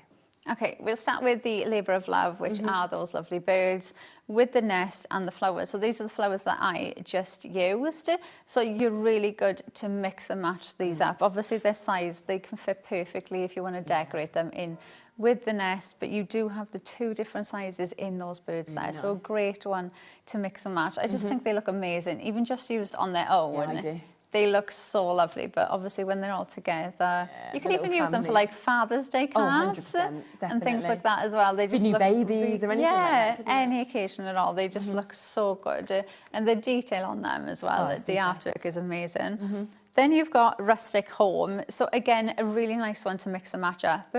Okay, we'll start with the labour of love, which are those lovely birds with the nest and the flowers. So these are the flowers that I just used. So you're really good to mix and match these up. Obviously, their size, they can fit perfectly if you want to decorate them in with the nest, but you do have the 2 different sizes in those birds there. Nice. So a great one to mix and match. I just think they look amazing, even just used on their own. Yeah, I do. They look so lovely, but obviously when they're all together, you can even use them for like Father's Day cards and things like that as well. They just new look babies or anything like that. Any occasion at all. They just look so good. And the detail on them as well, the artwork is amazing. Then you've got Rustic Home. So again, a really nice one to mix and match up.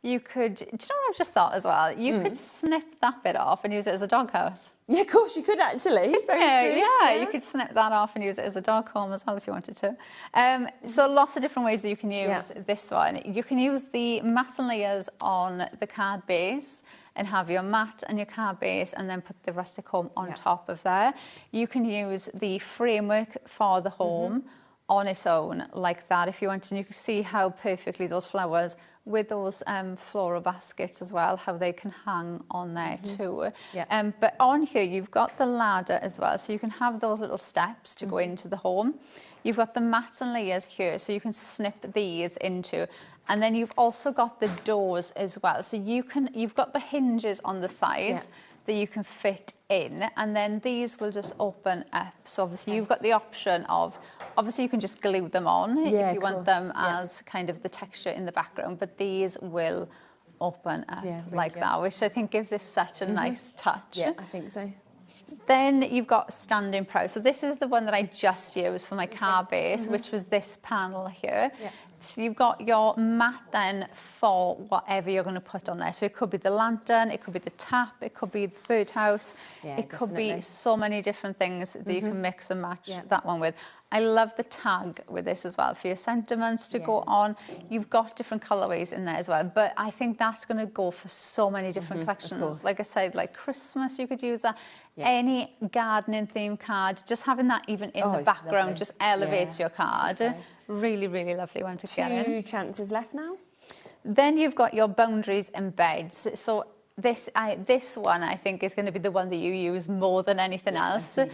You could, do you know what I've just thought as well? You could snip that bit off and use it as a doghouse. Yeah, of course you could actually. Yeah, you could snip that off and use it as a dog home as well if you wanted to. So lots of different ways that you can use this one. You can use the mat and layers on the card base and have your mat and your card base and then put the Rustic Home on top of there. You can use the framework for the home on its own like that if you want, and you can see how perfectly those flowers with those floral baskets as well, how they can hang on there too. But on here you've got the ladder as well, so you can have those little steps to go into the home. You've got the mats and layers here, so you can snip these into. And then you've also got the doors as well, so you've got the hinges on the sides that you can fit in, and then these will just open up. So obviously you've got the option of, obviously you can just glue them on if you want them as kind of the texture in the background, but these will open up like that, which I think gives this such a nice touch. Yeah, I think so. Then you've got Standing Proud. So this is the one that I just used for my car base, which was this panel here. So you've got your mat then for whatever you're going to put on there. So it could be the lantern, it could be the tap, it could be the birdhouse. It could be so many different things that you can mix and match that one with. I love the tag with this as well for your sentiments to go on. You've got different colourways in there as well, but I think that's going to go for so many different collections. Like I said, like Christmas, you could use that. Any gardening theme card, just having that even in the background just elevates your card. Really, really lovely one to get in. 2 chances left now. Then you've got your boundaries and beds. So this one I think is going to be the one that you use more than anything else. So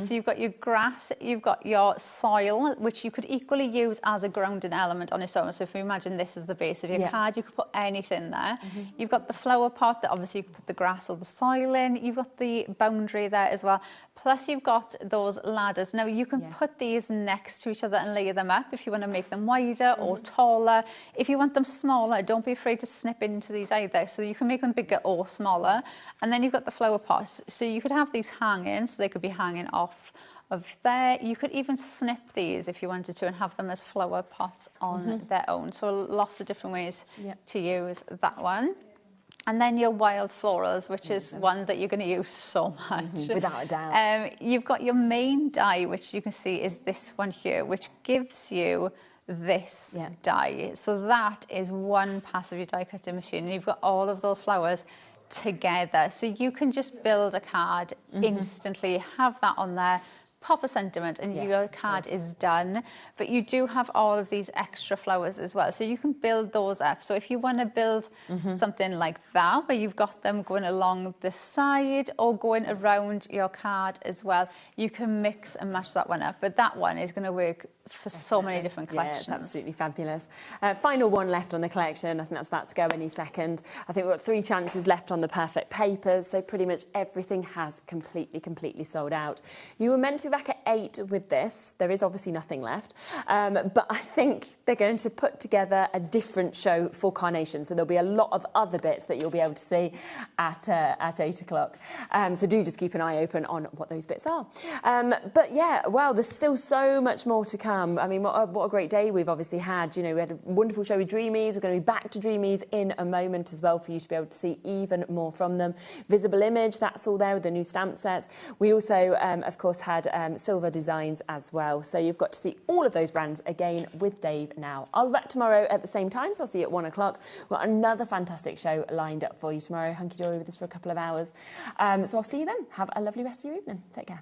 you've got your grass, you've got your soil, which you could equally use as a grounding element on its own. So if you imagine this is the base of your card, you could put anything there. You've got the flower pot that obviously you could put the grass or the soil in. You've got the boundary there as well. Plus you've got those ladders. Now you can put these next to each other and layer them up if you want to make them wider or taller. If you want them smaller, don't be afraid to snip into these either. So you can make them bigger or smaller. And then you've got the flower pots. So you could have these hanging, so they could be hanging off of there. You could even snip these if you wanted to and have them as flower pots on their own. So lots of different ways to use that one. And then your wild florals, which is one that you're going to use so much. Without a doubt. You've got your main die, which you can see is this one here, which gives you this die. So that is one pass of your die cutting machine. And you've got all of those flowers together. So you can just build a card instantly, have that on there, pop a sentiment and your card is done. But you do have all of these extra flowers as well, so you can build those up. So if you want to build something like that where you've got them going along the side or going around your card as well, you can mix and match that one up. But that one is going to work for so many different collections. Yeah, it's absolutely fabulous. Final one left on the collection. I think that's about to go any second. I think we've got 3 chances left on the perfect papers, so pretty much everything has completely sold out. You were meant to be back at 8 with this. There is obviously nothing left, but I think they're going to put together a different show for Carnation, so there'll be a lot of other bits that you'll be able to see at 8 o'clock. So do just keep an eye open on what those bits are. But yeah, well, there's still so much more to come. come. I mean, what a great day we've obviously had. You know, we had a wonderful show with Dreamies. We're going to be back to Dreamies in a moment as well for you to be able to see even more from them. Visible Image, that's all there with the new stamp sets. We also, of course, had Silver Designs as well. So you've got to see all of those brands again with Dave now. I'll be back tomorrow at the same time, so I'll see you at 1 o'clock. We've got another fantastic show lined up for you tomorrow. Hunky-dory with us for a couple of hours. So I'll see you then. Have a lovely rest of your evening. Take care.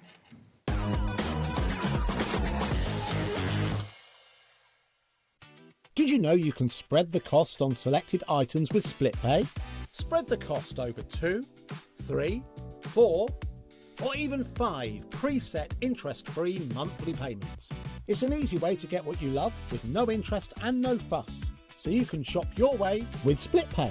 Did you know you can spread the cost on selected items with split pay? Spread the cost over 2, 3, 4, or even 5 preset interest-free monthly payments. It's an easy way to get what you love with no interest and no fuss, so you can shop your way with split pay.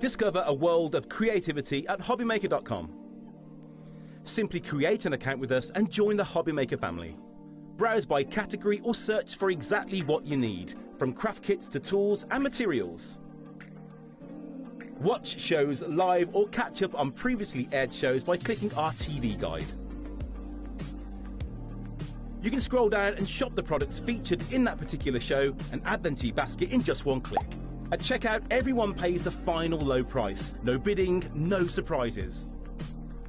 Discover a world of creativity at HobbyMaker.com. Simply create an account with us and join the HobbyMaker family. Browse by category or search for exactly what you need, from craft kits to tools and materials. Watch shows live or catch up on previously aired shows by clicking our TV guide. You can scroll down and shop the products featured in that particular show and add them to your basket in just one click. At checkout, everyone pays the final low price. No bidding, no surprises.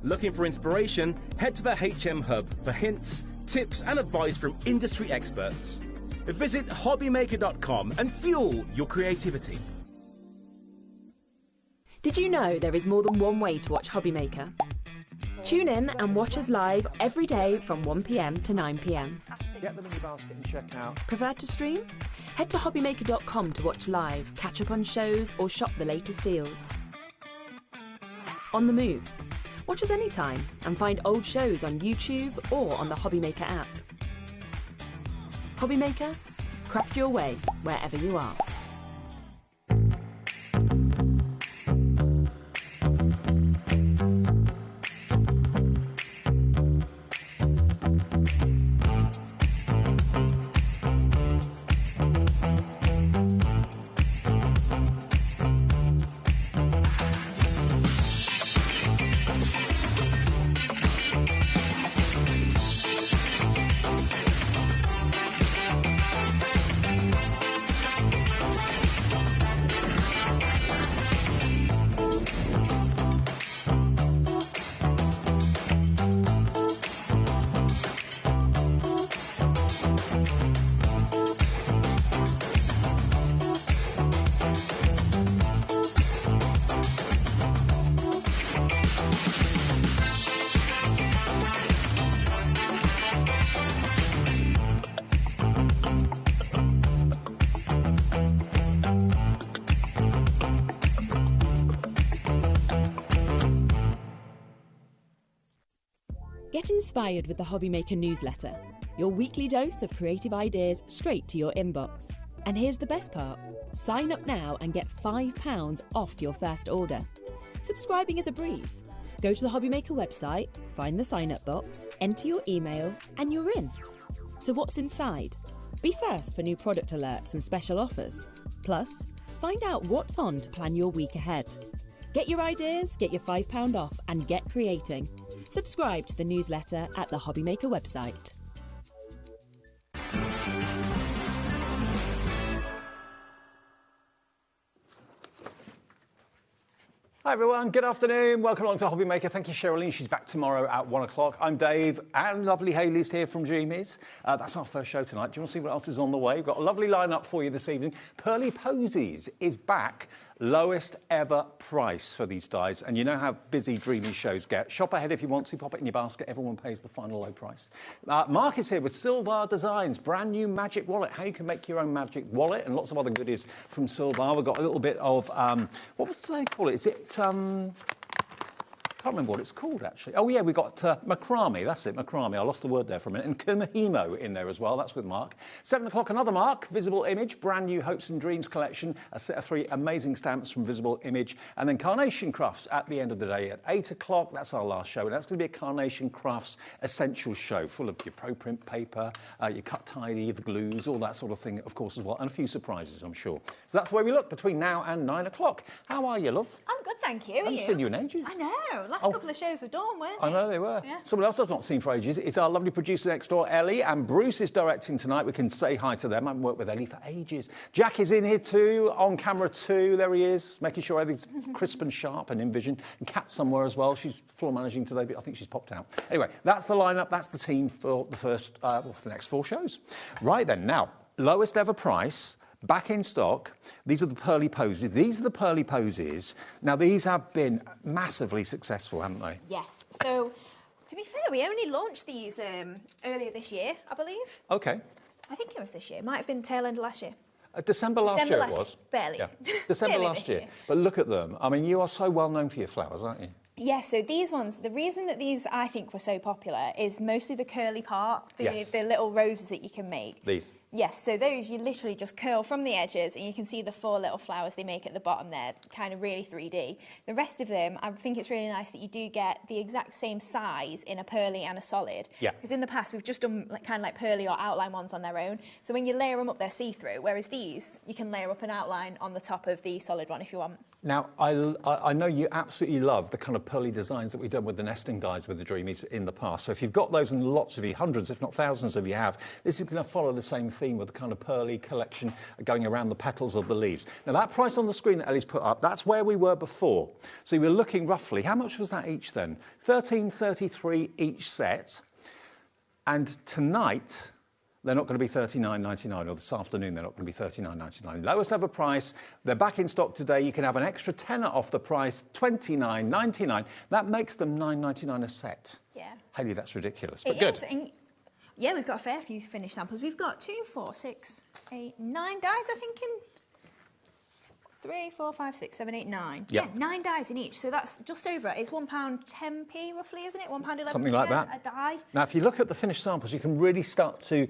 Looking for inspiration? Head to the HM Hub for hints, tips and advice from industry experts. Visit HobbyMaker.com and fuel your creativity. Did you know there is more than one way to watch HobbyMaker? Tune in and watch us live every day from 1 p.m. to 9 p.m. Get them in your basket and check out. Prefer to stream? Head to HobbyMaker.com to watch live, catch up on shows or shop the latest deals. On the move? Watch us anytime and find old shows on YouTube or on the HobbyMaker app. HobbyMaker? Craft your way wherever you are. Get inspired with the HobbyMaker newsletter, your weekly dose of creative ideas straight to your inbox. And here's the best part. Sign up now and get £5 off your first order. Subscribing is a breeze. Go to the HobbyMaker website, find the sign-up box, enter your email, and you're in. So what's inside? Be first for new product alerts and special offers. Plus, find out what's on to plan your week ahead. Get your ideas, get your £5 off, and get creating. Subscribe to the newsletter at the HobbyMaker website. Hi everyone, good afternoon. Welcome along to HobbyMaker. Thank you, Sherilyn. She's back tomorrow at 1 o'clock. I'm Dave, and lovely Hayley's here from Dreamies. That's our first show tonight. Do you want to see what else is on the way? We've got a lovely lineup for you this evening. Pearly Posies is back. Lowest ever price for these dies, and you know how busy Dreamy shows get. Shop ahead if you want to, pop it in your basket. Everyone pays the final low price. Mark is here with Silvar Designs, brand new magic wallet. How you can make your own magic wallet, and lots of other goodies from Silvar. We've got a little bit of, what do they call it? Is it, I can't remember what it's called, actually. Oh, yeah, we've got macrame. That's it, macrame. I lost the word there for a minute. And kumahimo in there as well. That's with Mark. 7 o'clock, another Mark. Visible Image, brand new Hopes and Dreams collection. A set of 3 amazing stamps from Visible Image. And then Carnation Crafts at the end of the day at 8 o'clock. That's our last show. And that's going to be a Carnation Crafts essential show, full of your pro print paper, your cut tidy, the glues, all that sort of thing, of course, as well. And a few surprises, I'm sure. So that's the way we look between now and 9 o'clock. How are you, love? I'm good, thank you. I haven't seen you in ages. I know. Last couple of shows were done, weren't they? I know they were. Yeah. Someone else I've not seen for ages is our lovely producer next door, Ellie, and Bruce is directing tonight. We can say hi to them. I haven't worked with Ellie for ages. Jack is in here too, on camera too. There he is, making sure everything's crisp and sharp and in vision. And Kat's somewhere as well. She's floor managing today, but I think she's popped out. Anyway, that's the lineup. That's the team for the first, for the next 4 shows. Right then, now, lowest ever price. Back in stock. These are the Pearly Posies. These are the Pearly Posies. Now, these have been massively successful, haven't they? Yes. So, to be fair, we only launched these earlier this year, I believe. Okay. I think it was this year. Might have been tail end of last year. December last year it was. Barely. Yeah. December Barely last this year. year. But look at them. I mean, you are so well known for your flowers, aren't you? Yeah, so these ones, the reason that these I think were so popular is mostly the curly part, the little roses that you can make. These. Yes, so those you literally just curl from the edges and you can see the 4 little flowers they make at the bottom there, kind of really 3D. The rest of them, I think it's really nice that you do get the exact same size in a pearly and a solid. Yeah. Because in the past we've just done kind of like pearly or outline ones on their own. So when you layer them up, they're see-through, whereas these, you can layer up an outline on the top of the solid one if you want. Now, I know you absolutely love the kind of pearly designs that we've done with the nesting dies with the Dreamies in the past. So if you've got those, and lots of you, hundreds if not thousands of you have, this is going to follow the same theme with the kind of pearly collection going around the petals of the leaves. Now, that price on the screen that Ellie's put up, that's where we were before. So you were looking roughly, how much was that each then? $13.33 each set. And tonight, they're not going to be $39.99, or this afternoon they're not going to be $39.99. Lowest ever price. They're back in stock today. You can have an extra tenner off the price, $29.99. That makes them $9.99 a set. Yeah. Hayley, that's ridiculous, but It good. is, and yeah, we've got a fair few finished samples. We've got 2, 4, 6, 8, 9 dies, I think, in 3, 4, 5, 6, 7, 8, 9. Yeah. Yeah, 9 dies in each. So that's just over. It's £1.10p roughly, isn't it? £1.11. Something like that. A die. Now, if you look at the finished samples, you can really start to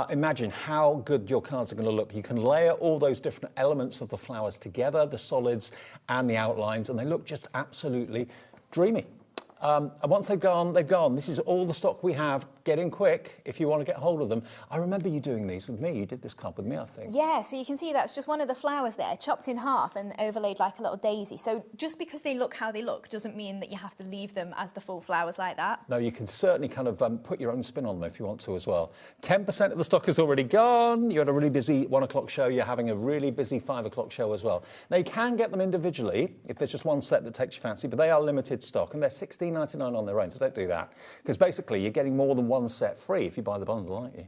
imagine how good your cards are going to look. You can layer all those different elements of the flowers together, the solids and the outlines, and they look just absolutely dreamy. And once they've gone, they've gone. This is all the stock we have. Get in quick if you want to get hold of them. I remember you doing these with me. You did this card with me, I think. Yeah, so you can see that's just one of the flowers there, chopped in half and overlaid like a little daisy. So just because they look how they look doesn't mean that you have to leave them as the full flowers like that. No, you can certainly kind of put your own spin on them if you want to as well. 10% of the stock is already gone. You had a really busy 1 o'clock show. You're having a really busy 5 o'clock show as well. Now, you can get them individually if there's just one set that takes your fancy, but they are limited stock and they're $16.99 on their own, so don't do that. Because basically, you're getting more than one set free if you buy the bundle, aren't you?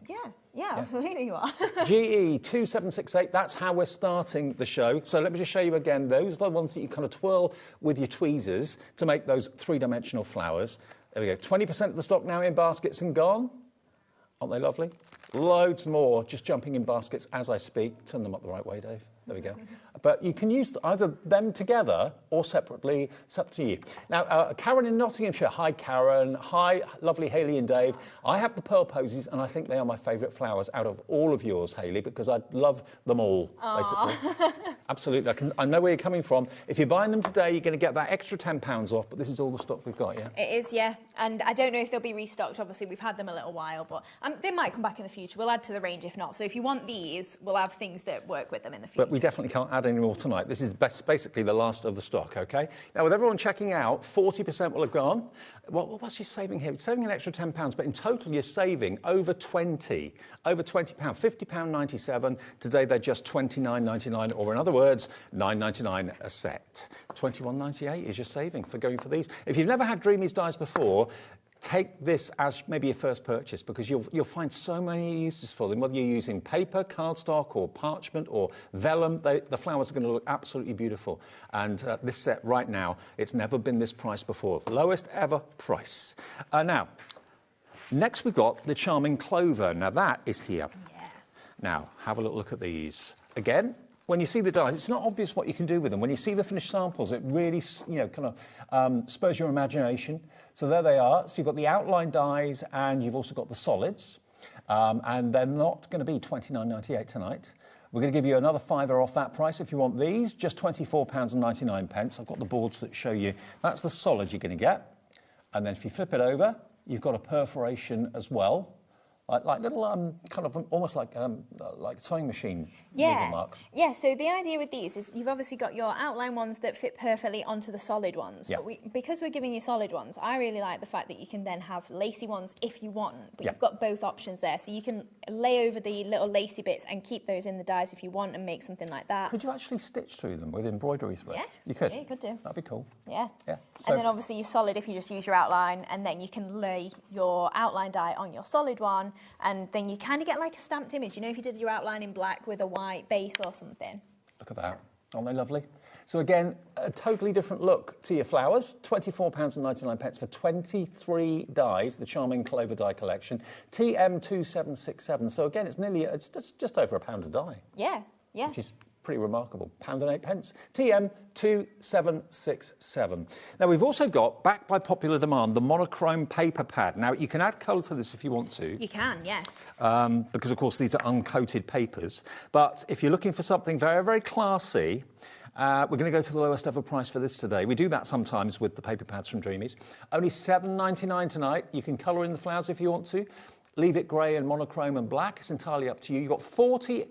Yeah, absolutely you are. GE 2768, that's how we're starting the show. So let me just show you again. Those are the ones that you kind of twirl with your tweezers to make those 3-dimensional flowers. There we go. 20% of the stock now in baskets and gone. Aren't they lovely? Loads more just jumping in baskets as I speak. Turn them up the right way, Dave. There we go. But you can use either them together or separately. It's up to you. Now, Karen in Nottinghamshire. Hi, Karen. Hi, lovely Hayley and Dave. I have the pearl posies, and I think they are my favourite flowers out of all of yours, Hayley, because I love them all, basically. Absolutely. I know where you're coming from. If you're buying them today, you're going to get that extra £10 off, but this is all the stock we've got, yeah? It is, yeah. And I don't know if they'll be restocked. Obviously, we've had them a little while, but they might come back in the future. future. We'll add to the range if not. So if you want these, we'll have things that work with them in the future. But we definitely can't add any more tonight. This is basically the last of the stock, OK? Now, with everyone checking out, 40% will have gone. Well, what's you saving here? You're saving an extra £10, but in total you're saving over £20. Over £20, £50.97. Today they're just £29.99, or in other words, £9.99 a set. £21.98 is your saving for going for these. If you've never had Dreamies dies before, take this as maybe your first purchase, because you'll find so many uses for them, whether you're using paper, cardstock or parchment or vellum. The flowers are going to look absolutely beautiful. And this set right now, it's never been this price before. Lowest ever price. Now, next we've got the charming clover. Now that is here. Yeah. Now, have a little look at these. Again, when you see the dies, it's not obvious what you can do with them. When you see the finished samples, it really, kind of spurs your imagination. So there they are. So you've got the outline dies and you've also got the solids. And they're not going to be £29.98 tonight. We're going to give you another £5 off that price if you want these, just £24.99. I've got the boards that show you. That's the solid you're going to get. And then if you flip it over, you've got a perforation as well. Like little, kind of almost like sewing machine needle marks. Yeah, so the idea with these is you've obviously got your outline ones that fit perfectly onto the solid ones. Yeah. But because we're giving you solid ones, I really like the fact that you can then have lacy ones if you want. But you've got both options there. So you can lay over the little lacy bits and keep those in the dies if you want and make something like that. Could you actually stitch through them with embroidery thread? Yeah. You could? Yeah, you could do. That'd be cool. Yeah. Yeah. So, and then obviously your solid if you just use your outline, and then you can lay your outline die on your solid one, and then you kind of get like a stamped image. You know, if you did your outline in black with a white base or something. Look at that. Aren't they lovely? So again, a totally different look to your flowers. £24.99 for 23 dies, the charming Clover die collection. TM2767. So again, it's just over £1 a die. Yeah, yeah. Which is pretty remarkable. £1.08. TM2767. Now, we've also got, backed by popular demand, the monochrome paper pad. Now, you can add colour to this if you want to. You can, yes. Because, of course, these are uncoated papers. But if you're looking for something very, very classy, we're going to go to the lowest ever price for this today. We do that sometimes with the paper pads from Dreamies. Only £7.99 tonight. You can colour in the flowers if you want to. Leave it grey and monochrome and black. It's entirely up to you. You've got 48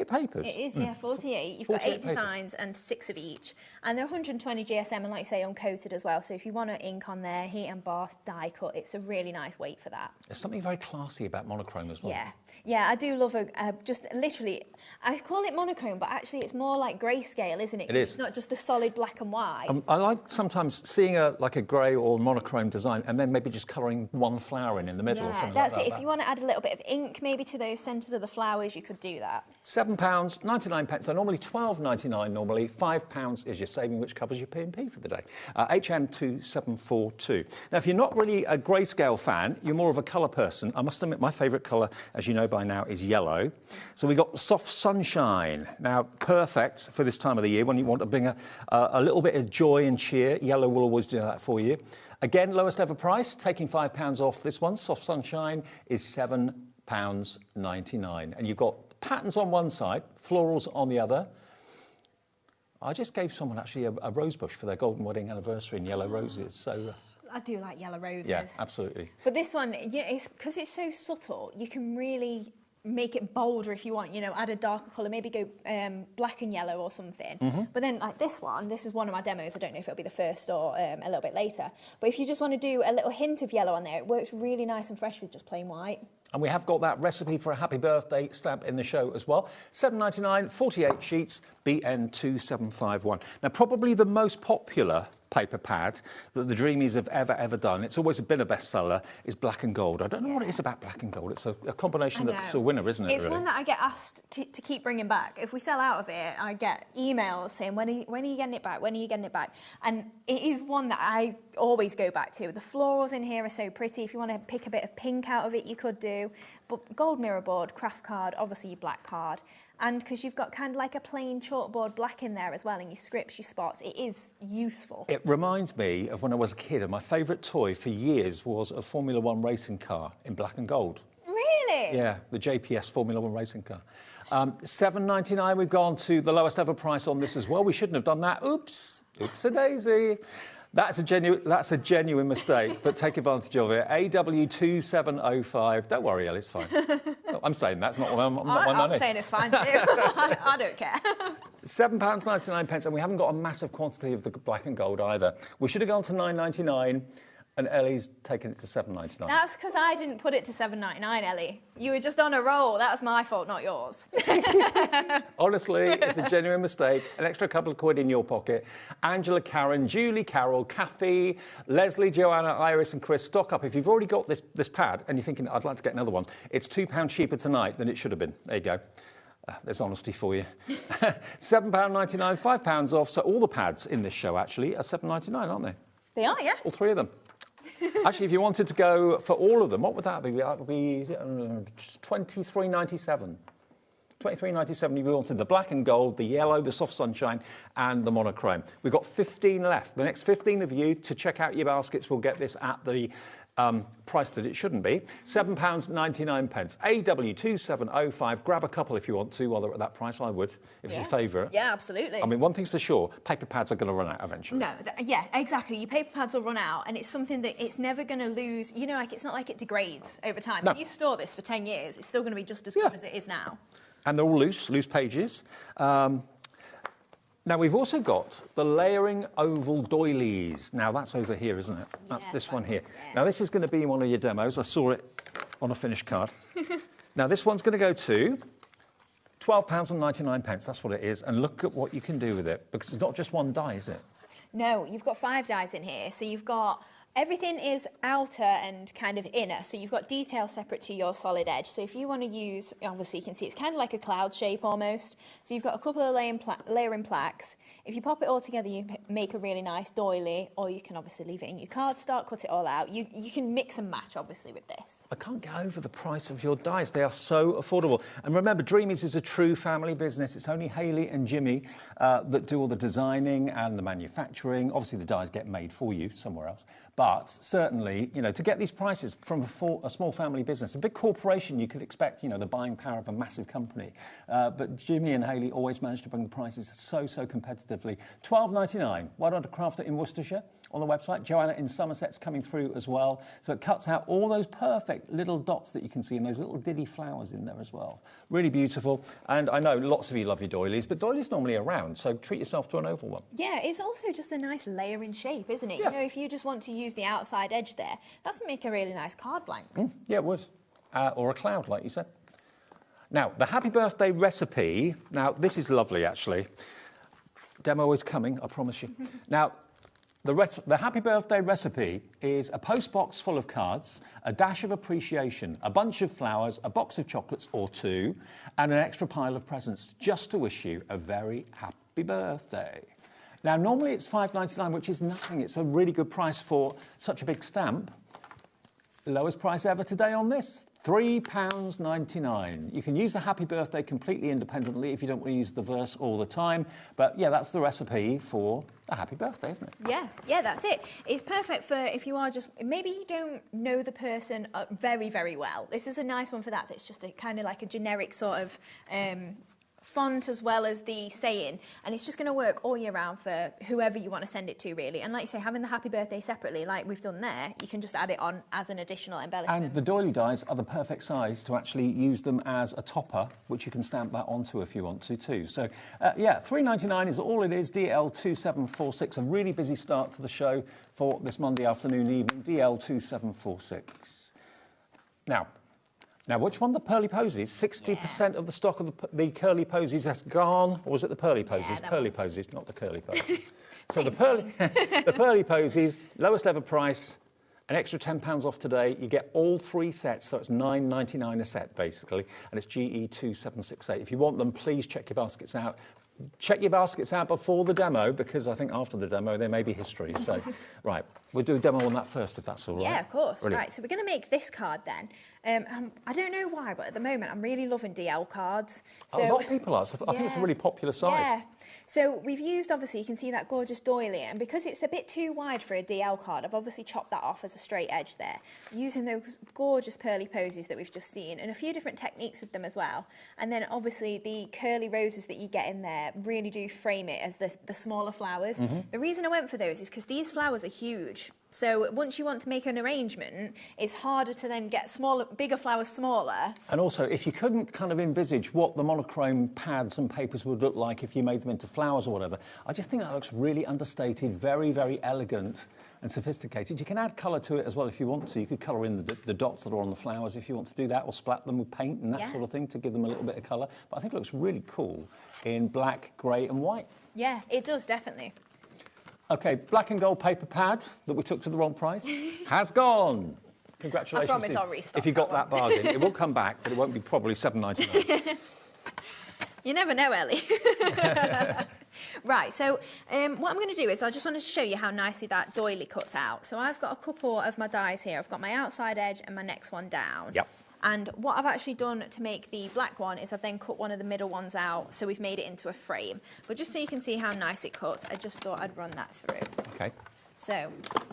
papers? It is, yeah, 48. You've got 8 designs and 6 of each. And they're 120 GSM and, like you say, uncoated as well. So if you want to ink on there, heat emboss, die cut, it's a really nice weight for that. There's something very classy about monochrome as well. Yeah. Yeah, I do love just literally, I call it monochrome, but actually it's more like grayscale, isn't it? It is. It's not just the solid black and white. I like sometimes seeing a grey or monochrome design and then maybe just colouring one flower in the middle or something like that. That's it. If you want to add a little bit of ink maybe to those centres of the flowers, you could do that. £7.99. They're normally £12.99 normally. £5 is your saving, which covers your P&P for the day. HM2742. Now, if you're not really a grayscale fan, you're more of a colour person. I must admit, my favourite colour, as you know by now, is yellow. So we got the Soft Sunshine. Now, perfect for this time of the year when you want to bring a little bit of joy and cheer. Yellow will always do that for you. Again, lowest ever price, taking £5 off this one. Soft Sunshine is £7.99. And you've got patterns on one side, florals on the other. I just gave someone actually a rose bush for their golden wedding anniversary in yellow roses. So I do like yellow roses. yeah, absolutely. But this one, because it's so subtle, you can really make it bolder if you want, add a darker colour, maybe go black and yellow or something. But then like this is one of my demos. I don't know if it'll be the first or a little bit later. But if you just want to do a little hint of yellow on there, it works really nice and fresh with just plain white. And we have got that recipe for a happy birthday stamp in the show as well. £7.99, 48 sheets, BN2751. Now, probably the most popular paper pad that the Dreamies have ever done, it's always been a bestseller, is Black and Gold. I don't know what it is about Black and Gold. It's a combination that's a winner, isn't it? It's really? One that I get asked to keep bringing back. If we sell out of it, I get emails saying, when are you getting it back? When are you getting it back? And it is one that I always go back to. The florals in here are so pretty. If you want to pick a bit of pink out of it, you could do. But gold mirror board, craft card, obviously your black card. And because you've got kind of like a plain chalkboard black in there as well, and your scripts, your spots, it is useful. It reminds me of when I was a kid, and my favourite toy for years was a Formula 1 racing car in black and gold. Really? Yeah, the JPS Formula 1 racing car. £7.99, we've gone to the lowest ever price on this as well. We shouldn't have done that. Oops. Oops-a-daisy. That's a genuine mistake, but take advantage of it. AW2705. Don't worry, Ellie, it's fine. I'm saying that's not my money. I'm saying it's fine too. I don't care. £7.99, and we haven't got a massive quantity of the black and gold either. We should have gone to £9.99, and Ellie's taken it to £7.99. That's because I didn't put it to £7.99, Ellie. You were just on a roll. That was my fault, not yours. Honestly, it's a genuine mistake. An extra couple of quid in your pocket. Angela, Karen, Julie, Carol, Kathy, Leslie, Joanna, Iris and Chris, stock up. If you've already got this pad and you're thinking, I'd like to get another one, it's £2 cheaper tonight than it should have been. There you go. There's honesty for you. £7.99, £5 off. So all the pads in this show, actually, are £7.99, aren't they? They are, yeah. All three of them. Actually, if you wanted to go for all of them, what would that be? That would be £23.97. £23.97 if you wanted the black and gold, the yellow, the soft sunshine, and the monochrome. We've got 15 left. The next 15 of you to check out your baskets will get this at the price that it shouldn't be. £7.99. AW2705. Grab a couple if you want to while they're at that price. I would, if it's your favourite. Yeah, absolutely. I mean, one thing's for sure, paper pads are going to run out eventually. No, yeah, exactly. Your paper pads will run out, and it's something that it's never going to lose. You know, like it's not like it degrades over time. No. If you store this for 10 years, it's still going to be just as good as it is now. And they're all loose pages. Now, we've also got the layering oval doilies. Now, that's over here, isn't it? That's this one here. Yeah. Now, this is going to be one of your demos. I saw it on a finished card. Now, this one's going to go to £12.99. That's what it is. And look at what you can do with it, because it's not just one die, is it? No, you've got 5 dies in here. So you've got... Everything is outer and kind of inner, so you've got detail separate to your solid edge. So if you want to use, obviously you can see it's kind of like a cloud shape almost. So you've got a couple of layering plaques. If you pop it all together, you make a really nice doily, or you can obviously leave it in your cardstock, cut it all out. You can mix and match, obviously, with this. I can't get over the price of your dies. They are so affordable. And remember, Dreamies is a true family business. It's only Hayley and Jimmy that do all the designing and the manufacturing. Obviously, the dies get made for you somewhere else. But certainly, you know, to get these prices from a small family business, a big corporation, you could expect, you know, the buying power of a massive company. But Jimmy and Hayley always manage to bring the prices so competitively. £12.99. Why don't I craft it in Worcestershire on the website? Joanna in Somerset's coming through as well. So it cuts out all those perfect little dots that you can see and those little diddy flowers in there as well. Really beautiful. And I know lots of you love your doilies, but doilies normally are round, so treat yourself to an oval one. Yeah, it's also just a nice layering shape, isn't it? Yeah. You know, if you just want to use the outside edge there, that's make a really nice card blank. Yeah, it would. Or a cloud, like you said. Now, the happy birthday recipe. Now, this is lovely, actually. Demo is coming, I promise you. Now, the happy birthday recipe is a post box full of cards, a dash of appreciation, a bunch of flowers, a box of chocolates or 2, and an extra pile of presents just to wish you a very happy birthday. Now, normally it's £5.99, which is nothing. It's a really good price for such a big stamp. The lowest price ever today on this, £3.99. You can use the happy birthday completely independently if you don't want to use the verse all the time. But yeah, that's the recipe for a happy birthday, isn't it? Yeah, that's it. It's perfect for if you are just, maybe you don't know the person very, very well. This is a nice one for that. That's just a kind of like a generic sort of font as well as the saying, and it's just going to work all year round for whoever you want to send it to, really. And like you say, having the happy birthday separately, like we've done there, you can just add it on as an additional embellishment. And the doily dies are the perfect size to actually use them as a topper, which you can stamp that onto if you want to too. So yeah, £3.99 is all it is. DL2746, a really busy start to the show for this Monday afternoon evening. DL2746. Now, which one? The Pearly Posies? 60% of the stock of the Curly Posies has gone. Or was it the Pearly Posies? Yeah, Pearly Posies, not the Curly Posies. So the Pearly Posies, lowest ever price, an extra £10 off today. You get all 3 sets, so it's £9.99 a set, basically. And it's GE2768. If you want them, please check your baskets out. Check your baskets out before the demo, because I think after the demo there may be history. So, right, we'll do a demo on that first, if that's all right. Yeah, of course. Brilliant. Right, so we're going to make this card then. I don't know why, but at the moment I'm really loving DL cards. So, a lot of people are. So I think it's a really popular size. Yeah. So we've used, obviously, you can see that gorgeous doily, and because it's a bit too wide for a DL card, I've obviously chopped that off as a straight edge there, using those gorgeous pearly posies that we've just seen, and a few different techniques with them as well. And then, obviously, the curly roses that you get in there there really do frame it as the smaller flowers. The reason I went for those is because these flowers are huge. So once you want to make an arrangement, it's harder to then get bigger flowers smaller. And also, if you couldn't kind of envisage what the monochrome pads and papers would look like if you made them into flowers or whatever, I just think that looks really understated, very, very elegant and sophisticated. You can add colour to it as well if you want to. You could colour in the dots that are on the flowers if you want to do that, or splat them with paint and that sort of thing to give them a little bit of colour. But I think it looks really cool in black, grey and white. Yeah, it does, definitely. OK, black and gold paper pad that we took to the wrong price has gone. Congratulations. I promise I'll restock if you got that bargain. It will come back, but it won't be probably $7.99. You never know, Ellie. Right, so what I'm going to do is I just wanted to show you how nicely that doily cuts out. So I've got a couple of my dies here. I've got my outside edge and my next one down. Yep. And what I've actually done to make the black one is I've then cut one of the middle ones out, so we've made it into a frame. But just so you can see how nice it cuts, I just thought I'd run that through. OK. So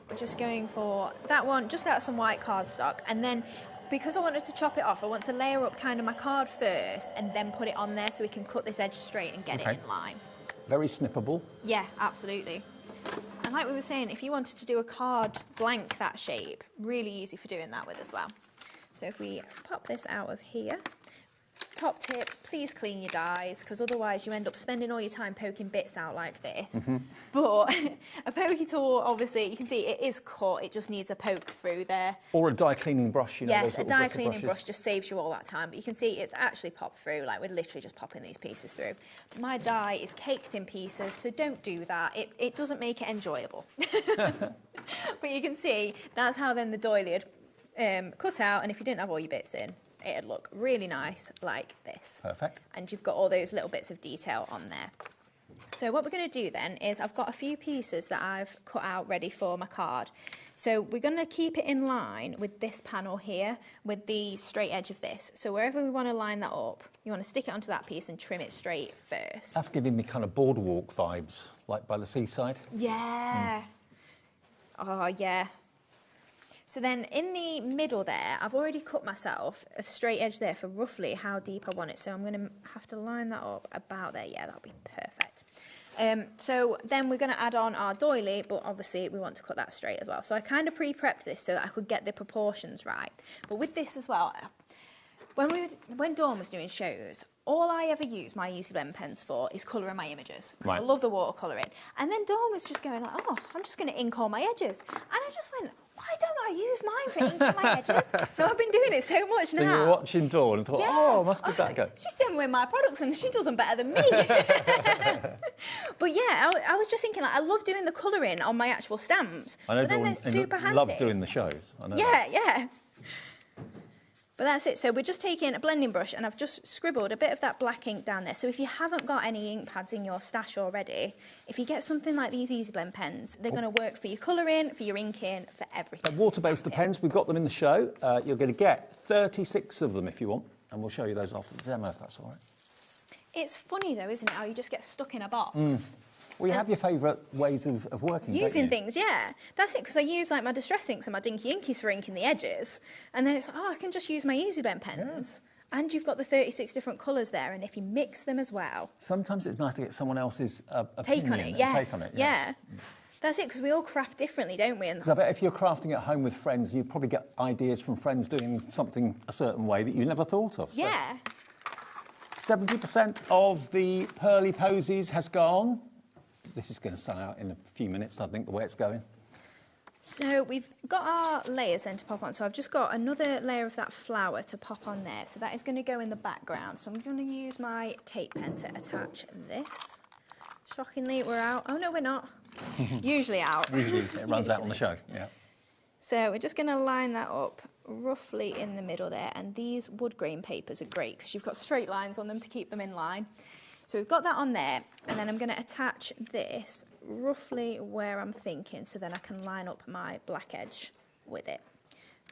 we're just going for that one, just out of some white cardstock, and then because I wanted to chop it off, I want to layer up kind of my card first and then put it on there so we can cut this edge straight and get it in line. Very snippable. Yeah, absolutely. And like we were saying, if you wanted to do a card blank that shape, really easy for doing that with as well. So if we pop this out of here, top tip, please clean your dies, because otherwise you end up spending all your time poking bits out like this. But a pokey tool, obviously, you can see it is cut, it just needs a poke through there. Or a die cleaning brush, you know. Yes, a die cleaning brush just saves you all that time. But you can see it's actually popped through, like we're literally just popping these pieces through. My die is caked in pieces, so don't do that. It doesn't make it enjoyable. But you can see that's how then the doily had cut out, and if you didn't have all your bits in, it'd look really nice like this. Perfect. And you've got all those little bits of detail on there. So what we're going to do then is I've got a few pieces that I've cut out ready for my card. So we're going to keep it in line with this panel here, with the straight edge of this. So wherever we want to line that up, you want to stick it onto that piece and trim it straight first. That's giving me kind of boardwalk vibes, like by the seaside. Yeah. Oh, yeah. So then in the middle there, I've already cut myself a straight edge there for roughly how deep I want it. So I'm going to have to line that up about there. Yeah, that'll be perfect. So then we're going to add on our doily, but obviously we want to cut that straight as well. So I kind of pre-prepped this so that I could get the proportions right. But with this as well, when Dawn was doing shows, all I ever use my Easy Blend pens for is colouring my images. Right. I love the watercolouring. And then Dawn was just going like, oh, I'm just going to ink all my edges. And I just went, why don't I use mine for inking my edges? So I've been doing it so much now. So you were watching Dawn and thought, oh, I must give that a go. She's dealing with my products and she does them better than me. But yeah, I was just thinking, like, I love doing the colouring on my actual stamps. I know but then Dawn they're super handy. love doing the shows. I know Yeah, yeah. But that's it. So we're just taking a blending brush and I've just scribbled a bit of that black ink down there. So if you haven't got any ink pads in your stash already, if you get something like these Easy Blend pens, they're going to work for your colouring, for your inking, for everything. Water-based pens, we've got them in the show. You're going to get 36 of them if you want, and we'll show you those after the demo if that's all right. It's funny though, isn't it, how you just get stuck in a box. Well, you have your favourite ways of working, using things, yeah. That's it, because I use like my Distress inks and my Dinky Inkies for inking the edges. And then it's like, oh, I can just use my Easy Blend pens. Yeah. And you've got the 36 different colours there, and if you mix them as well. Sometimes it's nice to get someone else's take on it, yes. Take on it, yeah. That's it, because we all craft differently, don't we? Because I bet if you're crafting at home with friends, you probably get ideas from friends doing something a certain way that you never thought of. Yeah. So 70% of the pearly posies has gone. This is going to sell out in a few minutes, I think, the way it's going. So we've got our layers then to pop on. So I've just got another layer of that flower to pop on there. So that is going to go in the background. So I'm going to use my tape pen to attach this. Shockingly, we're out. Oh, no, we're not. Usually out. Usually it runs out on the show, yeah. So we're just going to line that up roughly in the middle there. And these wood grain papers are great because you've got straight lines on them to keep them in line. So we've got that on there, and then I'm going to attach this roughly where I'm thinking, so then I can line up my black edge with it.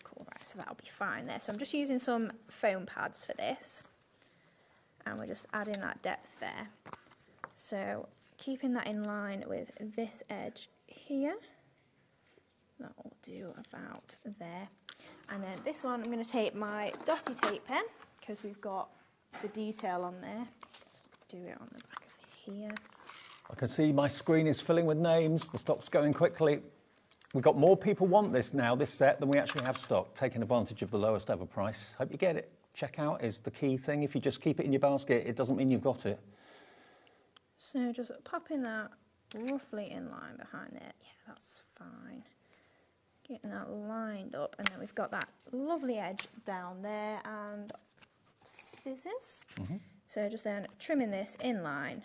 Cool, right, so that'll be fine there. So I'm just using some foam pads for this, and we're just adding that depth there. So keeping that in line with this edge here, that will do about there. And then this one, I'm going to take my dotty tape pen, because we've got the detail on there. Do it on the back of here. I can see my screen is filling with names. The stock's going quickly. We've got more people want this now, this set, than we actually have stock, taking advantage of the lowest ever price. Hope you get it. Checkout is the key thing. If you just keep it in your basket, it doesn't mean you've got it. So just popping that roughly in line behind it. Yeah, that's fine. Getting that lined up, and then we've got that lovely edge down there, and scissors. So just then trimming this in line,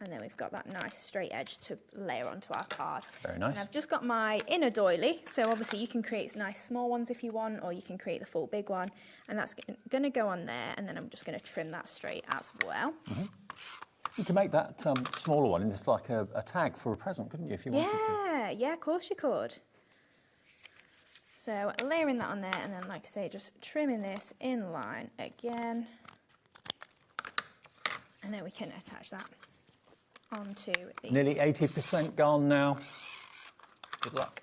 and then we've got that nice straight edge to layer onto our card. Very nice. And I've just got my inner doily, so obviously you can create nice small ones if you want, or you can create the full big one, and that's going to go on there, and then I'm just going to trim that straight as well. You can make that smaller one into like a tag for a present, couldn't you, if you wanted to? Yeah, of course you could. So layering that on there, and then, like I say, just trimming this in line again. And then we can attach that onto the... Nearly 80% gone now. Good luck.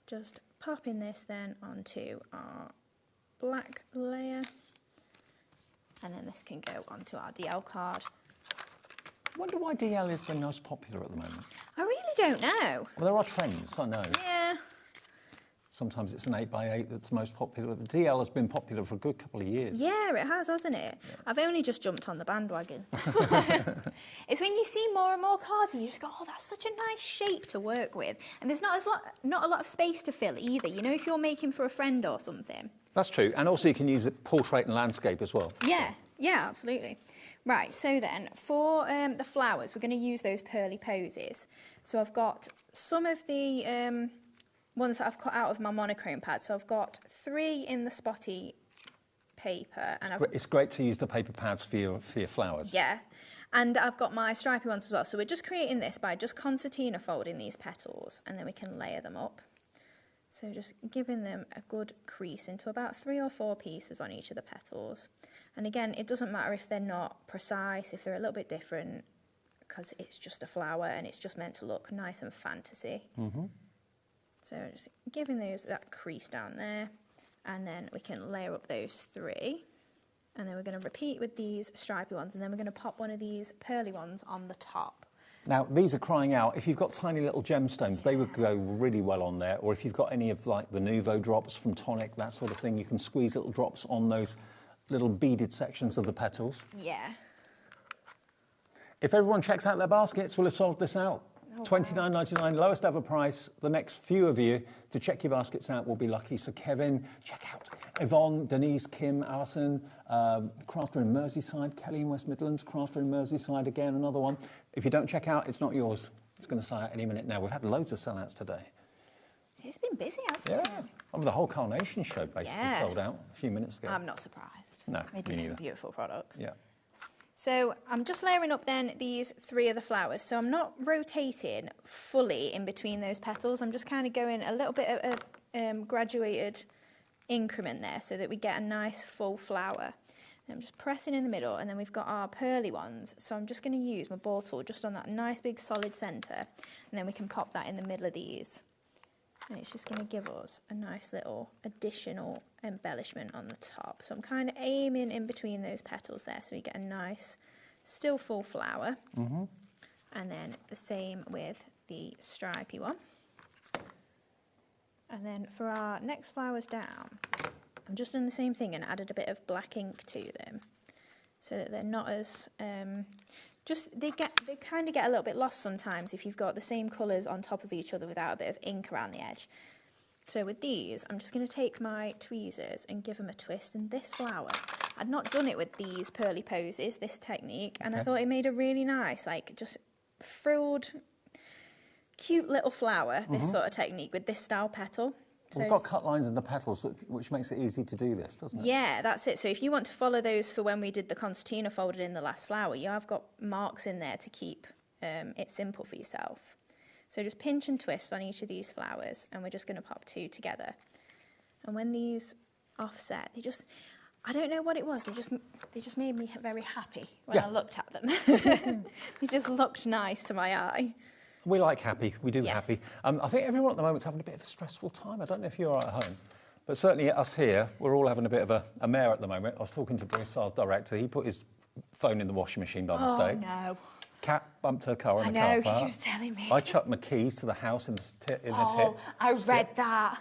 Just popping this then onto our black layer. And then this can go onto our DL card. I wonder why DL is the most popular at the moment. I really don't know. Well, there are trends, I know. Yeah. Sometimes it's an 8x8 that's most popular. But DL has been popular for a good couple of years. Yeah, it has, hasn't it? Yeah. I've only just jumped on the bandwagon. It's when you see more and more cards and you just go, oh, that's such a nice shape to work with. And there's not a lot of space to fill either, you know, if you're making for a friend or something. That's true. And also you can use it portrait and landscape as well. Yeah, absolutely. Right, so then for the flowers, we're going to use those pearly posies. So I've got some of the ones that I've cut out of my monochrome pad. So I've got 3 in the spotty paper. And it's great to use the paper pads for your flowers. Yeah, and I've got my stripy ones as well. So we're just creating this by just concertina folding these petals, and then we can layer them up. So just giving them a good crease into about 3 or 4 pieces on each of the petals. And again, it doesn't matter if they're not precise, if they're a little bit different, because it's just a flower and it's just meant to look nice and fantasy. So just giving that crease down there, and then we can layer up those 3. And then we're going to repeat with these stripy ones, and then we're going to pop one of these pearly ones on the top. Now, these are crying out. If you've got tiny little gemstones, they would go really well on there. Or if you've got any of like the Nouveau drops from Tonic, that sort of thing, you can squeeze little drops on those little beaded sections of the petals. Yeah. If everyone checks out their baskets, we'll have solved this out. $29.99, lowest ever price. The next few of you to check your baskets out will be lucky. So Kevin, check out Yvonne, Denise, Kim, Alison, Crafter in Merseyside, Kelly in West Midlands, Crafter in Merseyside, again, another one. If you don't check out, it's not yours. It's going to sell out any minute now. We've had loads of sellouts today. It's been busy, hasn't it? Yeah. I mean, the whole Carnation show basically sold out a few minutes ago. I'm not surprised. No, they do some beautiful products. Yeah. So I'm just layering up then these 3 of the flowers. So I'm not rotating fully in between those petals. I'm just kind of going a little bit of a graduated increment there so that we get a nice full flower. And I'm just pressing in the middle, and then we've got our pearly ones. So I'm just going to use my ball tool just on that nice big solid centre, and then we can pop that in the middle of these. And it's just going to give us a nice little additional embellishment on the top. So I'm kind of aiming in between those petals there so we get a nice, still full flower. And then the same with the stripy one. And then for our next flowers down, I'm just doing the same thing and added a bit of black ink to them so that they're not as... they kind of get a little bit lost sometimes if you've got the same colours on top of each other without a bit of ink around the edge. So with these, I'm just going to take my tweezers and give them a twist. And this flower, I'd not done it with these pearly posies, this technique, and I thought it made a really nice, like just frilled, cute little flower, this sort of technique with this style petal. So we've got cut lines in the petals, which makes it easy to do this, doesn't it? Yeah, that's it. So if you want to follow those for when we did the concertina folded in the last flower, you have got marks in there to keep it simple for yourself. So just pinch and twist on each of these flowers, and we're just going to pop 2 together. And when these offset, I don't know what it was, they just made me very happy when I looked at them. They just looked nice to my eye. We like happy. We do happy. I think everyone at the moment's having a bit of a stressful time. I don't know if you're at home, but certainly us here, we're all having a bit of a mare at the moment. I was talking to Bruce, our director. He put his phone in the washing machine by mistake. Oh, no. Cat bumped her car in the car I know, park. she was telling me. I chucked my keys to the house in the tip. I read that.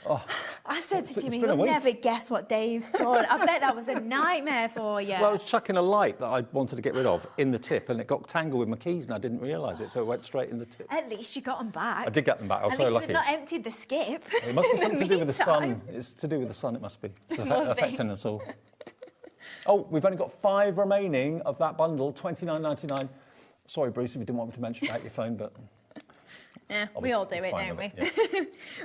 Oh, I said to it's Jimmy, been a you'll week. never guess what Dave's done. I bet that was a nightmare for you. Well, I was chucking a light that I wanted to get rid of in the tip, and it got tangled with my keys, and I didn't realise it, so it went straight in the tip. At least you got them back. I did get them back. I was At so least lucky. they've not emptied the skip. It must be in the something to do with the sun. meantime. It's to do with the sun, it must be. It's Must be. affecting us all. Oh, we've only got 5 remaining of that bundle, $29.99. Sorry, Bruce, if you didn't want me to mention about your phone, but... Yeah, we all do it, don't we? Yeah.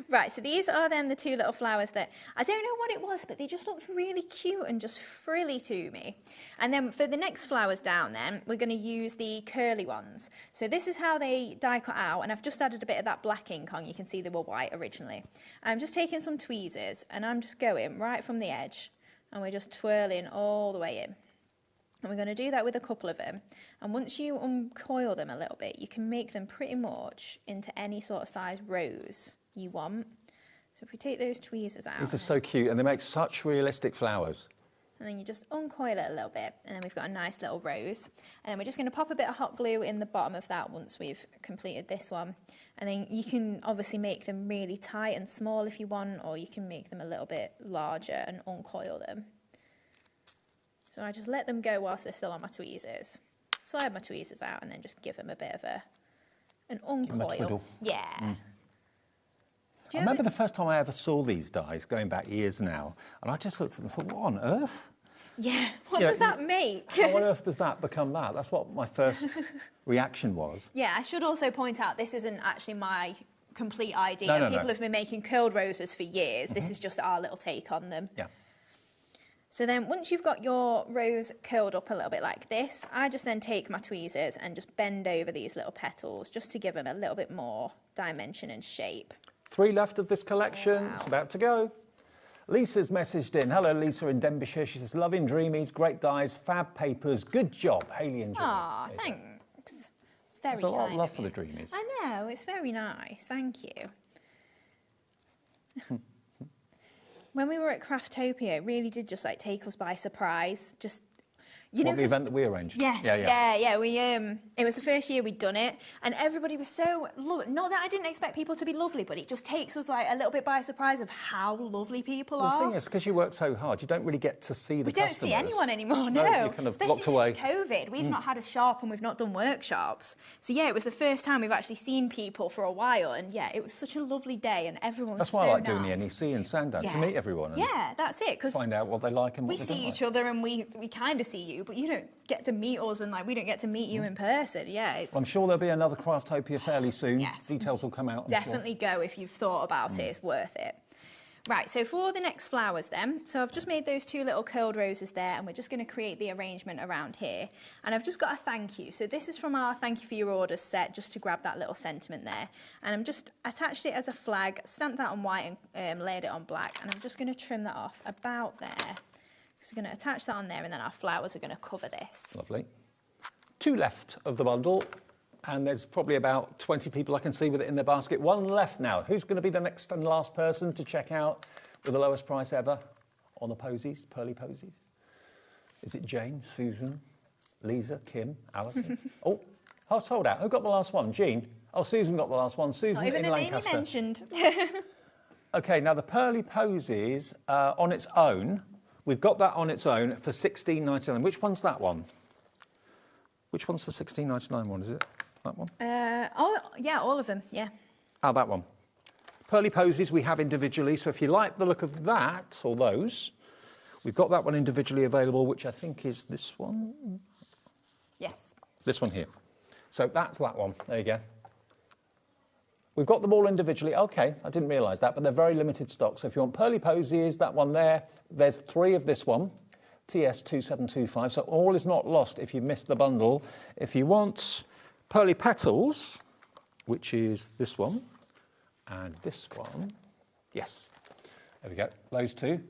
Right, so these are then the 2 little flowers that, I don't know what it was, but they just looked really cute and just frilly to me. And then for the next flowers down then, we're going to use the curly ones. So this is how they die cut out, and I've just added a bit of that black ink on. You can see they were white originally. I'm just taking some tweezers, and I'm just going right from the edge, and we're just twirling all the way in. And we're going to do that with a couple of them. And once you uncoil them a little bit, you can make them pretty much into any sort of size rose you want. So if we take those tweezers out. These are so cute, and they make such realistic flowers. And then you just uncoil it a little bit, and then we've got a nice little rose. And then we're just going to pop a bit of hot glue in the bottom of that once we've completed this one. And then you can obviously make them really tight and small if you want, or you can make them a little bit larger and uncoil them. So I just let them go whilst they're still on my tweezers. Slide my tweezers out and then just give them a bit of an uncoil. twiddle. Yeah. I remember the first time I ever saw these dies, going back years now, and I just looked at them and thought, what on earth? Yeah, what does that make? How on earth does that become that? That's what my first reaction was. Yeah, I should also point out this isn't actually my complete idea. No. People have been making curled roses for years. This is just our little take on them. Yeah. So then once you've got your rose curled up a little bit like this, I just then take my tweezers and just bend over these little petals just to give them a little bit more dimension and shape. 3 left of this collection. Wow. It's about to go. Lisa's messaged in. Hello, Lisa in Denbighshire. She says, loving Dreamies, great dies, fab papers, good job, Hayley and Jimmy. Aw, thanks. It's very There's a lot of kind love of for you. the Dreamies. I know, it's very nice. Thank you. When we were at Craftopia, it really did just like take us by surprise. Just, you know, the event that we arranged? Yes, yeah. We it was the first year we'd done it, and everybody was so lovely. Not that I didn't expect people to be lovely, but it just takes us like a little bit by surprise of how lovely people are. The thing is, because you work so hard, you don't really get to see the customers. We don't see anyone anymore, no. You're kind of especially locked away. Since COVID, we've not had a shop and we've not done workshops. So yeah, it was the first time we've actually seen people for a while, and yeah, it was such a lovely day, and everyone was That's why so I like nice. doing the NEC in Sandown, to meet everyone. And that's it. Cause find out what they like and what we they don't see like. each other, and we kind of see you, but you don't get to meet us, and like we don't get to meet you in person. Yeah, it's Well, I'm sure there'll be another Craftopia fairly soon. Yes. Details will come out. I'm definitely go if you've thought about it. It's worth it. Right, so for the next flowers then, so I've just made those 2 little curled roses there, and we're just going to create the arrangement around here. And I've just got a thank you. So this is from our thank you for your orders set, just to grab that little sentiment there. And I'm just attached it as a flag, stamped that on white and laid it on black. And I'm just going to trim that off about there. So we're going to attach that on there, and then our flowers are going to cover this. Lovely. 2 left of the bundle, and there's probably about 20 people I can see with it in their basket. 1 left now. Who's going to be the next and last person to check out with the lowest price ever on the posies, pearly posies? Is it Jane, Susan, Lisa, Kim, Alison? Oh, sold out. Who got the last one? Jean? Oh, Susan got the last one. Susan Not even in a name Lancaster. you mentioned. OK, now the pearly posies on its own, we've got that on its own for $16.99. Which one's that one? Which one's the $16.99 one, is it? That one? Yeah, all of them, yeah. Oh, that one. Pearly posies we have individually, so if you like the look of that, or those, we've got that one individually available, which I think is this one. Yes. This one here. So that's that one. There you go. We've got them all individually. OK, I didn't realise that, but they're very limited stock. So if you want pearly posies, that one there, there's 3 of this one. TS2725, so all is not lost if you missed the bundle. If you want pearly petals, which is this one, and this one, yes, there we go, those 2.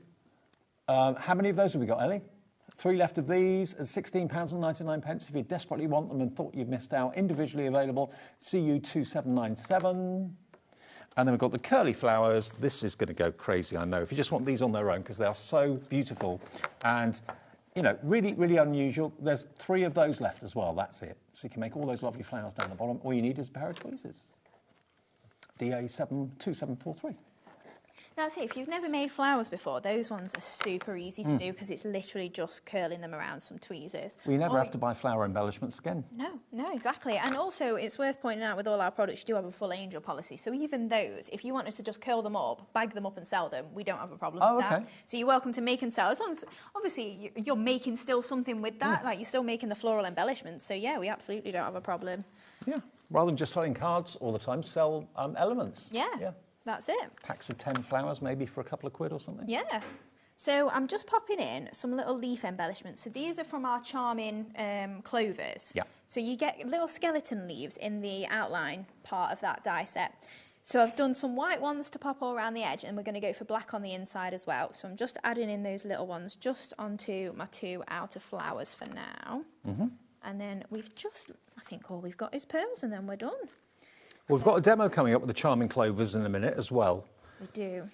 How many of those have we got, Ellie? 3 left of these at £16.99. If you desperately want them and thought you'd missed out, individually available, CU2797. And then we've got the curly flowers. This is going to go crazy, I know. If you just want these on their own, because they are so beautiful. And you know, really, really unusual. There's 3 of those left as well. That's it. So you can make all those lovely flowers down the bottom. All you need is a pair of tweezers. DA72743. That's it. If you've never made flowers before, those ones are super easy to do because it's literally just curling them around some tweezers. We never have to buy flower embellishments again. No, exactly. And also, it's worth pointing out with all our products, you do have a full angel policy. So even those, if you wanted to just curl them up, bag them up and sell them, we don't have a problem with that. So you're welcome to make and sell. As long as, obviously, you're making still something with that. Like, you're still making the floral embellishments. So, yeah, we absolutely don't have a problem. Yeah. Rather than just selling cards all the time, sell elements. Yeah. That's it. Packs of 10 flowers, maybe for a couple of quid or something. Yeah. So I'm just popping in some little leaf embellishments. So these are from our charming clovers. Yeah. So you get little skeleton leaves in the outline part of that die set. So I've done some white ones to pop all around the edge, and we're going to go for black on the inside as well. So I'm just adding in those little ones just onto my 2 outer flowers for now. And then we've just, I think all we've got is pearls, and then we're done. Well, we've got a demo coming up with the charming clovers in a minute as well. We do.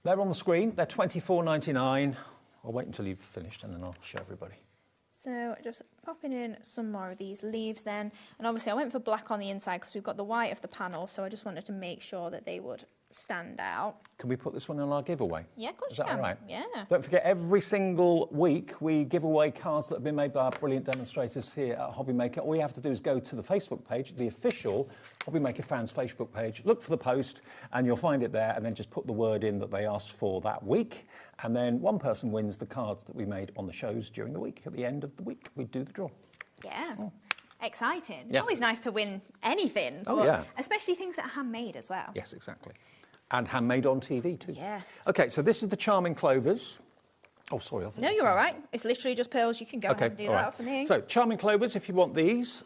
They're on the screen. They're $24.99. I'll wait until you've finished and then I'll show everybody. So just popping in some more of these leaves then. And obviously I went for black on the inside because we've got the white of the panel, so I just wanted to make sure that they would stand out. Can we put this one in our giveaway? Yeah, of course Is you that can. all right? Yeah. Don't forget, every single week we give away cards that have been made by our brilliant demonstrators here at HobbyMaker. All you have to do is go to the Facebook page, the official HobbyMaker fans Facebook page, look for the post and you'll find it there, and then just put the word in that they asked for that week, and then one person wins the cards that we made on the shows during the week. At the end of the week, we do the draw. Yeah. Exciting. It's Yeah. always nice to win anything. Oh, yeah. Especially things that are handmade as well. Yes, exactly. And handmade on TV too. Yes. Okay, so this is the charming clovers. Oh, sorry. No, you're all right. It's literally just pearls. You can go ahead and do all that right. for me. So, charming clovers, if you want these,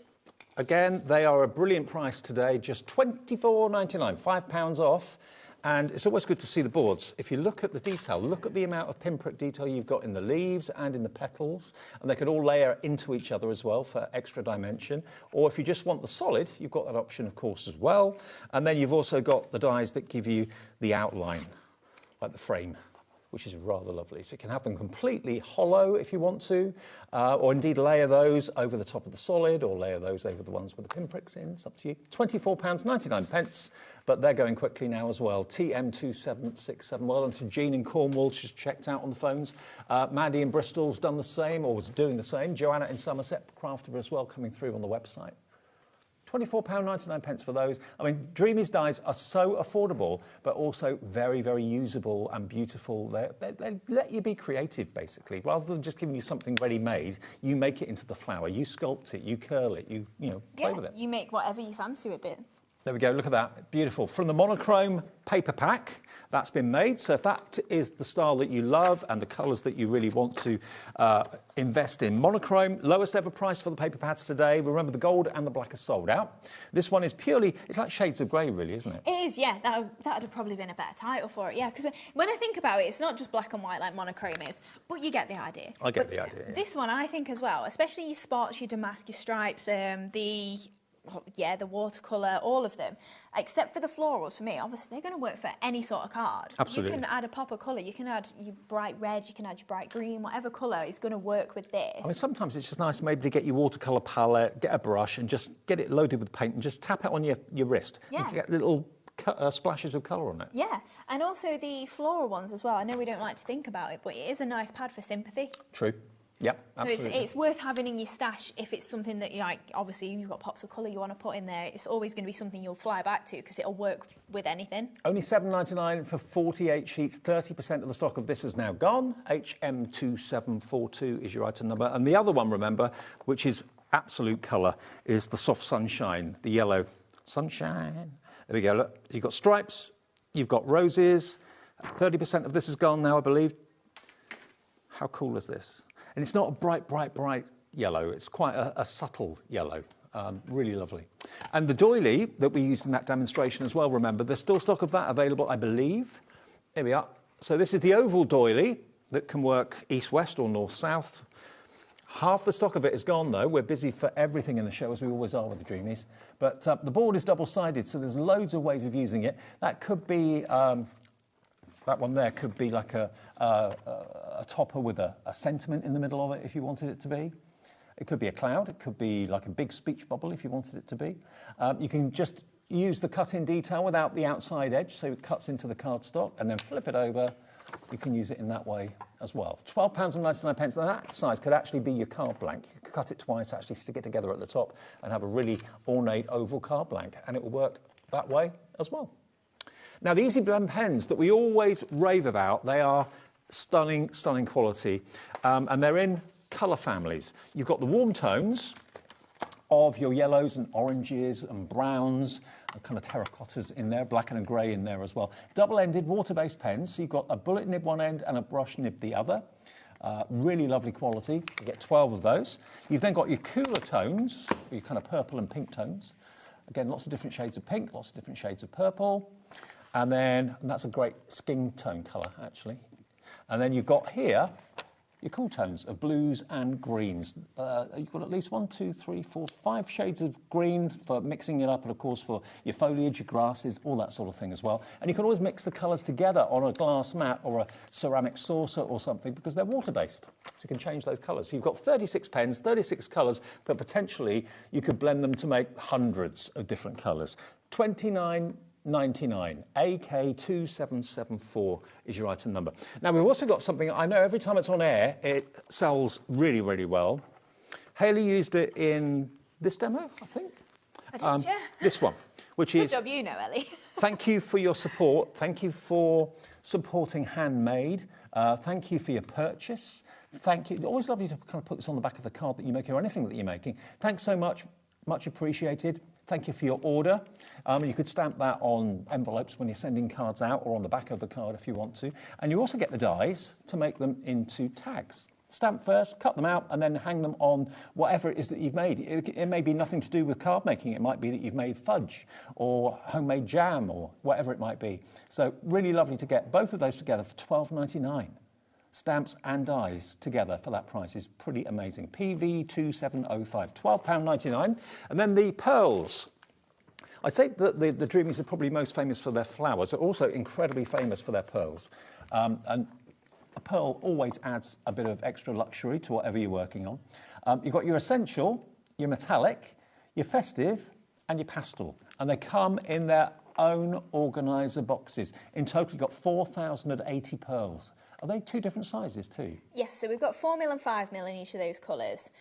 again, they are a brilliant price today, just $24.99, £5 off. And it's always good to see the boards. If you look at the detail, look at the amount of pinprick detail you've got in the leaves and in the petals, and they can all layer into each other as well for extra dimension. Or if you just want the solid, you've got that option, of course, as well. And then you've also got the dies that give you the outline, like the frame, which is rather lovely. So you can have them completely hollow if you want to, or indeed layer those over the top of the solid, or layer those over the ones with the pinpricks in. It's up to you. £24.99, but they're going quickly now as well. TM2767. Well done to Jean in Cornwall, she's checked out on the phones. Maddie in Bristol's done the same, or was doing the same. Joanna in Somerset, crafter as well, coming through on the website. £24.99 for those. I mean, Dreamy's dies are so affordable, but also very, very usable and beautiful. They let you be creative, basically. Rather than just giving you something ready-made, you make it into the flower. You sculpt it, you curl it, you play with it. You make whatever you fancy with it. There we go, look at that, beautiful. From the monochrome paper pack, that's been made. So if that is the style that you love and the colours that you really want to invest in, monochrome, lowest ever price for the paper pads today. Remember, the gold and the black are sold out. This one is purely, it's like shades of grey, really, isn't it? It is, yeah. That would have probably been a better title for it, yeah. Because when I think about it, it's not just black and white like monochrome is, but you get the idea. I get the idea, yeah. This one, I think, as well, especially your spots, your damask, your stripes, the watercolour, all of them, except for the florals, for me, obviously, they're going to work for any sort of card. Absolutely. You can add a pop of colour, you can add your bright red, you can add your bright green, whatever colour is going to work with this. I mean, sometimes it's just nice maybe to get your watercolour palette, get a brush and just get it loaded with paint and just tap it on your wrist. Yeah. And get little splashes of colour on it. Yeah, and also the floral ones as well. I know we don't like to think about it, but it is a nice pad for sympathy. True. Yep, absolutely. So it's worth having in your stash if it's something that you like. Obviously, you've got pops of colour you want to put in there. It's always going to be something you'll fly back to because it'll work with anything. Only $7.99 for 48 sheets. 30% of the stock of this is now gone. HM2742 is your item number. And the other one, remember, which is absolute colour, is the soft sunshine, the yellow sunshine. There we go. Look, you've got stripes, you've got roses. 30% of this is gone now, I believe. How cool is this? And it's not a bright, bright, bright yellow. It's quite a subtle yellow. Really lovely. And the doily that we used in that demonstration as well, remember, there's still stock of that available, I believe. Here we are. So this is the oval doily that can work east-west or north-south. Half the stock of it is gone, though. We're busy for everything in the show, as we always are with the Dreamies. But the board is double-sided, so there's loads of ways of using it. That could be That one there could be like a topper with a sentiment in the middle of it if you wanted it to be. It could be a cloud. It could be like a big speech bubble if you wanted it to be. You can just use the cut-in detail without the outside edge, so it cuts into the cardstock, and then flip it over. You can use it in that way as well. £12.99. Now that size could actually be your card blank. You could cut it twice, actually stick it together at the top, and have a really ornate oval card blank, and it will work that way as well. Now, the Easy Blend pens that we always rave about, they are stunning, stunning quality, and they're in colour families. You've got the warm tones of your yellows and oranges and browns and kind of terracottas in there, black and a grey in there as well. Double-ended water-based pens, so you've got a bullet nib one end and a brush nib the other. Really lovely quality. You get 12 of those. You've then got your cooler tones, your kind of purple and pink tones. Again, lots of different shades of pink, lots of different shades of purple. And that's a great skin tone colour, actually. And then you've got here your cool tones of blues and greens. You've got at least 1, 2, 3, 4, 5 shades of green for mixing it up, and of course for your foliage, your grasses, all that sort of thing as well. And you can always mix the colours together on a glass mat or a ceramic saucer or something because they're water-based. So you can change those colours. So you've got 36 pens, 36 colours, but potentially you could blend them to make hundreds of different colours. £29.99, AK2774 is your item number. Now, we've also got something, I know every time it's on air, it sells really, really well. Hayley used it in this demo, I think. I did, yeah. This one, which is... Good job, you know, Ellie. Thank you for your support. Thank you for supporting Handmade. Thank you for your purchase. Thank you. It's always lovely to kind of put this on the back of the card that you're making or anything that you're making. Thanks so much. Much appreciated. Thank you for your order. You could stamp that on envelopes when you're sending cards out or on the back of the card if you want to. And you also get the dies to make them into tags. Stamp first, cut them out, and then hang them on whatever it is that you've made. It may be nothing to do with card making. It might be that you've made fudge or homemade jam or whatever it might be. So really lovely to get both of those together for £12.99. Stamps and dies together for that price is pretty amazing. PV2705, £12.99. And then the pearls. I'd say that the Dreamies are probably most famous for their flowers. They're also incredibly famous for their pearls. And a pearl always adds a bit of extra luxury to whatever you're working on. You've got your essential, your metallic, your festive, and your pastel. And they come in their own organiser boxes. In total, you've got 4,080 pearls. Are they 2 different sizes too? Yes, so we've got 4mm and 5mm in each of those colours.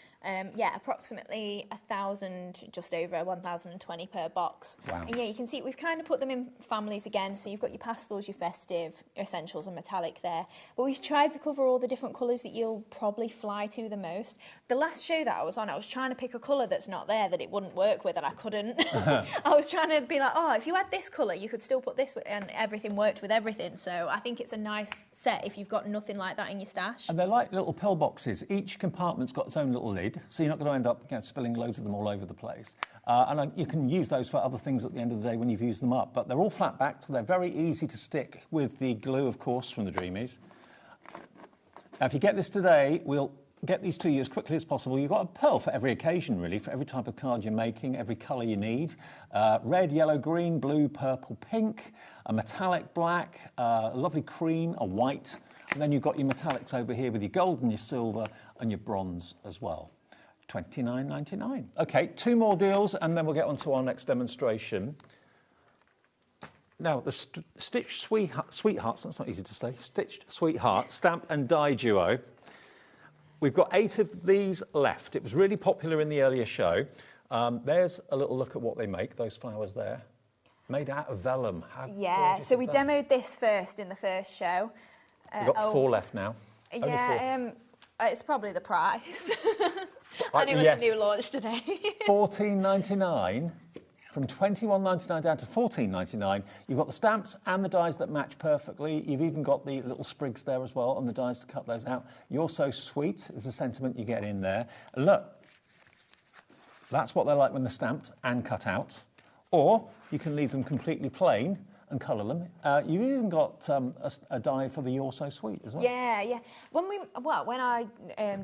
Yeah, approximately 1,000, just over 1,020 per box. Wow. And yeah, you can see we've kind of put them in families again. So you've got your pastels, your festive, your essentials and metallic there. But we've tried to cover all the different colours that you'll probably fly to the most. The last show that I was on, I was trying to pick a colour that's not there that it wouldn't work with, and I couldn't. I was trying to be like, oh, if you had this colour, you could still put this with, and everything worked with everything. So I think it's a nice set if you've got nothing like that in your stash. And they're like little pill boxes. Each compartment's got its own little lid, so you're not going to end up spilling loads of them all over the place. And you can use those for other things at the end of the day when you've used them up. But they're all flat backed. They're very easy to stick with the glue, of course, from the Dreamies. Now, if you get this today, we'll get these to you as quickly as possible. You've got a pearl for every occasion, really, for every type of card you're making, every colour you need. Red, yellow, green, blue, purple, pink, a metallic black, a lovely cream, a white. And then you've got your metallics over here with your gold and your silver and your bronze as well. £29.99. OK, 2 more deals and then we'll get on to our next demonstration. Now, the Stitched Sweethearts, that's not easy to say, Stitched Sweetheart Stamp and Die Duo. We've got 8 of these left. It was really popular in the earlier show. There's a little look at what they make, those flowers there. Made out of vellum. Yeah, so we demoed this first in the first show. We've got 4 left now. Yeah, it's probably the price. And it was a new launch today. $14.99. From $21.99 down to $14.99. You've got the stamps and the dies that match perfectly. You've even got the little sprigs there as well and the dies to cut those out. You're so sweet is the sentiment you get in there. And look, that's what they're like when they're stamped and cut out. Or you can leave them completely plain and colour them. You've even got a die for the You're So Sweet as well. Yeah. When I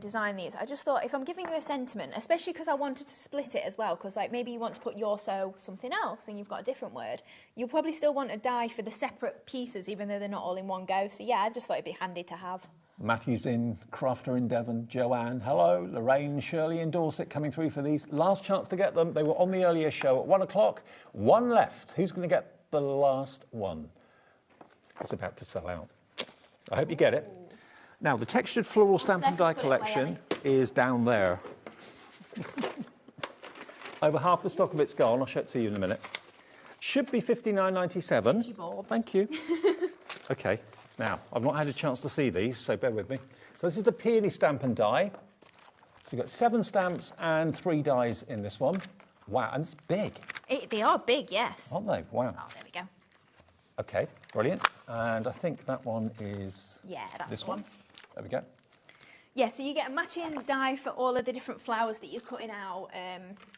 designed these, I just thought if I'm giving you a sentiment, especially because I wanted to split it as well, because like maybe you want to put You're So something else and you've got a different word, you'll probably still want a die for the separate pieces, even though they're not all in one go. So yeah, I just thought it'd be handy to have. Matthew's in, Crafter in Devon, Joanne, hello, Lorraine, Shirley in Dorset coming through for these. Last chance to get them. They were on the earlier show at 1 o'clock. One left. Who's going to get the last one? It's about to sell out. I hope you get it. Now, the textured floral stamp and die collection is down there. Over half the stock of it's gone. I'll show it to you in a minute. Should be $59.97. Thank you. OK. Now, I've not had a chance to see these, so bear with me. So this is the Peony stamp and die. So you've got 7 stamps and 3 dies in this one. Wow, and it's big. They are big, yes. Aren't they? Wow. Oh, there we go. OK, brilliant. And I think that one is that's this the one. There we go. Yeah, so you get a matching die for all of the different flowers that you're cutting out,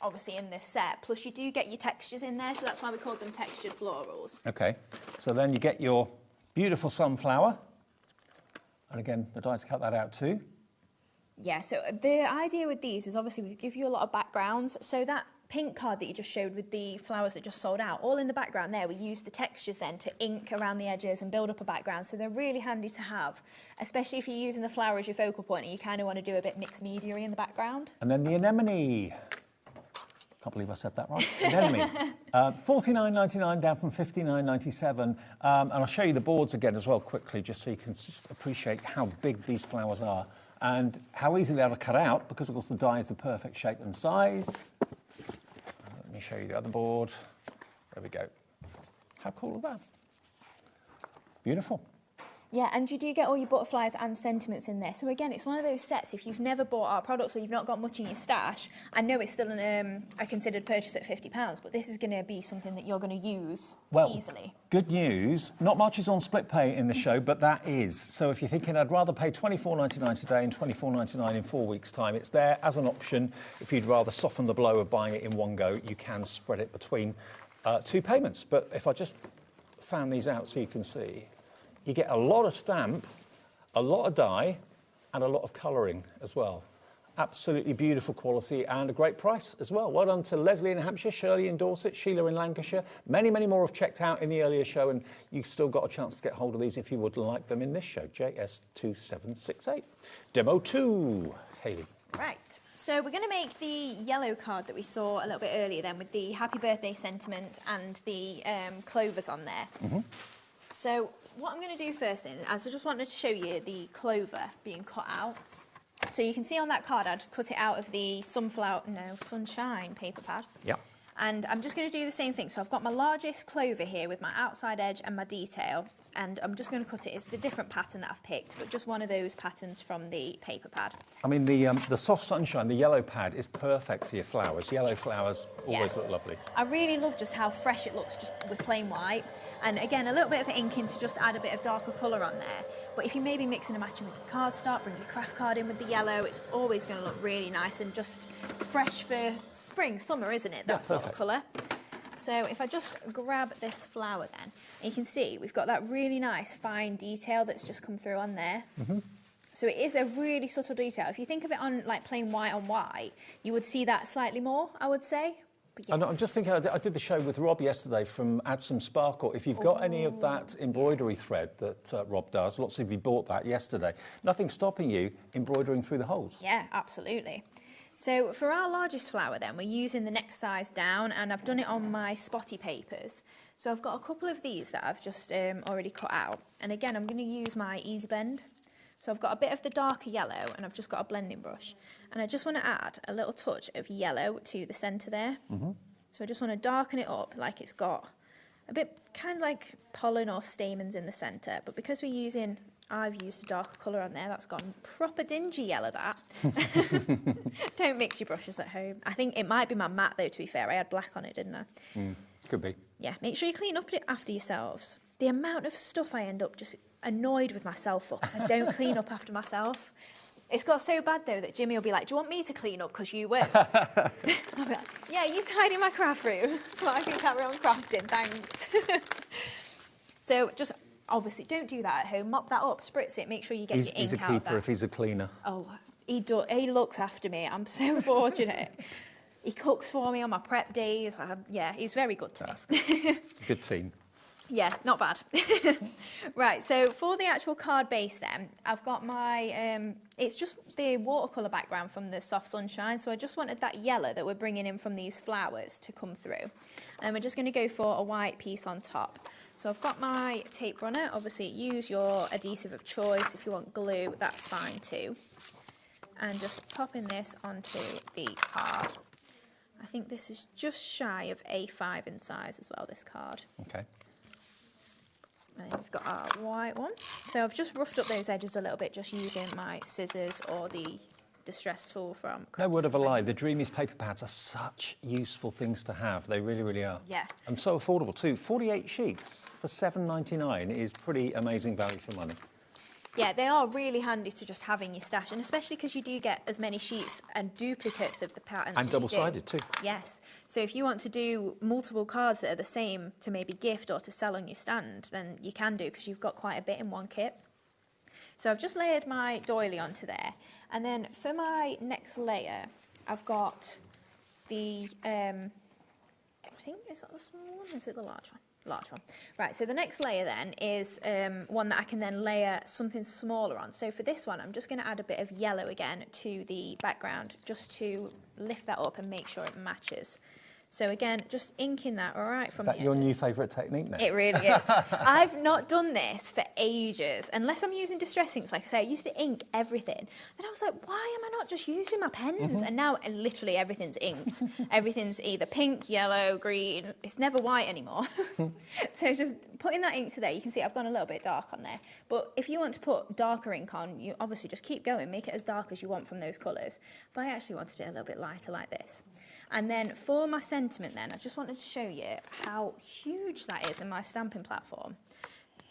obviously in this set. Plus you do get your textures in there, so that's why we call them textured florals. OK, so then you get your beautiful sunflower. And again, the die to cut that out too. Yeah, so the idea with these is obviously we give you a lot of backgrounds. So that pink card that you just showed with the flowers that just sold out, all in the background there, we use the textures then to ink around the edges and build up a background. So they're really handy to have, especially if you're using the flower as your focal point and you kind of want to do a bit mixed media in the background. And then the anemone. Can't believe I said that right. Anemone. $49.99 down from $59.97. And I'll show you the boards again as well quickly, just so you can just appreciate how big these flowers are and how easy they are to cut out, because of course the die is the perfect shape and size. Let me show you the other board. There we go. How cool is that? Beautiful. Yeah, and you do get all your butterflies and sentiments in there. So again, it's one of those sets, if you've never bought our products or you've not got much in your stash, I know it's still a considered purchase at £50, but this is going to be something that you're going to use easily. Good news, not much is on split pay in the show, but that is. So if you're thinking I'd rather pay $24.99 today and $24.99 in 4 weeks' time, it's there as an option. If you'd rather soften the blow of buying it in one go, you can spread it between 2 payments. But if I just fan these out so you can see, you get a lot of stamp, a lot of die, and a lot of colouring as well. Absolutely beautiful quality and a great price as well. Well done to Leslie in Hampshire, Shirley in Dorset, Sheila in Lancashire. Many, many more have checked out in the earlier show, and you've still got a chance to get hold of these if you would like them in this show. JS2768. Demo 2, Hayley. Right, so we're going to make the yellow card that we saw a little bit earlier then with the happy birthday sentiment and the clovers on there. Mm-hmm. So what I'm going to do first then, is I just wanted to show you the clover being cut out. So you can see on that card I'd cut it out of the sunshine paper pad. Yep. And I'm just going to do the same thing. So I've got my largest clover here with my outside edge and my detail, and I'm just going to cut it. It's the different pattern that I've picked, but just one of those patterns from the paper pad. I mean, the soft sunshine, the yellow pad, is perfect for your flowers. Yellow flowers always look lovely. I really love just how fresh it looks just with plain white. And again, a little bit of inking to just add a bit of darker colour on there. But if you may be mixing and matching with your cardstock, bring your craft card in with the yellow, it's always going to look really nice and just fresh for spring, summer, isn't it? That sort of colour. So if I just grab this flower then, and you can see we've got that really nice fine detail that's just come through on there. Mm-hmm. So it is a really subtle detail. If you think of it on like plain white on white, you would see that slightly more, I would say. Yeah. I'm just thinking, I did the show with Rob yesterday from Add Some Sparkle. If you've got any of that embroidery thread that Rob does, lots of you bought that yesterday, nothing stopping you embroidering through the holes. Yeah, absolutely. So for our largest flower then, we're using the next size down, and I've done it on my spotty papers. So I've got a couple of these that I've just already cut out. And again, I'm going to use my Easy Blend. So I've got a bit of the darker yellow, and I've just got a blending brush. And I just want to add a little touch of yellow to the centre there. Mm-hmm. So I just want to darken it up like it's got a bit kind of like pollen or stamens in the centre. But because I've used a darker colour on there, that's gone proper dingy yellow, that. Don't mix your brushes at home. I think it might be my matte though, to be fair. I had black on it, didn't I? Could be. Yeah, make sure you clean up after yourselves. The amount of stuff I end up just annoyed with myself for because I don't clean up after myself. It's got so bad though that Jimmy will be like, do you want me to clean up because you will? I'll be like, yeah, you tidy my craft room so I can carry on crafting, thanks. So just obviously don't do that at home. Mop that up, spritz it, make sure you get your ink out of that. He's a keeper if he's a cleaner. Oh, he looks after me. I'm so fortunate. He cooks for me on my prep days. Yeah, he's very good to me. Good team. Yeah, not bad. Right, so for the actual card base then, I've got my, it's just the watercolour background from the Soft Sunshine, so I just wanted that yellow that we're bringing in from these flowers to come through. And we're just going to go for a white piece on top. So I've got my tape runner. Obviously, use your adhesive of choice. If you want glue, that's fine too. And just popping this onto the card. I think this is just shy of A5 in size as well, this card. Okay. And then we've got our white one. So I've just roughed up those edges a little bit, just using my scissors or the distress tool from... No word of a lie, the Dreamies paper pads are such useful things to have. They really, really are. Yeah. And so affordable too. 48 sheets for £7.99 is pretty amazing value for money. Yeah, they are really handy to just have in your stash, and especially because you do get as many sheets and duplicates of the patterns. And double-sided too. Yes. So if you want to do multiple cards that are the same to maybe gift or to sell on your stand, then you can do, because you've got quite a bit in one kit. So I've just layered my doily onto there. And then for my next layer, I've got the, I think, is that the small one or is it the large one? Large one. Right, so the next layer then is one that I can then layer something smaller on. So for this one, I'm just going to add a bit of yellow again to the background, just to lift that up and make sure it matches. So again, just inking that right from the edges. Is that your new favourite technique now? It really is. I've not done this for ages, unless I'm using distress inks. Like I say, I used to ink everything. Then I was like, why am I not just using my pens? And now literally everything's inked. Everything's either pink, yellow, green. It's never white anymore. So just putting that ink to there, you can see I've gone a little bit dark on there. But if you want to put darker ink on, you obviously just keep going, make it as dark as you want from those colours. But I actually wanted it a little bit lighter like this. And then for my sentiment then, I just wanted to show you how huge that is in my stamping platform.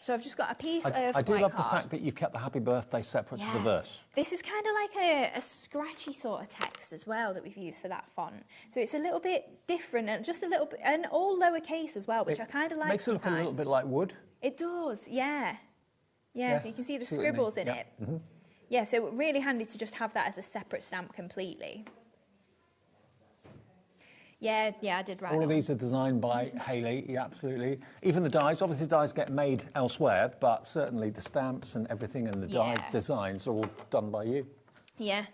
So I've just got a piece of I do white love card. the fact that you've kept the happy birthday separate to the verse. This is kind of like a scratchy sort of text as well that we've used for that font. So it's a little bit different and just a little bit, and all lowercase as well, which I kind of like Makes it look a little bit like wood. It does, yeah. Yeah, so you can see the scribbles in it. Mm-hmm. Yeah, so really handy to just have that as a separate stamp completely. Yeah, I did write All of these are designed by Hayley, yeah, absolutely. Even the dies, obviously the dies get made elsewhere, but certainly the stamps and everything and the die designs are all done by you. Yeah,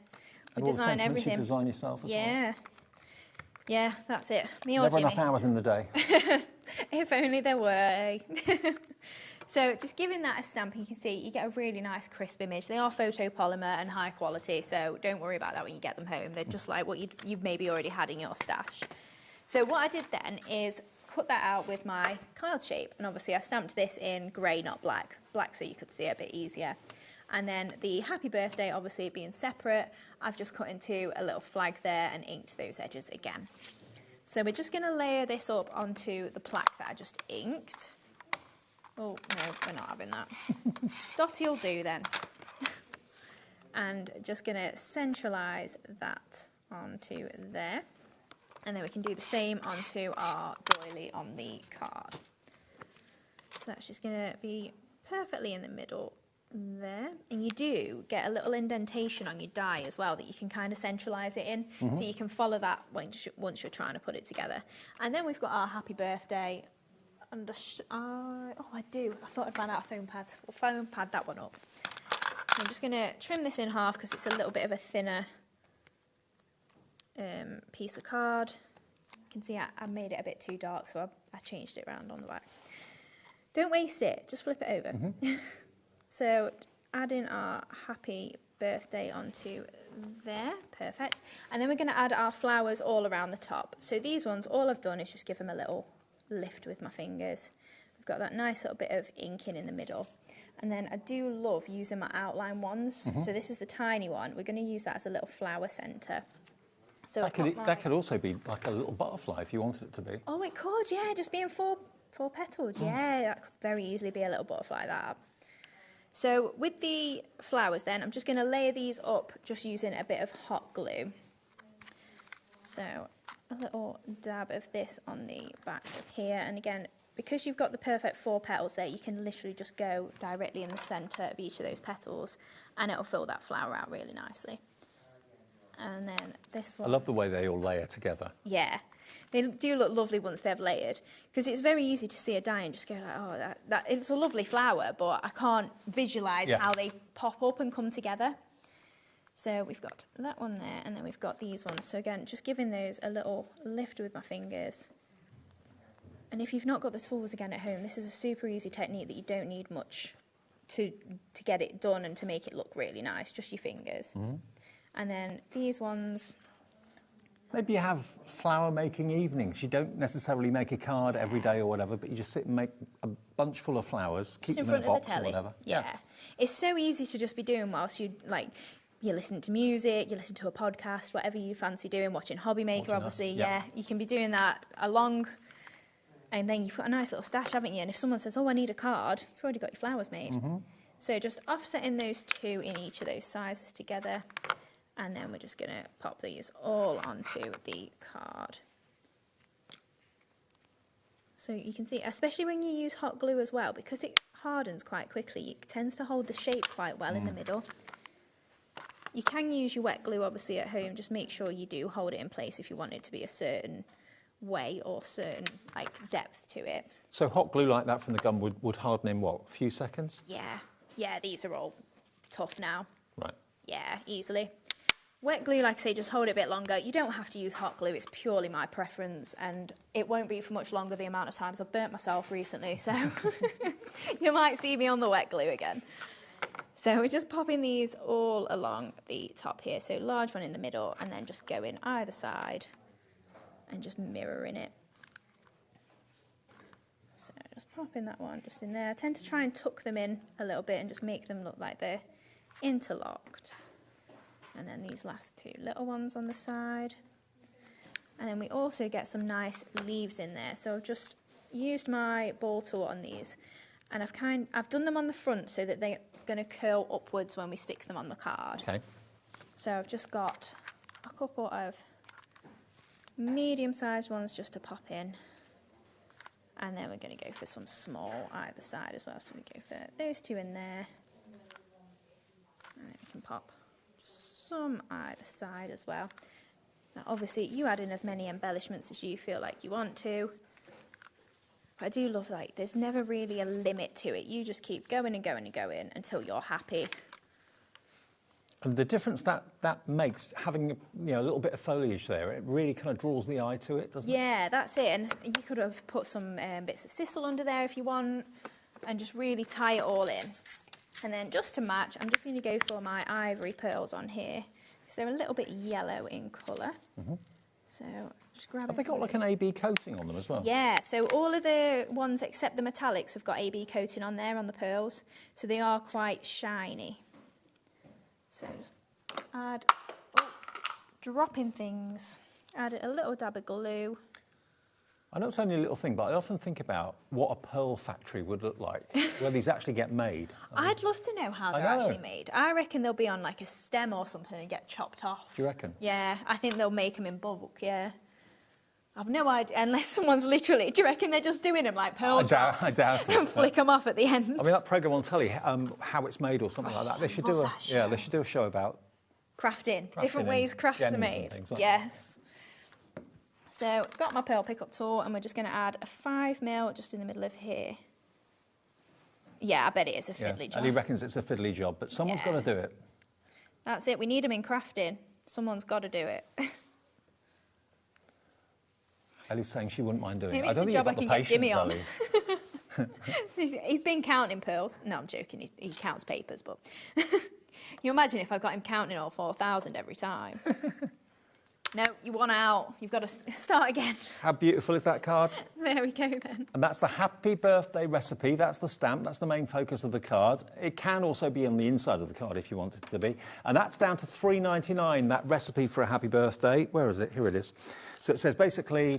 and we all design the everything. You design yourself as well. Yeah, that's it. Me or Never Jimmy. enough hours in the day. If only there were. So just giving that a stamp, you can see you get a really nice crisp image. They are photopolymer and high quality, so don't worry about that when you get them home. They're just like what you've maybe already had in your stash. So what I did then is cut that out with my cloud shape, and obviously I stamped this in grey, not black. Black so you could see it a bit easier. And then the happy birthday, obviously being separate, I've just cut into a little flag there and inked those edges again. So we're just going to layer this up onto the plaque that I just inked. Oh, no, we're not having that. Dotty will do then. And just going to centralise that onto there. And then we can do the same onto our doily on the card. So that's just going to be perfectly in the middle there. And you do get a little indentation on your die as well that you can kind of centralise it in. So you can follow that once you're trying to put it together. And then we've got our happy birthday. And I do. I thought I'd run out of foam pads. We'll foam pad that one up. I'm just going to trim this in half because it's a little bit of a thinner piece of card. You can see I made it a bit too dark, so I changed it around on the back. Don't waste it, just flip it over. So adding our happy birthday onto there, perfect. And then we're going to add our flowers all around the top. So these ones, all I've done is just give them a little lift with my fingers. I've got that nice little bit of inking in the middle. And then I do love using my outline ones. So this is the tiny one. We're going to use that as a little flower centre. So that could also be like a little butterfly if you wanted it to be. Oh, it could, yeah, just being four petaled. Yeah, that could very easily be a little butterfly, that. So with the flowers then, I'm just going to layer these up just using a bit of hot glue. So a little dab of this on the back of here. And again, because you've got the perfect 4 petals there, you can literally just go directly in the centre of each of those petals and it'll fill that flower out really nicely. And then this one. I love the way they all layer together. Yeah, they do look lovely once they've layered, because it's very easy to see a die and just go like, oh, that it's a lovely flower, but I can't visualise how they pop up and come together. So we've got that one there, and then we've got these ones. So again, just giving those a little lift with my fingers. And if you've not got the tools again at home, this is a super easy technique that you don't need much to get it done and to make it look really nice, just your fingers. Mm-hmm. And then these ones. Maybe you have flower making evenings. You don't necessarily make a card every day or whatever, but you just sit and make a bunch full of flowers, keep them in a box or whatever. Yeah. It's so easy to just be doing whilst you're listening to music, you listen to a podcast, whatever you fancy doing, watching HobbyMaker, obviously. Yeah, you can be doing that along. And then you've got a nice little stash, haven't you? And if someone says, oh, I need a card, you've already got your flowers made. Mm-hmm. So just offsetting those 2 in each of those sizes together. And then we're just going to pop these all onto the card. So you can see, especially when you use hot glue as well, because it hardens quite quickly, it tends to hold the shape quite well in the middle. You can use your wet glue, obviously, at home. Just make sure you do hold it in place if you want it to be a certain way or certain depth to it. So hot glue like that from the gun would harden in what, a few seconds? Yeah, these are all tough now. Right. Yeah, easily. Wet glue, like I say, just hold it a bit longer. You don't have to use hot glue, it's purely my preference, and it won't be for much longer the amount of times I've burnt myself recently, so you might see me on the wet glue again. So we're just popping these all along the top here, so large one in the middle, and then just going either side and just mirroring it. So just popping that one just in there. I tend to try and tuck them in a little bit and just make them look like they're interlocked. And then these last 2 little ones on the side. And then we also get some nice leaves in there. So I've just used my ball tool on these, and I've done them on the front so that they're going to curl upwards when we stick them on the card. Okay. So I've just got a couple of medium-sized ones just to pop in. And then we're going to go for some small either side as well. So we go for those 2 in there. And we can pop some either side as well. Now obviously you add in as many embellishments as you feel like you want to. But I do love there's never really a limit to it. You just keep going and going and going until you're happy. And the difference that makes, having a little bit of foliage there, it really kind of draws the eye to it, doesn't it? Yeah, that's it. And you could have put some bits of sisal under there if you want, and just really tie it all in. And then just to match, I'm just going to go for my ivory pearls on here, because they're a little bit yellow in colour. Mm-hmm. So just grab. Have they got an AB coating on them as well? Yeah, so all of the ones except the metallics have got AB coating on there on the pearls, so they are quite shiny. So just dropping things, add a little dab of glue. I know it's only a little thing, but I often think about what a pearl factory would look like, where these actually get made. I'd love to know how they're actually made. I reckon they'll be on a stem or something and get chopped off. Do you reckon? Yeah, I think they'll make them in bulk, yeah. I've no idea, unless someone's literally, do you reckon they're just doing them like pearl drops? I doubt it. And flick them off at the end. I mean, that programme on telly, how it's made or something like that. They should do they should do a show about crafting different ways crafts are made. Yes. So got my pearl pickup tool, and we're just going to add a 5mm just in the middle of here. Yeah, I bet it is a fiddly job. And he reckons it's a fiddly job, but someone's got to do it. That's it. We need them in crafting. Someone's got to do it. Ellie's saying she wouldn't mind doing it. Maybe I it's a don't job I think can you've get got the Jimmy on. patience, He's been counting pearls. No, I'm joking. He counts papers, but you imagine if I got him counting all 4,000 every time. No, you want out. You've got to start again. How beautiful is that card? There we go then. And that's the happy birthday recipe. That's the stamp. That's the main focus of the card. It can also be on the inside of the card if you want it to be. And that's down to $3.99, that recipe for a happy birthday. Where is it? Here it is. So it says basically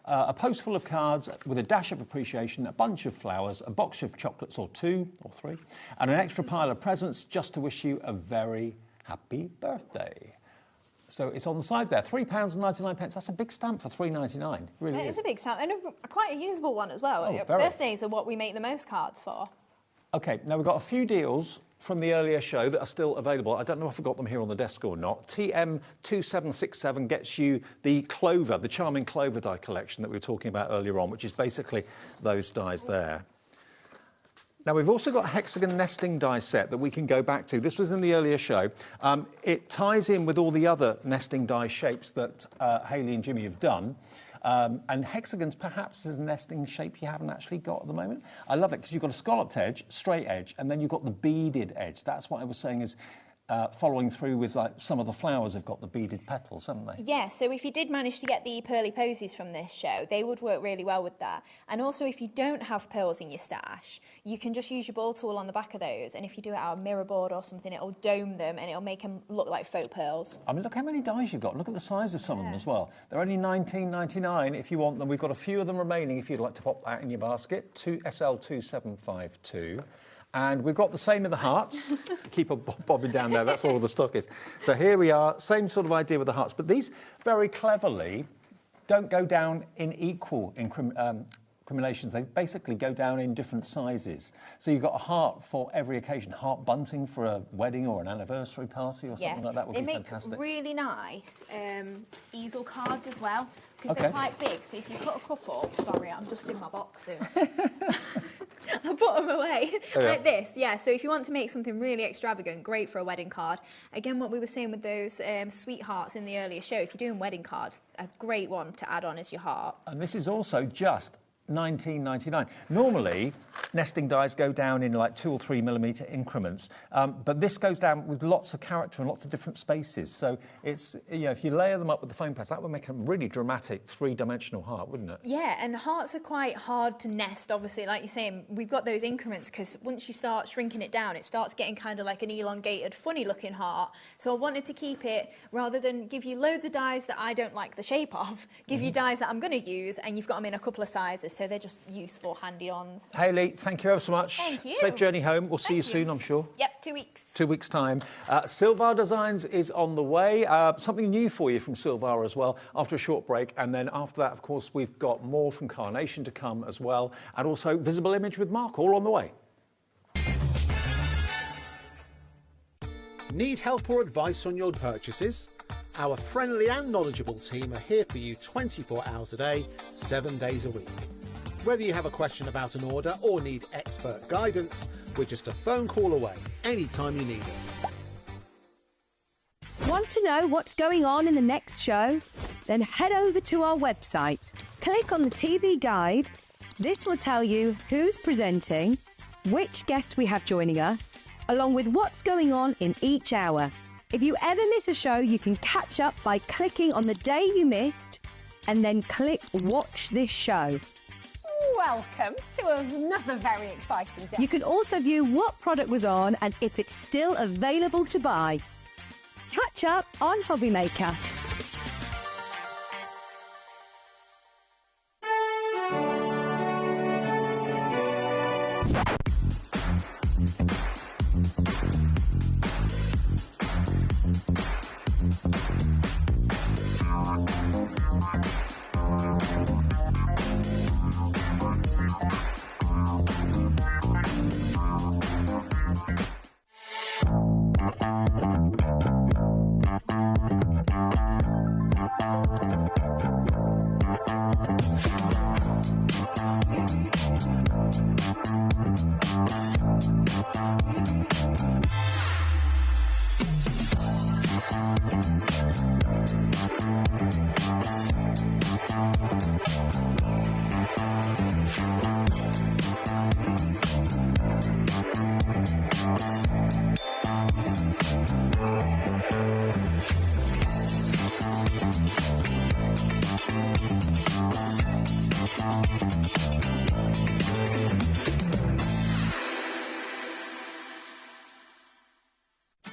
a post full of cards with a dash of appreciation, a bunch of flowers, a box of chocolates or 2 or 3, and an extra pile of presents just to wish you a very happy birthday. So it's on the side there, £3.99. That's a big stamp for £3.99. It really is. It's a big stamp and quite a usable one as well. Birthdays are what we make the most cards for. OK, now we've got a few deals from the earlier show that are still available. I don't know if I've got them here on the desk or not. TM2767 gets you the Clover, the charming Clover die collection that we were talking about earlier on, which is basically those dies there. Now, we've also got a hexagon nesting die set that we can go back to. This was in the earlier show. It ties in with all the other nesting die shapes that Hayley and Jimmy have done. And hexagons perhaps is a nesting shape you haven't actually got at the moment. I love it because you've got a scalloped edge, straight edge, and then you've got the beaded edge. That's what I was saying is following through with, like, some of the flowers have got the beaded petals, haven't they? Yeah, so if you did manage to get the pearly posies from this show, they would work really well with that. And also, if you don't have pearls in your stash, you can just use your ball tool on the back of those, and if you do it out of mirror board or something, it'll dome them and it'll make them look like faux pearls. I mean, look how many dies you've got. Look at the size of some of them as well. They're only $19.99 if you want them. We've got a few of them remaining if you'd like to pop that in your basket. SL2752. And we've got the same in the hearts. Keep bobbing down there, that's all the stock is. So here we are, same sort of idea with the hearts. But these, very cleverly, don't go down in equal incrementals. They basically go down in different sizes. So you've got a heart for every occasion. Heart bunting for a wedding or an anniversary party or something like that would be fantastic. They make really nice easel cards as well, because they're quite big. So if you put a couple... Sorry, I'm just in my boxes. I put them away like this, yeah. So if you want to make something really extravagant, great for a wedding card. Again, what we were saying with those sweethearts in the earlier show, if you're doing wedding cards, a great one to add on is your heart. And this is also just $19.99. Normally, nesting dies go down in like 2 or 3 millimetre increments, but this goes down with lots of character and lots of different spaces. So it's, you know, if you layer them up with the foam pads, that would make a really dramatic three-dimensional heart, wouldn't it? Yeah, and hearts are quite hard to nest, obviously. Like you're saying, we've got those increments because once you start shrinking it down, it starts getting kind of like an elongated, funny-looking heart. So I wanted to keep it, rather than give you loads of dies that I don't like the shape of, give you dies that I'm going to use, and you've got them in a couple of sizes. So they're just useful, handy-ons. Hayley, thank you ever so much. Thank you. Safe journey home. We'll see you soon, I'm sure. Yep, 2 weeks. 2 weeks' time. Silvar Designs is on the way. Something new for you from Silvar as well after a short break. And then after that, of course, we've got more from Carnation to come as well. And also Visible Image with Mark, all on the way. Need help or advice on your purchases? Our friendly and knowledgeable team are here for you 24 hours a day, 7 days a week. Whether you have a question about an order or need expert guidance, we're just a phone call away anytime you need us. Want to know what's going on in the next show? Then head over to our website. Click on the TV guide. This will tell you who's presenting, which guest we have joining us, along with what's going on in each hour. If you ever miss a show, you can catch up by clicking on the day you missed and then click Watch This Show. Welcome to another very exciting day. You can also view what product was on and if it's still available to buy. Catch up on HobbyMaker.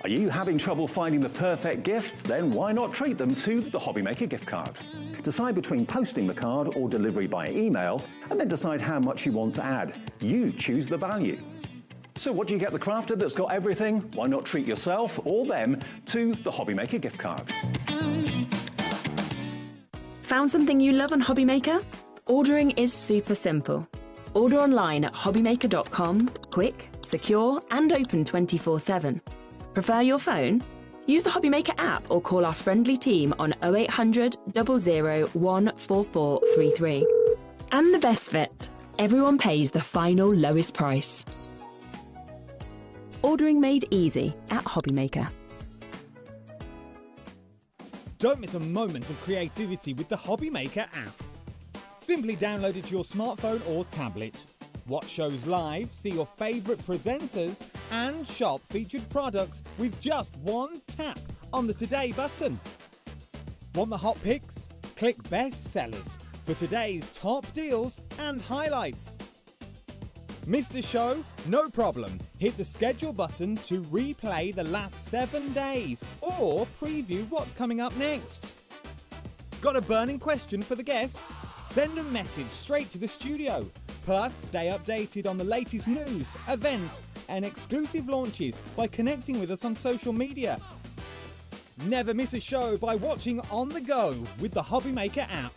Are you having trouble finding the perfect gift? Then why not treat them to the HobbyMaker gift card? Decide between posting the card or delivery by email, and then decide how much you want to add. You choose the value. So what do you get the crafter that's got everything? Why not treat yourself or them to the HobbyMaker gift card? Found something you love on HobbyMaker? Ordering is super simple. Order online at hobbymaker.com, quick, secure and open 24/7. Prefer your phone? Use the HobbyMaker app or call our friendly team on 0800 00 14433. And the best bit, everyone pays the final lowest price. Ordering made easy at HobbyMaker. Don't miss a moment of creativity with the HobbyMaker app. Simply download it to your smartphone or tablet. Watch shows live, see your favourite presenters, and shop featured products with just one tap on the Today button. Want the hot picks? Click Best Sellers for today's top deals and highlights. Missed a show? No problem. Hit the schedule button to replay the last 7 days or preview what's coming up next. Got a burning question for the guests? Send a message straight to the studio. Plus, stay updated on the latest news, events, and exclusive launches by connecting with us on social media. Never miss a show by watching on the go with the HobbyMaker app.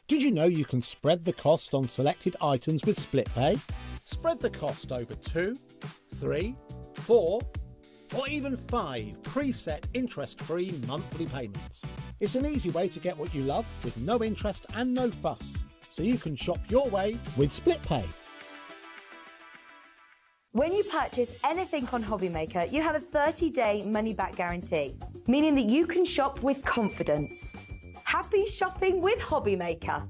Did you know you can spread the cost on selected items with split pay? Spread the cost over 2, 3, 4, or even 5 preset interest-free monthly payments. It's an easy way to get what you love with no interest and no fuss, so you can shop your way with split pay. When you purchase anything on HobbyMaker, you have a 30-day money-back guarantee, meaning that you can shop with confidence. Happy shopping with HobbyMaker.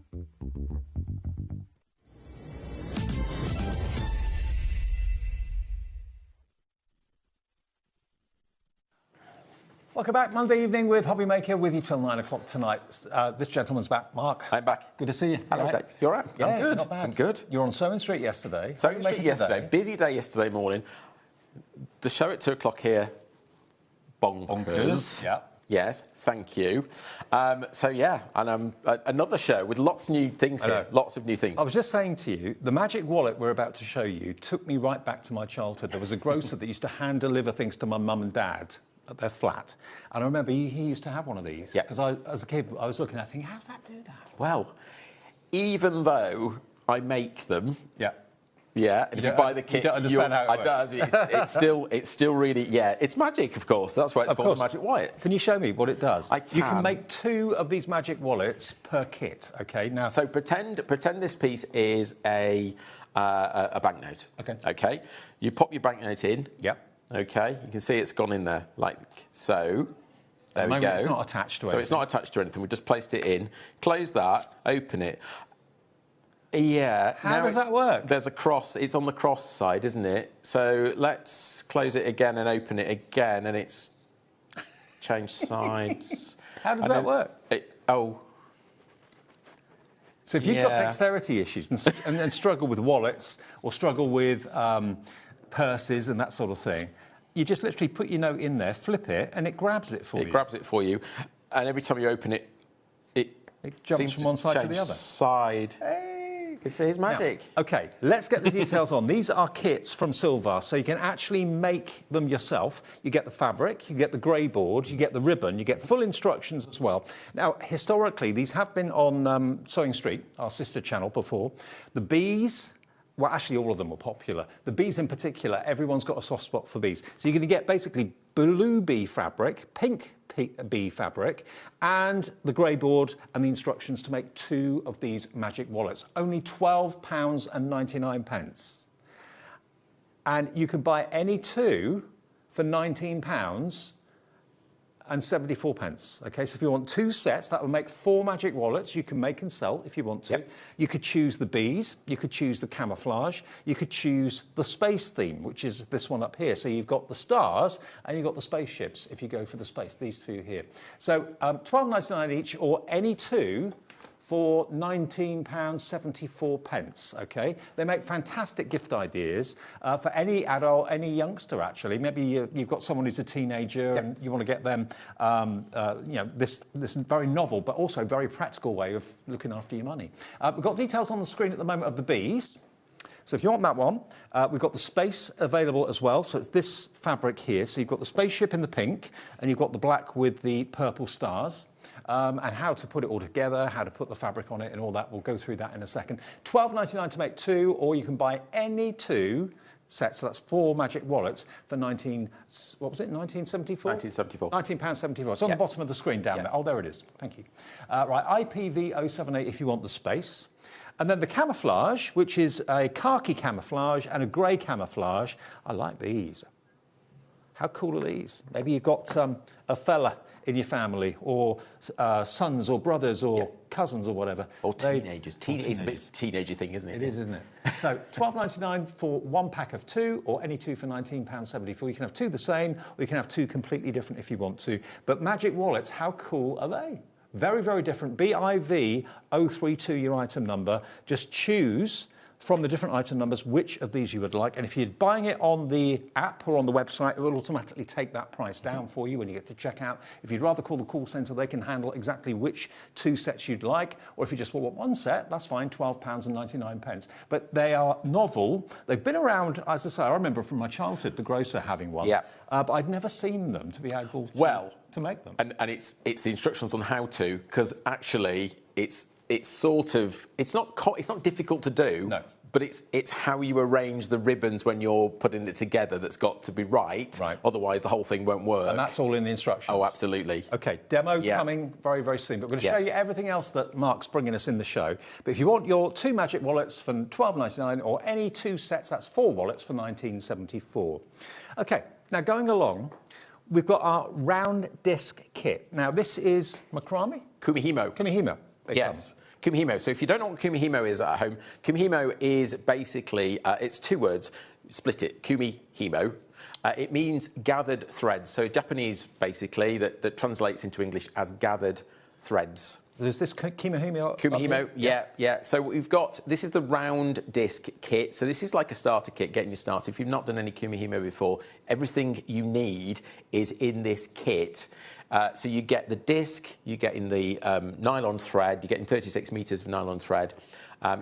Welcome back, Monday evening with HobbyMaker, with you till 9 o'clock tonight. This gentleman's back, Mark. I'm back. Good to see you. Hello, Dave. You all right? Yeah, I'm good. not bad. I'm good. You were on Sewing Street yesterday. Sewing Street yesterday. Busy day yesterday morning. The show at 2 o'clock here. Bonkers. Yeah. Yes, thank you. So, yeah, and another show with lots of new things here. Lots of new things. I was just saying to you, the magic wallet we're about to show you took me right back to my childhood. There was a grocer that used to hand deliver things to my mum and dad at their flat. And I remember he used to have one of these. Yeah. Because as a kid, I was looking at it thinking, how's that do that? Well, even though I make them... Yeah. Yeah, if you buy the kit, you don't understand how it works. It's still really, yeah, it's magic, of course. That's why it's called a magic wallet. Can you show me what it does? I can. You can make 2 of these magic wallets per kit. Okay, now. So pretend this piece is a banknote. Okay. Okay. You pop your banknote in. Yep. Okay. You can see it's gone in there like so. There we go. It's not attached to anything. So it's not attached to anything. We just placed it in. Close that. Open it. Yeah. How does that work? There's a cross. It's on the cross side, isn't it? So let's close it again and open it again, and it's changed sides. How does that work? So if you've got dexterity issues and struggle with wallets or struggle with purses and that sort of thing, you just literally put your note in there, flip it, and it grabs it for you. It grabs it for you, and every time you open it, it It jumps from one side to the other. Side. It's magic. Now, OK, let's get the details on. These are kits from Silver, so you can actually make them yourself. You get the fabric, you get the grey board, you get the ribbon, you get full instructions as well. Now, historically, these have been on Sewing Street, our sister channel, before. The bees, well, actually, all of them were popular. The bees in particular, everyone's got a soft spot for bees. So you're going to get basically blue bee fabric, pink bee fabric, and the grey board and the instructions to make 2 of these magic wallets. Only £12.99. And you can buy any 2 for £19.74. Okay, so if you want 2 sets, that will make 4 magic wallets you can make and sell if you want to. Yep. You could choose the bees, you could choose the camouflage, you could choose the space theme, which is this one up here. So you've got the stars and you've got the spaceships if you go for the space, these 2 here. So £12.99 each, or any 2 for £19.74, OK? They make fantastic gift ideas for any adult, any youngster, actually. Maybe you've got someone who's a teenager and you want to get them, you know, this very novel but also very practical way of looking after your money. We've got details on the screen at the moment of the bees. So if you want that one, we've got the space available as well. So it's this fabric here. So you've got the spaceship in the pink and you've got the black with the purple stars. And how to put it all together, how to put the fabric on it and all that. We'll go through that in a second. £12.99 to make 2, or you can buy any 2 sets. So that's 4 magic wallets for £19.74? £19.74. It's on the bottom of the screen down there. Oh, there it is. Thank you. Right, IPv078 if you want the space. And then the camouflage, which is a khaki camouflage and a grey camouflage. I like these. How cool are these? Maybe you've got a fella in your family, or sons or brothers or cousins or whatever. Or teenagers. It's a bit teenager thing, isn't it? It is, isn't it? So £12.99 for 1 pack of 2, or any 2 for £19.74. You can have 2 the same, or you can have 2 completely different if you want to. But magic wallets, how cool are they? Very, very different. BIV032, your item number. Just choose from the different item numbers which of these you would like. And if you're buying it on the app or on the website, it will automatically take that price down for you when you get to checkout. If you'd rather call the call centre, they can handle exactly which 2 sets you'd like. Or if you just want 1 set, that's fine, £12.99. But they are novel. They've been around, as I say, I remember from my childhood, the grocer having one. Yeah. But I'd never seen them to be able to make them. And it's the instructions on how to, because actually it's not difficult to do. No. But it's how you arrange the ribbons when you're putting it together that's got to be right. Right. Otherwise, the whole thing won't work. And that's all in the instructions. Oh, absolutely. OK, demo coming very, very soon. But we're going to show you everything else that Mark's bringing us in the show. But if you want your 2 magic wallets for £12.99, or any 2 sets, that's 4 wallets for £19.74. OK, now going along, we've got our round disc kit. Now, this is macrame? Kumihimo. Kumihimo. Yes. Kumihimo. So if you don't know what Kumihimo is at home, Kumihimo is basically, it's 2 words, split it, Kumihimo. It means gathered threads. So Japanese, basically, that translates into English as gathered threads. There's this Kumihimo. Kumihimo, yeah. So we've got, this is the round disc kit. So this is like a starter kit, getting you started. If you've not done any Kumihimo before, everything you need is in this kit. So you get the disc, you're getting the nylon thread, you're getting 36 metres of nylon thread.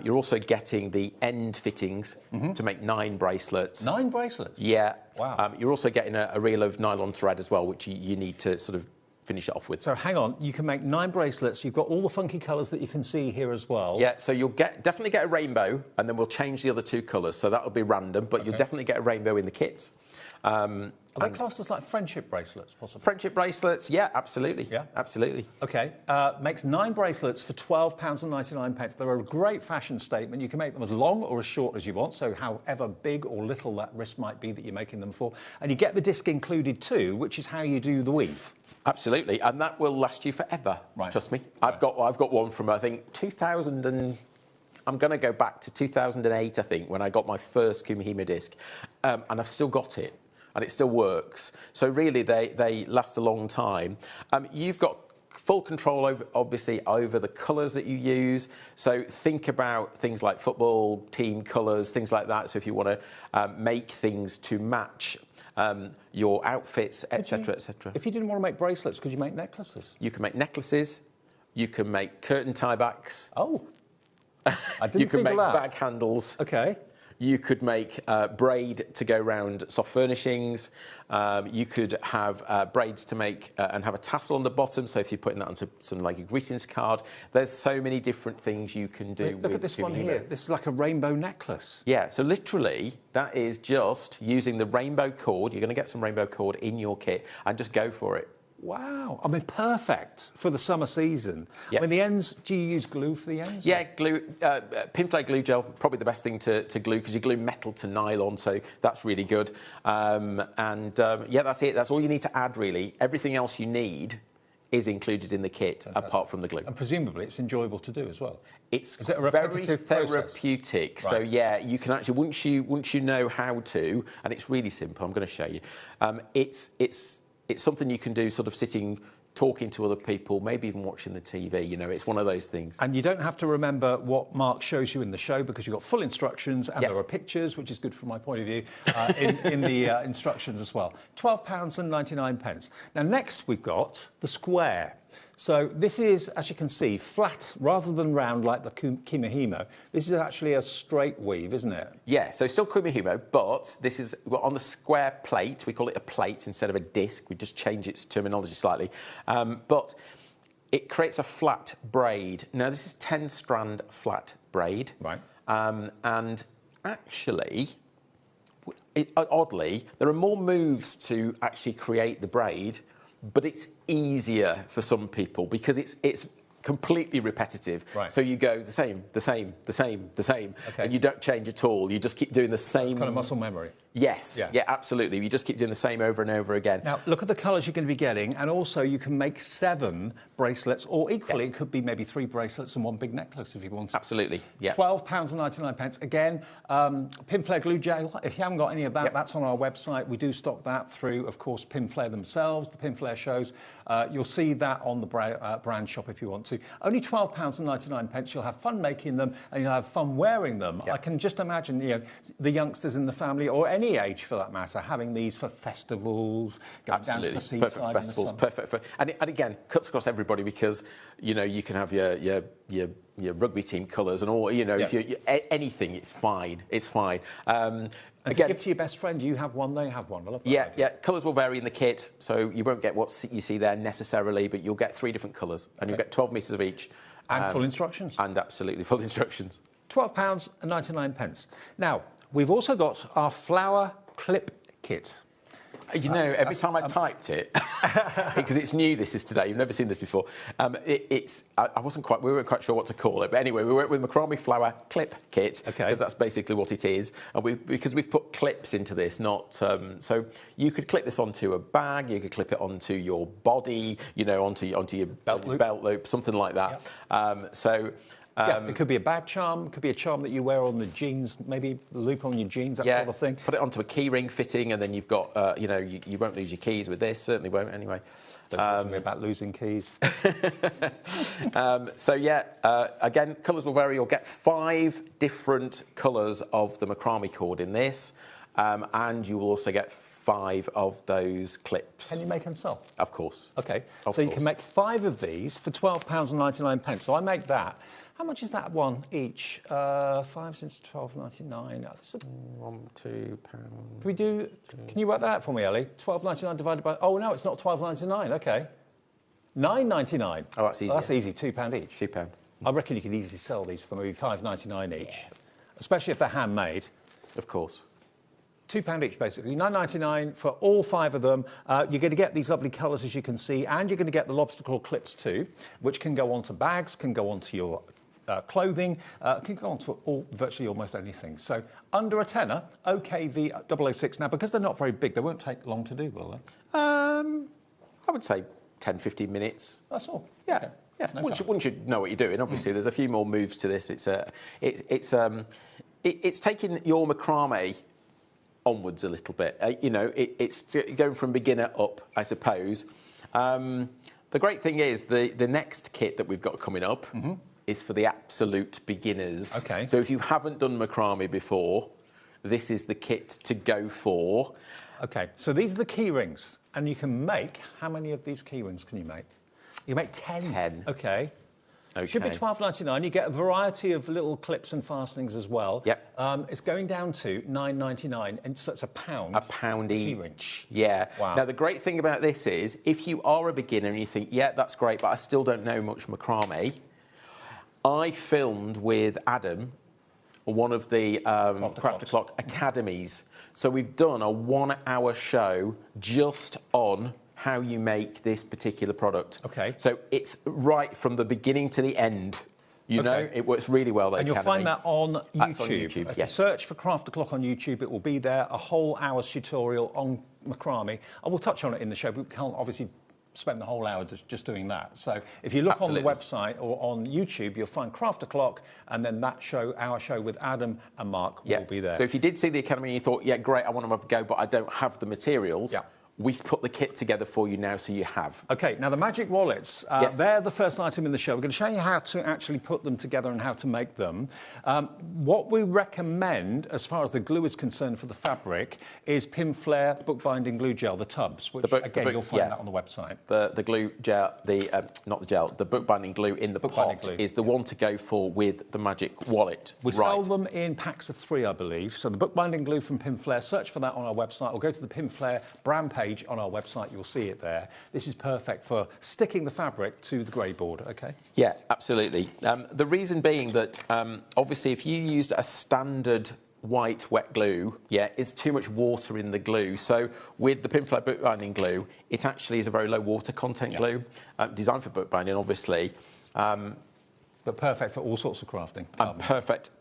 You're also getting the end fittings to make 9 bracelets. 9 bracelets? Yeah. Wow. You're also getting a reel of nylon thread as well, which you need to sort of finish it off with. So hang on, you can make 9 bracelets. You've got all the funky colours that you can see here as well. Yeah, so you'll definitely get a rainbow, and then we'll change the other 2 colours. So that'll be random, but you'll definitely get a rainbow in the kits. Are they classed as like friendship bracelets, possibly? Friendship bracelets, yeah, absolutely. Yeah, absolutely. OK, makes 9 bracelets for £12.99. They're a great fashion statement. You can make them as long or as short as you want, so however big or little that wrist might be that you're making them for. And you get the disc included too, which is how you do the weave. Absolutely, and that will last you forever. Right. Trust me. Right. I've got one from I think 2000 and. I'm going to go back to 2008, I think, when I got my first Kumihimo disc, and I've still got it, and it still works. So really, they last a long time. You've got full control over the colours that you use. So think about things like football team colours, things like that. So if you want to make things to match your outfits, etc., etc. If you didn't want to make bracelets, could you make necklaces? You can make necklaces. You can make curtain tie-backs. Oh. I didn't You can think make of that. bag handles. Okay. You could make braid to go round soft furnishings. You could have braids to make and have a tassel on the bottom. So if you're putting that onto something like a greetings card, there's so many different things you can do. Look at this one here. This is like a rainbow necklace. Yeah, so literally that is just using the rainbow cord. You're going to get some rainbow cord in your kit and just go for it. Wow. I mean, perfect for the summer season. Yep. I mean, the ends, do you use glue for the ends? Yeah, glue, Pinflare glue gel, probably the best thing to glue because you glue metal to nylon, so that's really good. Yeah, that's it. That's all you need to add, really. Everything else you need is included in the kit, apart from the glue. And presumably it's enjoyable to do as well. Is it a repetitive very process? therapeutic. Right. So yeah, you can actually once you know how to, and it's really simple. I'm going to show you. It's something you can do sort of sitting, talking to other people, maybe even watching the TV. You know, it's one of those things. And you don't have to remember what Mark shows you in the show because you've got full instructions and there are pictures, which is good from my point of view, in the instructions as well. £12.99. Now, next we've got the square. So this is, as you can see, flat rather than round like the Kimihimo. This is actually a straight weave, isn't it? Yeah, so still Kimihimo, but this is on the square plate. We call it a plate instead of a disc. We just change its terminology slightly. But it creates a flat braid. Now, this is 10-strand flat braid. Right. And actually, oddly, there are more moves to actually create the braid, but it's easier for some people because it's completely repetitive. Right. So you go the same, Okay. and you don't change at all. You just keep doing the same. It's kind of muscle memory. Yes, yeah, absolutely. You just keep doing the same over and over again. Now, look at the colours you're going to be getting, and also you can make 7 bracelets, or equally, it could be maybe 3 bracelets and 1 big necklace if you want. Absolutely, yeah. £12.99. Again, Pinflare glue gel. If you haven't got any of that, that's on our website. We do stock that through, of course, Pinflare themselves, the Pinflare shows. You'll see that on the brand shop if you want to. Only £12.99. You'll have fun making them, and you'll have fun wearing them. I can just imagine, the youngsters in the family, or any age for that matter, having these for festivals, going down to the seaside. Perfect festivals, perfect for, and again, cuts across everybody because you can have your rugby team colours and all. If you anything, it's fine. It's fine. And again, to give to your best friend, you have one, they have one. I love that idea. Yeah. Colours will vary in the kit, so you won't get what you see there necessarily, but you'll get 3 different colours, and you'll get 12 metres of each. And full instructions. And absolutely full instructions. £12.99. Now, we've also got our flower clip kit. Every time I typed it, because it's new, this is today, you've never seen this before, we weren't quite sure what to call it, but anyway, we went with macrame flower clip kit, because that's basically what it is, and because we've put clips into this, so you could clip this onto a bag, you could clip it onto your body, onto your belt loop, something like that. It could be a bag charm, it could be a charm that you wear on the jeans, maybe a loop on your jeans, that sort of thing. Put it onto a key ring fitting, and then you've got, you won't lose your keys with this, certainly won't anyway. Don't talk to me about losing keys. Again, colours will vary. You'll get 5 different colours of the macrame cord in this, and you will also get 5 of those clips. Can you make and sell? Of course. Okay. You can make 5 of these for £12.99. So I make that. How much is that one each? 5 since £12.99. £1, £2. Can you work that out for me, Ellie? £12.99 divided by... Oh, no, it's not £12.99. Okay. £9.99. Oh, that's easy. That's easy. £2 each. £2. I reckon you could easily sell these for maybe £5.99 each, especially if they're handmade. Of course. £2 each, basically. £9.99 for all 5 of them. You're going to get these lovely colours, as you can see, and you're going to get the lobster claw clips too, which can go onto bags, can go onto your clothing, can go onto virtually almost anything. So under a tenner, OKV006. Now, because they're not very big, they won't take long to do, will they? I would say 10, 15 minutes. That's all. Yeah. Okay. Yeah. No Once you know what you're doing, obviously, there's a few more moves to this. It's taking your macrame onwards a little bit. It's going from beginner up, I suppose. The great thing is the next kit that we've got coming up is for the absolute beginners. Okay. So if you haven't done macrame before, this is the kit to go for. Okay, so these are the key rings, and you can make, how many of these key rings can you make? You make 10? 10. Okay. Okay. Should be $12.99. You get a variety of little clips and fastenings as well. Yep. It's going down to $9.99, and so it's £1. A pound each. Yeah. Wow. Now, the great thing about this is, if you are a beginner and you think, yeah, that's great, but I still don't know much macrame, I filmed with Adam one of the Craft O'Clock Academies. So we've done a 1-hour show just on how you make this particular product. Okay. So it's right from the beginning to the end. You know, it works really well. And you'll find that on YouTube. That's on YouTube, If yes. you search for Craft O'Clock on YouTube, it will be there, a whole hour's tutorial on macrame. I will touch on it in the show, but we can't obviously spend the whole hour just doing that. So if you look on the website or on YouTube, you'll find Craft O'Clock, and then that show, our show with Adam and Mark, will be there. So if you did see the Academy and you thought, yeah, great, I want to have a go, but I don't have the materials, we've put the kit together for you now, so you have. Okay, now the magic wallets, they're the first item in the show. We're going to show you how to actually put them together and how to make them. What we recommend, as far as the glue is concerned for the fabric, is Pinflair bookbinding glue gel, the tubs, which, again, you'll find that on the website. The glue gel, not the gel, the bookbinding glue in the pot is the one to go for with the magic wallet. We sell them in packs of 3, I believe. So the bookbinding glue from Pinflair, search for that on our website, or go to the Pinflair brand page on our website, you'll see it there. This is perfect for sticking the fabric to the grey board, okay? Yeah, absolutely. The reason being that, obviously, if you used a standard white wet glue, it's too much water in the glue. So with the Pinflair bookbinding glue, it actually is a very low water content glue, designed for bookbinding, obviously. But perfect for all sorts of crafting.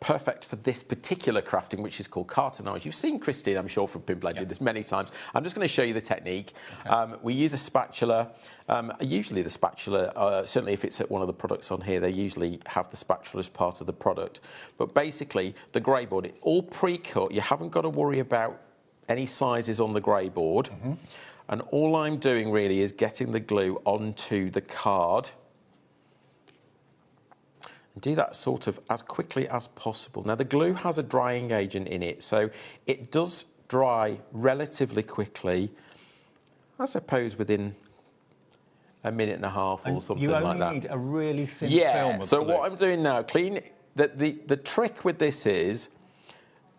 Perfect for this particular crafting, which is called cartonnage. You've seen Christine, I'm sure, from Pinflair do this many times. I'm just going to show you the technique. Okay. We use a spatula. Usually the spatula, certainly if it's at one of the products on here, they usually have the spatula as part of the product. But basically, the grey board, it's all pre-cut. You haven't got to worry about any sizes on the grey board. And all I'm doing really is getting the glue onto the card. Do that sort of as quickly as possible. Now, the glue has a drying agent in it, so it does dry relatively quickly, I suppose within a minute and a half or something like that. You only need a really thin film of so glue. what I'm doing now, the trick with this is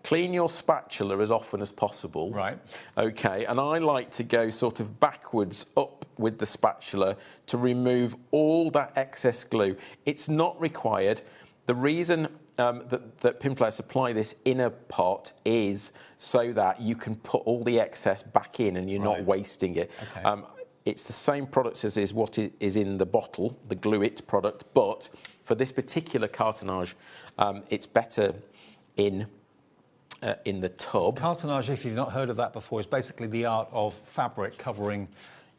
clean your spatula as often as possible. Right. Okay, and I like to go sort of backwards up with the spatula to remove all that excess glue. It's not required. The reason that Pinflair supply this inner pot is so that you can put all the excess back in and you're not wasting it. Okay. It's the same product as is what is in the bottle, the Glue It product, but for this particular cartonnage, it's better in the tub. Cartonnage, if you've not heard of that before, is basically the art of fabric covering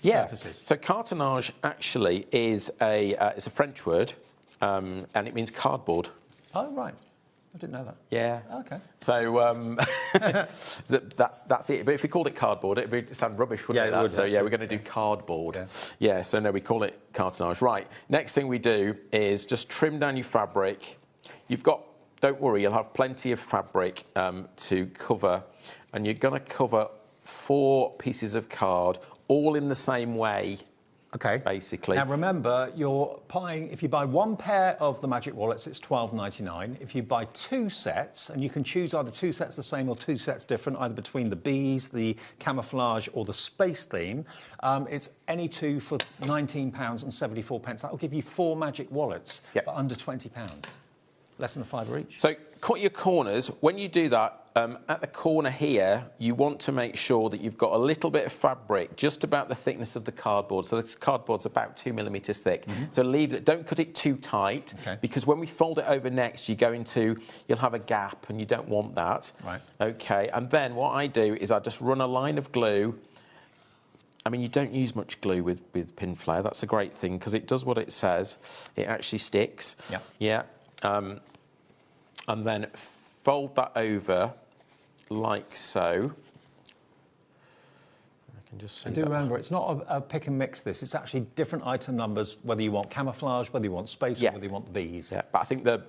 surfaces. So cartonnage actually is it's a French word, and it means cardboard. Oh, right. I didn't know that. Yeah. Okay. So that's it. But if we called it cardboard, it would sound rubbish, wouldn't it? It would. So we're going to do cardboard. Yeah. So no, we call it cartonnage. Right. Next thing we do is just trim down your fabric. Don't worry, you'll have plenty of fabric to cover, and you're going to cover 4 pieces of card, all in the same way. Okay. Basically. Now remember, if you buy 1 pair of the magic wallets, it's $12.99. If you buy 2 sets, and you can choose either 2 sets the same or 2 sets different, either between the bees, the camouflage, or the space theme, it's any 2 for £19.74. That will give you 4 magic wallets for under £20. Less than a £5 each. So cut your corners. When you do that, at the corner here, you want to make sure that you've got a little bit of fabric just about the thickness of the cardboard. So this cardboard's about 2 millimetres thick. So leave it. Don't cut it too tight, because when we fold it over next, you'll have a gap, and you don't want that. Right. Okay. And then what I do is I just run a line of glue. I mean, you don't use much glue with Pinflair. That's a great thing, because it does what it says. It actually sticks. Yeah. Yeah. And then fold that over like so. I can just see and do remember, it's not a pick and mix this. It's actually different item numbers, whether you want camouflage, whether you want space, or whether you want the bees. Yeah, but I think the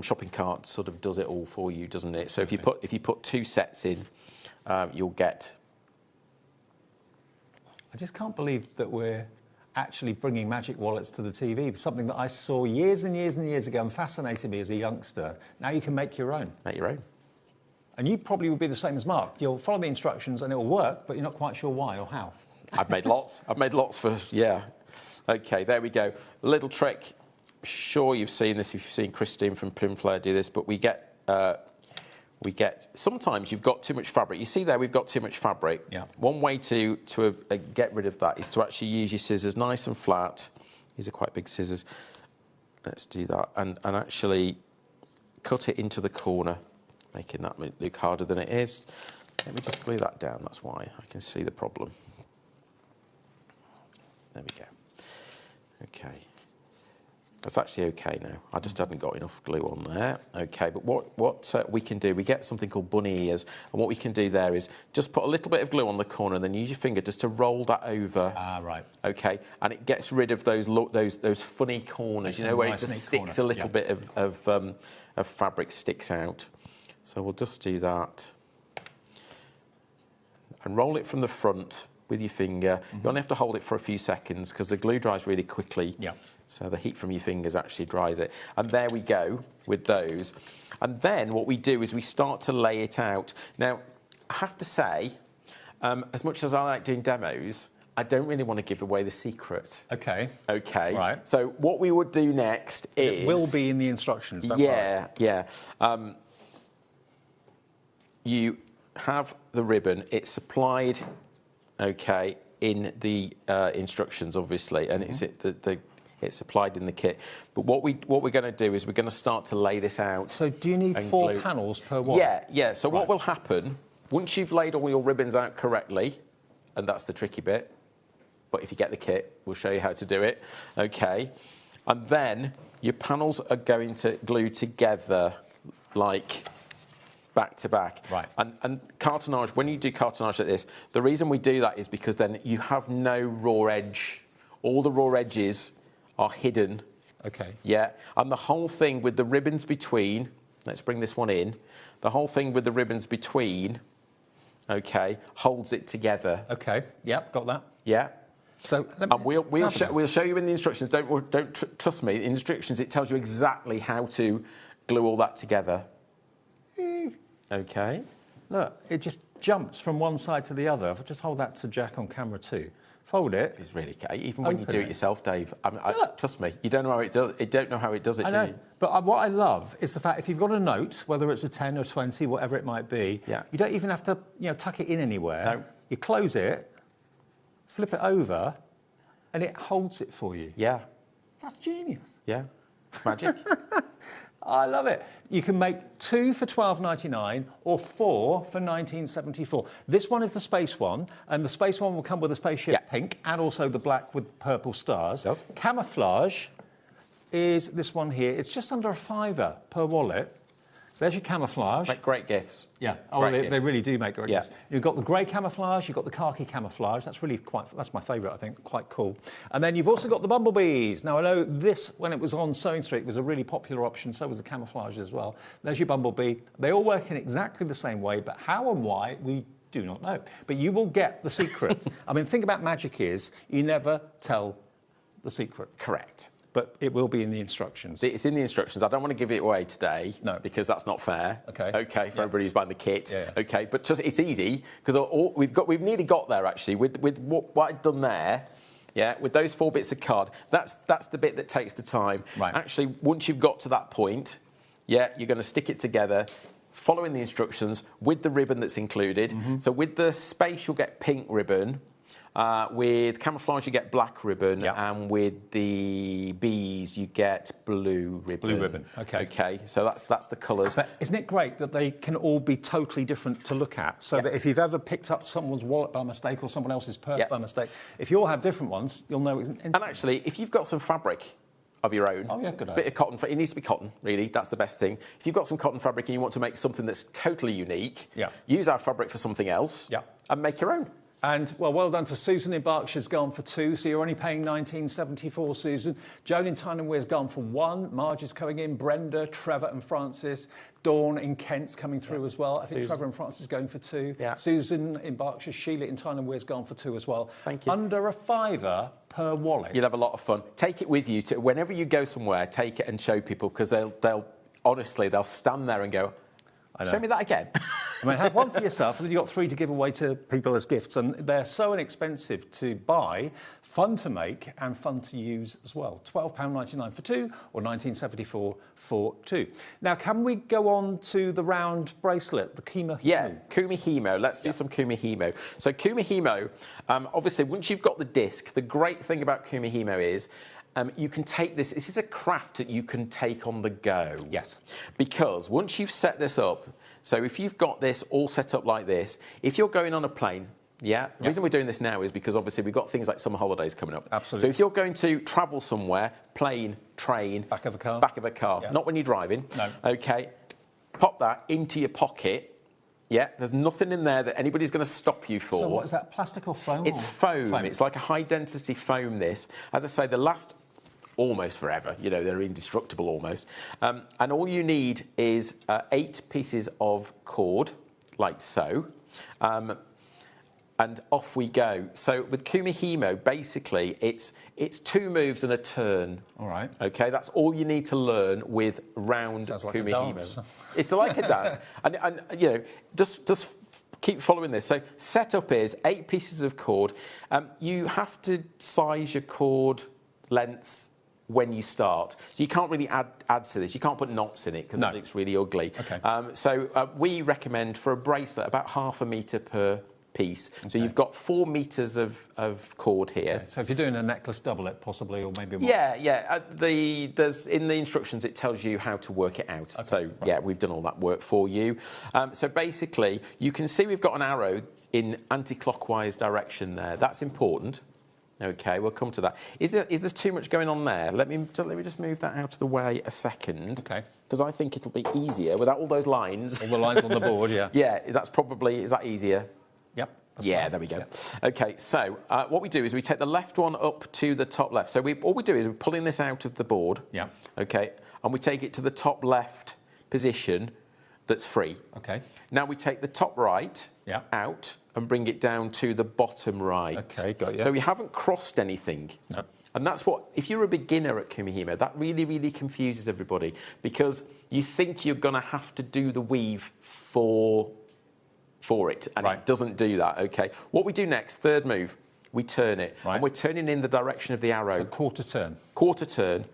shopping cart sort of does it all for you, doesn't it? So if you put 2 sets in, you'll get... I just can't believe that actually bringing magic wallets to the TV, something that I saw years and years and years ago and fascinated me as a youngster. Now you can make your own. Make your own. And you probably would be the same as Mark. You'll follow the instructions and it will work, but you're not quite sure why or how. I've made lots. I've made lots for, yeah. OK, there we go. A little trick. Sure, you've seen this if you've seen Christine from Pinflare do this, but we get sometimes you've got too much fabric. You see there, we've got too much fabric. Yeah. One way to get rid of that is to actually use your scissors nice and flat. These are quite big scissors. Let's do that. And actually cut it into the corner, making that look harder than it is. Let me just glue that down. That's why I can see the problem. There we go. OK. That's actually OK now. I just hadn't got enough glue on there. OK, but what we can do, we get something called bunny ears, and what we can do there is just put a little bit of glue on the corner and then use your finger just to roll that over. Ah, right. OK, and it gets rid of those funny corners, you know, where it just sticks a little bit of fabric sticks out. So we'll just do that. And roll it from the front with your finger. You only have to hold it for a few seconds because the glue dries really quickly. Yeah. So the heat from your fingers actually dries it. And there we go with those. And then what we do is we start to lay it out. Now, I have to say, as much as I like doing demos, I don't really want to give away the secret. OK. OK. Right. So what we would do next is... It will be in the instructions, don't worry. Yeah. You have the ribbon. It's supplied, OK, in the instructions, obviously, and it's supplied in the kit. But what we're going to do is we're going to start to lay this out. So do you need 4 panels per one? Yeah. So what will happen, once you've laid all your ribbons out correctly, and that's the tricky bit, but if you get the kit, we'll show you how to do it, OK? And then your panels are going to glue together like back to back. Right. And cartonnage, when you do cartonnage like this, the reason we do that is because then you have no raw edge. All the raw edges are hidden. OK. Yeah. And the whole thing with the ribbons between, let's bring this one in, the whole thing with the ribbons between, OK, holds it together. OK. Yep, got that. Yeah. So we'll show you in the instructions. Don't trust me. In the instructions, it tells you exactly how to glue all that together. OK. Look, it just jumps from one side to the other. If I just hold that to Jack on camera too. Fold it. It's really even when you do it yourself, Dave. Trust me, you don't know how it does. You don't know how it does it, I know. do you? But what I love is the fact if you've got a note, whether it's a 10 or 20, whatever it might be, you don't even have to tuck it in anywhere. No. You close it, flip it over, and it holds it for you. Yeah. That's genius. Yeah. Magic. I love it. You can make 2 for $12.99 or 4 for $19.74. This one is the space one, and the space one will come with a spaceship pink and also the black with purple stars. Yes. Camouflage is this one here. It's just under $5 per wallet. There's your camouflage. Make great gifts. Yeah. Oh, they really do make great gifts. You've got the grey camouflage, you've got the khaki camouflage. That's really that's my favourite, I think, quite cool. And then you've also got the bumblebees. Now, I know this, when it was on Sewing Street, was a really popular option. So was the camouflage as well. There's your bumblebee. They all work in exactly the same way, but how and why, we do not know. But you will get the secret. I mean, the thing about magic is you never tell the secret. Correct. But it will be in the instructions. It's in the instructions. I don't want to give it away today, because that's not fair. OK, for everybody who's buying the kit. OK, but just it's easy because we've nearly got there actually with what I've done there. Yeah, with those 4 bits of card, that's the bit that takes the time. Right. Actually, once you've got to that point, you're going to stick it together, following the instructions with the ribbon that's included. So with the space, you'll get pink ribbon. With camouflage, you get black ribbon, and with the bees, you get blue ribbon. Blue ribbon. OK. OK. So that's the colours. But isn't it great that they can all be totally different to look at? So that if you've ever picked up someone's wallet by mistake or someone else's purse by mistake, if you all have different ones, you'll know instantly. And actually, if you've got some fabric of your own, bit of cotton, it needs to be cotton, really. That's the best thing. If you've got some cotton fabric and you want to make something that's totally unique, use our fabric for something else, and make your own. And, well done to Susan in Berkshire's gone for 2, so you're only paying £19.74, Susan. Joan in Tyne and Wear's gone for 1. Marge is coming in. Brenda, Trevor and Francis. Dawn in Kent's coming through as well. I think Trevor and Francis going for 2. Yeah. Susan in Berkshire, Sheila in Tyne and Wear's gone for 2 as well. Thank you. Under a £5 per wallet. You'll have a lot of fun. Take it with you. Whenever you go somewhere, take it and show people, because they'll honestly, they'll stand there and go, show me that again. I mean, have one for yourself, and then you've got 3 to give away to people as gifts. And they're so inexpensive to buy, fun to make, and fun to use as well. £12.99 for 2, or $19.74 for 2. Now, can we go on to the round bracelet, the Kuma Himo? Yeah, Kuma Himo. Let's do some Kuma Himo. So Kuma Himo, obviously, once you've got the disc, the great thing about Kuma Himo is you can take this. This is a craft that you can take on the go. Yes. Because once you've set this up, so if you've got this all set up like this, if you're going on a plane, the reason we're doing this now is because obviously we've got things like summer holidays coming up. Absolutely. So if you're going to travel somewhere, plane, train, back of a car, not when you're driving. No. Okay, pop that into your pocket. Yeah, there's nothing in there that anybody's going to stop you for. So what is that, plastic or foam? It's foam. It's like a high-density foam, this. As I say, they last almost forever. You know, they're indestructible almost. And all you need is 8 pieces of cord, like so. And off we go. So with Kuma Himo, basically, it's 2 moves and a turn. All right. Okay, that's all you need to learn with round Sounds like Kuma a dance. Himo. It's like a dance. And you know, just keep following this. So setup is 8 pieces of cord. You have to size your cord lengths when you start. So you can't really add to this. You can't put knots in it because it looks really ugly. Okay. So we recommend for a bracelet about ½ metre per piece. Okay. So you've got 4 metres of cord here. Okay. So if you're doing a necklace doublet, possibly, or maybe more. Yeah. There's in the instructions it tells you how to work it out. Okay. So yeah, we've done all that work for you. So basically, you can see we've got an arrow in anti-clockwise direction there. That's important. Okay, we'll come to that. Is there too much going on there? Let me just move that out of the way a second. Okay. Because I think it'll be easier without all those lines. All the lines on the board, yeah. Yeah, is that easier? Yep. Yeah, there we go. Yeah. Okay, so what we do is we take the left one up to the top left. So all we do is we're pulling this out of the board. Yeah. Okay, and we take it to the top left position that's free. Okay. Now we take the top right out and bring it down to the bottom right. Okay, got you. So we haven't crossed anything. No. And that's what, if you're a beginner at Kuma Himo, that really, really confuses everybody because you think you're going to have to do the weave for it, and it doesn't do that, okay? What we do next, third move, we turn it. Right. And we're turning in the direction of the arrow. So quarter turn. Quarter turn,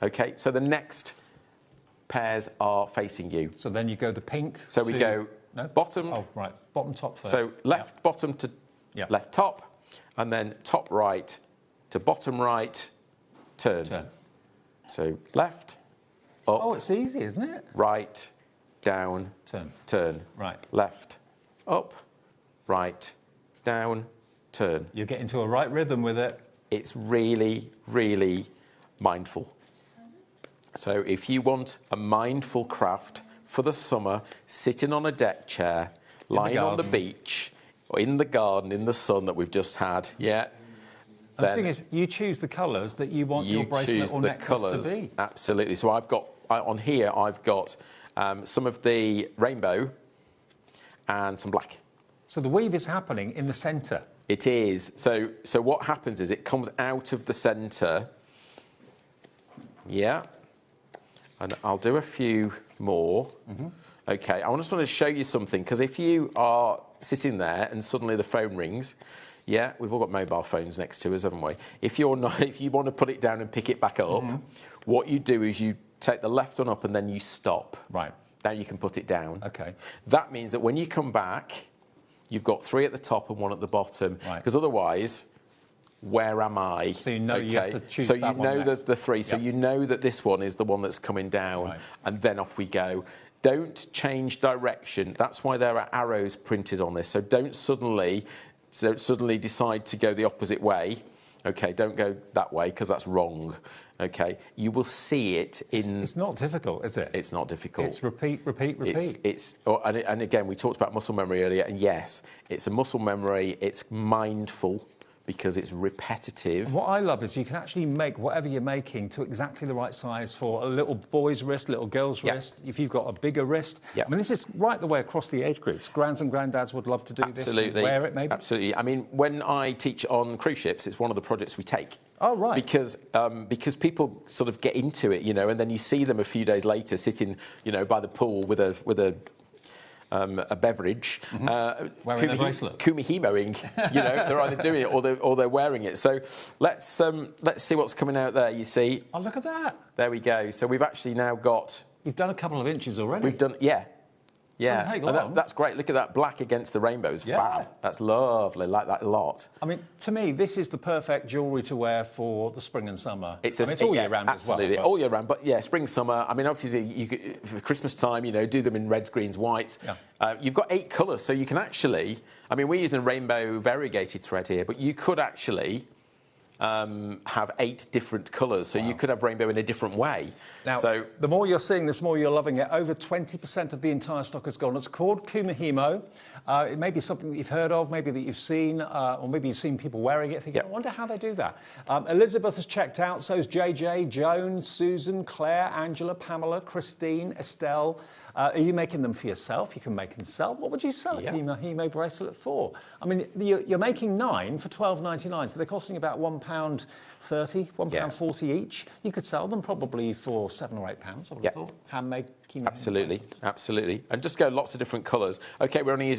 okay? So the next pairs are facing you. So then you go the pink. So we go bottom. Oh, right. Bottom, top first. So left bottom to left top, and then top right to bottom right, turn. So left, up. Oh, it's easy, isn't it? Right, down, turn. Right. Left, up, right, down, turn. You get into a right rhythm with it. It's really, really mindful. So if you want a mindful craft for the summer, sitting on a deck chair, lying on the beach, or in the garden, in the sun that we've just had, And the thing is, you choose the colours that you want your bracelet or necklace to be. Absolutely. So I've got, on here, I've got some of the rainbow and some black. So the weave is happening in the centre. It is. So what happens is it comes out of the centre. Yeah. And I'll do a few more. Mm-hmm. Okay, I just want to show you something, because if you are sitting there and suddenly the phone rings, we've all got mobile phones next to us, haven't we? If you want to put it down and pick it back up, what you do is you take the left one up and then you stop. Right. Now you can put it down. Okay. That means that when you come back, you've got 3 at the top and 1 at the bottom. Right. Because otherwise, where am I? So you know you have to choose so that one. So you know there's the 3. So you know that this one is the one that's coming down, and then off we go. Don't change direction. That's why there are arrows printed on this. So don't suddenly decide to go the opposite way. Okay, don't go that way because that's wrong. Okay, you will see it in... It's not difficult, is it? It's not difficult. It's repeat, repeat, repeat. And again, we talked about muscle memory earlier, and yes, it's a muscle memory, it's mindful, because it's repetitive. What I love is you can actually make whatever you're making to exactly the right size for a little boy's wrist, little girl's wrist. If you've got a bigger wrist, I mean, this is right the way across the age groups. Grands and granddads would love to do this. And wear it, maybe. Absolutely. I mean, when I teach on cruise ships, it's one of the projects we take. Oh, right. Because people sort of get into it, you know, and then you see them a few days later sitting, you know, by the pool with a beverage, wearing a bracelet, kumihimoing. You know, they're either doing it or they're wearing it. So let's see what's coming out there. You see? Oh, look at that! There we go. So we've actually now got. You've done a couple of inches already. We've done, yeah. And that's great. Look at that black against the rainbows. Fab. That's lovely. Like that a lot. I mean, to me, this is the perfect jewellery to wear for the spring and summer. It's all year round as well. Absolutely, all year round. But yeah, spring, summer. I mean, obviously, you could, for Christmas time, you know, do them in reds, greens, whites. Yeah. You've got 8 colours, so you can actually. I mean, we're using rainbow variegated thread here, but you could actually. Have 8 different colours, so you could have rainbow in a different way. Now, the more you're seeing this, the more you're loving it. Over 20% of the entire stock has gone. It's called Kumihimo. It may be something that you've heard of, maybe that you've seen, or maybe you've seen people wearing it, thinking, I wonder how they do that. Elizabeth has checked out, so has JJ, Joan, Susan, Claire, Angela, Pamela, Christine, Estelle. Are you making them for yourself? You can make and sell. What would you sell a Kumihimo bracelet for? I mean, you're making 9 for $12.99, so they're costing about £1.30, £1.40 each. You could sell them probably for £7 or £8, I would have thought. Handmade Kumihimo bracelets. Absolutely. And just go lots of different colours. Okay, we're only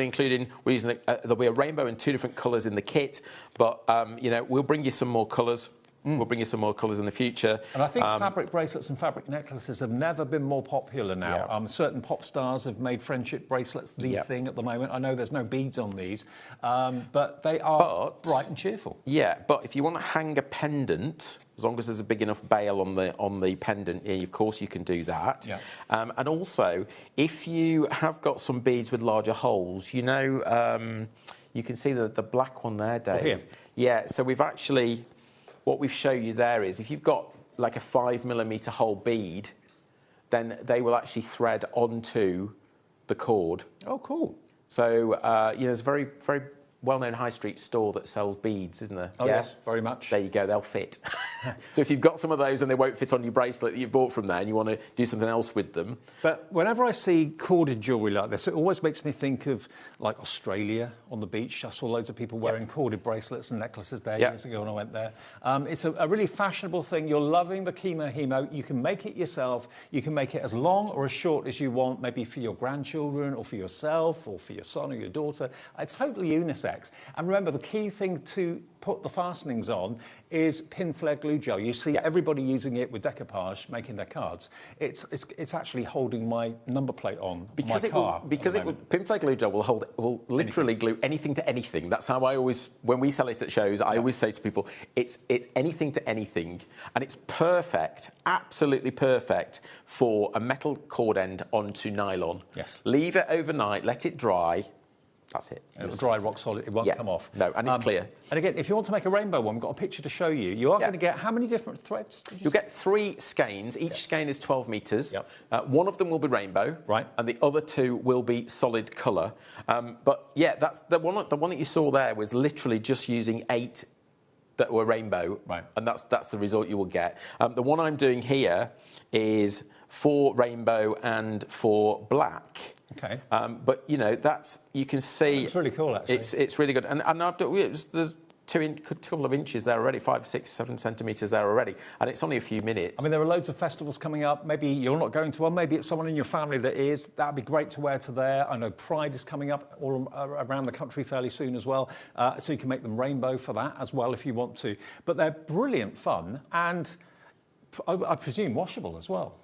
including, there'll be a rainbow in 2 different colours in the kit, but, you know, we'll bring you some more colours. We'll bring you some more colours in the future. And I think fabric bracelets and fabric necklaces have never been more popular now. Certain pop stars have made friendship bracelets the thing at the moment. I know there's no beads on these, but they are bright and cheerful. Yeah, but if you want to hang a pendant, as long as there's a big enough bail on the pendant, of course you can do that. Yeah. And also, if you have got some beads with larger holes, you know, you can see the black one there, Dave. Oh, here. Yeah, so we've actually... What we've shown you there is if you've got like a 5mm hole bead, then they will actually thread onto the cord. Oh, cool. So, you know, there's a very, very well-known high street store that sells beads, isn't there? Oh, yes, very much. There you go, they'll fit. So if you've got some of those and they won't fit on your bracelet that you bought from there and you want to do something else with them. But whenever I see corded jewellery like this, it always makes me think of, like, Australia on the beach. I saw loads of people wearing corded bracelets and necklaces there years ago when I went there. It's a really fashionable thing. You're loving the Kumihimo. You can make it yourself. You can make it as long or as short as you want, maybe for your grandchildren or for yourself or for your son or your daughter. It's totally unisex. And remember, the key thing to put the fastenings on is pin flare glue gel. You see everybody using it with decoupage, making their cards. It's actually holding my number plate on because my car. Pin flare glue gel will literally glue anything to anything. That's how I always, when we sell it at shows, I always say to people, it's anything to anything, and it's perfect, absolutely perfect for a metal cord end onto nylon. Yes. Leave it overnight, let it dry. That's it. It'll dry rock solid. It won't come off. No, and it's clear. And again, if you want to make a rainbow one, we've got a picture to show you. You are going to get how many different threads? You'll get 3 skeins. Each skein is 12 metres. One of them will be rainbow, and the other 2 will be solid colour. But yeah, that's the one that you saw there was literally just using 8 that were rainbow, and that's the result you will get. The one I'm doing here is 4 rainbow and 4 black. Okay. But you know, you can see. It's really cool, actually. It's really good, and I've done. There's a couple of inches there already, 5, 6, 7 centimetres there already, and it's only a few minutes. I mean, there are loads of festivals coming up. Maybe you're not going to one. Maybe it's someone in your family that is. That'd be great to wear to there. I know Pride is coming up all around the country fairly soon as well, so you can make them rainbow for that as well if you want to. But they're brilliant fun, and I presume washable as well.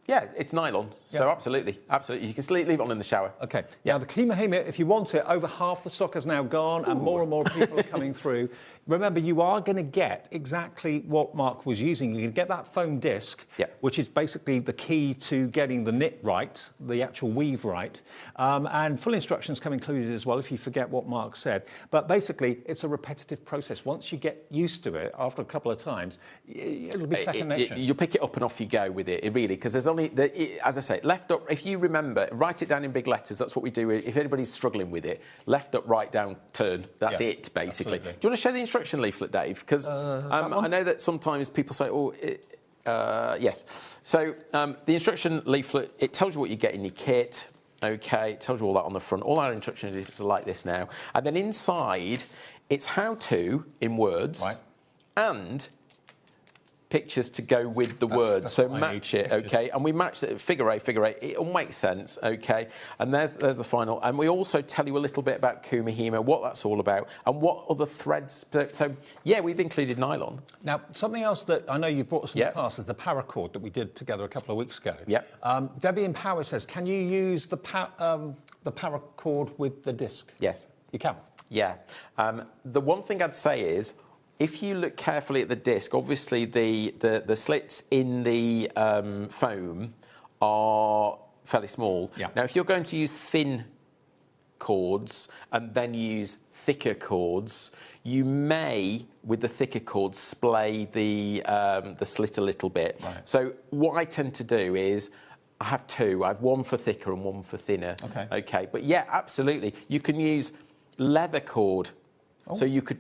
Yeah, it's nylon, so absolutely. You can leave it on in the shower. Okay. Now, the Kima, if you want it, over half the stock has now gone, and more people are coming through. Remember, you are going to get exactly what Mark was using. You can get that foam disc, which is basically the key to getting the knit right, the actual weave right. And full instructions come included as well, if you forget what Mark said. But basically, it's a repetitive process. Once you get used to it, after a couple of times, it'll be second nature. You pick it up and off you go with it, really, because there's only, as I say, left up, if you remember, write it down in big letters. That's what we do. If anybody's struggling with it, left up, right down, turn. That's it, basically. Absolutely. Do you want to show the instruction leaflet, Dave? Because I know that sometimes people say, yes. So the instruction leaflet, it tells you what you get in your kit. Okay, it tells you all that on the front. All our instruction leaflets are like this now. And then inside, it's how-to in words and pictures to go with the words, so match it, okay? And we match it, figure eight, it all makes sense, okay? And there's the final. And we also tell you a little bit about Kumihimo, what that's all about, and what other threads. So, yeah, we've included nylon. Now, something else that I know you've brought us in the past is the paracord that we did together a couple of weeks ago. Debbie in Power says, can you use the paracord with the disc? Yes. You can? Yeah. The one thing I'd say is, if you look carefully at the disc, obviously the slits in the foam are fairly small. Now, if you're going to use thin cords and then use thicker cords, you may, with the thicker cords, splay the slit a little bit. So what I tend to do is, I have two. I have one for thicker and one for thinner. Okay. But yeah, absolutely. You can use leather cord. So you could...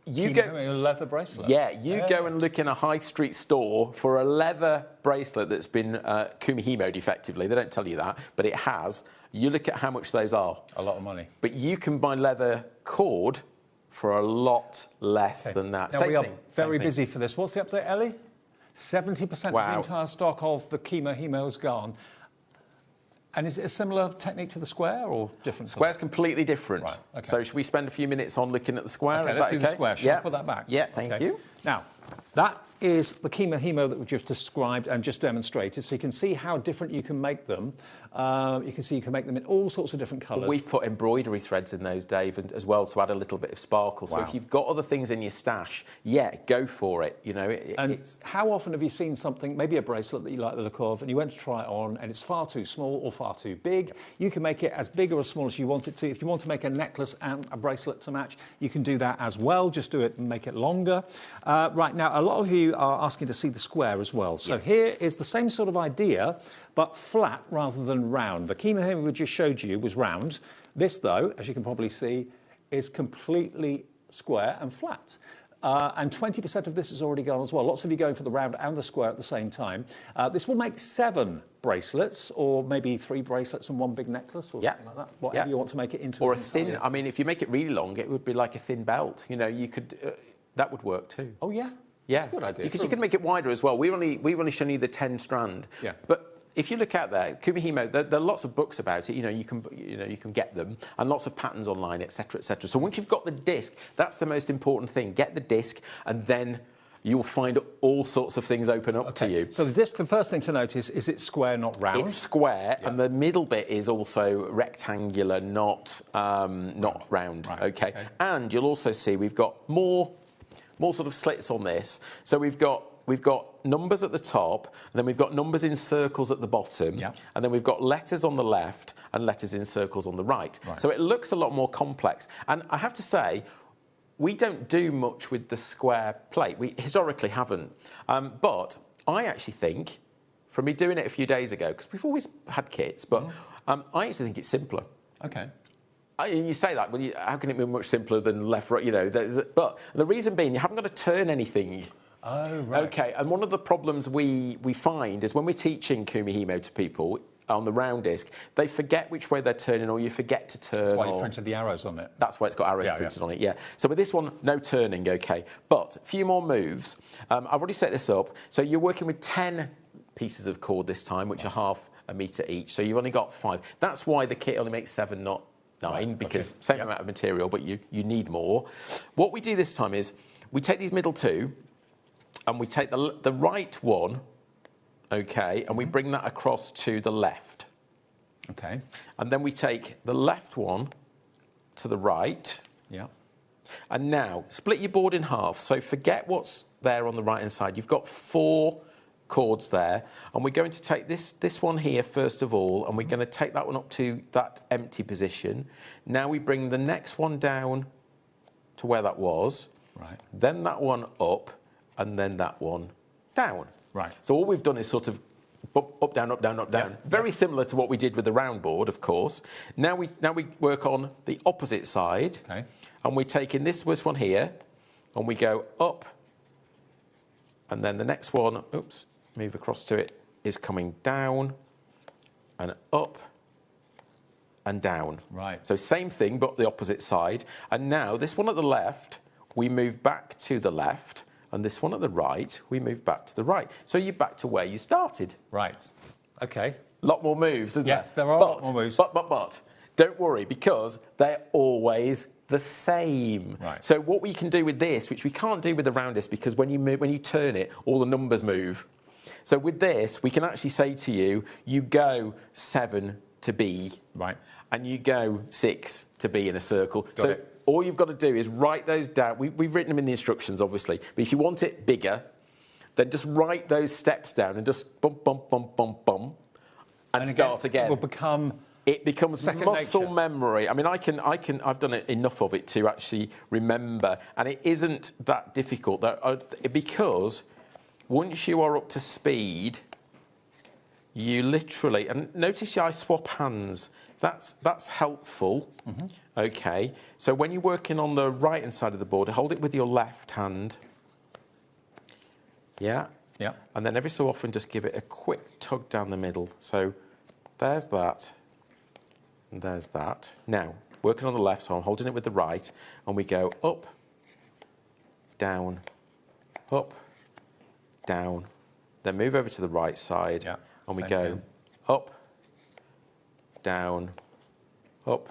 You go a leather bracelet. Go and look in a high street store for a leather bracelet that's been Kumihimo'd effectively. They don't tell you that, but it has. You look at how much those are. A lot of money. But you can buy leather cord for a lot less than that. Now, we are very busy for this. What's the update, Ellie? 70% of the entire stock of the Kumihimo is gone. And is it a similar technique to the square or different? Square's completely different. Right, okay. So should we spend a few minutes on looking at the square? Okay, let's do the square. Shall I put that back? Yeah, thank you. Now, that is the Kumihimo that we just described and just demonstrated. So you can see how different you can make them. You can see you can make them in all sorts of different colours. We've put embroidery threads in those, Dave, as well, to add a little bit of sparkle. So if you've got other things in your stash, go for it. You know, it's... How often have you seen something, maybe a bracelet that you like the look of, and you went to try it on, and it's far too small or far too big? You can make it as big or as small as you want it to. If you want to make a necklace and a bracelet to match, you can do that as well. Just do it and make it longer. Right, now, a lot of you are asking to see the square as well. So here is the same sort of idea, but flat rather than round. The Kumihimo we just showed you was round. This, though, as you can probably see, is completely square and flat. And 20% of this is already gone as well. Lots of you going for the round and the square at the same time. This will make 7 bracelets, or maybe 3 bracelets and 1 big necklace, or something like that. Whatever you want to make it into. Or a thin. I mean, if you make it really long, it would be like a thin belt. You know, you could. That would work too. Oh yeah. Yeah, that's a good idea. Because you can make it wider as well. We've only shown you the 10 strand. Yeah. But if you look out there, Kumihimo, there are lots of books about it. You can get them, and lots of patterns online, etc., etc. So once you've got the disc, that's the most important thing. Get the disc, and then you'll find all sorts of things open up to you. So the disc, the first thing to notice is it's square, not round. It's square, and the middle bit is also rectangular, not round. Right. Okay. And you'll also see we've got more sort of slits on this. So we've got numbers at the top, and then we've got numbers in circles at the bottom, and then we've got letters on the left and letters in circles on the right. So it looks a lot more complex. And I have to say, we don't do much with the square plate. We historically haven't. But I actually think, from me doing it a few days ago, because we've always had kits, but I actually think it's simpler. Okay. You say that, well, how can it be much simpler than left, right? You know, but the reason being, you haven't got to turn anything. Oh, right. Okay, and one of the problems we find is when we're teaching Kumihimo to people on the round disc, they forget which way they're turning, or you forget to turn. That's why you printed the arrows on it. That's why it's got arrows printed on it, yeah. So with this one, no turning, okay. But a few more moves. I've already set this up. So you're working with 10 pieces of cord this time, which are half a metre each. So you've only got 5. That's why the kit only makes 7, not 9, because same amount of material, but you need more. What we do this time is we take these middle 2, and we take the right one, okay, and we bring that across to the left. Okay. And then we take the left one to the right. Yeah. And now, split your board in half. So forget what's there on the right-hand side. You've got 4 chords there. And we're going to take this one here, first of all, and we're going to take that one up to that empty position. Now we bring the next one down to where that was. Right. Then that one up, and then that one down. Right. So all we've done is sort of up, down, up, down, up, down. Yeah. Very similar to what we did with the round board, of course. Now we work on the opposite side. Okay. And we're taking this one here, and we go up, and then the next one, oops, move across to it, is coming down, and up, and down. Right. So same thing, but the opposite side. And now this one at the left, we move back to the left, and this one at the right, we move back to the right. So you're back to where you started. Right. Okay. A lot more moves, isn't there? Yes, there are a lot more moves. But don't worry, because they're always the same. Right. So what we can do with this, which we can't do with the round disc, because when you turn it, all the numbers move. So with this, we can actually say to you, you go 7 to B. Right. And you go 6 to B in a circle. Got it. All you've got to do is write those down. We've written them in the instructions, obviously. But if you want it bigger, then just write those steps down and just bump, bump, bump, bump, bump, and start again. It becomes muscle memory. I mean, I've done enough of it to actually remember, and it isn't that difficult. Because once you are up to speed, you literally, and notice I swap hands. That's helpful. Mm-hmm. Okay. So when you're working on the right-hand side of the board, hold it with your left hand. Yeah. Yeah. And then every so often, just give it a quick tug down the middle. So there's that. And there's that. Now, working on the left, so I'm holding it with the right, and we go up, down, up, down. Then move over to the right side, and we go up, down, up,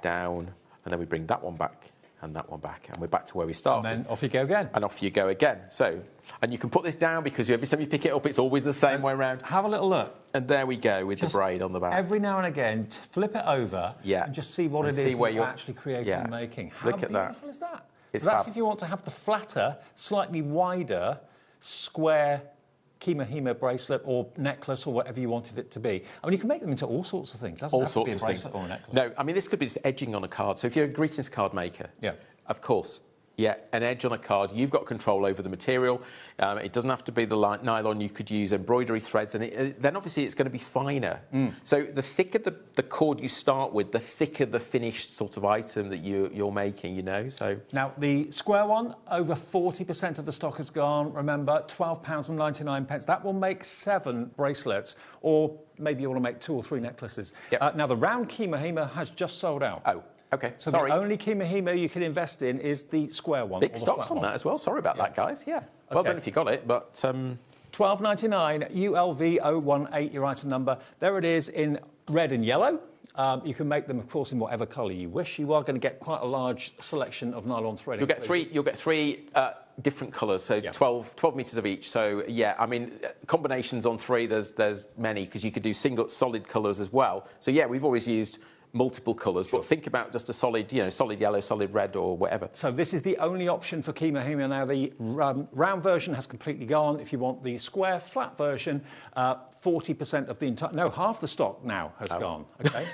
down, and then we bring that one back and that one back, and we're back to where we started. And then off you go again. And off you go again. So, and you can put this down because every time you pick it up, it's always the same way around. Have a little look. And there we go with the braid on the back. Every now and again, flip it over and just see what it is you're actually creating and making. How beautiful is that? It's that's if you want to have the flatter, slightly wider, square Kimahima bracelet or necklace or whatever you wanted it to be. I mean, you can make them into all sorts of things. It doesn't have to be a bracelet or a necklace. No, I mean, this could be just edging on a card. So if you're a greetings card maker, of course, an edge on a card, you've got control over the material. It doesn't have to be the nylon. You could use embroidery threads, and then obviously it's going to be finer. So the thicker the cord you start with, the thicker the finished sort of item that you're making, you know. So now the square one, over 40% of the stock has gone. Remember, £12.99. That will make 7 bracelets, or maybe you want to make 2 or 3 necklaces. Now the round Kimahima has just sold out. Oh. Okay, so the only Kimahima you can invest in is the square one. Big stocks on that as well. Sorry about that, guys. Yeah. Well done if you got it, but... $12.99, ULV018, your item number. There it is in red and yellow. You can make them, of course, in whatever colour you wish. You are going to get quite a large selection of nylon threading. You'll get three different colours, so 12 metres of each. So, yeah, I mean, combinations on 3, there's many, because you could do single solid colours as well. So, yeah, we've always used multiple colours, but think about just a solid, solid yellow, solid red, or whatever. So this is the only option for Kimahima now. The round version has completely gone. If you want the square, flat version, 40% of the entire... No, half the stock now has gone. Okay.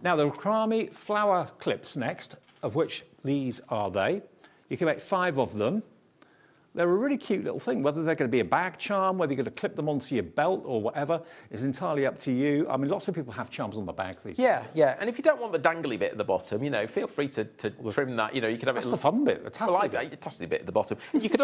Now, the Rakrami flower clips next, of which these are they. You can make 5 of them. They're a really cute little thing. Whether they're going to be a bag charm, whether you're going to clip them onto your belt or whatever, is entirely up to you. I mean, lots of people have charms on their bags these days. Yeah. And if you don't want the dangly bit at the bottom, feel free to trim that. You can have That's the fun bit, the tassely bit. The tassely bit at the bottom. You could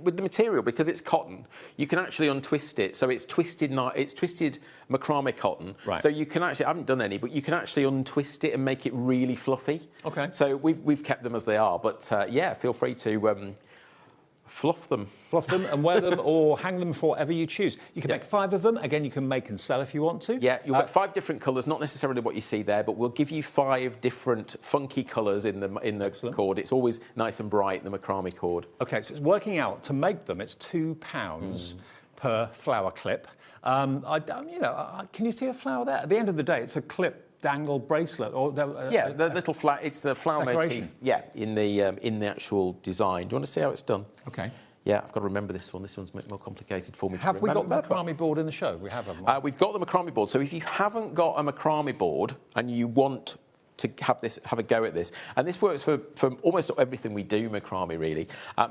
with the material, because it's cotton, you can actually untwist it. So it's twisted macrame cotton. Right. So you can actually, I haven't done any, but you can actually untwist it and make it really fluffy. Okay. So we've kept them as they are, but feel free to fluff them and wear them or hang them for whatever you choose. You can make 5 of them. Again, you can make and sell if you want to. Yeah, you'll get 5 different colours, not necessarily what you see there, but we'll give you 5 different funky colours in the cord. It's always nice and bright, the macrame cord. Okay, so it's working out. To make them, it's £2 per flower clip. Can you see a flower there? At the end of the day, it's a clip dangle bracelet, or the little flower. It's the flower decoration. motif. Yeah, in the actual design. Do you want to see how it's done? Okay. Yeah, I've got to remember this one. This one's a bit more complicated for me to remember. remember. Have we got the macrame board in the show? We have, haven't we? We've got the macrame board. So if you haven't got a macrame board and you want to have a go at this, and this works for almost everything we do macrame, really.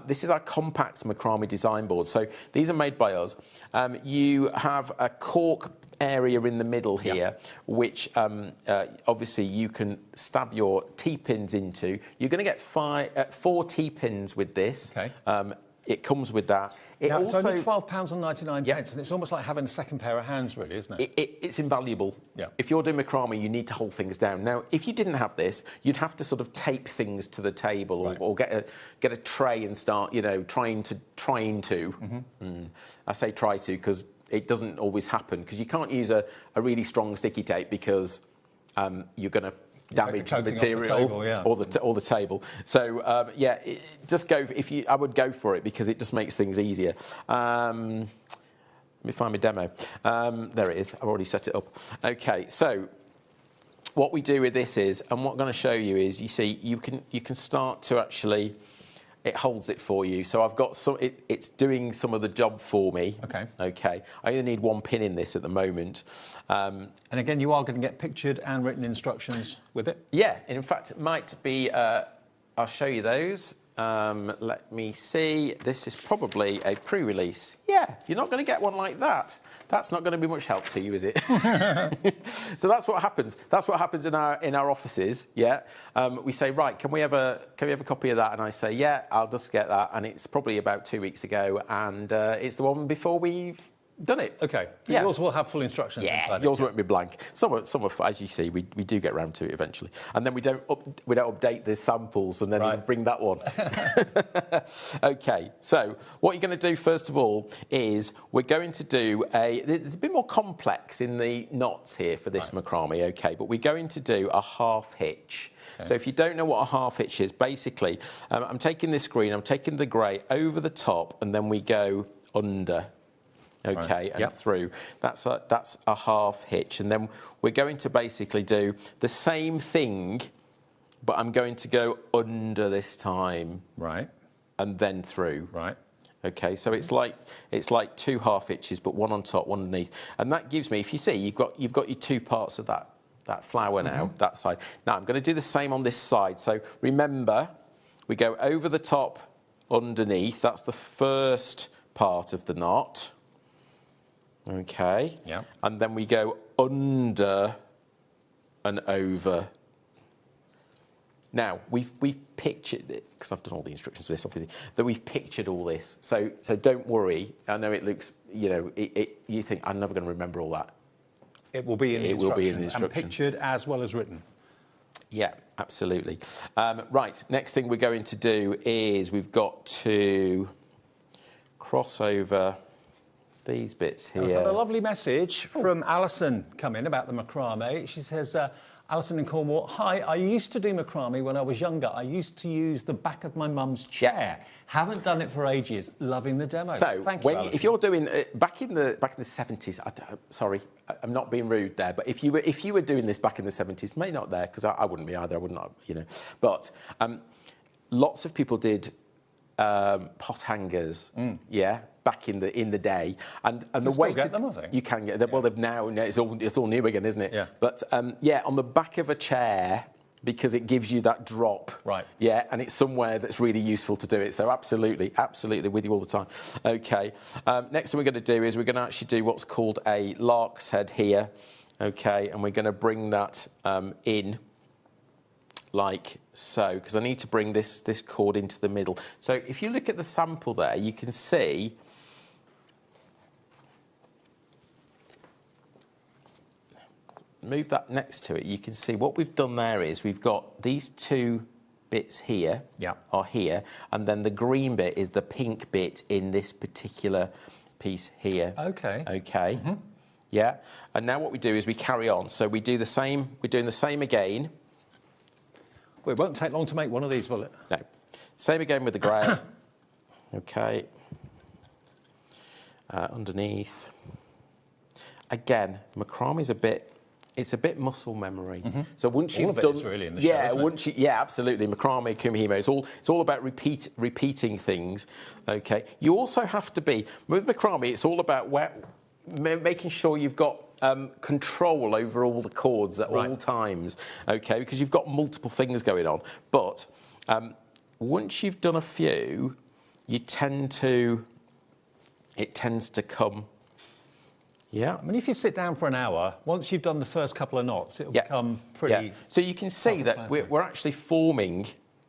This is our compact macrame design board. So these are made by us. You have a cork area in the middle here, which obviously you can stab your T-pins into. You're going to get 4 T-pins with this. Okay. It comes with that. It's only £12.99, and it's almost like having a second pair of hands, really, isn't it? It's invaluable. Yeah. If you're doing macrame, you need to hold things down. Now, if you didn't have this, you'd have to sort of tape things to the table, or get a tray and start, trying to. I say try to because it doesn't always happen, because you can't use a really strong sticky tape because you're going to damage the material or the table. So just go. I would go for it because it just makes things easier. Let me find my demo. There it is. I've already set it up. Okay, so what we do with this is, and what I'm going to show you is, you see, you can start to actually. It holds it for you. So I've got it's doing some of the job for me. Okay. Okay. I only need 1 pin in this at the moment. And again, you are going to get pictured and written instructions with it? Yeah. In fact, it might be... I'll show you those. Let me see. This is probably a pre-release. Yeah. You're not going to get one like that. That's not going to be much help to you, is it? So that's what happens. That's what happens in our offices. Yeah. We say, right, can we have a copy of that? And I say, yeah, I'll just get that. And it's probably about 2 weeks ago, and it's the one before we've done it. Okay. Yeah. Yours will have full instructions inside yours won't be blank. Some of, as you see, we do get round to it eventually, and then we don't update the samples, and then we bring that one. Okay. So what you're going to do first of all is we're going to do it's a bit more complex in the knots here for this macrame. Okay, but we're going to do a half hitch. Okay. So if you don't know what a half hitch is, basically, I'm taking this green, I'm taking the grey over the top, and then we go under. Okay, and through. That's a half hitch, and then we're going to basically do the same thing, but I'm going to go under this time, and then through. Okay, so it's like 2 half hitches, but one on top, one underneath, and that gives me. If you see, you've got your 2 parts of that flower now, that side. Now I'm going to do the same on this side. So remember, we go over the top, underneath. That's the first part of the knot. Okay. Yeah. And then we go under and over. Now we've pictured it, because I've done all the instructions for this, obviously. That we've pictured all this. So don't worry. I know it looks, you think I'm never going to remember all that. It will be in the instructions. And pictured as well as written. Yeah, absolutely. Right. Next thing we're going to do is we've got to cross over these bits here. I've got a lovely message from Alison come in about the macrame. She says, Alison in Cornwall, hi, I used to do macrame when I was younger. I used to use the back of my mum's chair. Haven't done it for ages. Loving the demo. So, thank you, if you're doing back in the 70s, sorry, I'm not being rude there, but if you were doing this back in the 70s, maybe not there, because I wouldn't be either. I wouldn't, But lots of people did pot hangers. Back in the day, and the way get them, I think. You can get them. Well, they've now it's all new again, isn't it? Yeah. But on the back of a chair, because it gives you that drop. Right. Yeah, and it's somewhere that's really useful to do it. So absolutely with you all the time. Okay. Next thing we're going to do is we're going to actually do what's called a lark's head here. Okay, and we're going to bring that in. Like so, because I need to bring this cord into the middle. So if you look at the sample there, you can see move that next to it. You can see what we've done there is we've got these 2 bits here are here, and then the green bit is the pink bit in this particular piece here. Okay. Okay. Mm-hmm. Yeah. And now what we do is we carry on. So we do the same. We're doing the same again. Well, it won't take long to make one of these, will it? No. Same again with the grey. Okay. underneath. Again, macrame is it's a bit muscle memory. So once you've done, really in the show, isn't it? absolutely, macrame, kumihimo. It's all about repeating things. Okay. You also have to be with macrame. It's all about making sure you've got control over all the cords at all times. Okay, because you've got multiple things going on. But once you've done a few, it tends to come. Yeah. I mean, if you sit down for an hour, once you've done the first couple of knots, it'll become pretty... Yeah. So you can see that we're actually forming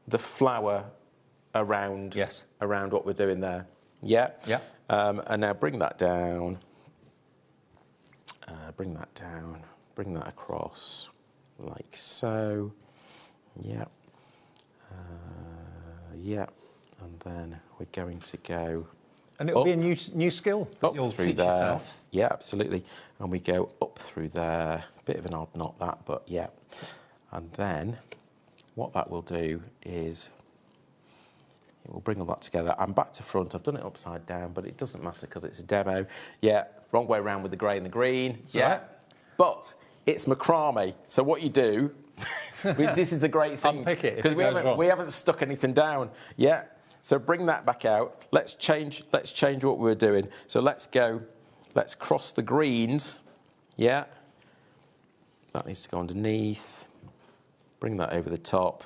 the flower around what we're doing there. Yeah? Yeah. And now bring that down. Bring that across, like so. Yeah. Yeah. And then we're going to go... And it'll be a new skill that you'll teach yourself. Yeah, absolutely. And we go up through there. Bit of an odd knot that, but yeah. And then what that will do is it will bring all that together. I'm back to front. I've done it upside down, but it doesn't matter because it's a demo. Yeah, wrong way around with the grey and the green. That's right. But it's macrame. So what you do, this is the great thing. Unpick it because we haven't stuck anything down. Yeah. So bring that back out. Let's change what we're doing. So let's cross the greens. Yeah. That needs to go underneath. Bring that over the top.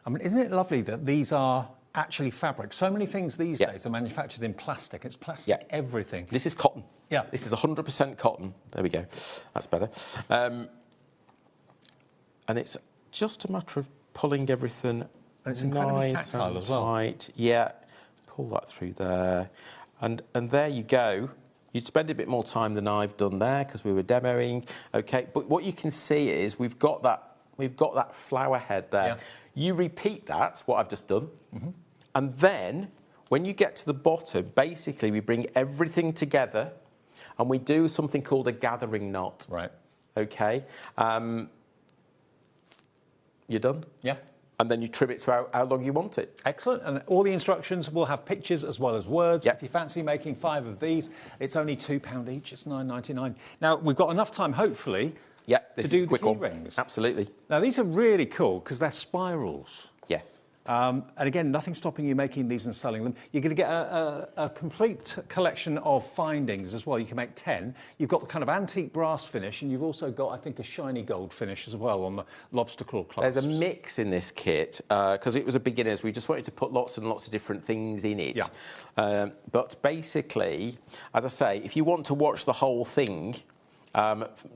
I mean, isn't it lovely that these are actually fabric? So many things these days are manufactured in plastic. It's plastic everything. This is cotton. Yeah. This is 100% cotton. There we go. That's better. And it's just a matter of pulling everything. And it's incredibly tactile as well. Tight. Yeah, pull that through there, and there you go. You'd spend a bit more time than I've done there because we were demoing. Okay, but what you can see is we've got that flower head there. Yeah. You repeat that, what I've just done, and then when you get to the bottom, basically we bring everything together, and we do something called a gathering knot. Right. Okay. You're done. Yeah. And then you trim it to how long you want it. Excellent. And all the instructions will have pictures as well as words. If you fancy making 5 of these, it's only £2 each. It's £9.99. Now, we've got enough time, hopefully, to do the key rings. Absolutely. Now, these are really cool because they're spirals. Yes. And again, nothing stopping you making these and selling them. You're going to get a complete collection of findings as well. You can make 10. You've got the kind of antique brass finish, and you've also got, I think, a shiny gold finish as well on the lobster claw clasps. There's a mix in this kit, because it was a beginner's. We just wanted to put lots and lots of different things in it. Yeah. But basically, as I say, if you want to watch the whole thing,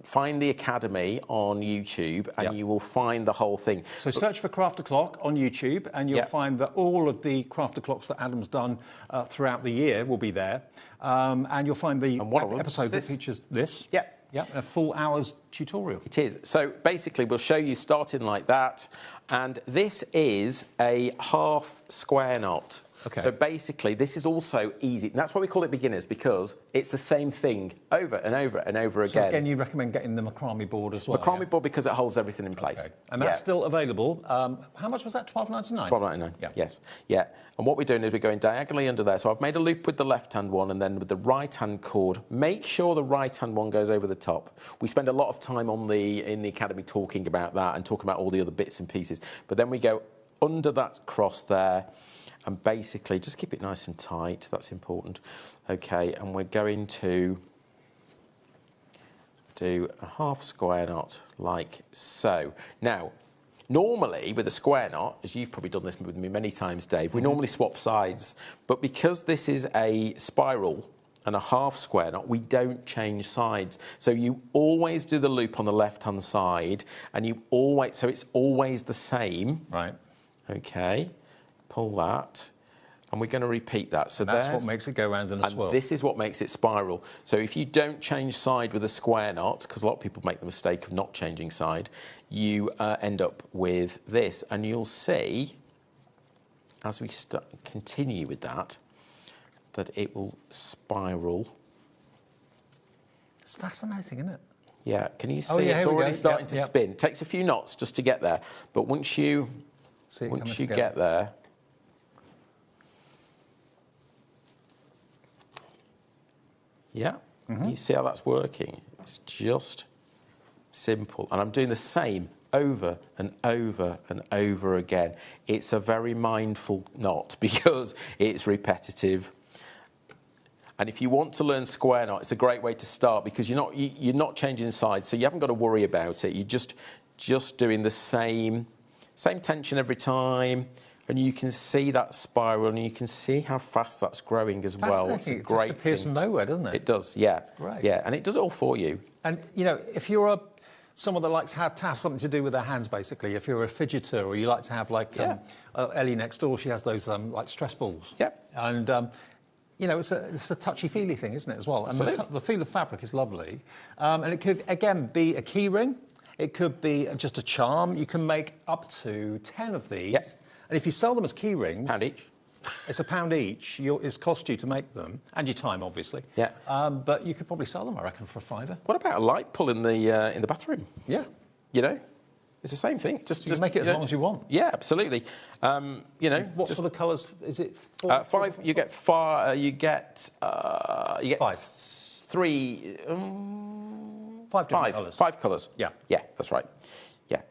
find the Academy on YouTube and you will find the whole thing. So search for Crafter Clock on YouTube and you'll find that all of the Crafter Clocks that Adam's done throughout the year will be there. And you'll find the episode that features this. Yeah. Yeah, a full hour's tutorial. It is. So basically we'll show you starting like that. And this is a half square knot. Okay. So basically, this is also easy. And that's why we call it beginners, because it's the same thing over and over and over again. So again, you recommend getting the macrame board as well? Macrame board because it holds everything in place. Okay. And that's still available. How much was that? $12.99? $12.99. Yeah. Yes. Yeah. And what we're doing is we're going diagonally under there. So I've made a loop with the left-hand one, and then with the right-hand cord, make sure the right-hand one goes over the top. We spend a lot of time in the Academy talking about that and talking about all the other bits and pieces. But then we go under that cross there. And basically, just keep it nice and tight. That's important. Okay, and we're going to do a half square knot like so. Now, normally with a square knot, as you've probably done this with me many times, Dave, we normally swap sides. But because this is a spiral and a half square knot, we don't change sides. So you always do the loop on the left-hand side, and so it's always the same. Right. Okay. Pull that, and we're going to repeat that. So that's what makes it go round in a swirl. This is what makes it spiral. So if you don't change side with a square knot, because a lot of people make the mistake of not changing side, you end up with this, and you'll see as we continue with that it will spiral. It's fascinating, isn't it? Yeah. Can you see it's already starting to spin? It takes a few knots just to get there, but once you get there. Yeah. You see how that's working? It's just simple. And I'm doing the same over and over and over again. It's a very mindful knot because it's repetitive. And if you want to learn square knot, it's a great way to start because you're not changing sides, so you haven't got to worry about it. You're just doing the same tension every time, and you can see that spiral, and you can see how fast that's growing as well. It's a great It just appears from nowhere, doesn't it? It does, yeah. It's great. Yeah, and it does it all for you. And, you know, if you're someone that likes to have something to do with their hands, basically, if you're a fidgeter or you like to have, like, Ellie next door, she has those, like, stress balls. Yep. And, you know, it's a touchy-feely thing, isn't it, as well? And the feel of fabric is lovely. And it could, again, be a key ring. It could be just a charm. You can make up to 10 of these. Yep. And if you sell them as key rings... £1 each. It's £1 each. It's cost you to make them, and your time, obviously. Yeah. But you could probably sell them, I reckon, for £5. What about a light pull in the bathroom? Yeah. You know? It's the same thing. Just make it as long as you want. Yeah, absolutely. You know, what sort of colours is it? Five. You get five. You get five. Three. Five different colours. 5 colours. Yeah. Yeah, that's right. Yeah.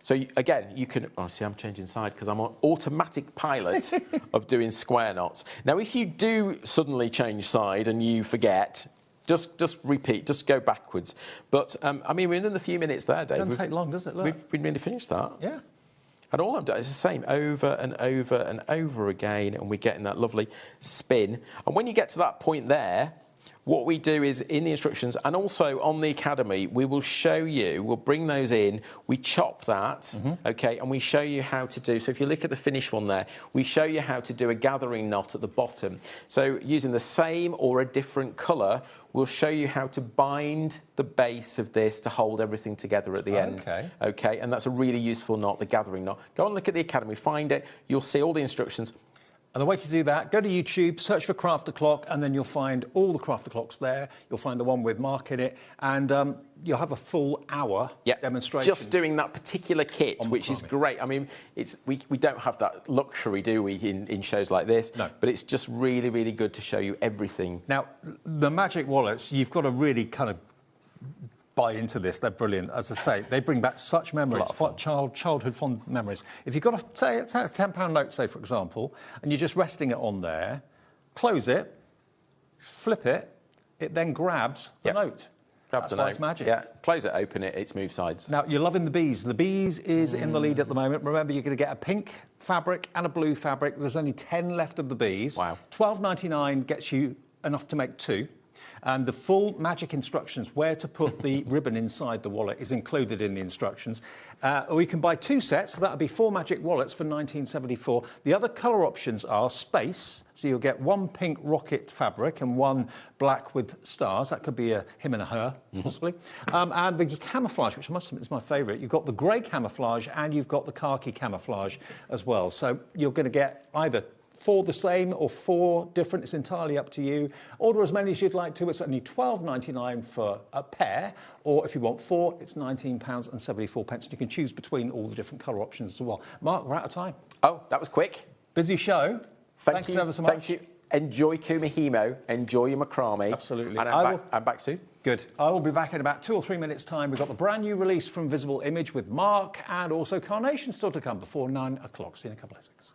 So again, you can. Oh, see, I'm changing side because I'm on automatic pilot of doing square knots. Now, if you do suddenly change side and you forget. Just repeat, just go backwards. But, I mean, within the few minutes there, Dave... It doesn't take long, does it? Look. We've nearly finished that. Yeah. And all I'm doing is the same over and over and over again, and we're getting that lovely spin. And when you get to that point there, what we do is, in the instructions, and also on the Academy, we will show you, we'll bring those in, we chop that, OK, and we show you how to do... So if you look at the finished one there, we show you how to do a gathering knot at the bottom. So using the same or a different colour, we'll show you how to bind the base of this to hold everything together at the end. OK, and that's a really useful knot, the gathering knot. Go and look at the Academy, find it, you'll see all the instructions. And the way to do that, go to YouTube, search for Crafter Clock, and then you'll find all the Crafter Clocks there. You'll find the one with Mark in it, and you'll have a full hour demonstration. Just doing that particular kit, which is great. I mean, we don't have that luxury, do we, in shows like this? No. But it's just really, really good to show you everything. Now, the magic wallets, you've got to really kind of buy into this. They're brilliant. As I say, they bring back such memories, childhood fond memories. If you've got say a £10 note, say, for example, and you're just resting it on there, close it, flip it, it then grabs the note. Grabs the note. note. It's magic. Yeah, close it, open it, it's moved sides. Now, you're loving the bees. The bees is in the lead at the moment. Remember, you're going to get a pink fabric and a blue fabric. There's only 10 left of the bees. Wow. £12.99 gets you enough to make 2. And the full magic instructions, where to put the ribbon inside the wallet, is included in the instructions. Or you can buy 2 sets, so that would be 4 magic wallets for £19.74. The other colour options are space, so you'll get 1 pink rocket fabric and 1 black with stars. That could be a him and a her, possibly. And the camouflage, which I must admit is my favourite. You've got the grey camouflage and you've got the khaki camouflage as well. So you're going to get either 4 the same or 4 different. It's entirely up to you. Order as many as you'd like to. It's only £12.99 for a pair, or if you want 4, it's £19.74. You can choose between all the different colour options as well. Mark, we're out of time. Oh, that was quick. Busy show. Thanks ever so much. Thank you. Enjoy Kumihimo. Enjoy your macrame. Absolutely. And I'm back soon. Good. I will be back in about 2 or 3 minutes' time. We've got the brand new release from Visible Image with Mark, and also Carnation still to come before 9 o'clock. See you in a couple of seconds.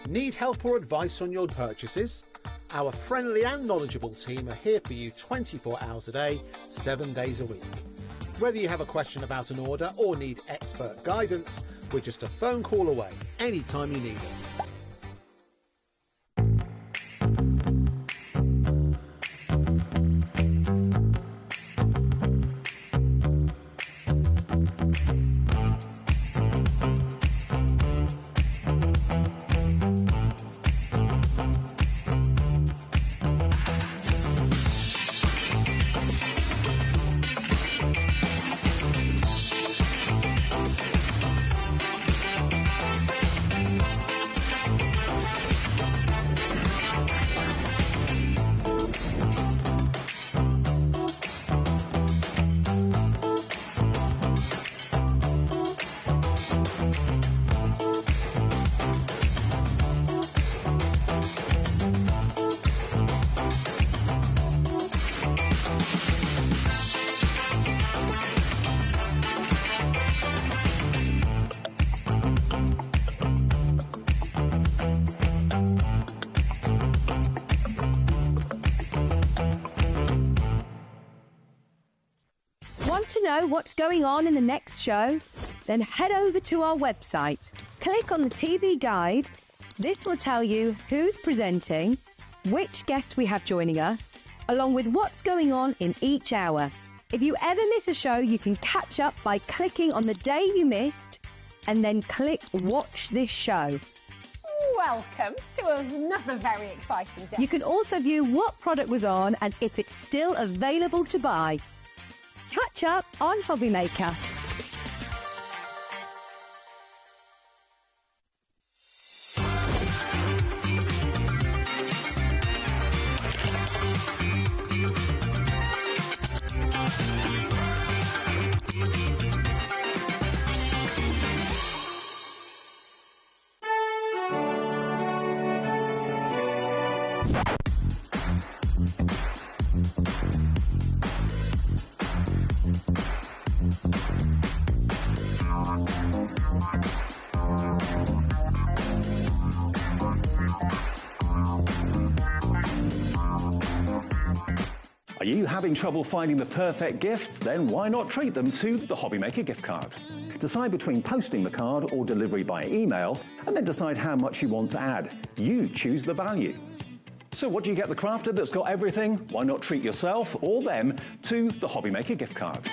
Need help or advice on your purchases? Our friendly and knowledgeable team are here for you 24 hours a day, 7 days a week. Whether you have a question about an order or need expert guidance, we're just a phone call away anytime you need us. to know what's going on in the next show? Then head over to our website. Click on the TV guide. This will tell you who's presenting, which guest we have joining us, along with what's going on in each hour. If you ever miss a show, you can catch up by clicking on the day you missed and then click Watch This Show. Welcome to another very exciting day. You can also view what product was on and if it's still available to buy. Catch up on HobbyMaker. Are you having trouble finding the perfect gift? Then why not treat them to the HobbyMaker gift card? Decide between posting the card or delivery by email, and then decide how much you want to add. You choose the value. So what do you get the crafter that's got everything? Why not treat yourself or them to the HobbyMaker gift card?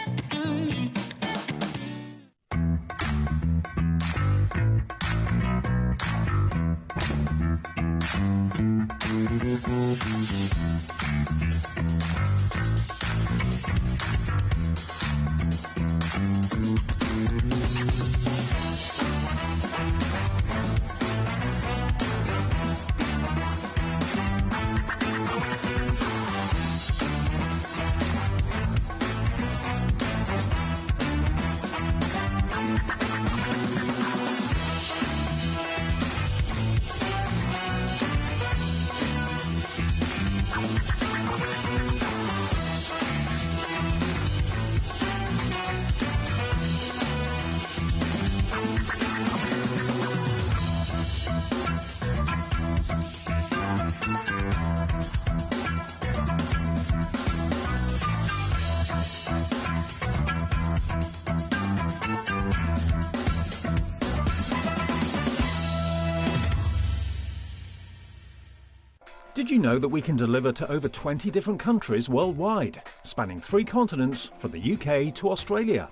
Did you know that we can deliver to over 20 different countries worldwide, spanning 3 continents from the UK to Australia?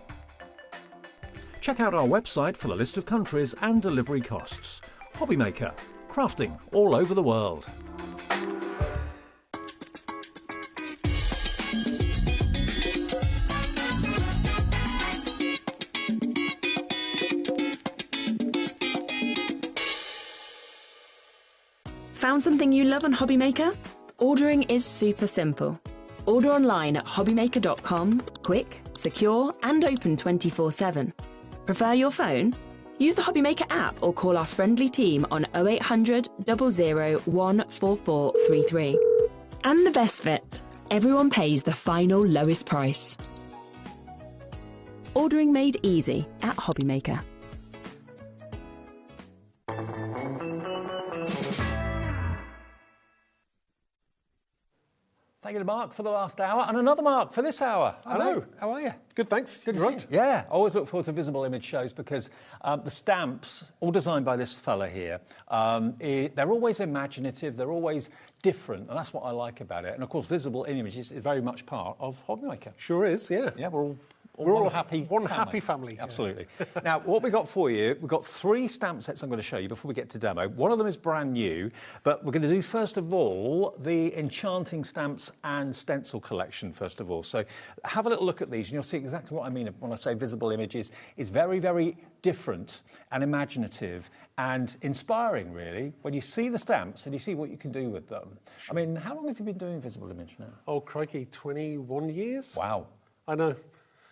Check out our website for the list of countries and delivery costs. HobbyMaker, crafting all over the world. Found something you love on HobbyMaker? Ordering is super simple. Order online at hobbymaker.com, quick, secure and open 24/7. Prefer your phone? Use the HobbyMaker app or call our friendly team on 0800 00 14433. And the best bit, everyone pays the final lowest price. Ordering made easy at HobbyMaker. Thank you to Mark for the last hour and another Mark for this hour. Hello, how are you? Good, thanks. Good to You're see you. Yeah, I always look forward to visible image shows because the stamps, all designed by this fella here, they're always imaginative, they're always different, and that's what I like about it. And of course, visible images is very much part of HobbyMaker. Sure is, yeah. Yeah, we're all a happy family. Absolutely. Now, what we got for you, we've got 3 stamp sets I'm going to show you before we get to demo. One of them is brand new, but we're going to do, first of all, the Enchanting Stamps and Stencil collection, first of all. So have a little look at these, and you'll see exactly what I mean when I say visible images. It's very, very different and imaginative and inspiring, really, when you see the stamps and you see what you can do with them. I mean, how long have you been doing visible image now? Oh, crikey, 21 years? Wow. I know.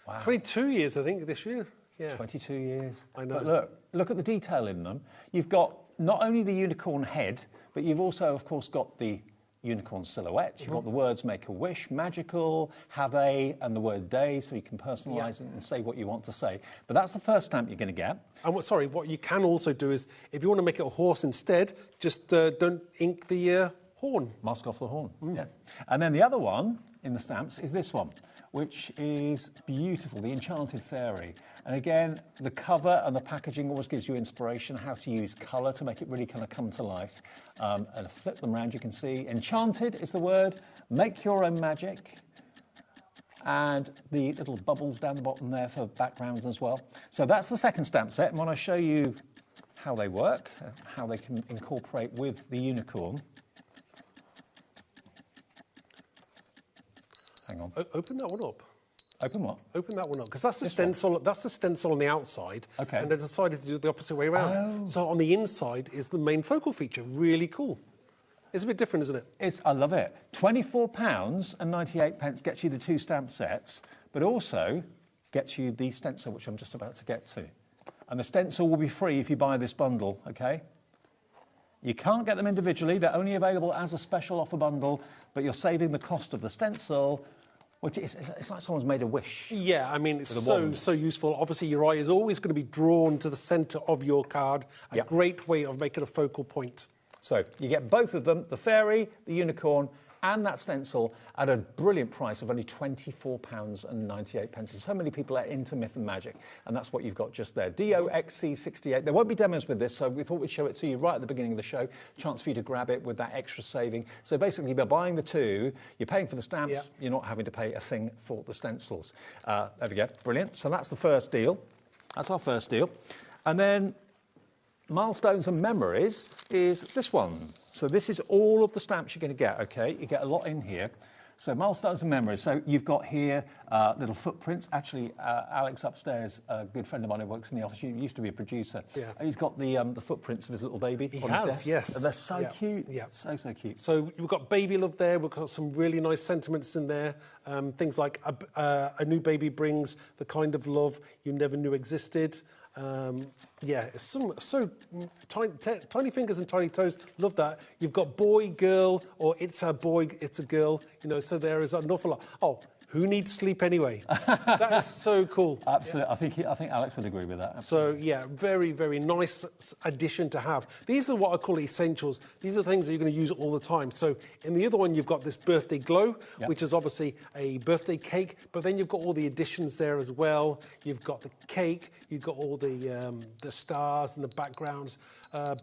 Wow. 22 years, I think, this year. Yeah. 22 years. I know. But look at the detail in them. You've got not only the unicorn head, but you've also, of course, got the unicorn silhouettes. You've got the words make a wish, magical, have a, and the word day, so you can personalise it and say what you want to say. But that's the first stamp you're going to get. And what you can also do is, if you want to make it a horse instead, just don't ink the horn. Mask off the horn, yeah. And then the other one in the stamps is this one, which is beautiful, the Enchanted Fairy. And again, the cover and the packaging always gives you inspiration how to use colour to make it really kind of come to life. And flip them around, you can see Enchanted is the word, make your own magic. And the little bubbles down the bottom there for backgrounds as well. So that's the second stamp set. And when I show you how they work, how they can incorporate with the unicorn. Hang on. Open that one up. Open what? Open that one up, because that's the stencil. That's the stencil on the outside. Okay. And they decided to do it the opposite way around. Oh. So on the inside is the main focal feature. Really cool. It's a bit different, isn't it? I love it. £24.98 gets you the 2 stamp sets, but also gets you the stencil, which I'm just about to get to. And the stencil will be free if you buy this bundle, okay? You can't get them individually. They're only available as a special offer bundle, but you're saving the cost of the stencil, which is, it's like someone's made a wish. Yeah, I mean, it's so useful. Obviously, your eye is always going to be drawn to the centre of your card. A great way of making a focal point. So you get both of them, the fairy, the unicorn, and that stencil at a brilliant price of only £24.98. So many people are into myth and magic, and that's what you've got just there. DOXC68. There won't be demos with this, so we thought we'd show it to you right at the beginning of the show. Chance for you to grab it with that extra saving. So basically, by buying the 2, you're paying for the stamps, you're not having to pay a thing for the stencils. There we go, brilliant. So that's the first deal. That's our first deal. And then Milestones and Memories is this one. So this is all of the stamps you're going to get, okay? You get a lot in here. So Milestones and Memories. So you've got here little footprints. Actually, Alex upstairs, a good friend of mine who works in the office, he used to be a producer. Yeah. And he's got the footprints of his little baby on his desk. Yes. And they're so cute. Yeah. So cute. So we've got baby love there. We've got some really nice sentiments in there. Things like a new baby brings the kind of love you never knew existed. It's so tiny fingers and tiny toes. Love that. You've got boy, girl, or it's a boy, it's a girl. You know, so there is an awful lot. Oh, who needs sleep anyway? That is so cool. Absolutely. Yeah. I think Alex would agree with that. Absolutely. So yeah, very, very nice addition to have. These are what I call essentials. These are things that you're going to use all the time. So in the other one, you've got this birthday glow, which is obviously a birthday cake, but then you've got all the additions there as well. You've got the cake, you've got all the stars and the backgrounds.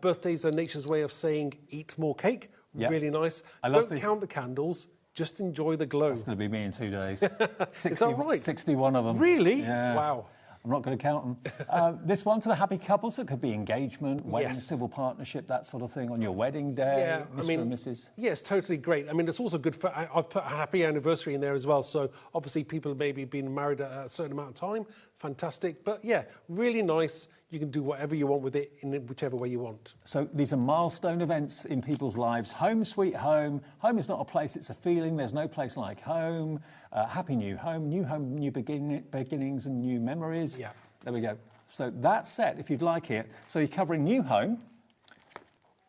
Birthdays are nature's way of saying eat more cake. Yep. Really nice. Don't count the candles. Just enjoy the glow. That's going to be me in 2 days. 60, is that right? 61 of them. Really? Yeah. Wow. I'm not going to count them. This one to the happy couples. It could be engagement, wedding, civil partnership, that sort of thing on your wedding day, Mr. and Mrs. Yeah, it's totally great. I mean, it's also good for, I've put a happy anniversary in there as well. So obviously people maybe been married a certain amount of time. Fantastic. But yeah, really nice. You can do whatever you want with it in whichever way you want. So these are milestone events in people's lives. Home sweet home. Home is not a place, it's a feeling. There's no place like home. Happy new home, new beginnings and new memories. Yeah. There we go. So that's set if you'd like it. So you're covering new home,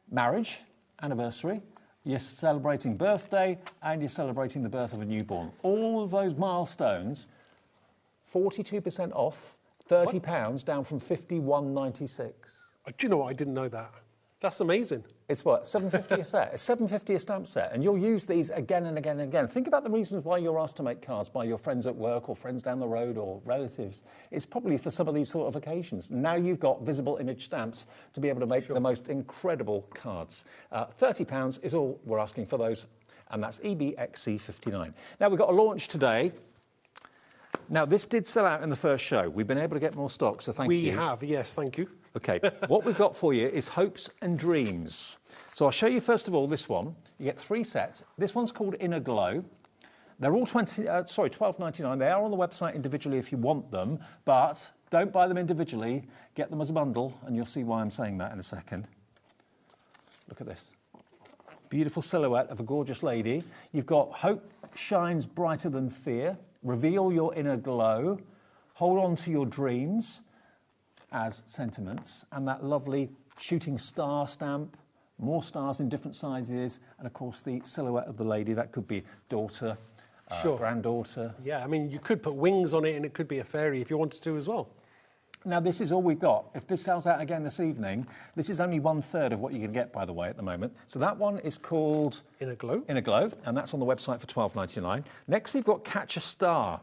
marriage, anniversary, you're celebrating birthday, and you're celebrating the birth of a newborn. All of those milestones, 42% off. £30 down from £51.96. Do you know what? I didn't know that. That's amazing. It's what, £7.50 a set? It's £7.50 a stamp set, and you'll use these again and again and again. Think about the reasons why you're asked to make cards by your friends at work or friends down the road or relatives. It's probably for some of these sort of occasions. Now you've got visible image stamps to be able to make the most incredible cards. £30 is all we're asking for those, and that's EBXC59. Now we've got a launch today. Now, this did sell out in the first show. We've been able to get more stock, so thank you. We have, yes, thank you. OK, what we've got for you is Hopes and Dreams. So I'll show you, first of all, this one. You get 3 sets. This one's called Inner Glow. They're all £12.99. They are on the website individually if you want them, but don't buy them individually. Get them as a bundle, and you'll see why I'm saying that in a second. Look at this. Beautiful silhouette of a gorgeous lady. You've got Hope Shines Brighter Than Fear. Reveal your inner glow, hold on to your dreams as sentiments, and that lovely shooting star stamp, more stars in different sizes, and of course the silhouette of the lady. That could be daughter, granddaughter. Yeah, I mean, you could put wings on it and it could be a fairy if you wanted to as well. Now, this is all we've got. If this sells out again this evening, this is only 1/3 of what you can get, by the way, at the moment. So that one is called Inner Glow. Inner Glow, and that's on the website for £12.99. Next, we've got Catch a Star.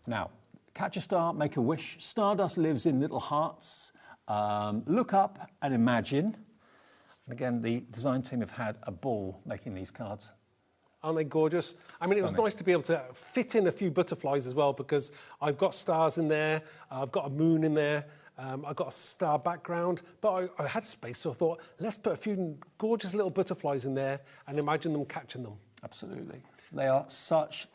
Now, Catch a Star, make a wish. Stardust lives in little hearts. Look up and imagine. And again, the design team have had a ball making these cards. Aren't they gorgeous? I mean, it was nice to be able to fit in a few butterflies as well, because I've got stars in there, I've got a moon in there, I've got a star background, but I had space, so I thought, let's put a few gorgeous little butterflies in there and imagine them catching them. Absolutely. They are such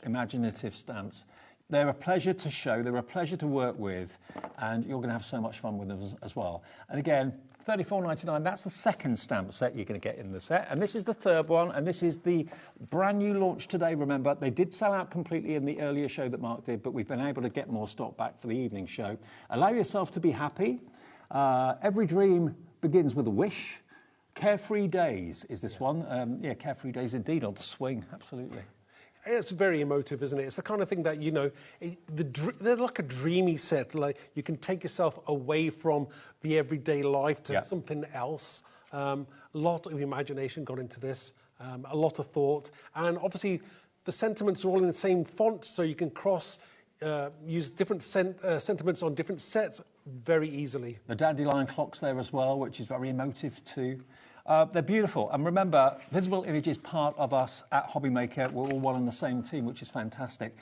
imaginative stamps. They're a pleasure to show, they're a pleasure to work with, and you're going to have so much fun with them as well. And again, £34.99, that's the second stamp set you're going to get in the set. And this is the third one, and this is the brand new launch today. Remember, they did sell out completely in the earlier show that Mark did, but we've been able to get more stock back for the evening show. Allow yourself to be happy. Every dream begins with a wish. Carefree Days is this one. Carefree Days indeed, on the swing, absolutely. It's very emotive, isn't it? It's the kind of thing that, you know, they're like a dreamy set. Like, you can take yourself away from the everyday life to something else. A lot of imagination got into this, a lot of thought. And obviously, the sentiments are all in the same font, so you can use different sentiments on different sets very easily. The dandelion clock's there as well, which is very emotive too. They're beautiful. And remember, Visible Image is part of us at HobbyMaker. We're all one and the same team, which is fantastic.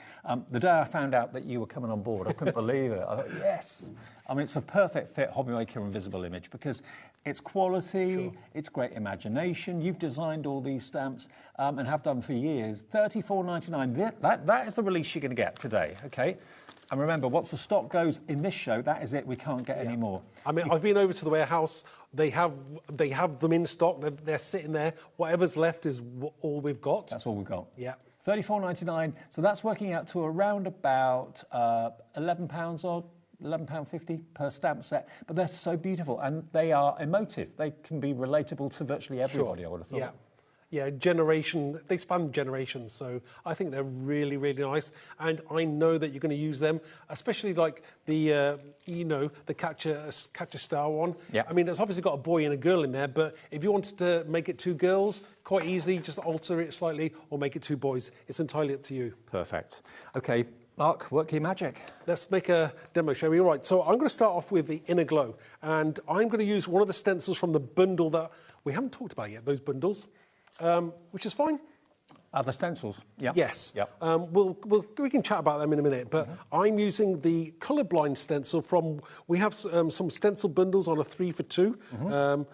The day I found out that you were coming on board, I couldn't believe it. I thought, yes. I mean, it's a perfect fit, HobbyMaker and Visible Image, because it's quality, it's great imagination. You've designed all these stamps and have done for years. $34.99. That is the release you're going to get today, okay? And remember, once the stock goes in this show, that is it. We can't get any more. I mean, I've been over to the warehouse. They have them in stock. They're sitting there. Whatever's left is all we've got. That's all we've got. Yeah. $34.99. So that's working out to around about £11 odd. £11.50 per stamp set, but they're so beautiful and they are emotive. They can be relatable to virtually everybody, I would have thought. Yeah, they span generations, so I think they're really, really nice. And I know that you're going to use them, especially like the Catch a Star one. Yeah. I mean, it's obviously got a boy and a girl in there, but if you wanted to make it two girls, quite easily, just alter it slightly or make it two boys. It's entirely up to you. Perfect. Okay, Mark, work your magic. Let's make a demo, shall we? All right, so I'm going to start off with the Inner Glow, and I'm going to use one of the stencils from the bundle that we haven't talked about yet, those bundles. Which is fine. Other stencils, yeah. Yes. Yep. We can chat about them in a minute, but I'm using the colourblind stencil from, we have some stencil bundles on a 3 for 2.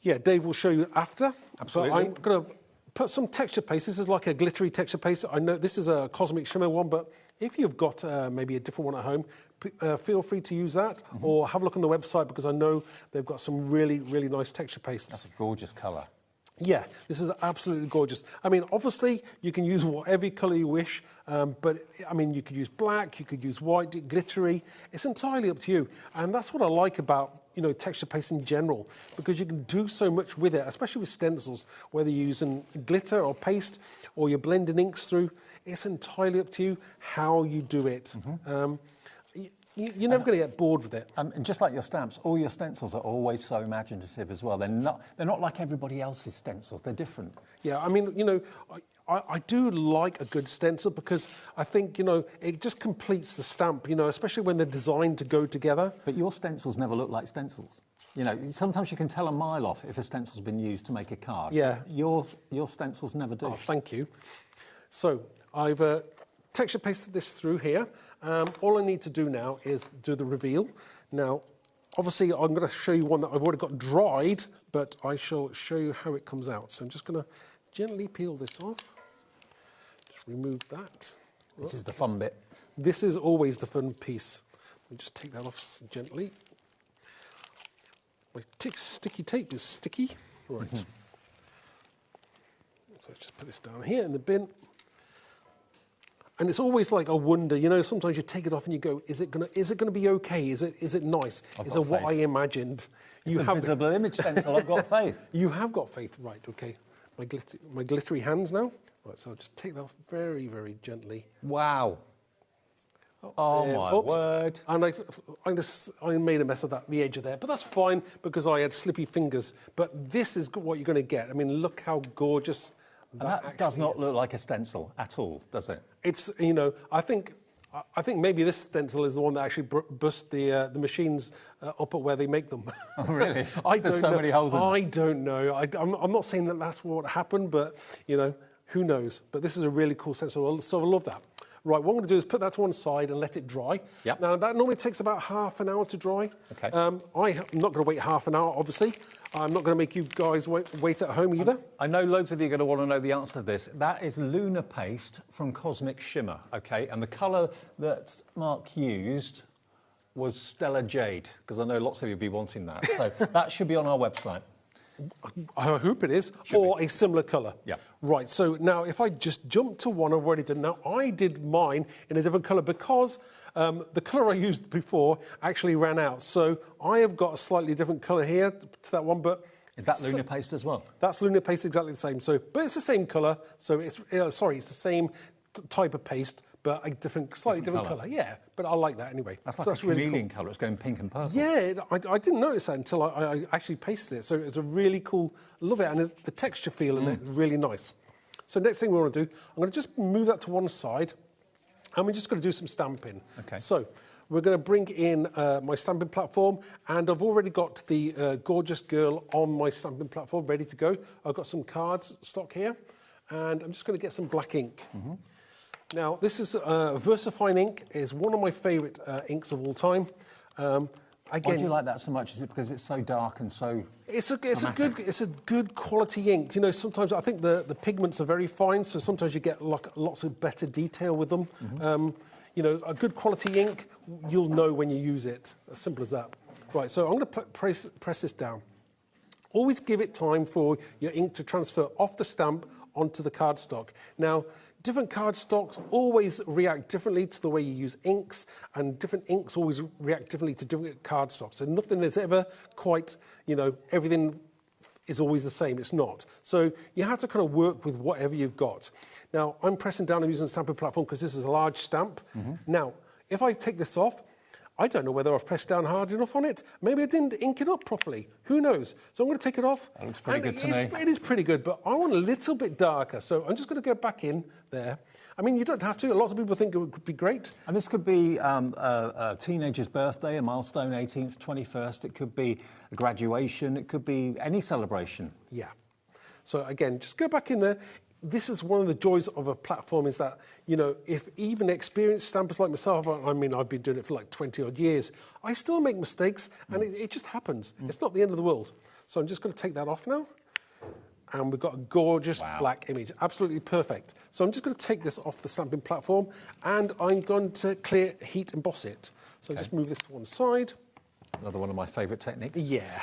Dave will show you after. Absolutely. But I'm going to put some texture paste. This is like a glittery texture paste. I know this is a Cosmic Shimmer one, but if you've got maybe a different one at home, feel free to use that or have a look on the website, because I know they've got some really, really nice texture pastes. That's a gorgeous colour. Yeah, this is absolutely gorgeous. I mean, obviously, you can use whatever colour you wish, but, I mean, you could use black, you could use white, glittery. It's entirely up to you. And that's what I like about, texture paste in general, because you can do so much with it, especially with stencils, whether you're using glitter or paste or you're blending inks through. It's entirely up to you how you do it. You're never going to get bored with it. And just like your stamps, all your stencils are always so imaginative as well. They're not like everybody else's stencils. They're different. Yeah, I mean, I do like a good stencil, because I think, it just completes the stamp, especially when they're designed to go together. But your stencils never look like stencils. Sometimes you can tell a mile off if a stencil's been used to make a card. Yeah. Your stencils never do. Oh, thank you. So I've texture pasted this through here. All I need to do now is do the reveal. Now, obviously, I'm going to show you one that I've already got dried, but I shall show you how it comes out. So I'm just going to gently peel this off. Just remove that. This is the fun bit. This is always the fun piece. Let me just take that off gently. My sticky tape is sticky. Right. So let's just put this down here in the bin. And it's always like a wonder, sometimes you take it off and you go, is it gonna be okay? Is it nice? Is it what I imagined? It's a Visible Image stencil. I've got faith. You have got faith, right? Okay. My glittery hands now. Right, so I'll just take that off very, very gently. Wow. Oh, my word. And I made a mess of the edge of there, but that's fine because I had slippy fingers. But this is what you're going to get. I mean, look how gorgeous that does not look like a stencil at all, does it? It's, I think maybe this stencil is the one that actually bust the machines up at where they make them. Oh, really? There's so many holes in them. I don't know. I'm not saying that that's what happened, but, who knows? But this is a really cool stencil, so I love that. Right, what I'm going to do is put that to one side and let it dry. Yep. Now, that normally takes about half an hour to dry. Okay. I'm not going to wait half an hour, obviously. I'm not going to make you guys wait at home either. I know loads of you are going to want to know the answer to this. That is Lunar Paste from Cosmic Shimmer, OK? And the colour that Mark used was Stellar Jade, because I know lots of you will be wanting that. So that should be on our website. I hope it is, or a similar colour. Yeah. Right, so now if I just jump to one I've already done. Now, I did mine in a different colour because the colour I used before actually ran out. So I have got a slightly different colour here to that one, but... Is that Lunar Paste as well? That's Lunar Paste, exactly the same. So, but it's the same colour, so it's, it's the same type of paste, but a slightly different colour. Yeah, but I like that anyway. That's like a chameleon colour. It's going pink and purple. Yeah, I didn't notice that until I actually pasted it. So it's a really cool, love it, and the texture feel in it is really nice. So next thing we want to do, I'm going to just move that to one side, and we're just going to do some stamping. Okay. So we're going to bring in my stamping platform, and I've already got the gorgeous girl on my stamping platform ready to go. I've got some cards stock here, and I'm just going to get some black ink. Mm-hmm. Now, this is VersaFine ink. Is one of my favourite inks of all time. Again, why do you like that so much? Is it because it's so dark and so it's a good quality ink. Sometimes I think the pigments are very fine, so sometimes you get lots of better detail with them. Mm-hmm. A good quality ink, you'll know when you use it. As simple as that. Right, so I'm going to press this down. Always give it time for your ink to transfer off the stamp onto the cardstock. Now, different cardstocks always react differently to the way you use inks, and different inks always react differently to different cardstocks. So nothing is ever quite, everything is always the same. It's not. So you have to kind of work with whatever you've got. Now, I'm pressing down and using the stamping platform because this is a large stamp. Mm-hmm. Now, if I take this off, I don't know whether I've pressed down hard enough on it. Maybe I didn't ink it up properly. Who knows? So I'm going to take it off. That looks pretty good to me. It is pretty good, but I want a little bit darker. So I'm just going to go back in there. I mean, you don't have to. Lots of people think it would be great. And this could be a teenager's birthday, a milestone, 18th, 21st. It could be a graduation. It could be any celebration. Yeah. So again, just go back in there. This is one of the joys of a platform is that, if even experienced stampers like myself, I mean, I've been doing it for like 20 odd years, I still make mistakes and it just happens. It's not the end of the world. So I'm just going to take that off now. And we've got a gorgeous black image, absolutely perfect. So I'm just going to take this off the stamping platform and I'm going to clear heat emboss it. So just move this to one side. Another one of my favourite techniques. Yeah.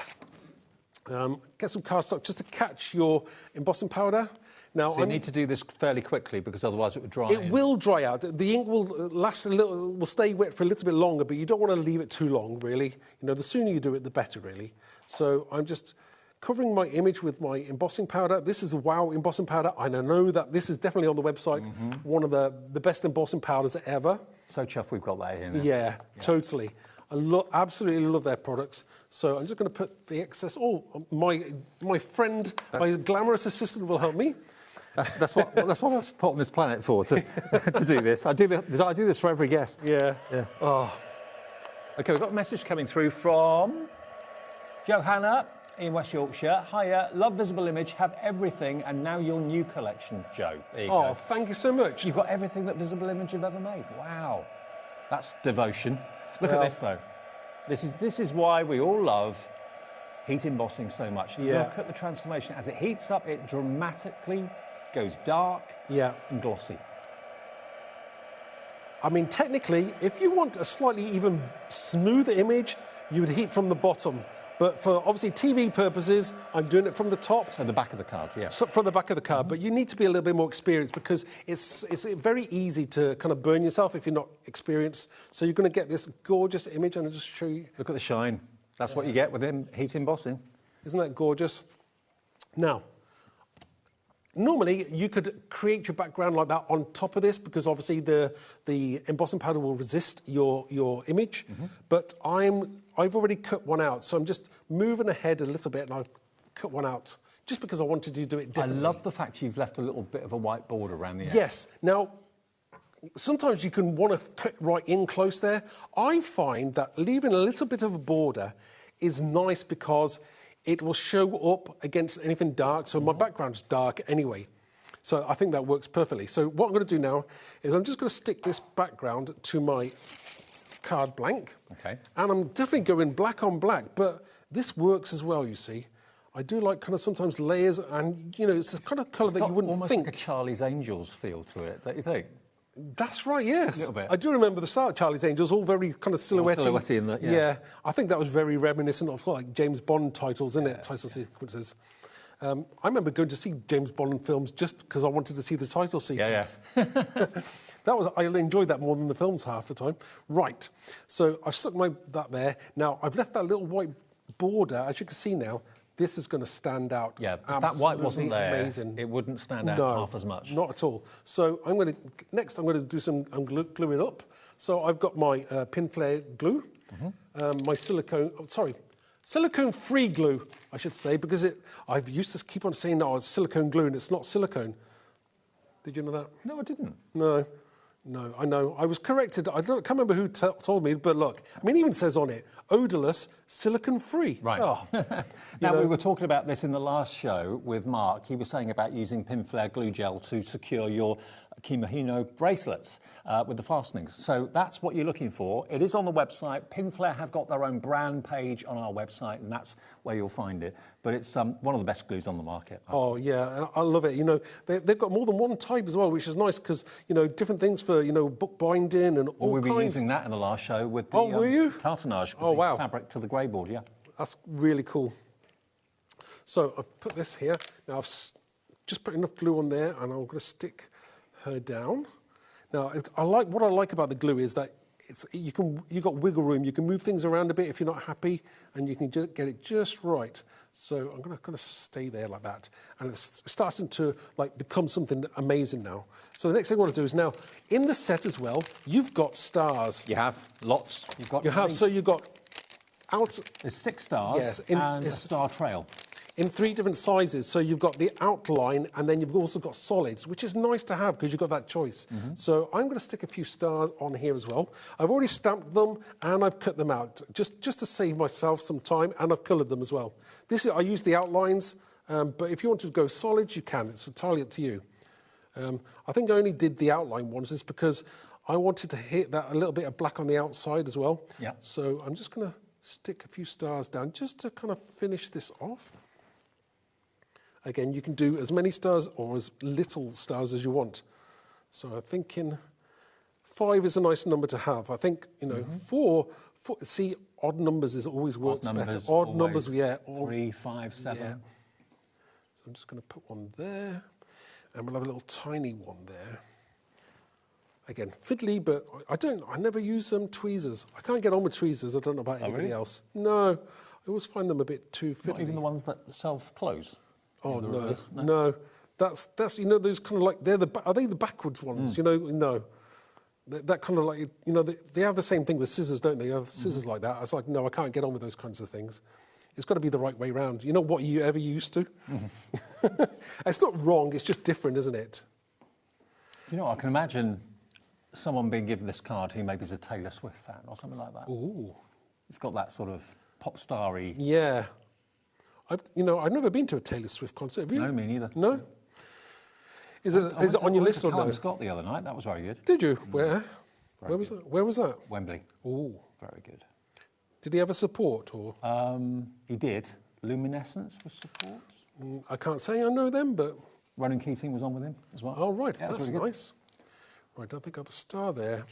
Get some cardstock just to catch your embossing powder. Now, so you need to do this fairly quickly because otherwise it would dry. It will dry out. The ink will last a little, will stay wet for a little bit longer, but you don't want to leave it too long, really. The sooner you do it, the better, really. So I'm just covering my image with my embossing powder. This is a Wow embossing powder, and I know that this is definitely on the website, one of the best embossing powders ever. So chuffed we've got that here now. Yeah, totally. I absolutely love their products. So I'm just going to put the excess. Oh, my friend, my glamorous assistant will help me. That's what I was put on this planet for, to do this. I do this for every guest. Yeah. Oh. OK, we've got a message coming through from Johanna in West Yorkshire. Hiya, love Visible Image, have everything, and now your new collection, Joe. There you go. Thank you so much. You've got everything that Visible Image have ever made. Wow. That's devotion. Look at this, though. This is why we all love heat embossing so much. Yeah. Look at the transformation. As it heats up, it dramatically goes dark and glossy. I mean, technically, if you want a slightly even smoother image, you would heat from the bottom. But for obviously TV purposes, I'm doing it from the top. So the back of the card, yeah. So from the back of the card. But you need to be a little bit more experienced because it's very easy to kind of burn yourself if you're not experienced. So you're going to get this gorgeous image, and I'll just show you. Look at the shine. That's what you get with heat embossing. Isn't that gorgeous? Now, normally you could create your background like that on top of this because obviously the embossing powder will resist your image. But I've already cut one out, so I'm just moving ahead a little bit and I've cut one out just because I wanted to do it differently. I love the fact you've left a little bit of a white border around the edge. Yes. Now, sometimes you can want to cut right in close there. I find that leaving a little bit of a border is nice because it will show up against anything dark. So my background's dark anyway. So I think that works perfectly. So what I'm going to do now is I'm just going to stick this background to my card blank. Okay. And I'm definitely going black on black, but this works as well, you see. I do like kind of sometimes layers and, you know, it's the kind of colour that you wouldn't almost think. like a Charlie's Angels feel to it, don't you think? That's right, yes. A little bit. I do remember the start of Charlie's Angels, all very kind of silhouette-y. Silhouette-y in the, Yeah, I think that was very reminiscent of like James Bond titles, isn't it? Title sequences. I remember going to see James Bond films just because I wanted to see the title sequence. I enjoyed that more than the films half the time. Right, so I've stuck that there. Now, I've left that little white border, as you can see now. This is going to stand out. Yeah, if that white wasn't there, amazing. it wouldn't stand out half as much. Not at all. So I'm going to do some glue it up. So I've got my pin flare glue, my silicone-free glue, I should say, because I've used to keep on saying that it's silicone glue and it's not silicone. Did you know that? No, I didn't. No, I know. I was corrected. I can't remember who told me, but look, I mean, it even says on it, odorless, silicone-free. Right. Oh, now, we were talking about this in the last show with Mark. He was saying about using pin flare glue gel to secure your Kimohino bracelets with the fastenings. So that's what you're looking for. It is on the website. Pinflare have got their own brand page on our website, and that's where you'll find it. But it's one of the best glues on the market. Oh, yeah, I love it. You know, they've got more than one type as well, which is nice because, you know, different things for, you know, book binding and all kinds. We were using that in the last show with the were you? tartanage, with the fabric to the grey board, yeah. That's really cool. So I've put this here. Now I've just put enough glue on there and I'm going to stick her down. Now, what I like about the glue is that you've got wiggle room. You can move things around a bit if you're not happy, and you can get it just right. So I'm going to kind of stay there like that, and it's starting to like become something amazing now. So the next thing I want to do is now in the set as well. You've got stars. You have lots. So you've got out. There's 6 stars. Yes, and a star trail. In 3 different sizes. So you've got the outline and then you've also got solids, which is nice to have because you've got that choice. So I'm going to stick a few stars on here as well. I've already stamped them and I've cut them out just to save myself some time, and I've coloured them as well. I use the outlines, but if you want to go solids, you can. It's entirely up to you. I think I only did the outline ones just because I wanted to hit that a little bit of black on the outside as well. Yeah. So I'm just going to stick a few stars down just to kind of finish this off. Again, you can do as many stars or as little stars as you want. So I'm thinking 5 is a nice number to have. I think, you know, 4, see, odd numbers always works better. Odd numbers, yeah. 3, 5, 7. Yeah. So I'm just going to put one there, and we'll have a little tiny one there. Again, fiddly, but I never use tweezers. I can't get on with tweezers. I don't know about anybody else. No, I always find them a bit too fiddly. Not even the ones that self-close? Oh, no. That's you know, those kind of like, are they the backwards ones? You know, no. That kind of like, you know, they have the same thing with scissors, don't they? They have scissors like that. I was like, no, I can't get on with those kinds of things. It's got to be the right way round. You know what you ever used to? It's not wrong, it's just different, isn't it? You know, I can imagine someone being given this card who maybe is a Taylor Swift fan or something like that. Ooh. It's got that sort of pop starry. Yeah. I've never been to a Taylor Swift concert. Have you? No, me neither. No? Is it on your list or no? I Scott the other night. That was very good. Did you? Where? Where was that? Where was that? Wembley. Oh, very good. Did he have a support or? He did. Luminescence was support. I can't say I know them, but Ronan Keating was on with him as well. Oh right, yeah, that's really nice. Right, I think I have a star there,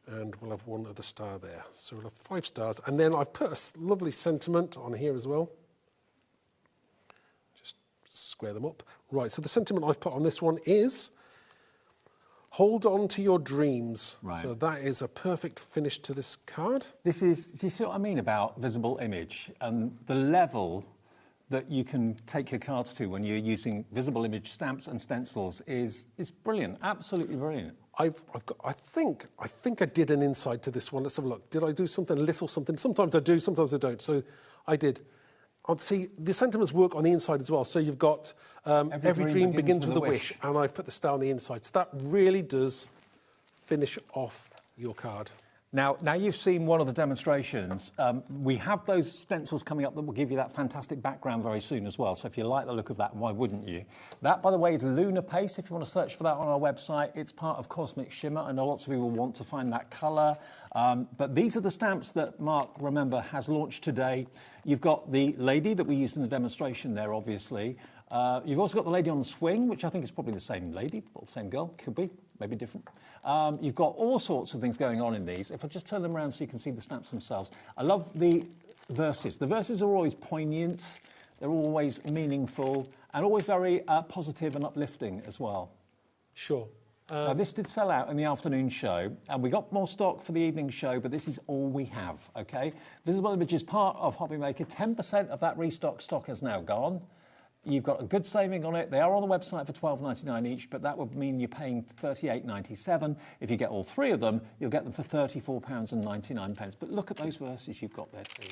and we'll have one other star there. So we'll have 5 stars, and then I've put a lovely sentiment on here as well. Square them up. Right, so the sentiment I've put on this one is hold on to your dreams. Right. So that is a perfect finish to this card. This is, do you see what I mean about visible image and the level that you can take your cards to when you're using visible image stamps and stencils is brilliant, absolutely brilliant. I think I did an inside to this one. Let's have a look. Did I do something, a little something? Sometimes I do, sometimes I don't. So I did. I'd see the sentiments work on the inside as well. So you've got every dream begins with a wish, and I've put the star on the inside. So that really does finish off your card. Now you've seen one of the demonstrations. We have those stencils coming up that will give you that fantastic background very soon as well. So if you like the look of that, why wouldn't you? That, by the way, is Lunar Paste. If you want to search for that on our website, it's part of Cosmic Shimmer. I know lots of people want to find that colour. But these are the stamps that Mark, remember, has launched today. You've got the lady that we used in the demonstration there, obviously. You've also got the lady on the swing, which I think is probably the same lady, or same girl, could be, maybe different. You've got all sorts of things going on in these. If I just turn them around so you can see the stamps themselves. I love the verses. The verses are always poignant, they're always meaningful, and always very positive and uplifting as well. Sure. Now, this did sell out in the afternoon show, and we got more stock for the evening show, but this is all we have, OK? Visible Image is part of HobbyMaker. 10% of that restock stock has now gone. You've got a good saving on it. They are on the website for $12.99 each, but that would mean you're paying $38.97. If you get all three of them, you'll get them for £34.99. But look at those verses you've got there too.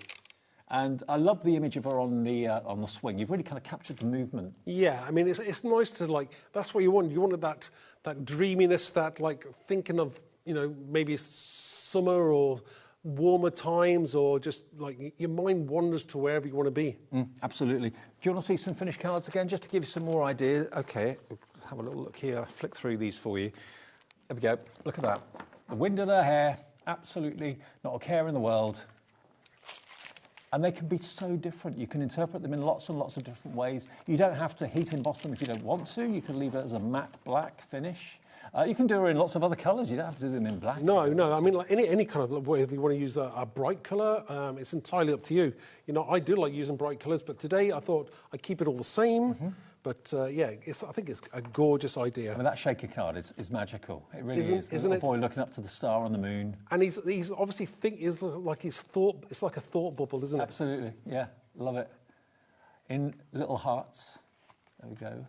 And I love the image of her on the swing. You've really kind of captured the movement. Yeah, I mean, it's nice to, like, that's what you want. You wanted that dreaminess, that, like, thinking of, you know, maybe summer or warmer times, or just, like, your mind wanders to wherever you want to be. Absolutely. Do you want to see some finished cards again, just to give you some more ideas? OK, have a little look here. I'll flick through these for you. There we go. Look at that. The wind in her hair, absolutely not a care in the world. And they can be so different. You can interpret them in lots and lots of different ways. You don't have to heat emboss them if you don't want to. You can leave it as a matte black finish. You can do it in lots of other colours. You don't have to do them in black. No. I mean, like any kind of way, if you want to use a bright colour, it's entirely up to you. You know, I do like using bright colours, but today I thought I'd keep it all the same. But yeah, I think it's a gorgeous idea. I mean, that shaker card is magical. It really is. The Isn't little it? boy looking up to the star on the moon. And he's obviously it's like a thought bubble, isn't it? Absolutely, yeah, love it. In little hearts, there we go.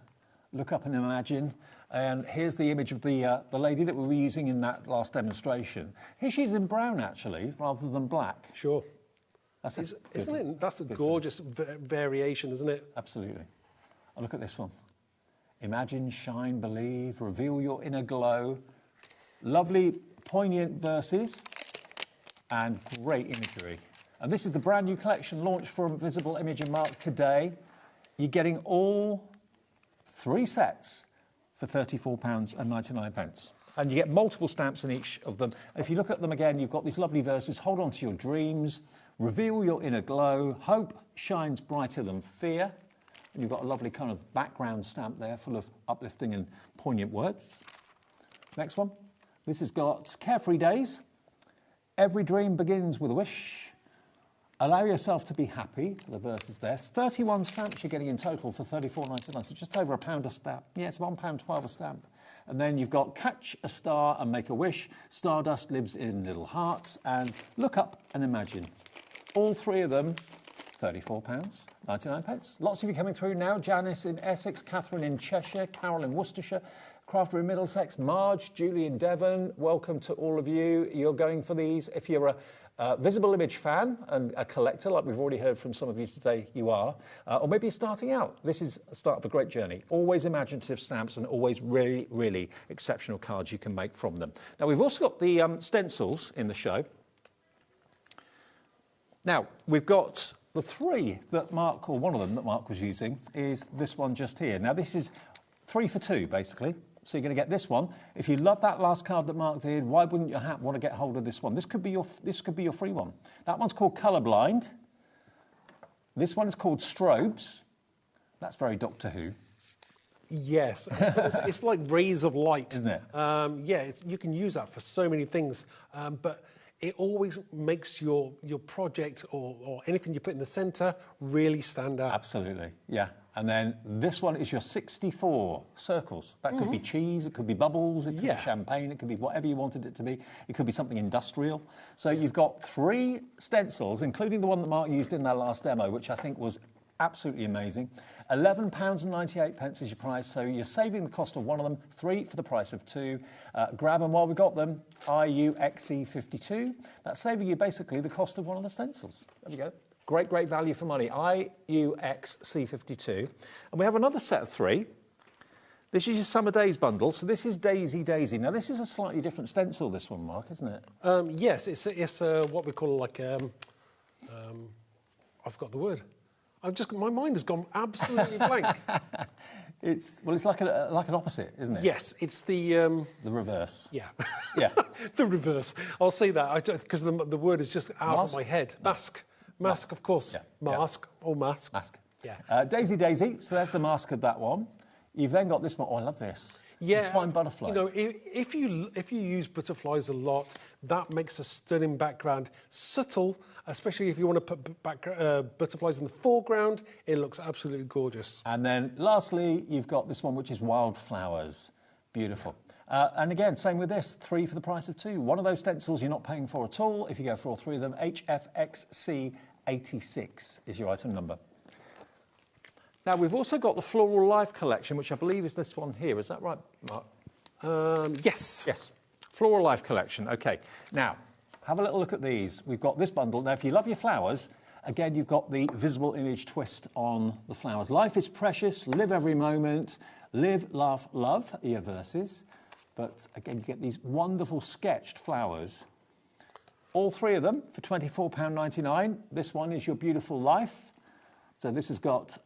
Look up and imagine. And here's the image of the lady that we were using in that last demonstration. Here she's in brown, actually, rather than black. Sure. Isn't it? That's a gorgeous variation, isn't it? Absolutely. Oh, look at this one. Imagine, shine, believe, reveal your inner glow. Lovely, poignant verses and great imagery. And this is the brand new collection launched from Visible Image and Mark today. You're getting all 3 sets for £34.99. And you get multiple stamps in each of them. And if you look at them again, you've got these lovely verses. Hold on to your dreams. Reveal your inner glow. Hope shines brighter than fear. And you've got a lovely kind of background stamp there full of uplifting and poignant words. Next one. This has got Carefree Days. Every dream begins with a wish. Allow yourself to be happy. The verse is there. It's 31 stamps you're getting in total for £34.99. So just over £1 a stamp. Yeah, it's £1.12 a stamp. And then you've got Catch a Star and Make a Wish. Stardust lives in little hearts. And Look Up and Imagine. All 3 of them, £34.99. Lots of you coming through now. Janice in Essex, Catherine in Cheshire, Carol in Worcestershire, Crafter in Middlesex, Marge, Julie in Devon. Welcome to all of you. You're going for these. If you're a Visible Image fan and a collector, like we've already heard from some of you today, you are, or maybe you're starting out. This is the start of a great journey. Always imaginative stamps and always really, really exceptional cards you can make from them. Now, we've also got the stencils in the show. Now, we've got the 3 that Mark, or one of them that Mark was using, is this one just here. Now, this is 3 for 2, basically. So you're going to get this one. If you love that last card that Mark did, why wouldn't you want to get hold of this one? This could be your free one. That one's called Colourblind. This one is called Strobes. That's very Doctor Who. Yes, it's like rays of light, isn't it? Yeah, you can use that for so many things, but it always makes your project or anything you put in the centre really stand out. Absolutely, yeah. And then this one is your 64 circles. That could be cheese, it could be bubbles, it could be champagne, it could be whatever you wanted it to be. It could be something industrial. So you've got 3 stencils, including the one that Mark used in that last demo, which I think was Absolutely amazing. £11.98 is your price, so you're saving the cost of one of them, 3 for the price of 2. Grab them while we've got them. IUXE52. That's saving you basically the cost of one of the stencils. There we go. Great, great value for money. IUXC52. And we have another set of 3. This is your Summer Days bundle. So this is Daisy Daisy. Now, this is a slightly different stencil, this one, Mark, isn't it? Yes, it's what we call like, I've got the word. My mind has gone absolutely blank. It's like an opposite, isn't it? Yes, it's the reverse. Yeah, yeah, the reverse. I'll say that because the word is just out of my head. Mask, of course. Yeah. Mask. Yeah. Daisy Daisy. So there's the mask of that one. You've then got this one. Oh, I love this. Yeah, twine butterflies. You know, if you use butterflies a lot, that makes a stunning background. Subtle, especially if you want to put butterflies in the foreground, it looks absolutely gorgeous. And then lastly, you've got this one, which is wildflowers. Beautiful. And again, same with this, 3 for the price of 2. One of those stencils you're not paying for at all. If you go for all 3 of them, HFXC86 is your item number. Now, we've also got the Floral Life collection, which I believe is this one here. Is that right, Mark? Yes. Yes. Floral Life collection. OK. Now, have a little look at these. We've got this bundle. Now, if you love your flowers, again, you've got the visible image twist on the flowers. Life is precious. Live every moment. Live, laugh, love are your verses. But, again, you get these wonderful sketched flowers. All 3 of them for £24.99. This one is Your Beautiful Life. So this has got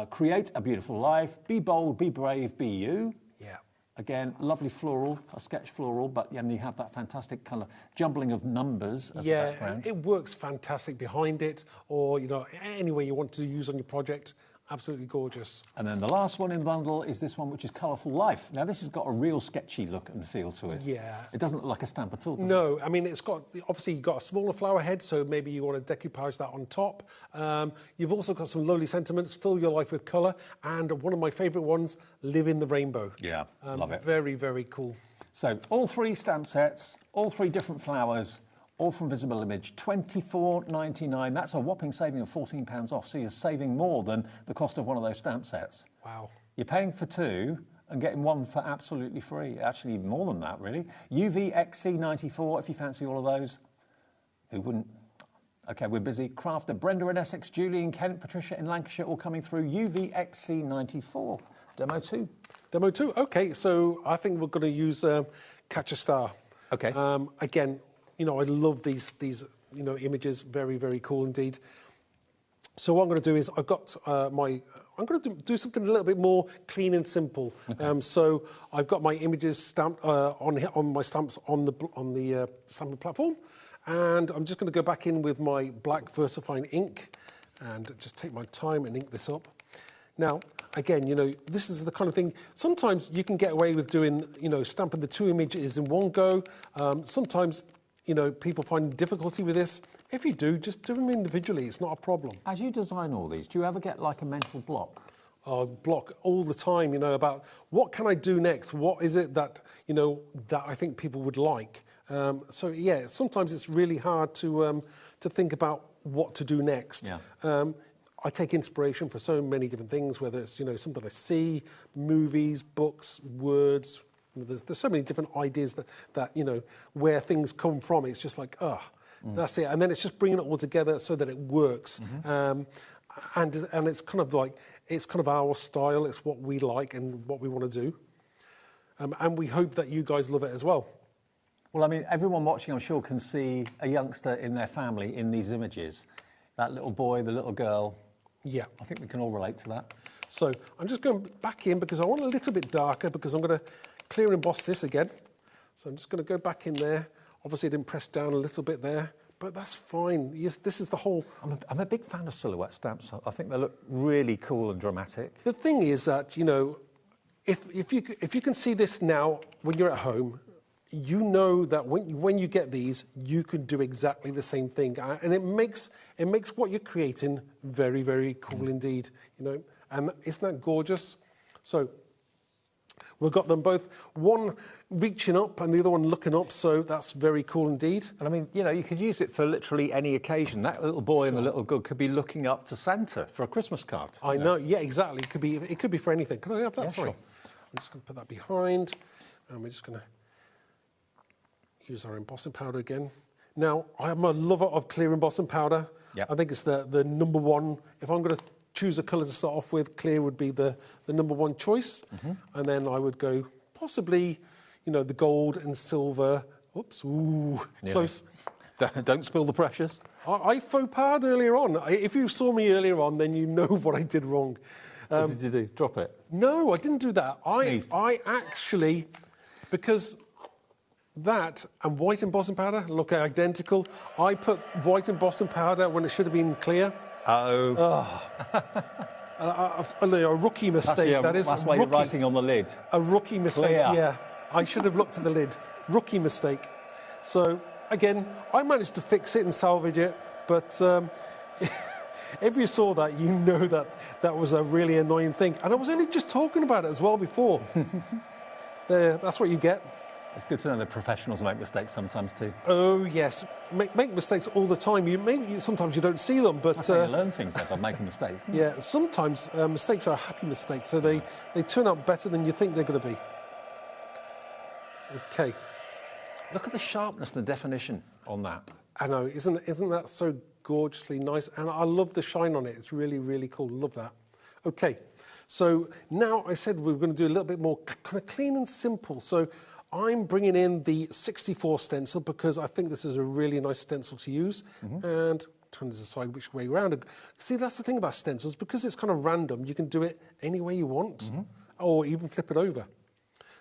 create a beautiful life, be bold, be brave, be you. Yeah. Again, lovely floral, a sketch floral, but then you have that fantastic kind of jumbling of numbers as a background. It works fantastic behind it, or any way you want to use on your project. Absolutely gorgeous. And then the last one in the bundle is this one, which is Colourful Life. Now, this has got a real sketchy look and feel to it. Yeah. It doesn't look like a stamp at all, does No, I mean, it's got, obviously, you've got a smaller flower head, so maybe you want to decoupage that on top. You've also got some lovely sentiments, fill your life with colour, and one of my favourite ones, live in the rainbow. Yeah, love it. Very, very cool. So, all 3 stamp sets, all 3 different flowers, all from Visible Image, £24.99. That's a whopping saving of £14 off. So you're saving more than the cost of one of those stamp sets. Wow. You're paying for 2 and getting 1 for absolutely free. Actually, even more than that, really. UVXC94, if you fancy all of those. Who wouldn't? OK, we're busy. Crafter, Brenda in Essex, Julie in Kent, Patricia in Lancashire, all coming through. UVXC94. Demo 2. Demo 2. OK, so I think we're going to use Catch a Star. OK. Again, I love these images. Very, very cool indeed. So what I'm going to do is I've got I'm going to do something a little bit more clean and simple. Okay. So I've got my images stamped on my stamps on the stamping platform, and I'm just going to go back in with my black VersaFine ink and just take my time and ink this up. Now, again, this is the kind of thing, sometimes you can get away with doing, stamping the 2 images in one go. Sometimes people find difficulty with this. If you do, just do them individually. It's not a problem. As you design all these, do you ever get like a mental block? Block all the time, about what can I do next? What is it that, that I think people would like? So, yeah, sometimes it's really hard to think about what to do next. Yeah. I take inspiration for so many different things, whether it's, something I see, movies, books, words. There's so many different ideas that where things come from. It's just like, that's it. And then it's just bringing it all together so that it works. And it's kind of like, it's kind of our style. It's what we like and what we want to do. And we hope that you guys love it as well. Well, I mean, everyone watching, I'm sure, can see a youngster in their family in these images. That little boy, the little girl. Yeah. I think we can all relate to that. So I'm just going back in because I want a little bit darker because I'm going to clear and emboss this again. So I'm just going to go back in there. Obviously, I didn't press down a little bit there, but that's fine. Yes, this is the whole... I'm a big fan of silhouette stamps. I think they look really cool and dramatic. The thing is that, if you can see this now when you're at home, that when you get these, you can do exactly the same thing. And it makes what you're creating very, very cool indeed, And isn't that gorgeous? So We've got them both, one reaching up and the other one looking up, so that's very cool indeed. And I mean, you know, you could use it for literally any occasion. That little boy and the little girl could be looking up to Santa for a Christmas card. I know, yeah, exactly. It could be for anything. Can I have that? Yeah, Sorry. sure. I'm just going to put that behind, and we're just going to use our embossing powder again. Now, I'm a lover of clear embossing powder. Yep. I think it's the number one. If I'm going to choose a colour to start off with, clear would be the number one choice. And then I would go possibly, you know, the gold and silver. Oops, ooh, close. Don't spill the precious. I faux pas earlier on. If you saw me earlier on, then you know what I did wrong. What did you do? Drop it? No, I didn't do that. Sneezed. I actually, because that and white embossing powder look identical, I put white embossing powder when it should have been clear. Oh. A rookie mistake, That's why you're writing on the lid. A rookie mistake, Clear. yeah. I should have looked at the lid. Rookie mistake. So, again, I managed to fix it and salvage it, but if you saw that, you know that was a really annoying thing. And I was only just talking about it as well before. That's what you get. It's good to know that professionals make mistakes sometimes too. Oh, yes. Make mistakes all the time. Sometimes you don't see them, but... That's how you learn things, by making mistakes. Yeah, sometimes mistakes are happy mistakes, so they turn out better than you think they're going to be. Okay. Look at the sharpness and the definition on that. I know, isn't that so gorgeously nice? And I love the shine on it. It's really, really cool. Love that. Okay, so now I said we were going to do a little bit more kind of clean and simple. So I'm bringing in the 64 stencil because I think this is a really nice stencil to use. And trying to decide which way around. See, that's the thing about stencils. Because it's kind of random, you can do it any way you want or even flip it over.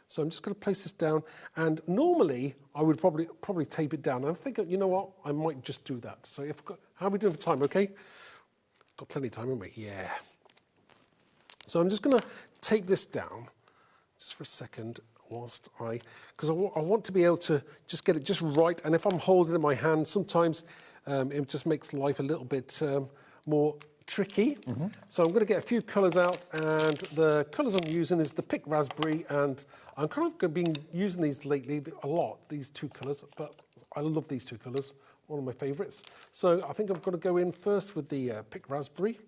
So I'm just going to place this down. And normally, I would probably tape it down. I'm thinking, you know what? I might just do that. So how are we doing for time, okay? Got plenty of time, haven't we? Yeah. So I'm just going to take this down just for a second whilst because I want to be able to just get it just right. And if I'm holding it in my hand, sometimes it just makes life a little bit more tricky. So I'm going to get a few colours out, and the colours I'm using is the Pick Raspberry, and I'm kind of been using these lately a lot, these two colours, but I love these two colours, one of my favourites. So I think I'm going to go in first with the Pick Raspberry.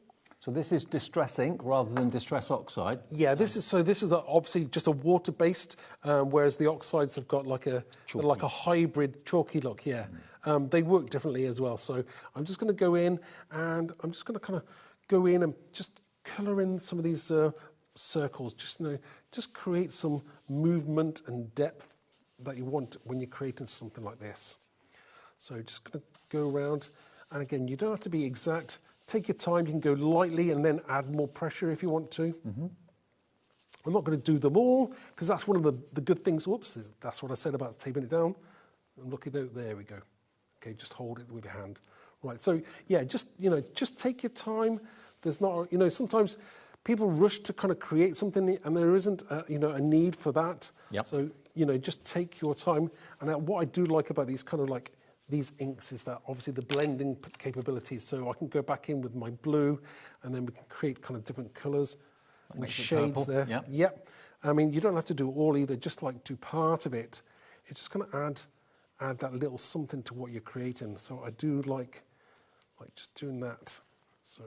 So this is Distress ink rather than Distress oxide. Yeah, this is obviously just a water-based, whereas the oxides have got like a hybrid chalky look. Yeah, they work differently as well. So I'm just going to go in, and I'm just going to kind of go in and just colour in some of these circles. Just create some movement and depth that you want when you're creating something like this. So just going to go around, and again, you don't have to be exact. Take your time, you can go lightly and then add more pressure if you want to. I'm not going to do them all, because that's one of the good things. Whoops, that's what I said about taping it down. I'm lucky though, there we go. Okay, just hold it with your hand. Right, so yeah, just take your time. There's not, sometimes people rush to kind of create something and there isn't, a need for that. Yep. So, just take your time. And what I do like about these kind of like, these inks is that obviously the blending capabilities. So I can go back in with my blue, and then we can create kind of different colours and shades there. Yep. I mean, you don't have to do all either, just like do part of it. It's just going to add that little something to what you're creating. So I do like just doing that. So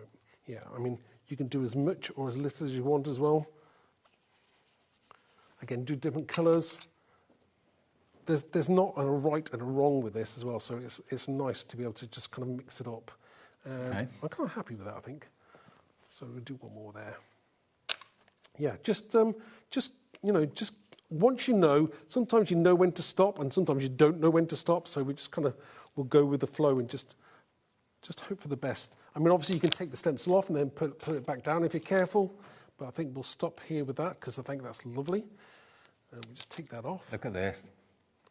yeah, I mean, you can do as much or as little as you want as well. Again, do different colours. There's not a right and a wrong with this as well, so it's nice to be able to just kind of mix it up. And I'm kind of happy with that, I think. So we'll do one more there. Yeah, just once sometimes you know when to stop, and sometimes you don't know when to stop. So we just kind of will go with the flow and just hope for the best. I mean, obviously you can take the stencil off and then put it back down if you're careful. But I think we'll stop here with that because I think that's lovely. And we just take that off. Look at this.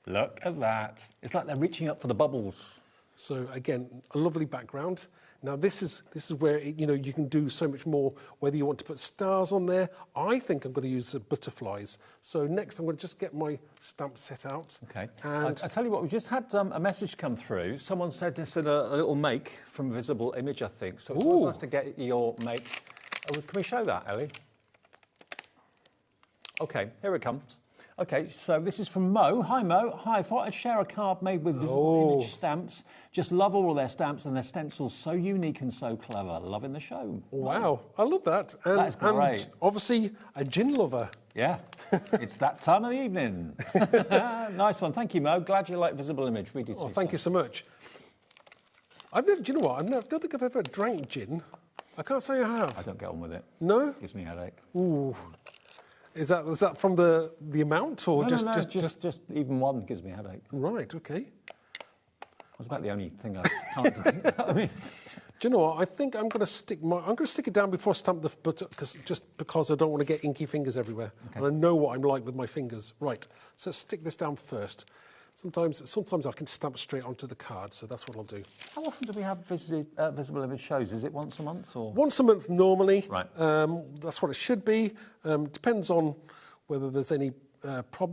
Look at that. It's like they're reaching up for the bubbles. So again, a lovely background. Now this is where you can do so much more. Whether you want to put stars on there, I think I'm going to use butterflies. So next, I'm going to just get my stamp set out. Okay. And I tell you what, we just had a message come through. Someone said this in a little make from Visible Image, I think. So it's always nice to get your make. Can we show that, Ellie? Okay, here it comes. Okay, so this is from Mo. Hi, Mo. Hi, I thought I'd share a card made with visible image stamps. Just love all of their stamps and their stencils. So unique and so clever. Loving the show. Wow, I love that. And, That's great. And obviously, a gin lover. Yeah, it's that time of the evening. Nice one. Thank you, Mo. Glad you like visible image. We do too. Oh, thank you so much. I've never, do you know what? I don't think I've ever drank gin. I can't say I have. I don't get on with it. No? Gives me a headache. Ooh. Is that from the amount or No, just even one gives me a headache. Right, okay. That's about the only thing I can't drink. I mean, do you know what? I think I'm going to stick it down before I stamp the butter, because I don't want to get inky fingers everywhere. Okay. And I know what I'm like with my fingers. Right. So stick this down first. Sometimes I can stamp straight onto the card, so that's what I'll do. How often do we have visible image shows? Is it once a month or? Once a month normally. Right. That's what it should be. Depends on whether there's any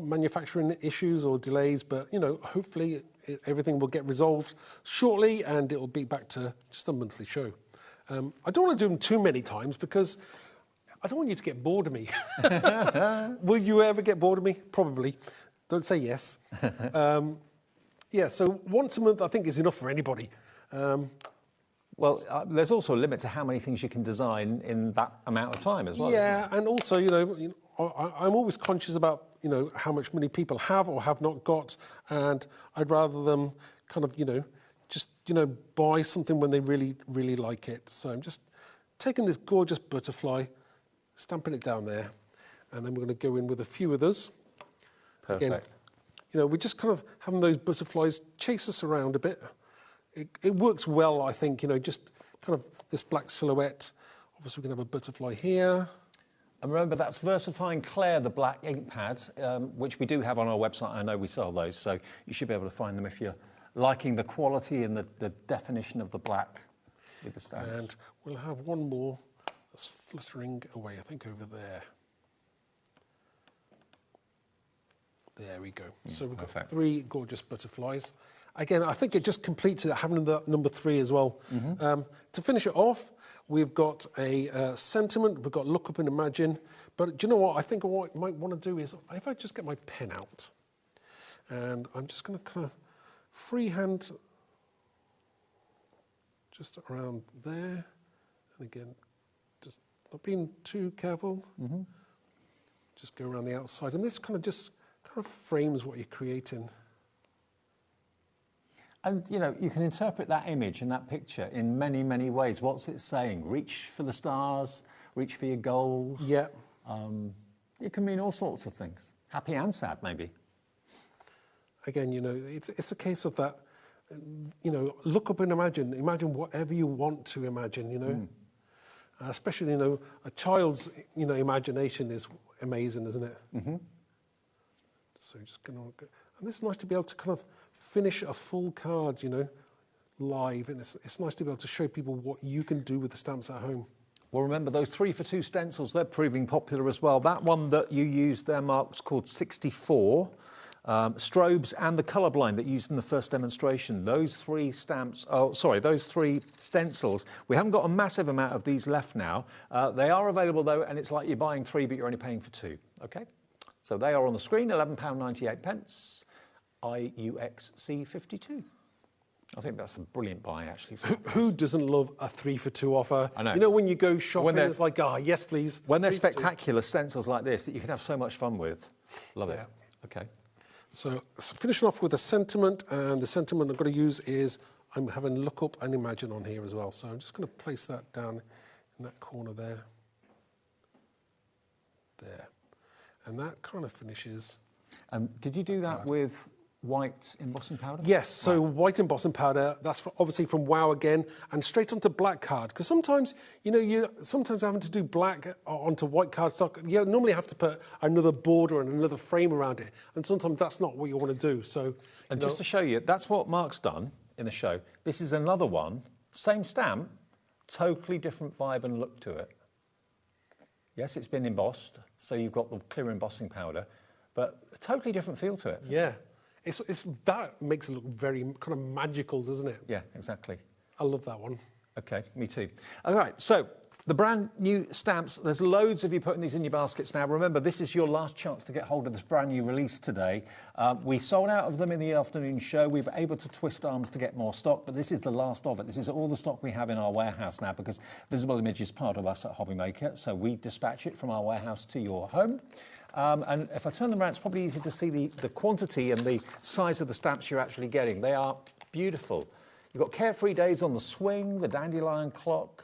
manufacturing issues or delays, but hopefully everything will get resolved shortly and it will be back to just a monthly show. I don't want to do them too many times because I don't want you to get bored of me. Will you ever get bored of me? Probably. Don't say yes. Yeah, so once a month I think is enough for anybody. Well, there's also a limit to how many things you can design in that amount of time as well. Yeah, and also, I'm always conscious about, how much money people have or have not got, and I'd rather them kind of, just, buy something when they really, really like it. So I'm just taking this gorgeous butterfly, stamping it down there, and then we're going to go in with a few others. Perfect. Again, we're just kind of having those butterflies chase us around a bit. It works well, I think, just kind of this black silhouette. Obviously, we can have a butterfly here. And remember, that's VersaFine Claire, the black ink pads, which we do have on our website. I know we sell those, so you should be able to find them if you're liking the quality and the definition of the black with the stamps. And we'll have one more that's fluttering away, I think, over there. There we go. So we've got 3 gorgeous butterflies. Again, I think it just completes it, having the number 3 as well. To finish it off, we've got a sentiment. We've got look up and imagine. But do you know what? I think what I might want to do is, if I just get my pen out, and I'm just going to kind of freehand just around there. And again, just not being too careful. Just go around the outside. And this kind of frames what you're creating. And, you can interpret that image and that picture in many, many ways. What's it saying? Reach for the stars, reach for your goals. Yeah. It can mean all sorts of things. Happy and sad, maybe. Again, it's a case of that, look up and imagine. Imagine whatever you want to imagine, Especially, a child's, imagination is amazing, isn't it? So just going to, and it's nice to be able to kind of finish a full card, live, and it's nice to be able to show people what you can do with the stamps at home. Well, remember those 3 for 2 stencils, they're proving popular as well. That one that you used there, Mark's called 64. Strobes and the colourblind that you used in the first demonstration. Those 3 those 3 stencils. We haven't got a massive amount of these left now. They are available though, and it's like you're buying 3, but you're only paying for 2, okay? So they are on the screen, £11.98, IUXC 52. I think that's a brilliant buy, actually. Who doesn't love a 3 for 2 offer? I know. When you go shopping, it's like, yes, please. When they're spectacular stencils like this that you can have so much fun with. Love it. Okay. So finishing off with a sentiment, and the sentiment I'm going to use is, I'm having look up and imagine on here as well. So I'm just going to place that down in that corner there. There. And that kind of finishes. Did you do that with white embossing powder? Yes, so white embossing powder, that's obviously from Wow again, and straight onto black card. Because sometimes, you're having to do black onto white cardstock, you normally have to put another border and another frame around it. And sometimes that's not what you want to do. So, and just to show you, that's what Mark's done in the show. This is another one, same stamp, totally different vibe and look to it. Yes, it's been embossed, so you've got the clear embossing powder, but a totally different feel to it. Yeah. That makes it look very kind of magical, doesn't it? Yeah, exactly. I love that one. Okay, me too. All right, so The brand new stamps, there's loads of you putting these in your baskets now. Remember, this is your last chance to get hold of this brand new release today. We sold out of them in the afternoon show. We were able to twist arms to get more stock, but this is the last of it. This is all the stock we have in our warehouse now because Visible Image is part of us at HobbyMaker, so we dispatch it from our warehouse to your home. And if I turn them around, it's probably easy to see the quantity and the size of the stamps you're actually getting. They are beautiful. You've got Carefree Days on the swing, the dandelion clock.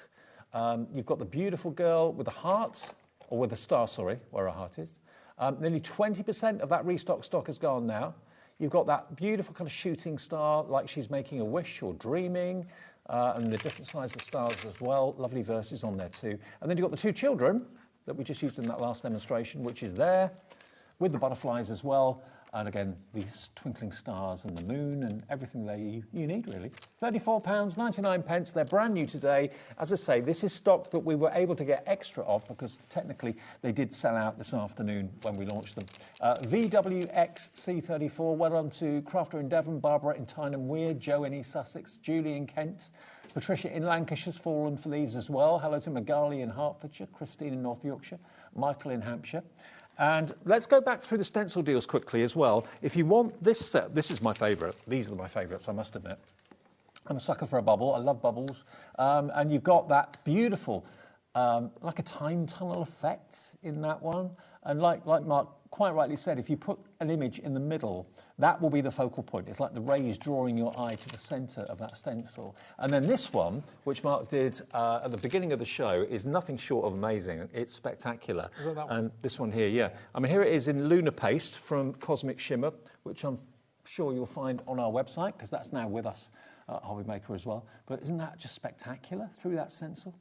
You've got the beautiful girl with the heart, or with a star, sorry, where her heart is. Nearly 20% of that restock stock has gone now. You've got that beautiful kind of shooting star, like she's making a wish or dreaming, and the different size of stars as well. Lovely verses on there too. And then you've got the two children that we just used in that last demonstration, which is there, with the butterflies as well. And again, these twinkling stars and the moon and everything there you need, really. £34.99. They're brand new today. As I say, this is stock that we were able to get extra of because technically they did sell out this afternoon when we launched them. VWXC34, well done to Crafter in Devon, Barbara in Tyneham Weir, Joe in East Sussex, Julie in Kent, Patricia in Lancashire's fallen for these as well. Hello to Magali in Hertfordshire, Christine in North Yorkshire, Michael in Hampshire. And let's go back through the stencil deals quickly as well. If you want this set, this is my favourite. These are my favourites, I must admit. I'm a sucker for a bubble. I love bubbles. And you've got that beautiful, like a time tunnel effect in that one. And like Mark quite rightly said, if you put an image in the middle, that will be the focal point. It's like the rays drawing your eye to the centre of that stencil. And then this one, which Mark did at the beginning of the show, is nothing short of amazing. It's spectacular. Is that one? And this one here, yeah. I mean, here it is in Lunar Paste from Cosmic Shimmer, which I'm sure you'll find on our website, because that's now with us at HobbyMaker as well. But isn't that just spectacular through that stencil?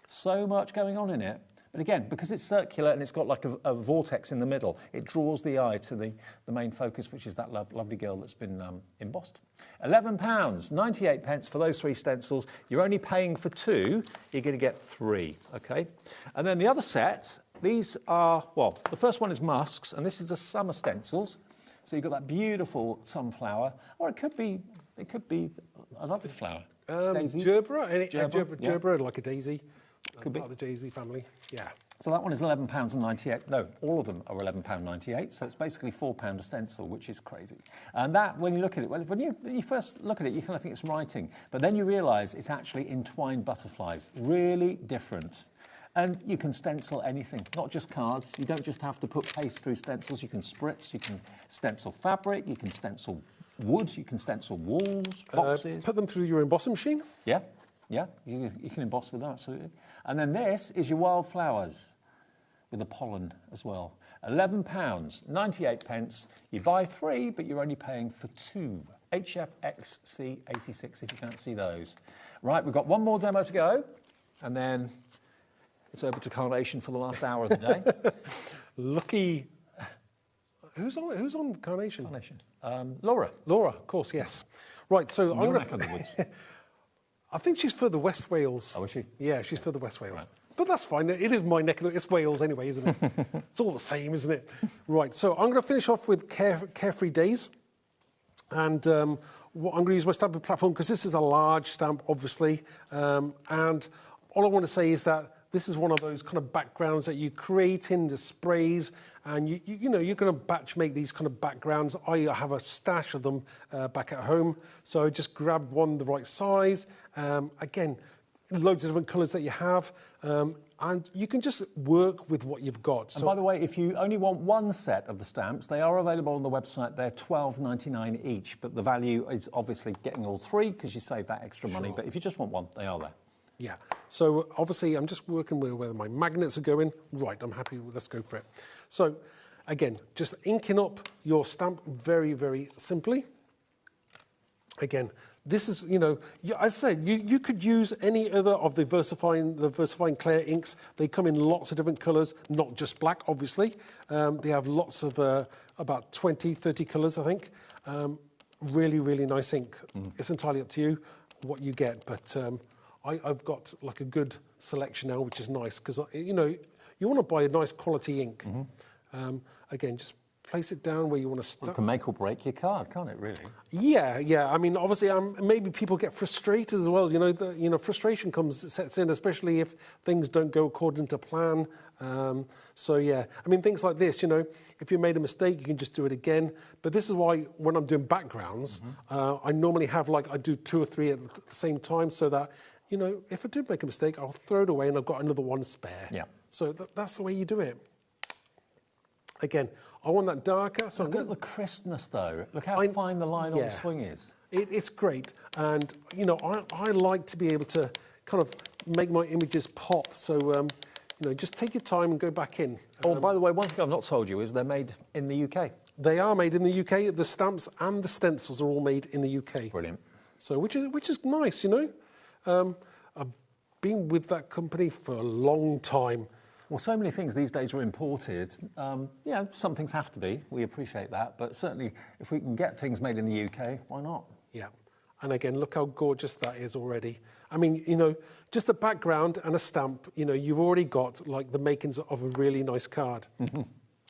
So much going on in it. But again, because it's circular and it's got like a vortex in the middle, it draws the eye to the main focus, which is that lovely girl that's been embossed. £11.98 for those three stencils. You're only paying for two. You're going to get three, OK? And then the other set, these are, well, the first one is musks, and this is the summer stencils. So you've got that beautiful sunflower, or it could be a lovely flower. Gerbera, like a daisy. Could be. Part of the daisy family, yeah. So that one is £11.98. No, all of them are £11.98. So it's basically £4 a stencil, which is crazy. And that, when you look at it, when you first look at it, you kind of think it's writing. But then you realise it's actually entwined butterflies. Really different. And you can stencil anything, not just cards. You don't just have to put paste through stencils. You can spritz, you can stencil fabric, you can stencil wood, you can stencil walls, boxes. Put them through your embossing machine? Yeah. Yeah, you can emboss with that, absolutely. And then this is your wildflowers with the pollen as well. £11.98. You buy three, but you're only paying for two. HFXC86, if you can't see those. Right, we've got one more demo to go, and then it's over to Carnation for the last hour of the day. Lucky. Who's on Carnation? Laura. Laura, of course, yes. Right, so I'm neck of the woods. I think she's further West Wales. Oh, is she? Yeah, she's further West Wales. Right. But that's fine. It is my neck of the... It's Wales anyway, isn't it? It's all the same, isn't it? Right, so I'm going to finish off with Carefree Days. And what I'm going to use my stamping platform, because this is a large stamp, obviously. And all I want to say is that this is one of those kind of backgrounds that you create in the sprays, and you know, you're going to batch make these kind of backgrounds. I have a stash of them back at home, so I just grabbed one the right size. Again, loads of different colours that you have, and you can just work with what you've got. And by the way, if you only want one set of the stamps, they are available on the website. They're £12.99 each, but the value is obviously getting all three because you save that extra money. But if you just want one, they are there. Yeah, so obviously I'm just working with where my magnets are going. Right, I'm happy, let's go for it. So again, just inking up your stamp very, very simply. Again, this is, you know, as I said, you could use any other of the VersaFine Clear inks. They come in lots of different colours, not just black, obviously. They have lots of, about 20, 30 colours, I think. Really, really nice ink. It's entirely up to you what you get, but I've got like a good selection now, which is nice, because, you know, you want to buy a nice quality ink. Again, just place it down where you want to It can make or break your card, can't it, really? Yeah. I mean, obviously, maybe people get frustrated as well. Frustration sets in, especially if things don't go according to plan. So, yeah. I mean, things like this, if you made a mistake, you can just do it again. But this is why when I'm doing backgrounds, I normally have, I do 2 or 3 at the same time so that, if I do make a mistake, I'll throw it away and I've got another one spare. Yeah. So that's the way you do it. Again, I want that darker. So Look at the crispness, though. Look how fine the line on the swing is. It's great. And, I like to be able to kind of make my images pop. So, just take your time and go back in. Oh, by the way, one thing I've not told you is they're made in the UK. They are made in the UK. The stamps and the stencils are all made in the UK. Brilliant. So, which is nice, I've been with that company for a long time. Well, so many things these days are imported. Some things have to be. We appreciate that. But certainly, if we can get things made in the UK, why not? Yeah. And again, look how gorgeous that is already. I mean, just a background and a stamp, you've already got, the makings of a really nice card.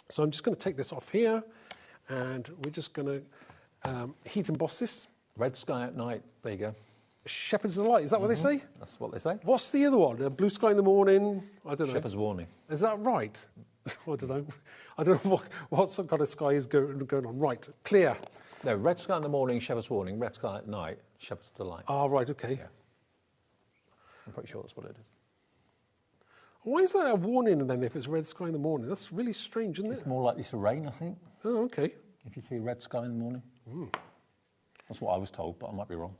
So I'm just going to take this off here, and we're just going to heat emboss this. Red sky at night. There you go. Shepherd's Delight, is that what they say? That's what they say. What's the other one? Blue Sky in the Morning? I don't know. Shepherd's Warning. Is that right? I don't know. I don't know what some kind of sky is going on. Right, clear. No, red sky in the morning, Shepherd's Warning. Red sky at night, Shepherd's Delight. Ah, right, okay. Yeah. I'm pretty sure that's what it is. Why is that a warning then if it's red sky in the morning? That's really strange, isn't it? It's more likely to rain, I think. Oh, okay. If you see red sky in the morning. That's what I was told, but I might be wrong.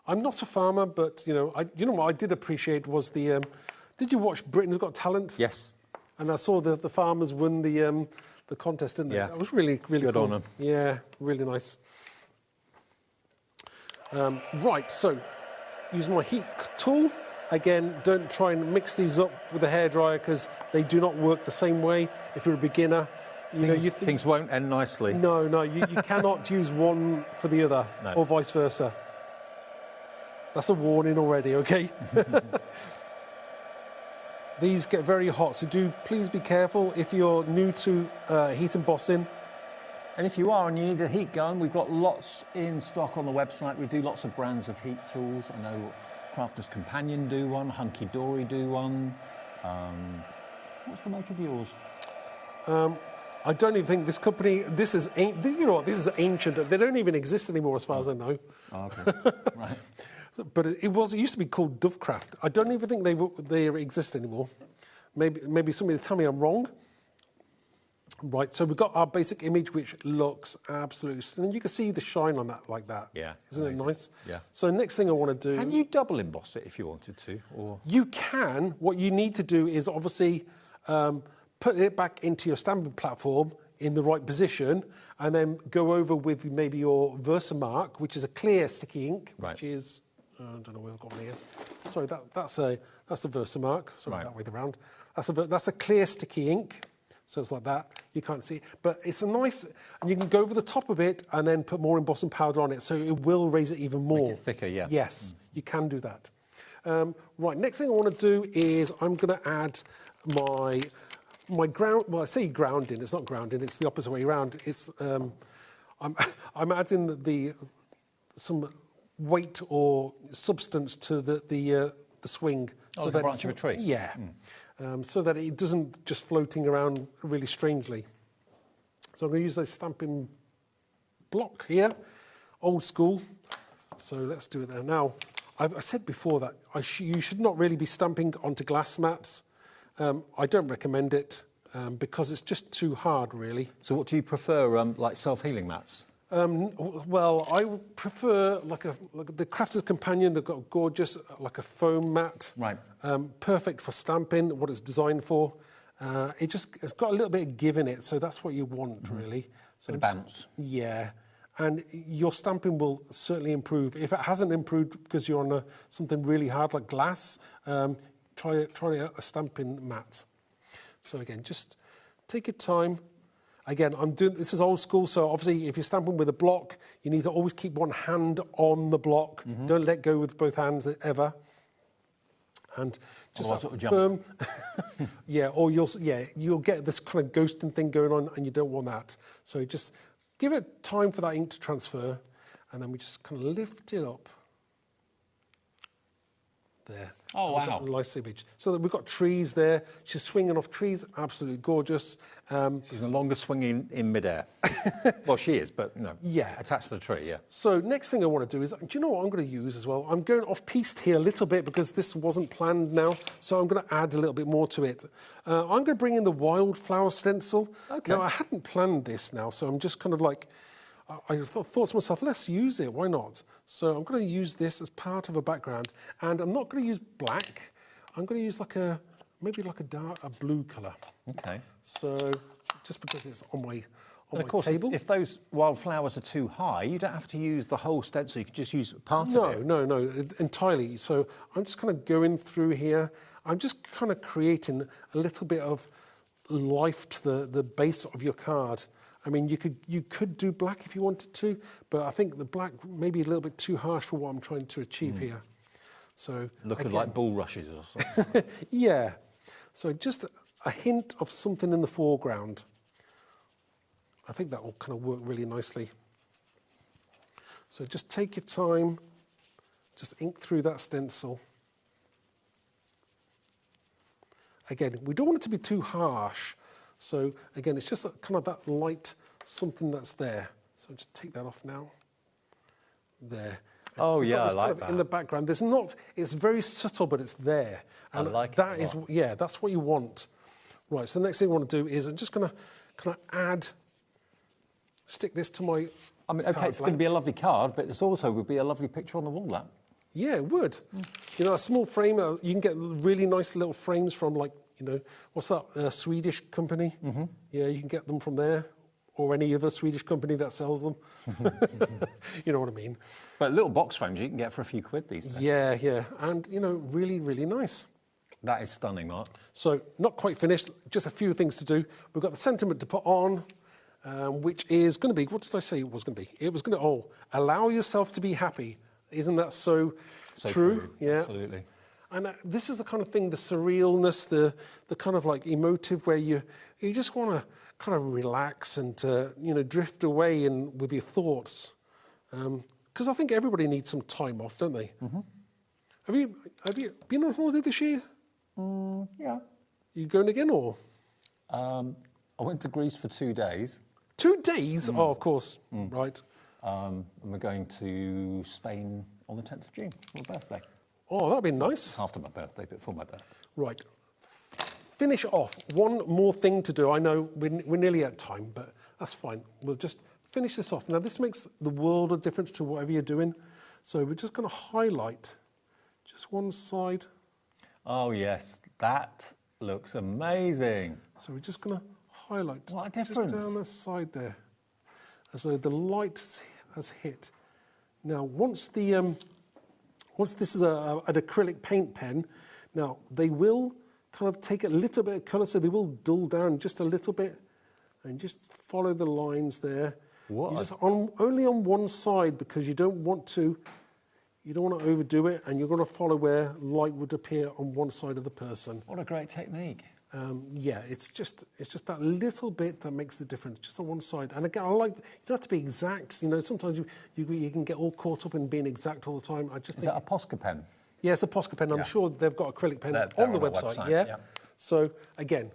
I'm not a farmer, but what I did appreciate was the. Did you watch Britain's Got Talent? Yes. And I saw the farmers win the contest, didn't they? Yeah. That was really cool. Good on them. Yeah, really nice. Right, so use my heat tool. Again, don't try and mix these up with a hairdryer because they do not work the same way. If you're a beginner, things won't end nicely. No, you cannot use one for the other, or vice versa. That's a warning already, okay? These get very hot, so please be careful if you're new to heat embossing. And if you are and you need a heat gun, we've got lots in stock on the website. We do lots of brands of heat tools. I know Crafter's Companion do one, Hunky Dory do one. What's the make of yours? I don't even think this company, this is ancient. They don't even exist anymore as far as I know. Oh, okay. Right. But it used to be called Dovecraft. I don't even think they exist anymore. Maybe somebody will tell me I'm wrong. Right, so we've got our basic image, which looks absolutely stunning. You can see the shine on that like that. Yeah. Isn't it nice? Yeah. So next thing I want to do... Can you double emboss it if you wanted to? Or you can. What you need to do is obviously put it back into your stamping platform in the right position, and then go over with maybe your Versamark, which is a clear sticky ink, which is... I don't know where I've got one here. Sorry, that's a Versamark. Sorry, that way around. That's a clear sticky ink. So it's like that. You can't see it. But it's a nice... And you can go over the top of it and then put more embossing powder on it. So it will raise it even more. Make it thicker, yeah. Yes, you can do that. Right, next thing I want to do is I'm going to add my ground... Well, I say grounding. It's not grounding. It's the opposite way around. It's... I'm adding some weight or substance to the swing. Like a branch of a tree? Yeah. So that it doesn't just floating around really strangely. So I'm going to use a stamping block here, old school. So let's do it there. Now, I said before that you should not really be stamping onto glass mats. I don't recommend it because it's just too hard, really. So what do you prefer, like self-healing mats? Well, I would prefer like the Crafter's Companion. They've got gorgeous, like a foam mat. Right. Perfect for stamping, what it's designed for. It's got a little bit of give in it, so that's what you want, really. So bit of bounce. Yeah. And your stamping will certainly improve. If it hasn't improved because you're on something really hard like glass, try a stamping mat. So again, just take your time. Again, this is old school, so obviously if you're stamping with a block, you need to always keep one hand on the block. Don't let go with both hands ever. and just Otherwise that it'll jump. firm. You'll get this kind of ghosting thing going on, and you don't want that. So just give it time for that ink to transfer, and then we just kind of lift it up. There. Oh, We've wow. got a nice image. So that we've got trees there. She's swinging off trees, absolutely gorgeous. She's no longer swinging in midair. Well, she is, but attached to the tree, yeah. So next thing I want to do is, do you know what I'm going to use as well? I'm going off-piste here a little bit because this wasn't planned now, so I'm going to add a little bit more to it. I'm going to bring in the wildflower stencil. Okay. Now, I hadn't planned this now, so I'm just kind of like, I thought to myself, let's use it, why not? So I'm going to use this as part of a background, and I'm not going to use black. I'm going to use maybe like a blue colour. Okay. So just because it's on my And of course, table. if those wildflowers are too high, you don't have to use the whole stencil. You can just use part of it. No, entirely. So I'm just kind of going through here. I'm just kind of creating a little bit of life to the base of your card. I mean, you could do black if you wanted to, but I think the black may be a little bit too harsh for what I'm trying to achieve here. So Looking like bulrushes or something. yeah. So just a hint of something in the foreground. I think that will kind of work really nicely. So just take your time, just ink through that stencil. Again, we don't want it to be too harsh. So again, it's just kind of that light something that's there. So just take that off now. There. Oh yeah, I like that. In the background, it's very subtle, but it's there. And I like that it a lot. yeah, that's what you want. Right, so the next thing I want to do is I'm just going to kind of stick this to my I mean, okay, it's going to be a lovely card, but it also would be a lovely picture on the wall, that. Yeah, it would. You know, a small frame, you can get really nice little frames from, like, you know, what's that, Swedish company? Mm-hmm. Yeah, you can get them from there, or any other Swedish company that sells them. You know what I mean? But little box frames you can get for a few quid these days. Yeah, yeah, and, you know, really, really nice. That is stunning, Mark. So, not quite finished, just a few things to do. We've got the sentiment to put on, which is going to be, what did I say it was going to be? It was going to, allow yourself to be happy. Isn't that so true? Yeah. Absolutely. And this is the kind of thing, the surrealness, the kind of like emotive where you just want to kind of relax and, you know, drift away with your thoughts. Because I think everybody needs some time off, don't they? Mm-hmm. Have you been on holiday this year? Yeah. You going again, or? I went to Greece for 2 days. 2 days? Oh, of course. Right. And we're going to Spain on the 10th of June for my birthday. Oh, that'd be nice. It's after my birthday, but before my birthday. Right. Finish off. One more thing to do. I know we're nearly at time, but that's fine. We'll just finish this off. Now, this makes the world of difference to whatever you're doing. So we're just going to highlight just one side. Oh, yes. That looks amazing. So we're just going to highlight. What a difference. Just down the side there. As though the light has hit. Now, once this is an acrylic paint pen, now they will kind of take a little bit of colour, so they will dull down just a little bit, and just follow the lines there. Only on one side, because you don't want to overdo it, and you're going to follow where light would appear on one side of the person. What a great technique. Yeah, it's just that little bit that makes the difference, just on one side. And again, you don't have to be exact. You know, sometimes you can get all caught up in being exact all the time. Is that a Posca pen? Yeah, it's a Posca pen. I'm sure they've got acrylic pens They're on the website. Yeah. So again,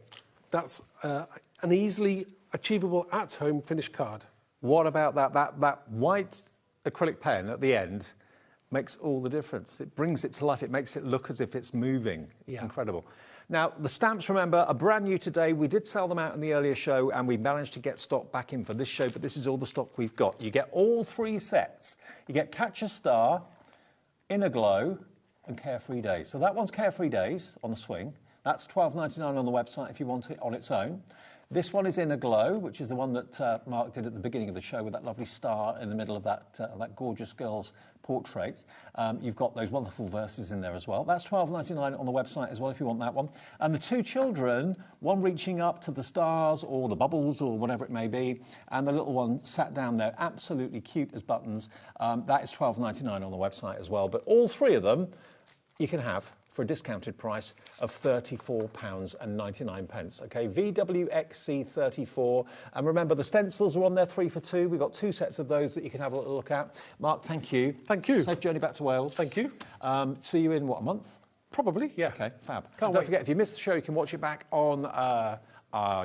that's an easily achievable at-home finished card. What about that white acrylic pen at the end? Makes all the difference. It brings it to life. It makes it look as if it's moving. Yeah. Incredible. Now, the stamps, remember, are brand new today. We did sell them out in the earlier show, and we managed to get stock back in for this show, but this is all the stock we've got. You get all 3 sets. You get Catch a Star, Inner Glow, and Carefree Days. So that one's Carefree Days on the swing. That's $12.99 on the website if you want it on its own. This one is Inner Glow, which is the one that Mark did at the beginning of the show with that lovely star in the middle of that gorgeous girl's portrait. You've got those wonderful verses in there as well. That's $12.99 on the website as well if you want that one. And the 2 children, one reaching up to the stars or the bubbles or whatever it may be, and the little one sat down there, absolutely cute as buttons. That is $12.99 on the website as well. But all 3 of them you can have for a discounted price of £34.99. Okay, VWXC34. And remember, the stencils are on there 3 for 2. We've got 2 sets of those that you can have a little look at. Mark, thank you. Thank you. Safe journey back to Wales. Thank you. See you in, what, a month? Probably, yeah. Okay, fab. Can't Don't wait. forget, if you missed the show, you can watch it back on our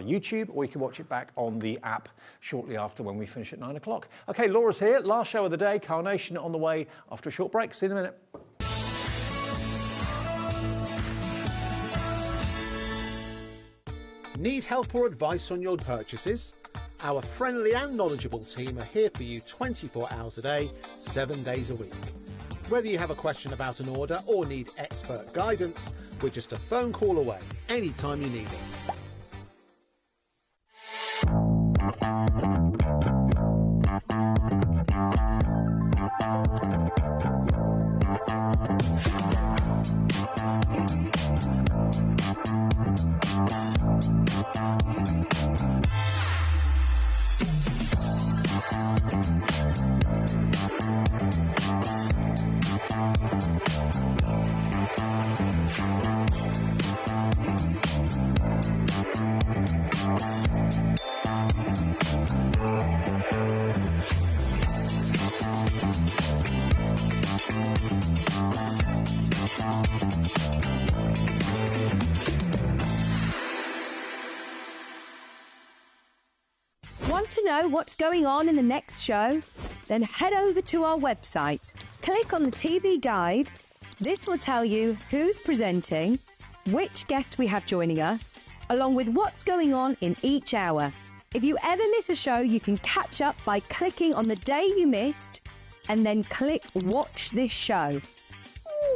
YouTube, or you can watch it back on the app shortly after when we finish at 9 o'clock. Okay, Laura's here. Last show of the day. Carnation on the way after a short break. See you in a minute. Need help or advice on your purchases? Our friendly and knowledgeable team are here for you 24 hours a day, 7 days a week. Whether you have a question about an order or need expert guidance, we're just a phone call away anytime you need us. Want to know what's going on in the next show? Then head over to our website. Click on the TV guide. This will tell you who's presenting, which guest we have joining us, along with what's going on in each hour. If you ever miss a show, you can catch up by clicking on the day you missed and then click Watch This Show.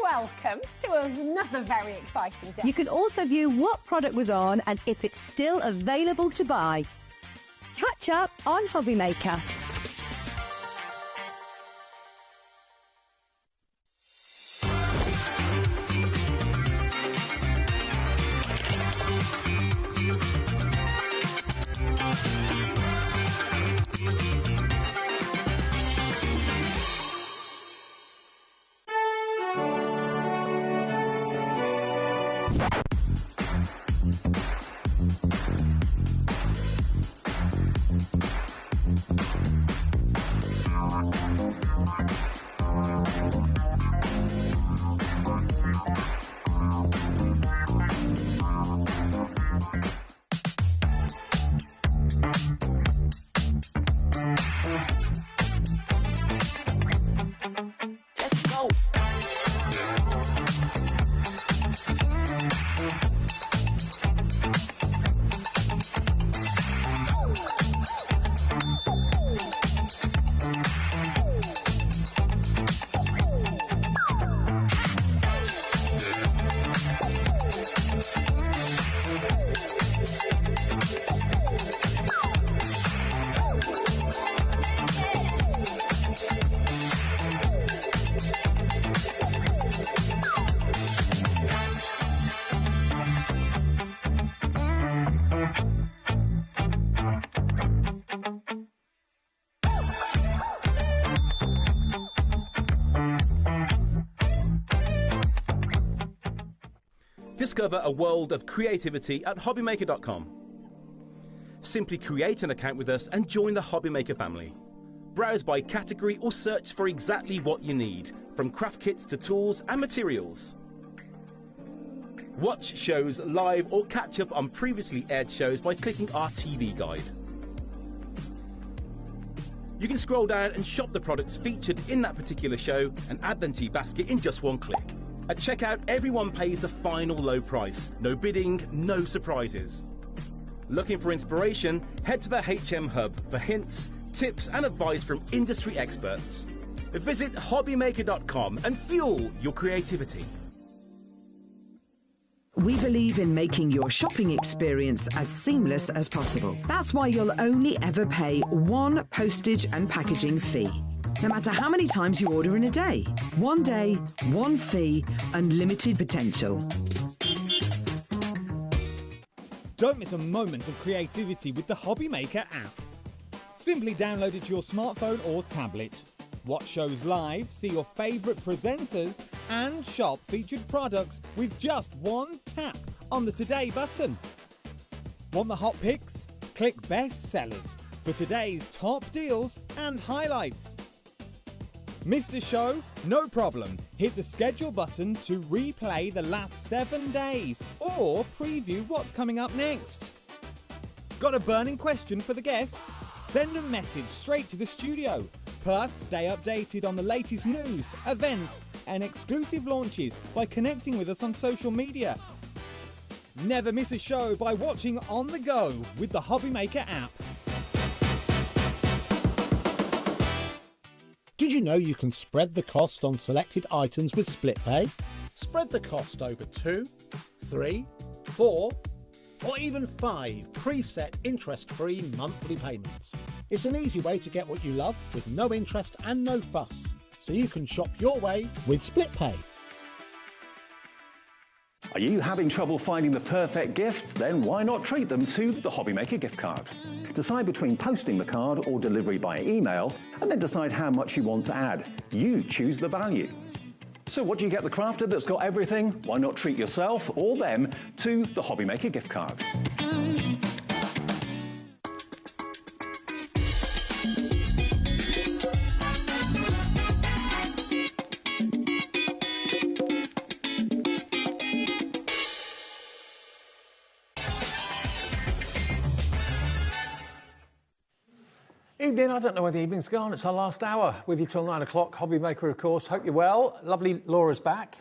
Welcome to another very exciting day. You can also view what product was on and if it's still available to buy. Catch up on HobbyMaker. Discover a world of creativity at HobbyMaker.com. Simply create an account with us and join the HobbyMaker family. Browse by category or search for exactly what you need, from craft kits to tools and materials. Watch shows live or catch up on previously aired shows by clicking our TV guide. You can scroll down and shop the products featured in that particular show and add them to your basket in just one click. At checkout, everyone pays the final low price. No bidding, no surprises. Looking for inspiration? Head to the HM Hub for hints, tips and advice from industry experts. Visit HobbyMaker.com and fuel your creativity. We believe in making your shopping experience as seamless as possible. That's why you'll only ever pay one postage and packaging fee. No matter how many times you order in a day. One day, one fee, unlimited potential. Don't miss a moment of creativity with the HobbyMaker app. Simply download it to your smartphone or tablet. Watch shows live, see your favourite presenters, and shop featured products with just one tap on the Today button. Want the hot picks? Click Best Sellers for today's top deals and highlights. Missed a show? No problem. Hit the schedule button to replay the last 7 days or preview what's coming up next. Got a burning question for the guests? Send a message straight to the studio. Plus, stay updated on the latest news, events and exclusive launches by connecting with us on social media. Never miss a show by watching on the go with the HobbyMaker app. Did you know you can spread the cost on selected items with split pay? Spread the cost over 2, 3, 4, or even 5 preset interest-free monthly payments. It's an easy way to get what you love with no interest and no fuss, so you can shop your way with split pay. Are you having trouble finding the perfect gift? Then why not treat them to the HobbyMaker gift card? Decide between posting the card or delivery by email, and then decide how much you want to add. You choose the value. So what do you get the crafter that's got everything? Why not treat yourself or them to the HobbyMaker gift card? Evening, I don't know where the evening's gone. It's our last hour with you till 9 o'clock. HobbyMaker, of course. Hope you're well. Lovely Laura's back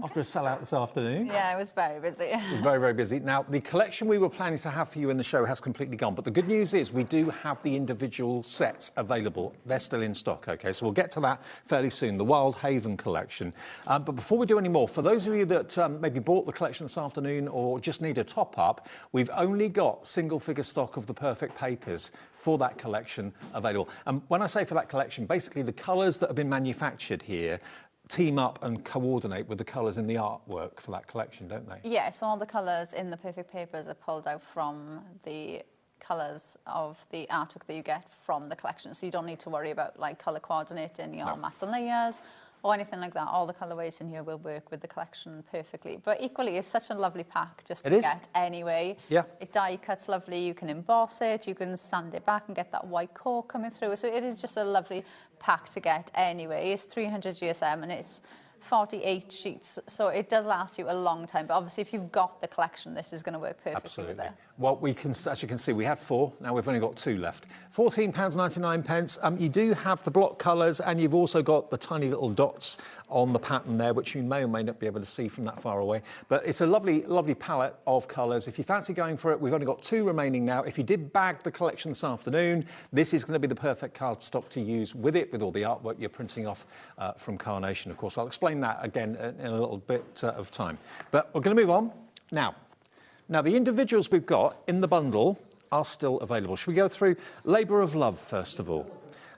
after a sellout this afternoon. Yeah, it was very busy. It was very, very busy. Now, the collection we were planning to have for you in the show has completely gone, but the good news is we do have the individual sets available. They're still in stock, OK? So we'll get to that fairly soon, the Wild Haven collection. But before we do any more, for those of you that maybe bought the collection this afternoon or just need a top-up, we've only got single-figure stock of the perfect papers for that collection available. And when I say for that collection, basically the colours that have been manufactured here team up and coordinate with the colours in the artwork for that collection, don't they? Yes, all the colours in the perfect papers are pulled out from the colours of the artwork that you get from the collection. So you don't need to worry about like colour coordinating your mats and layers or anything like that. All the colourways in here will work with the collection perfectly. But equally, it's such a lovely pack just to get anyway. Yeah. It die cuts lovely. You can emboss it. You can sand it back and get that white core coming through. So it is just a lovely pack to get anyway. It's 300 GSM and it's 48 sheets, so it does last you a long time. But obviously, if you've got the collection, this is going to work perfectly with it. Well, we can, as you can see, we had 4. Now we've only got 2 left. £14.99. You do have the block colours, and you've also got the tiny little dots on the pattern there, which you may or may not be able to see from that far away. But it's a lovely, lovely palette of colours. If you fancy going for it, we've only got 2 remaining now. If you did bag the collection this afternoon, this is going to be the perfect cardstock to use with it, with all the artwork you're printing off from Carnation, of course. I'll explain that again in a little bit of time. But we're going to move on now. Now, the individuals we've got in the bundle are still available. Should we go through Labour of Love, first of all?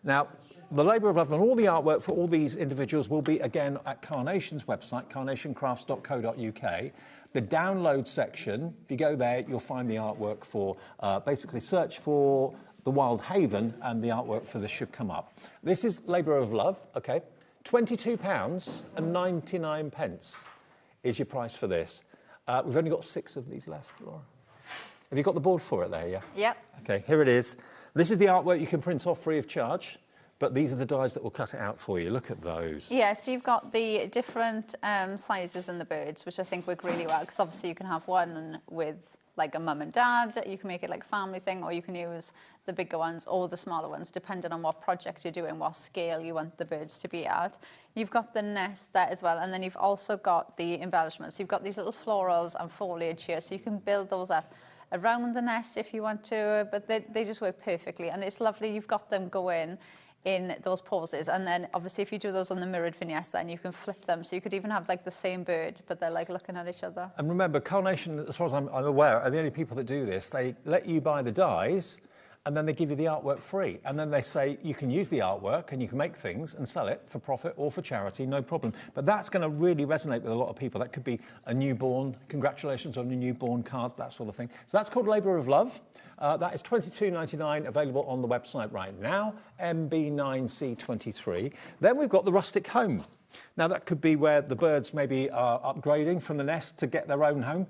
Now, the Labour of Love and all the artwork for all these individuals will be, again, at Carnation's website, carnationcrafts.co.uk. The download section, if you go there, you'll find the artwork for, basically search for the Wild Haven and the artwork for this should come up. This is Labour of Love, OK? £22.99 is your price for this. We've only got 6 of these left, Laura. Have you got the board for it there, yeah? Yep. OK, here it is. This is the artwork you can print off free of charge, but these are the dies that will cut it out for you. Look at those. Yeah, so you've got the different sizes in the birds, which I think work really well, because obviously you can have one with like a mum and dad, you can make it like a family thing, or you can use the bigger ones or the smaller ones, depending on what project you're doing, what scale you want the birds to be at. You've got the nest there as well, and then you've also got the embellishments. You've got these little florals and foliage here, so you can build those up around the nest if you want to, but they just work perfectly, and it's lovely. You've got them going in those poses, and then obviously if you do those on the mirrored vignettes, then you can flip them, so you could even have like the same bird but they're like looking at each other. And remember, Carnation, as far as I'm aware, are the only people that do this. They let you buy the dies and then they give you the artwork free, and then they say you can use the artwork and you can make things and sell it for profit or for charity, no problem. But that's going to really resonate with a lot of people. That could be a newborn, congratulations on your newborn card, that sort of thing. So that's called Labour of Love. That is £22.99, available on the website right now, MB9C23. Then we've got the Rustic Home Now, that could be where the birds maybe are upgrading from the nest to get their own home.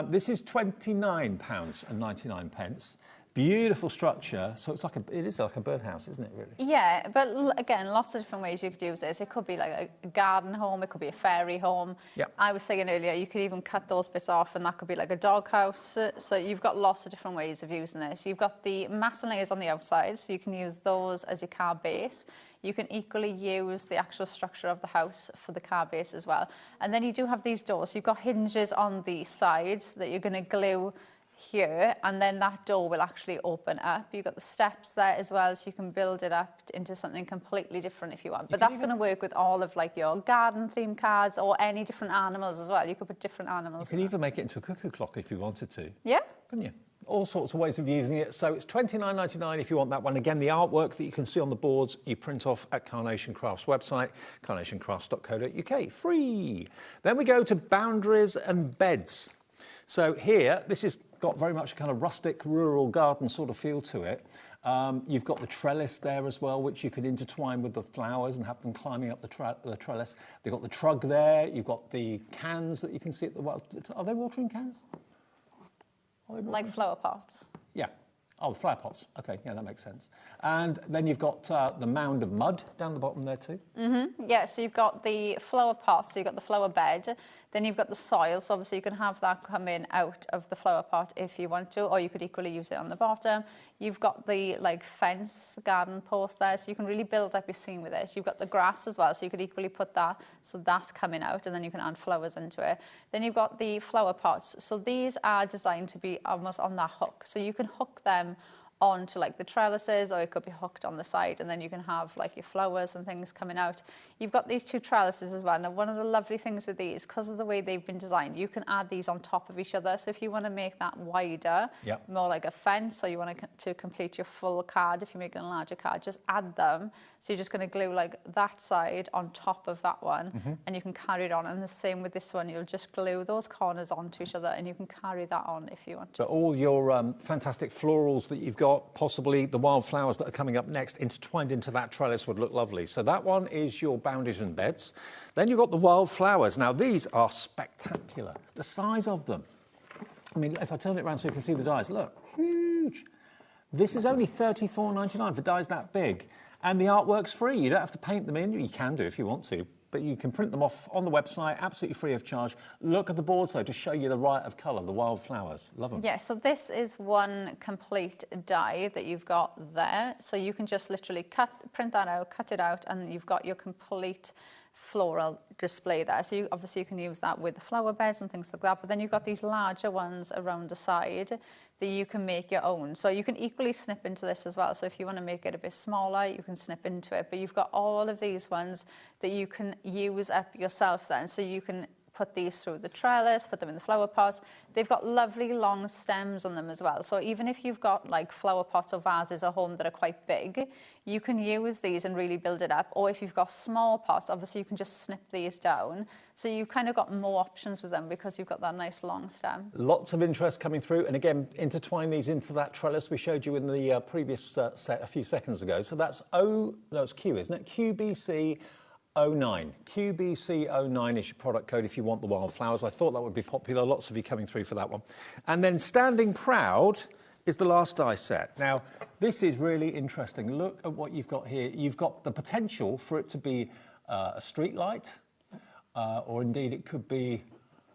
This is £29.99. Beautiful structure. So it is like a birdhouse, isn't it, really? Yeah, but again, lots of different ways you could use this. It could be like a garden home, it could be a fairy home. Yep. I was saying earlier, you could even cut those bits off and that could be like a dog house. So you've got lots of different ways of using this. You've got the mason layers on the outside, so you can use those as your car base. You can equally use the actual structure of the house for the car base as well. And then you do have these doors. So you've got hinges on the sides that you're going to glue here, and then that door will actually open up. You've got the steps there as well, so you can build it up into something completely different if you want. But that's going to work with all of like your garden theme cars or any different animals as well. You could put different animals. You could even make it into a cuckoo clock if you wanted to. Yeah. Couldn't you? All sorts of ways of using it. So it's £29.99 if you want that one. Again, the artwork that you can see on the boards, you print off at Carnation Crafts website, carnationcrafts.co.uk, free. Then we go to boundaries and beds. So here, this has got very much a kind of rustic, rural garden sort of feel to it. You've got the trellis there as well, which you could intertwine with the flowers and have them climbing up the trellis. They've got the trug there. You've got the cans that you can see at the... Are they watering cans? Like flower pots. Yeah. Oh, the flower pots. OK, yeah, that makes sense. And then you've got the mound of mud down the bottom there too. Yeah, so you've got the flower pot, so you've got the flower bed, then you've got the soil, so obviously you can have that come in out of the flower pot if you want to, or you could equally use it on the bottom. You've got the like fence garden post there, so you can really build up your scene with this. You've got the grass as well, so you could equally put that, so that's coming out, and then you can add flowers into it. Then you've got the flower pots, so these are designed to be almost on that hook, so you can hook them onto like the trellises, or it could be hooked on the side, and then you can have like your flowers and things coming out. You've got these two trellises as well. Now, one of the lovely things with these, because of the way they've been designed, you can add these on top of each other. So if you want to make that wider, more like a fence, or you want to complete your full card, if you're making a larger card, just add them. So you're just going to glue like that side on top of that one, and you can carry it on. And the same with this one, you'll just glue those corners onto each other, and you can carry that on if you want to. But all your fantastic florals that you've got, possibly the wildflowers that are coming up next, intertwined into that trellis would look lovely. So that one is your boundaries and beds. Then you've got the wildflowers. Now, these are spectacular. The size of them. I mean, if I turn it around so you can see the dies, look, huge. This is only £34.99 for dies that big. And the artwork's free. You don't have to paint them in. You can do if you want to, but you can print them off on the website, absolutely free of charge. Look at the boards, though, to show you the right of colour, the wildflowers. Love them. Yeah, so this is one complete die that you've got there. So you can just literally print that out, cut it out, and you've got your complete floral display there. So obviously you can use that with the flower beds and things like that, but then you've got these larger ones around the side that you can make your own. So you can equally snip into this as well. So if you want to make it a bit smaller, you can snip into it, but you've got all of these ones that you can use up yourself then. So you can put these through the trellis, put them in the flower pots. They've got lovely long stems on them as well. So even if you've got like flower pots or vases at home that are quite big, you can use these and really build it up. Or if you've got small pots, obviously you can just snip these down. So you've kind of got more options with them because you've got that nice long stem. Lots of interest coming through. And again, intertwine these into that trellis we showed you in the previous set a few seconds ago. So that's it's Q, isn't it? QBC 09. QBC 09 is your product code if you want the wildflowers. I thought that would be popular. Lots of you coming through for that one. And then Standing Proud is the last die set. Now, this is really interesting. Look at what you've got here. You've got the potential for it to be a street light, or indeed it could be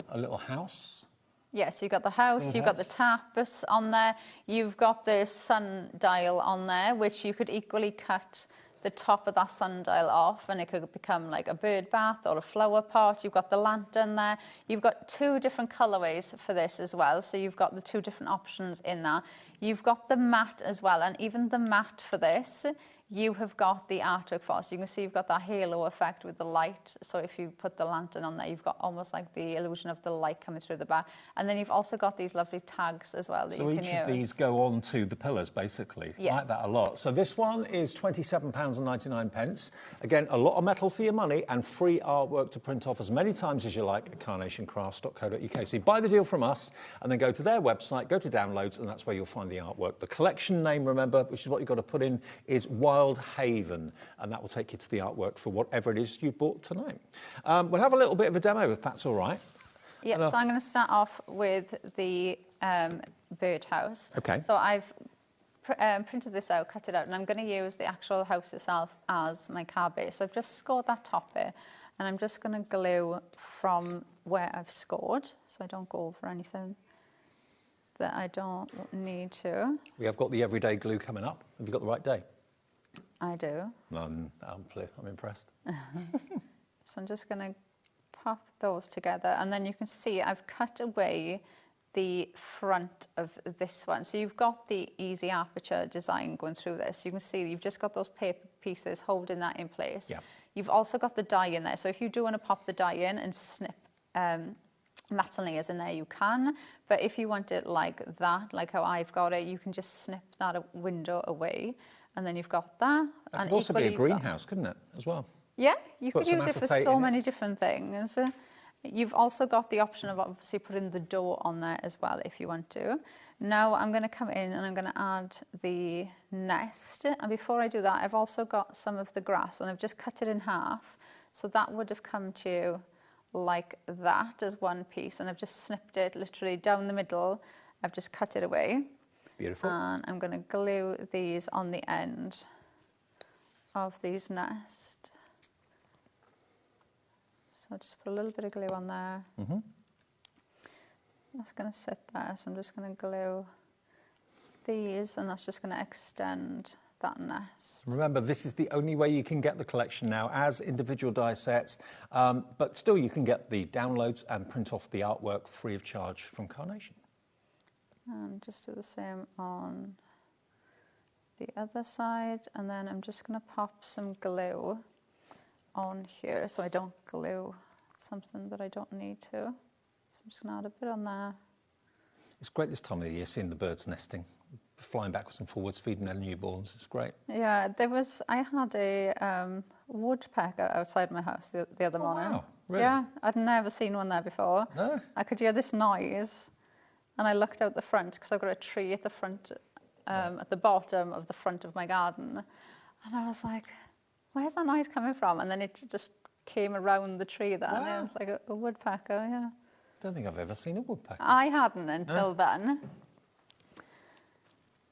a little house. Yes, you've got the house, you've got the taps on there, you've got the sundial on there, which you could equally cut the top of that sundial off and it could become like a bird bath or a flower pot. You've got the lantern there. You've got two different colourways for this as well. So you've got the two different options in there. You've got the mat as well, and even the mat for this, you have got the artwork for. So you can see you've got that halo effect with the light. So if you put the lantern on there, you've got almost like the illusion of the light coming through the back. And then you've also got these lovely tags as well that you can use. So each of these go on to the pillars, basically. Yeah. I like that a lot. So this one is £27.99. Again, a lot of metal for your money and free artwork to print off as many times as you like at carnationcrafts.co.uk. So you buy the deal from us and then go to their website, go to downloads, and that's where you'll find the artwork. The collection name, remember, which is what you've got to put in, is Wild Wild Haven, and that will take you to the artwork for whatever it is you bought tonight. We'll have a little bit of a demo, if that's all right. Yep, so I'm going to start off with the birdhouse. Okay. So I've printed this out, cut it out, and I'm going to use the actual house itself as my card base. So I've just scored that top bit, and I'm just going to glue from where I've scored, so I don't go over anything that I don't need to. We have got the everyday glue coming up. Have you got the right day? I do. I'm impressed. So I'm just going to pop those together, and then you can see I've cut away the front of this one. So you've got the easy aperture design going through this. You can see you've just got those paper pieces holding that in place. Yeah. You've also got the die in there. So if you do want to pop the die in and snip mats and layers in there, you can. But if you want it like that, like how I've got it, you can just snip that window away, and then you've got that. That and could also be a greenhouse, couldn't it, as well? Yeah, you Put could use it for acetate so in many different things. You've also got the option of obviously putting the door on there as well if you want to. Now I'm going to come in and I'm going to add the nest. And before I do that, I've also got some of the grass, and I've just cut it in half. So that would have come to you like that as one piece. And I've just snipped it literally down the middle. I've just cut it away. Beautiful. And I'm going to glue these on the end of these nests. So just put a little bit of glue on there. Mm-hmm. That's going to sit there, so I'm just going to glue these, and that's just going to extend that nest. Remember, this is the only way you can get the collection now as individual die sets, but still you can get the downloads and print off the artwork free of charge from Carnation. And just do the same on the other side, and then I'm just going to pop some glue on here so I don't glue something that I don't need to. So I'm just going to add a bit on there. It's great this time of the year seeing the birds nesting, flying backwards and forwards, feeding their newborns. It's great. Yeah, I had a woodpecker outside my house the other morning. Wow, really? Yeah, I'd never seen one there before. No. I could hear this noise, and I looked out the front because I've got a tree at the front, at the bottom of the front of my garden, and I was like, where's that noise coming from? And then it just came around the tree there, and it was like a woodpecker, yeah. I don't think I've ever seen a woodpecker. I hadn't until then.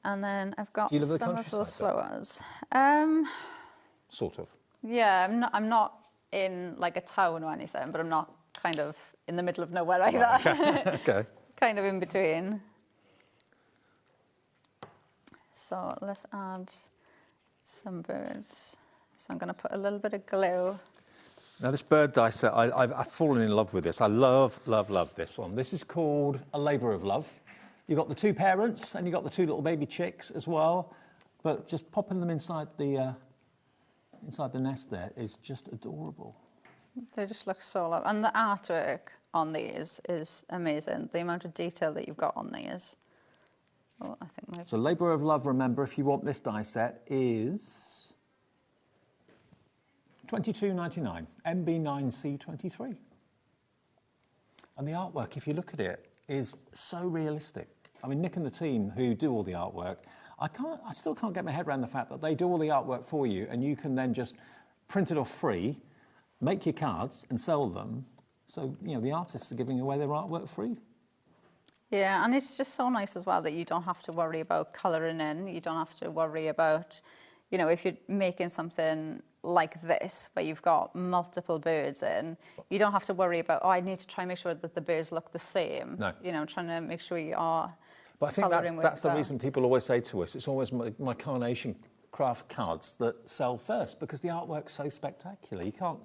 And then I've got Do you live in the some of those countryside, flowers. Sort of. Yeah, I'm not in like a town or anything, but I'm not kind of in the middle of nowhere either. Right. Okay. Kind of in between. So let's add some birds. So I'm going to put a little bit of glue. Now this bird die set, I've fallen in love with this. I love, love, love this one. This is called A Labour of Love. You've got the two parents and you've got the two little baby chicks as well. But just popping them inside the nest there is just adorable. They just look so lovely. And the artwork on these is amazing. The amount of detail that you've got on these. Oh, I think So Labour of Love, remember, if you want this die set, is $22.99, MB9C23. And the artwork, if you look at it, is so realistic. I mean, Nick and the team who do all the artwork, I still can't get my head around the fact that they do all the artwork for you and you can then just print it off free, make your cards and sell them. So, you know, the artists are giving away their artwork free. Yeah, and it's just so nice as well that you don't have to worry about colouring in. You don't have to worry about, you know, if you're making something like this, where you've got multiple birds in, you don't have to worry about, oh, I need to try and make sure that the birds look the same. No. You know, trying to make sure you are But I think that's the that. reason people always say to us, it's always my Carnation craft cards that sell first, because the artwork's so spectacular. You can't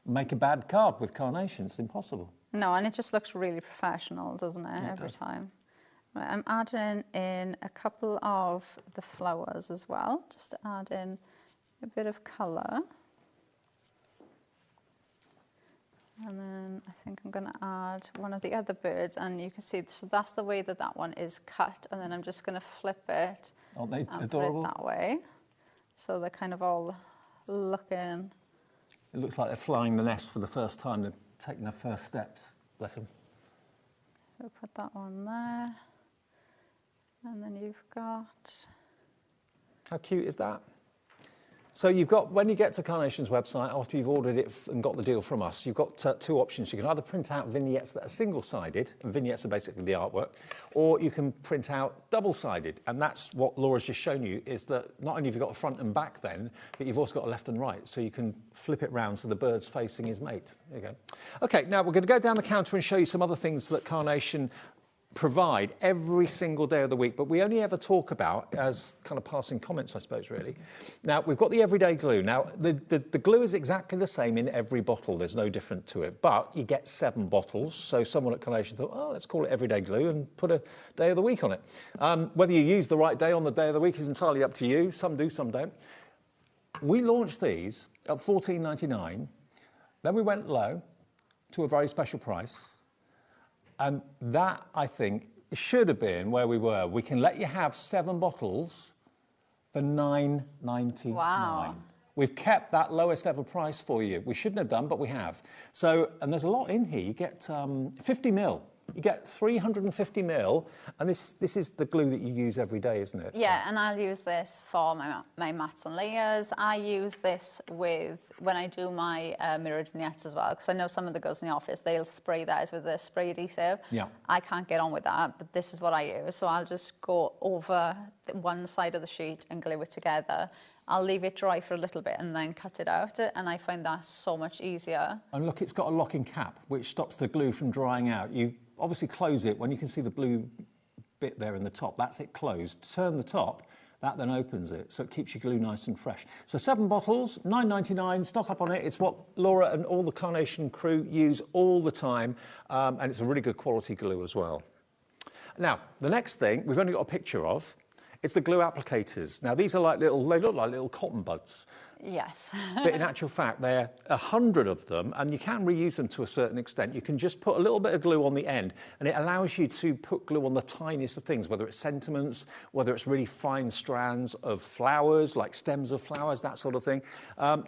make a bad card with Carnation, it's impossible. No, and it just looks really professional, doesn't it, every time? Right, I'm adding in a couple of the flowers as well, just to add in a bit of colour. And then I think I'm going to add one of the other birds, and you can see, so that's the way that that one is cut, and then I'm just going to flip it Aren't they and adorable? put it that way. So they're kind of all looking. It looks like they're flying the nest for the first time. They're taking their first steps. Bless them. So put that one there. And then you've got... How cute is that? So you've got, when you get to Carnation's website, after you've ordered it and got the deal from us, you've got two options. You can either print out vignettes that are single-sided, and vignettes are basically the artwork, or you can print out double-sided. And that's what Laura's just shown you, is that not only have you got a front and back then, but you've also got a left and right. So you can flip it round so the bird's facing his mate. There you go. Okay, now we're going to go down the counter and show you some other things that Carnation provide every single day of the week, but we only ever talk about as kind of passing comments, I suppose, really. Now, we've got the everyday glue. Now, the glue is exactly the same in every bottle. There's no different to it, but you get 7 bottles. So someone at Carnation thought, oh, let's call it everyday glue and put a day of the week on it. Whether you use the right day on the day of the week is entirely up to you. Some do, some don't. We launched these at $14.99. Then we went low to a very special price. And that, I think, should have been where we were. We can let you have 7 bottles for $9.99. Wow. We've kept that lowest ever price for you. We shouldn't have done, but we have. So, and there's a lot in here. You get 50 mil. You get 350 mil, and this is the glue that you use every day, isn't it? Yeah, and I'll use this for my mats and layers. I use this when I do my mirrored vignettes as well, because I know some of the girls in the office, they'll spray theirs with a spray adhesive. Yeah. I can't get on with that, but this is what I use. So I'll just go over one side of the sheet and glue it together. I'll leave it dry for a little bit and then cut it out, and I find that so much easier. And look, it's got a locking cap, which stops the glue from drying out. You obviously close it when you can see the blue bit there in the top. That's it closed. Turn the top, that then opens it, so it keeps your glue nice and fresh. So 7 bottles, $9.99, stock up on it. It's what Laura and all the Carnation crew use all the time, and it's a really good quality glue as well. Now, the next thing we've only got a picture of. It's the glue applicators. Now, these are like they look like little cotton buds. Yes. But in actual fact, there are 100 of them, and you can reuse them to a certain extent. You can just put a little bit of glue on the end, and it allows you to put glue on the tiniest of things, whether it's sentiments, whether it's really fine strands of flowers, like stems of flowers, that sort of thing.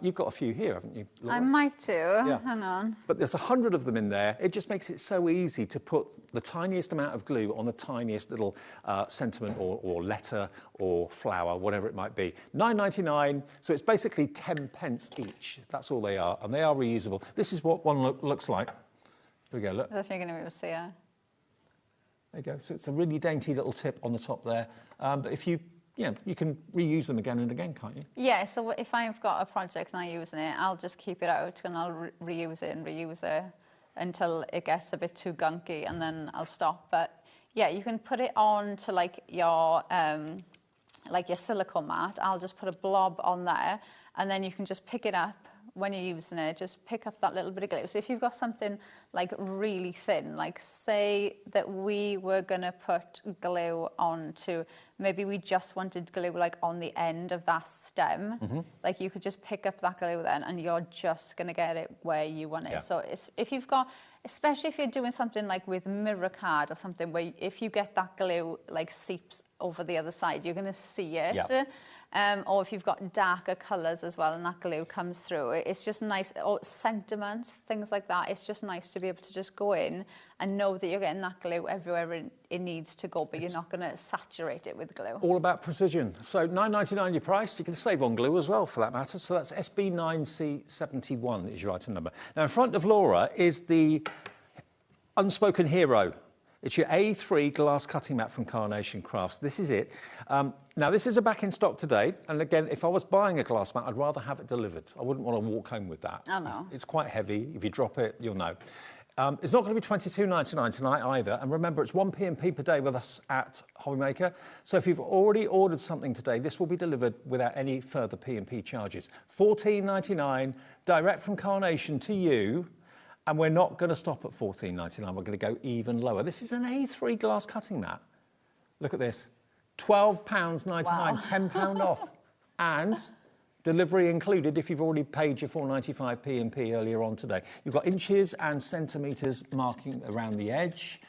You've got a few here, haven't you, Laura? I might do. Yeah. Hang on. But there's 100 of them in there. It just makes it so easy to put the tiniest amount of glue on the tiniest little sentiment or letter or flower, whatever it might be. $9.99, so it's basically 10 pence each. That's all they are, and they are reusable. This is what one looks like. Here we go, look. I don't think you're going to be able to see it. There you go. So it's a really dainty little tip on the top there. But if you can reuse them again and again, can't you? Yeah, so if I've got a project and I'm using it, I'll just keep it out and I'll reuse it until it gets a bit too gunky, and then I'll stop. But yeah, you can put it on to like your silicone mat. I'll just put a blob on there, and then you can just pick it up when you're using it, just pick up that little bit of glue. So if you've got something like really thin, like say that we were gonna put glue onto, maybe we just wanted glue like on the end of that stem, like you could just pick up that glue then, and you're just gonna get it where you want it. Yeah. So if you've got, especially if you're doing something like with mirror card or something where if you get that glue like seeps over the other side, you're gonna see it. Yeah. Or if you've got darker colours as well and that glue comes through, it's just nice. Or sentiments, things like that. It's just nice to be able to just go in and know that you're getting that glue everywhere it needs to go, but you're not going to saturate it with glue. All about precision. So $9.99 your price. You can save on glue as well, for that matter. So that's SB9C71 is your item number. Now, in front of Laura is the unspoken hero. It's your A3 glass cutting mat from Carnation Crafts. This is it. Now, this is back in stock today. And again, if I was buying a glass mat, I'd rather have it delivered. I wouldn't want to walk home with that. I know. It's quite heavy. If you drop it, you'll know. It's not going to be $22.99 tonight either. And remember, it's 1 P&P per day with us at HobbyMaker. So if you've already ordered something today, this will be delivered without any further P&P charges. $14.99 direct from Carnation to you. And we're not going to stop at $14.99. We're going to go even lower. This is an A3 glass cutting mat. Look at this. £12.99, wow. £10 off. And delivery included if you've already paid your $4.95 P&P earlier on today. You've got inches and centimetres marking around the edge.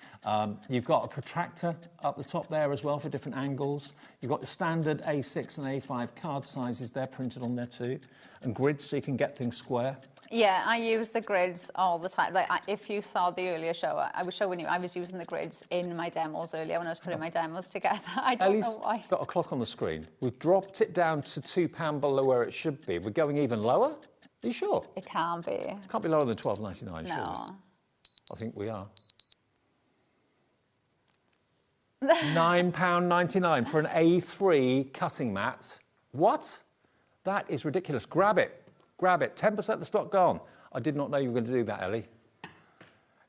You've got a protractor up the top there as well for different angles. You've got the standard A6 and A5 card sizes there printed on there too. And grids so you can get things square. Yeah, I use the grids all the time. Like, if you saw the earlier show, I was showing you, I was using the grids in my demos earlier when I was putting my demos together. I don't know why. Ellie's got a clock on the screen. We've dropped it down to £2 below where it should be. We're going even lower? Are you sure? It can't be. Can't be lower than £12.99, surely. No. I think we are. £9.99 for an A3 cutting mat. What? That is ridiculous. Grab it. Grab it. 10% of the stock gone. I did not know you were going to do that, Ellie.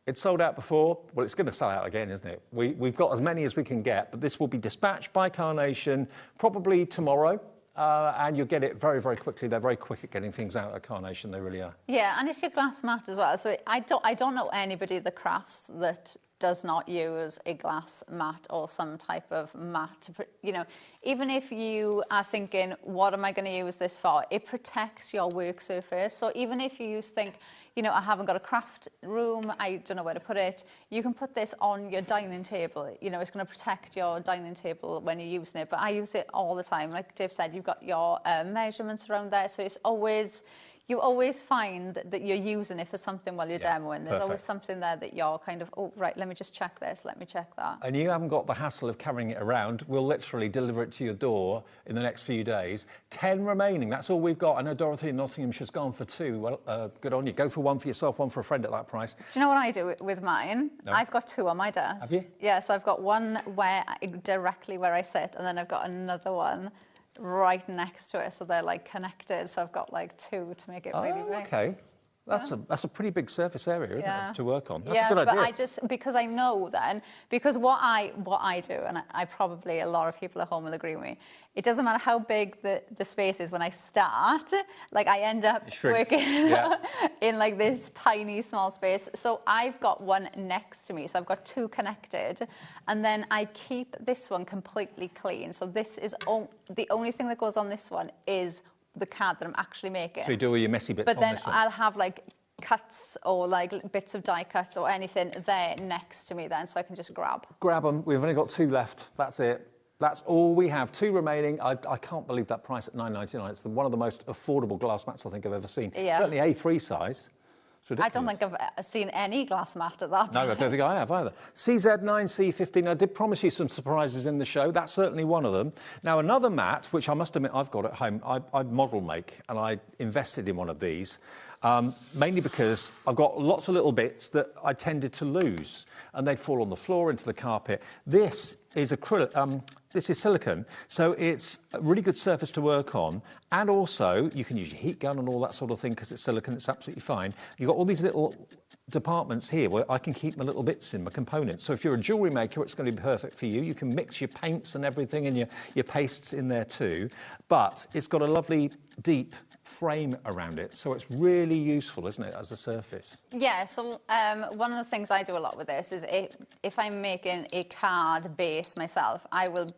It's sold out before. Well, it's going to sell out again, isn't it? We've got as many as we can get, but this will be dispatched by Carnation probably tomorrow. And you'll get it very, very quickly. They're very quick at getting things out at Carnation. They really are. Yeah, and it's your glass mat as well. So I don't know anybody that crafts that does not use a glass mat or some type of mat. You know, even if you are thinking, what am I going to use this for? It protects your work surface. So even if you think, you know, I haven't got a craft room, I don't know where to put it, you can put this on your dining table. You know, it's going to protect your dining table when you're using it. But I use it all the time. Like Dave said, you've got your measurements around there. So it's always... You always find that you're using it for something while you're demoing. There's always something there that you're kind of, oh, right, let me just check this, let me check that. And you haven't got the hassle of carrying it around. We'll literally deliver it to your door in the next few days. 10 remaining, that's all we've got. I know Dorothy in Nottinghamshire's gone for 2. Well, good on you. Go for 1 for yourself, 1 for a friend at that price. Do you know what I do with mine? No. I've got 2 on my desk. Have you? Yeah, so I've got one directly where I sit, and then I've got another one right next to it, so they're like connected. So I've got like 2 to make it really big. Okay. That's a pretty big surface area, isn't it, to work on? That's a good but idea. because I know then, because what I do, and I probably, a lot of people at home will agree with me, it doesn't matter how big the space is when I start, like I end up working in like this tiny small space. So I've got one next to me, so I've got 2 connected, and then I keep this one completely clean. So this is the only thing that goes on this one is the card that I'm actually making. So you do all your messy bits on this one. But then I'll have like cuts or like bits of die cuts or anything there next to me then, so I can just grab. Grab them. We've only got 2 left. That's it. That's all we have. 2 remaining. I can't believe that price at £9.99. It's one of the most affordable glass mats I think I've ever seen. Yeah. Certainly A3 size. I don't think I've seen any glass mat at that. No, I don't think I have either. CZ9C15, I did promise you some surprises in the show. That's certainly one of them. Now, another mat, which I must admit I've got at home, I model make, and I invested in one of these, mainly because I've got lots of little bits that I tended to lose, and they'd fall on the floor, into the carpet. This is acrylic. This is silicone, so it's a really good surface to work on, and also you can use your heat gun and all that sort of thing because it's silicone, it's absolutely fine. You've got all these little departments here where I can keep my little bits in, my components. So if you're a jewellery maker, it's going to be perfect for you. You can mix your paints and everything and your pastes in there too, but it's got a lovely deep frame around it, so it's really useful, isn't it, as a surface? Yeah, so one of the things I do a lot with this is if I'm making a card base myself, I will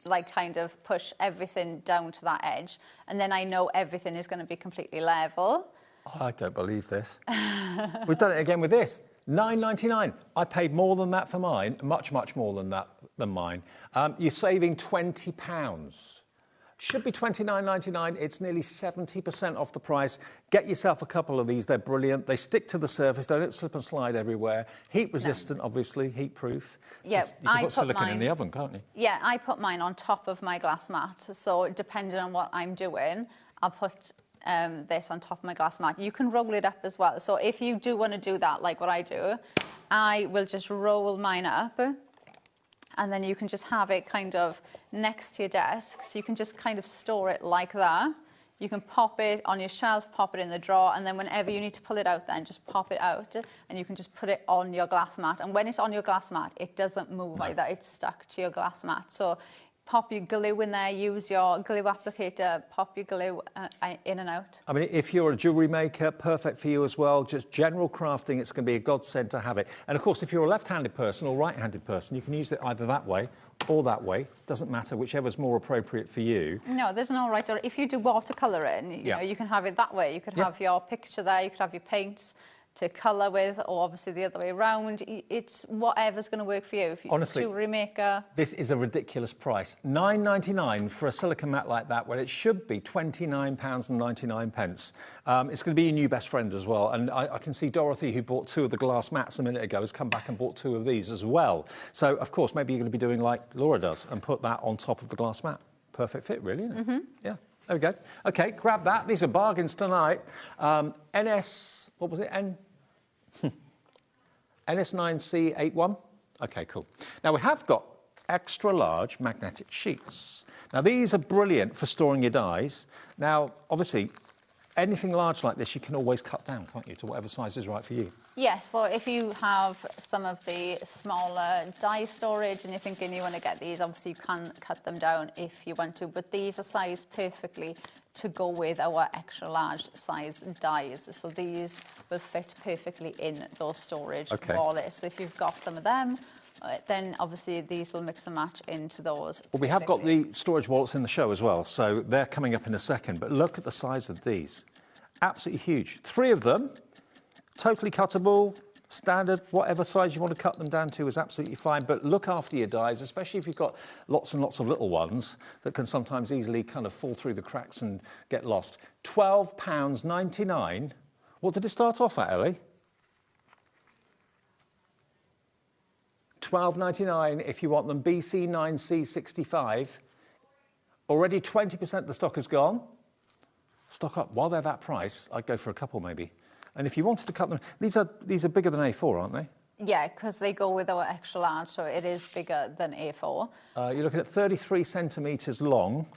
like kind of push everything down to that edge, and then I know everything is going to be completely level. I don't believe this. We've done it again with this. £9.99. I paid more than that for mine, much, much more than that than mine. You're saving £20. Should be $29.99. It's nearly 70% off the price. Get yourself a couple of these. They're brilliant. They stick to the surface. They don't slip and slide everywhere. Heat resistant, obviously, heat proof. Yeah, you can put silicone in the oven, can't you? Yeah, I put mine on top of my glass mat. So depending on what I'm doing, I'll put this on top of my glass mat. You can roll it up as well. So if you do want to do that, like what I do, I will just roll mine up, and then you can just have it kind of next to your desk. So you can just kind of store it like that. You can pop it on your shelf, pop it in the drawer, and then whenever you need to pull it out, then just pop it out, and you can just put it on your glass mat. And when it's on your glass mat, it doesn't move like that. It's stuck to your glass mat. So pop your glue in there, use your glue applicator, pop your glue in and out. I mean, if you're a jewellery maker, perfect for you as well. Just general crafting, it's going to be a godsend to have it. And of course, if you're a left-handed person or right-handed person, you can use it either that way or that way. Doesn't matter, whichever's more appropriate for you. No, there's no right or... If you do watercolouring, you know, you can have it that way. You could have your picture there, you could have your paints. to colour with, or obviously the other way around. It's whatever's going to work for you. If you Honestly, jewellery maker. This is a ridiculous price. $9.99 for a silicone mat like that, when it should be £29.99. It's going to be your new best friend as well. And I can see Dorothy, who bought 2 of the glass mats a minute ago, has come back and bought 2 of these as well. So, of course, maybe you're going to be doing like Laura does and put that on top of the glass mat. Perfect fit, really, isn't it? Mm-hmm. Yeah. There we go. OK, grab that. These are bargains tonight. NS... What was it? NS9C81? OK, cool. Now, we have got extra large magnetic sheets. Now, these are brilliant for storing your dies. Now, obviously, anything large like this, you can always cut down, can't you, to whatever size is right for you? Yes, so if you have some of the smaller die storage and you're thinking you want to get these, obviously you can cut them down if you want to, but these are sized perfectly to go with our extra large size dies. So these will fit perfectly in those storage wallets. So if you've got some of them, then obviously these will mix and match into those. Well, we have got the storage wallets in the show as well, so they're coming up in a second, but look at the size of these. Absolutely huge. 3 of them. Totally cuttable, standard, whatever size you want to cut them down to is absolutely fine. But look after your dies, especially if you've got lots and lots of little ones that can sometimes easily kind of fall through the cracks and get lost. £12.99. What did it start off at, Ellie? £12.99 if you want them BC9C65. Already 20% of the stock is gone. Stock up. While they're that price, I'd go for a couple maybe. And if you wanted to cut them, these are bigger than A4, aren't they? Yeah, because they go with our extra large, so it is bigger than A4. You're looking at 33 centimetres long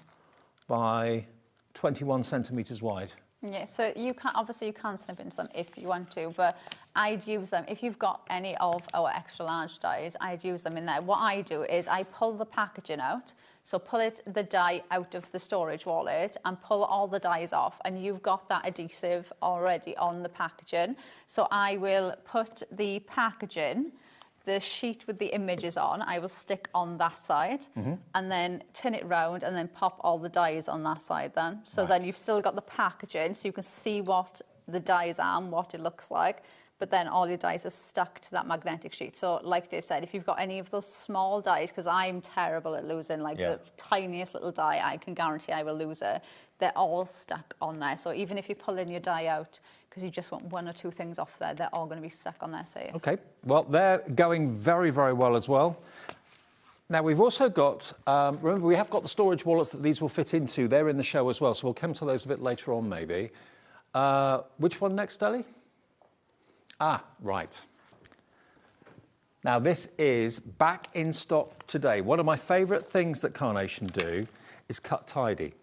by 21 centimetres wide. Yeah, so you can obviously you can snip into them if you want to, but I'd use them if you've got any of our extra large dies. I'd use them in there. What I do is I pull the packaging out. So pull the die out of the storage wallet and pull all the dies off, and you've got that adhesive already on the packaging. So I will put the packaging, the sheet with the images on, I will stick on that side and then turn it round and then pop all the dies on that side then. So then you've still got the packaging so you can see what the dies are and what it looks like. But then all your dies are stuck to that magnetic sheet. So like Dave said, if you've got any of those small dies, because I'm terrible at losing, like the tiniest little die, I can guarantee I will lose it. They're all stuck on there. So even if you're pulling your die out, because you just want 1 or 2 things off there, they're all going to be stuck on there. So OK, well, they're going very, very well as well. Now, we've also got, remember, we have got the storage wallets that these will fit into. They're in the show as well, so we'll come to those a bit later on, maybe. Which one next, Ellie? Ah, right. Now, this is back in stock today. One of my favourite things that Carnation do is cut tidy.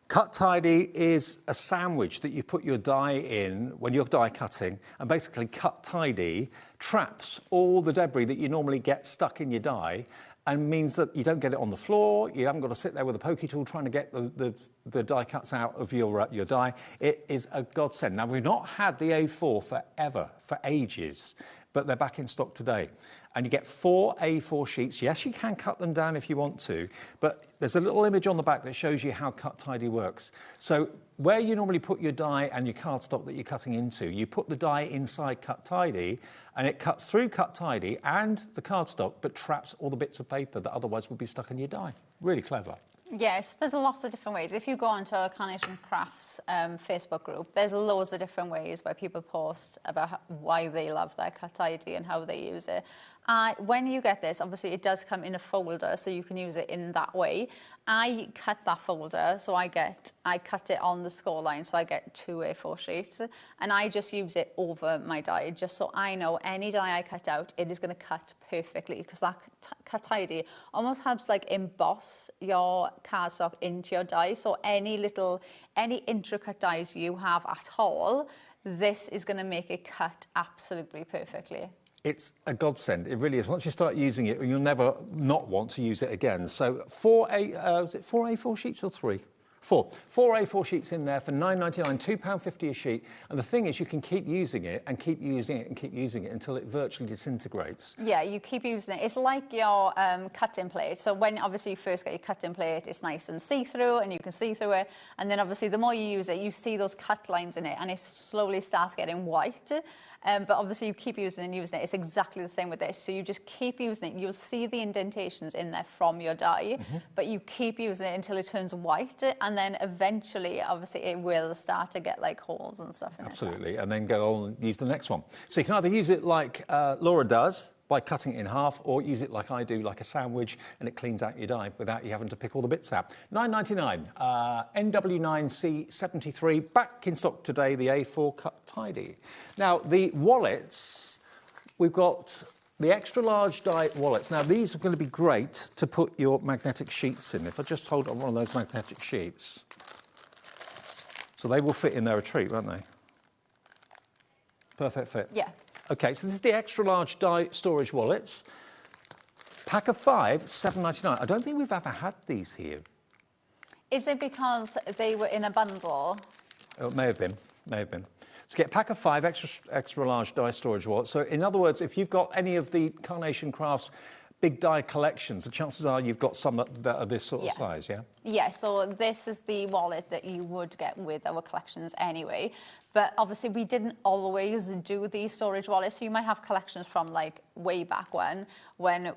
Cut tidy is a sandwich that you put your die in when you're die cutting, and basically cut tidy traps all the debris that you normally get stuck in your die and means that you don't get it on the floor, you haven't got to sit there with a pokey tool trying to get the die cuts out of your die. It is a godsend. Now, we've not had the A4 forever, for ages, but they're back in stock today. And you get 4 A4 sheets. Yes, you can cut them down if you want to, but there's a little image on the back that shows you how Cut Tidy works. So where you normally put your die and your cardstock that you're cutting into, you put the die inside Cut Tidy, and it cuts through Cut Tidy and the cardstock, but traps all the bits of paper that otherwise would be stuck in your die. Really clever. Yes, there's lots of different ways. If you go onto our Carnation Crafts Facebook group, there's loads of different ways where people post about why they love their Cut ID and how they use it. When you get this, obviously it does come in a folder, so you can use it in that way. I cut that folder, so I cut it on the score line, so I get 2 A4 sheets, and I just use it over my die, just so I know any die I cut out, it is going to cut perfectly, because that Cut ID almost helps like emboss your cardstock into your die, so any intricate dies you have at all, this is going to make it cut absolutely perfectly. It's a godsend. It really is. Once you start using it, you'll never not want to use it again. So 4 A4 sheets or 3? Four A4 sheets in there for £9.99, £2.50 a sheet. And the thing is, you can keep using it and keep using it and keep using it until it virtually disintegrates. Yeah, you keep using it. It's like your cutting plate. So when obviously you first get your cutting plate, it's nice and see-through and you can see through it. And then obviously the more you use it, you see those cut lines in it and it slowly starts getting white. But obviously you keep using it and using it. It's exactly the same with this. So you just keep using it. You'll see the indentations in there from your die, but you keep using it until it turns white. And then eventually, obviously, it will start to get like holes and stuff in it. Absolutely. And then go on and use the next one. So you can either use it like Laura does, by cutting it in half, or use it like I do, like a sandwich, and it cleans out your die without you having to pick all the bits out. £9.99, NW9C73, back in stock today, the A4 Cut Tidy. Now, the wallets, we've got the extra large die wallets. Now, these are going to be great to put your magnetic sheets in. If I just hold on one of those magnetic sheets, so they will fit in there a treat, won't they? Perfect fit. Yeah. Okay, so this is the extra large die storage wallets. Pack of 5, £7.99. I don't think we've ever had these here. Is it because they were in a bundle? Oh, it may have been, So get a pack of 5 extra large die storage wallets. So in other words, if you've got any of the Carnation Crafts big die collections, the chances are you've got some that are this sort of size, yeah? Yeah, so this is the wallet that you would get with our collections anyway. But obviously we didn't always do these storage wallets. So you might have collections from like way back when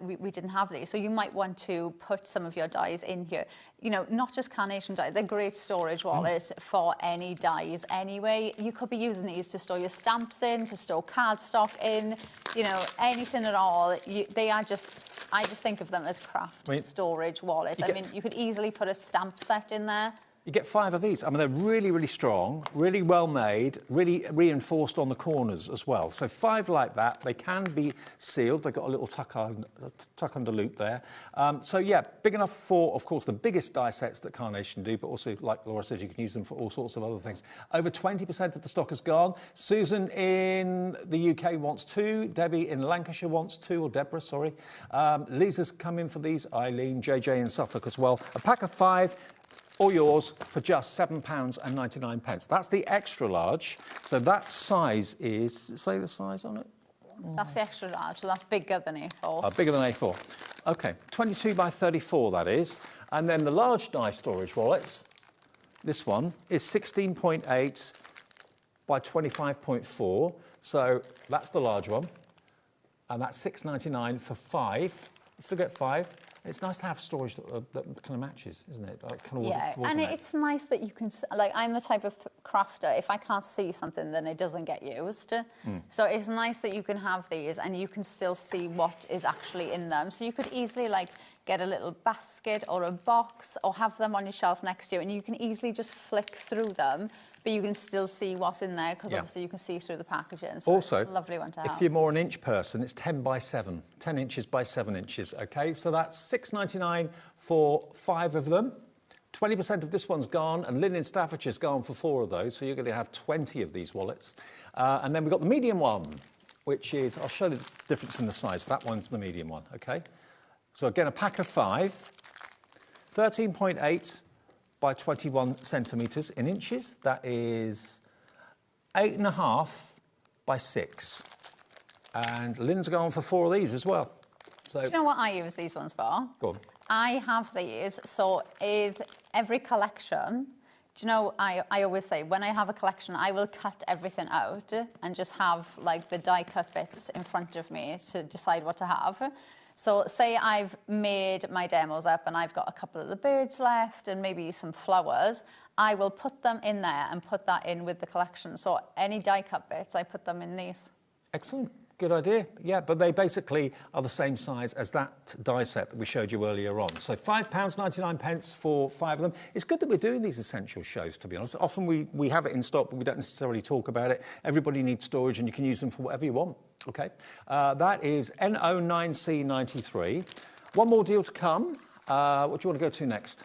we didn't have these. So you might want to put some of your dies in here. You know, not just Carnation dies, they're great storage wallets for any dies anyway. You could be using these to store your stamps in, to store cardstock in, you know, anything at all. They are just, I just think of them as craft storage wallets. I mean, you could easily put a stamp set in there. You get 5 of these. I mean, they're really, really strong, really well made, really reinforced on the corners as well. So 5 like that. They can be sealed. They've got a little tuck under loop there. So yeah, big enough for, of course, the biggest die sets that Carnation do, but also, like Laura said, you can use them for all sorts of other things. Over 20% of the stock is gone. Susan in the UK wants 2. Debbie in Lancashire wants 2, or Deborah, sorry. Lisa's come in for these. Eileen, JJ in Suffolk as well. A pack of 5. All yours for just £7.99. That's the extra large. So that size is, does it say the size on it? That's the extra large, so that's bigger than A4. Bigger than A4. Okay, 22 by 34 that is. And then the large die storage wallets, this one is 16.8 by 25.4. So that's the large one. And that's £6.99 for 5. You still get 5. It's nice to have storage that kind of matches, isn't it? Yeah, and it's nice that you can, like, I'm the type of crafter, if I can't see something, then it doesn't get used. So it's nice that you can have these and you can still see what is actually in them. So you could easily, like, get a little basket or a box or have them on your shelf next to you and you can easily just flick through them, but you can still see what's in there because obviously you can see through the packaging. So also, it's a lovely one to have. If you're more an inch person, it's 10 by 7, 10 inches by 7 inches, okay? So that's £6.99 for 5 of them. 20% of this one's gone, and Lynn in Staffordshire's gone for 4 of those, so you're going to have 20 of these wallets. And then we've got the medium one, which is, I'll show the difference in the size. That one's the medium one, okay? So again, a pack of 5, 13.8 by 21 centimetres in inches. That is 8.5 by 6. And Lynn's going for 4 of these as well. So, do you know what I use these ones for? Go on. I have these, so with every collection, do you know, I always say, when I have a collection, I will cut everything out and just have, like, the die cut bits in front of me to decide what to have. So say I've made my demos up and I've got a couple of the birds left and maybe some flowers, I will put them in there and put that in with the collection. So any die cut bits, I put them in these. Excellent. Good idea. Yeah, but they basically are the same size as that die set that we showed you earlier on. So £5.99 for 5 of them. It's good that we're doing these essential shows, to be honest. Often we have it in stock, but we don't necessarily talk about it. Everybody needs storage, and you can use them for whatever you want. Okay, that is NO9C93. One more deal to come. What do you want to go to next?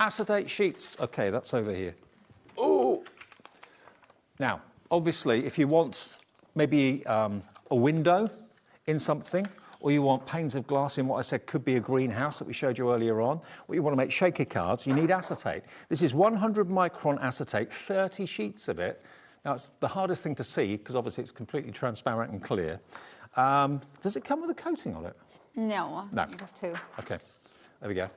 Acetate sheets. Okay, that's over here. Oh! Now, obviously, if you want maybe a window in something, or you want panes of glass in what I said could be a greenhouse that we showed you earlier on, or you want to make shaker cards, you need acetate. This is 100 micron acetate, 30 sheets of it. Now, it's the hardest thing to see because obviously it's completely transparent and clear. Does it come with a coating on it? No. No. You have to. Okay, there we go.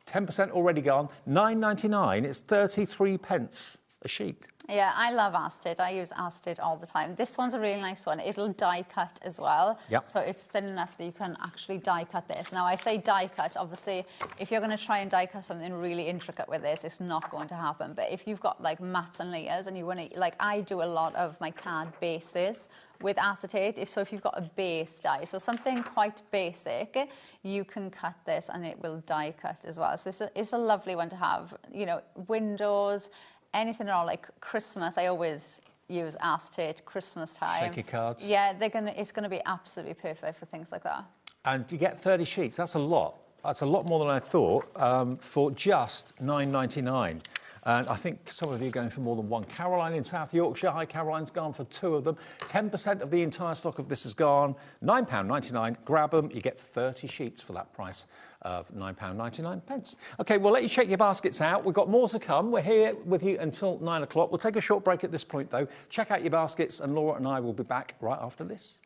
10% already gone. £9.99, it's 33 pence a sheet. Yeah, I love acetate. I use acetate all the time. This one's a really nice one. It'll die cut as well. Yep. So it's thin enough that you can actually die cut this. Now, I say die cut, obviously, if you're going to try and die cut something really intricate with this, it's not going to happen. But if you've got like mats and layers and you want to, like I do a lot of my card bases with acetate. If you've got a base die, so something quite basic, you can cut this and it will die cut as well. So it's a lovely one to have. You know, windows, anything at all, like Christmas, I always use acetate Christmas time. Shaky cards. Yeah, it's gonna be absolutely perfect for things like that. And you get 30 sheets, that's a lot. That's a lot more than I thought for just £9.99. And I think some of you are going for more than one. Caroline in South Yorkshire, hi, Caroline's gone for 2 of them. 10% of the entire stock of this is gone. £9.99, grab them, you get 30 sheets for that price of £9.99. OK, we'll let you check your baskets out. We've got more to come. We're here with you until 9 o'clock. We'll take a short break at this point, though. Check out your baskets, and Laura and I will be back right after this.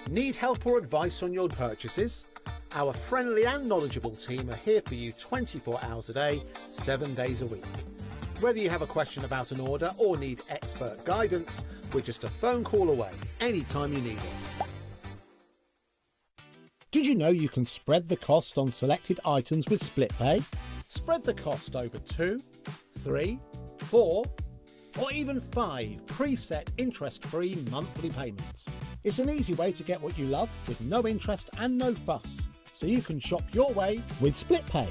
Need help or advice on your purchases? Our friendly and knowledgeable team are here for you 24 hours a day, 7 days a week. Whether you have a question about an order or need expert guidance, we're just a phone call away anytime you need us. Did you know you can spread the cost on selected items with split pay? Spread the cost over 2, 3, 4 or even 5 preset interest-free monthly payments. It's an easy way to get what you love with no interest and no fuss, so you can shop your way with split pay.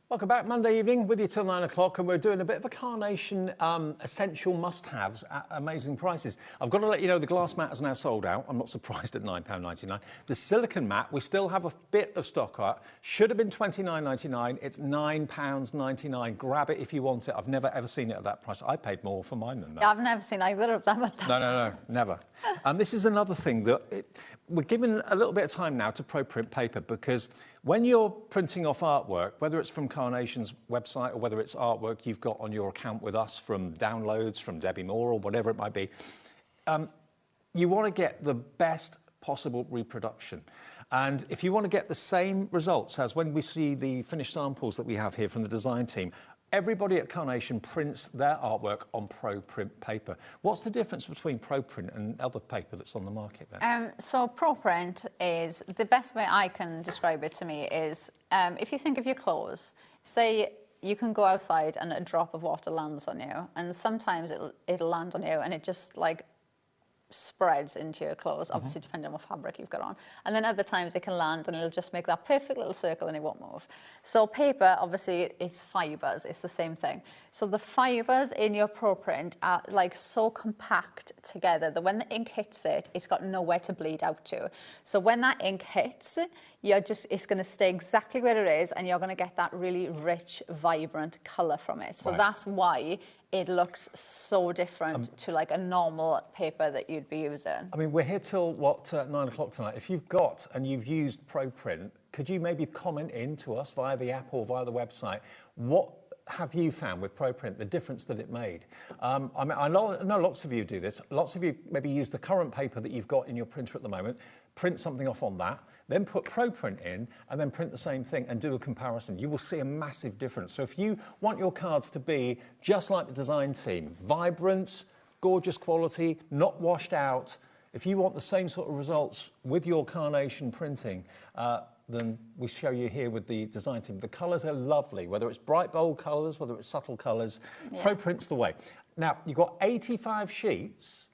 Welcome back, Monday evening with you till 9 o'clock, and we're doing a bit of a Carnation essential must-haves at amazing prices. I've got to let you know the glass mat is now sold out. I'm not surprised at £9.99. The silicone mat, we still have a bit of stock out. Should have been £29.99. It's £9.99. Grab it if you want it. I've never, ever seen it at that price. I paid more for mine than that. Yeah, I've never seen either of them at that. No, never. And this is another thing that we're giving a little bit of time now to ProPrint paper, because when you're printing off artwork, whether it's from Carnation's website or whether it's artwork you've got on your account with us from downloads from Debbie Moore or whatever it might be, you want to get the best possible reproduction. And if you want to get the same results as when we see the finished samples that we have here from the design team, everybody at Carnation prints their artwork on ProPrint paper. What's the difference between ProPrint and other paper that's on the market then? So ProPrint is, the best way I can describe it to me is, if you think of your clothes, say you can go outside and a drop of water lands on you, and sometimes it'll land on you and it just like spreads into your clothes, obviously depending on what fabric you've got on. And then other times it can land and it'll just make that perfect little circle and it won't move. So paper, obviously, it's fibres. It's the same thing. So the fibres in your Pro Print are like so compact together that when the ink hits it, it's got nowhere to bleed out to. So when that ink hits, it's going to stay exactly where it is, and you're going to get that really rich, vibrant colour from it. So that's why it looks so different to like a normal paper that you'd be using. I mean, we're here till, 9 o'clock tonight. If you've got and you've used Pro Print, could you maybe comment in to us via the app or via the website? What have you found with Pro Print, the difference that it made? I mean, I know lots of you do this. Lots of you maybe use the current paper that you've got in your printer at the moment, print something off on that, then put Pro Print in, and then print the same thing and do a comparison. You will see a massive difference. So if you want your cards to be just like the design team, vibrant, gorgeous quality, not washed out, if you want the same sort of results with your carnation printing, then we show you here with the design team. The colours are lovely, whether it's bright, bold colours, whether it's subtle colours. Pro Print's the way. Now, you've got 85 sheets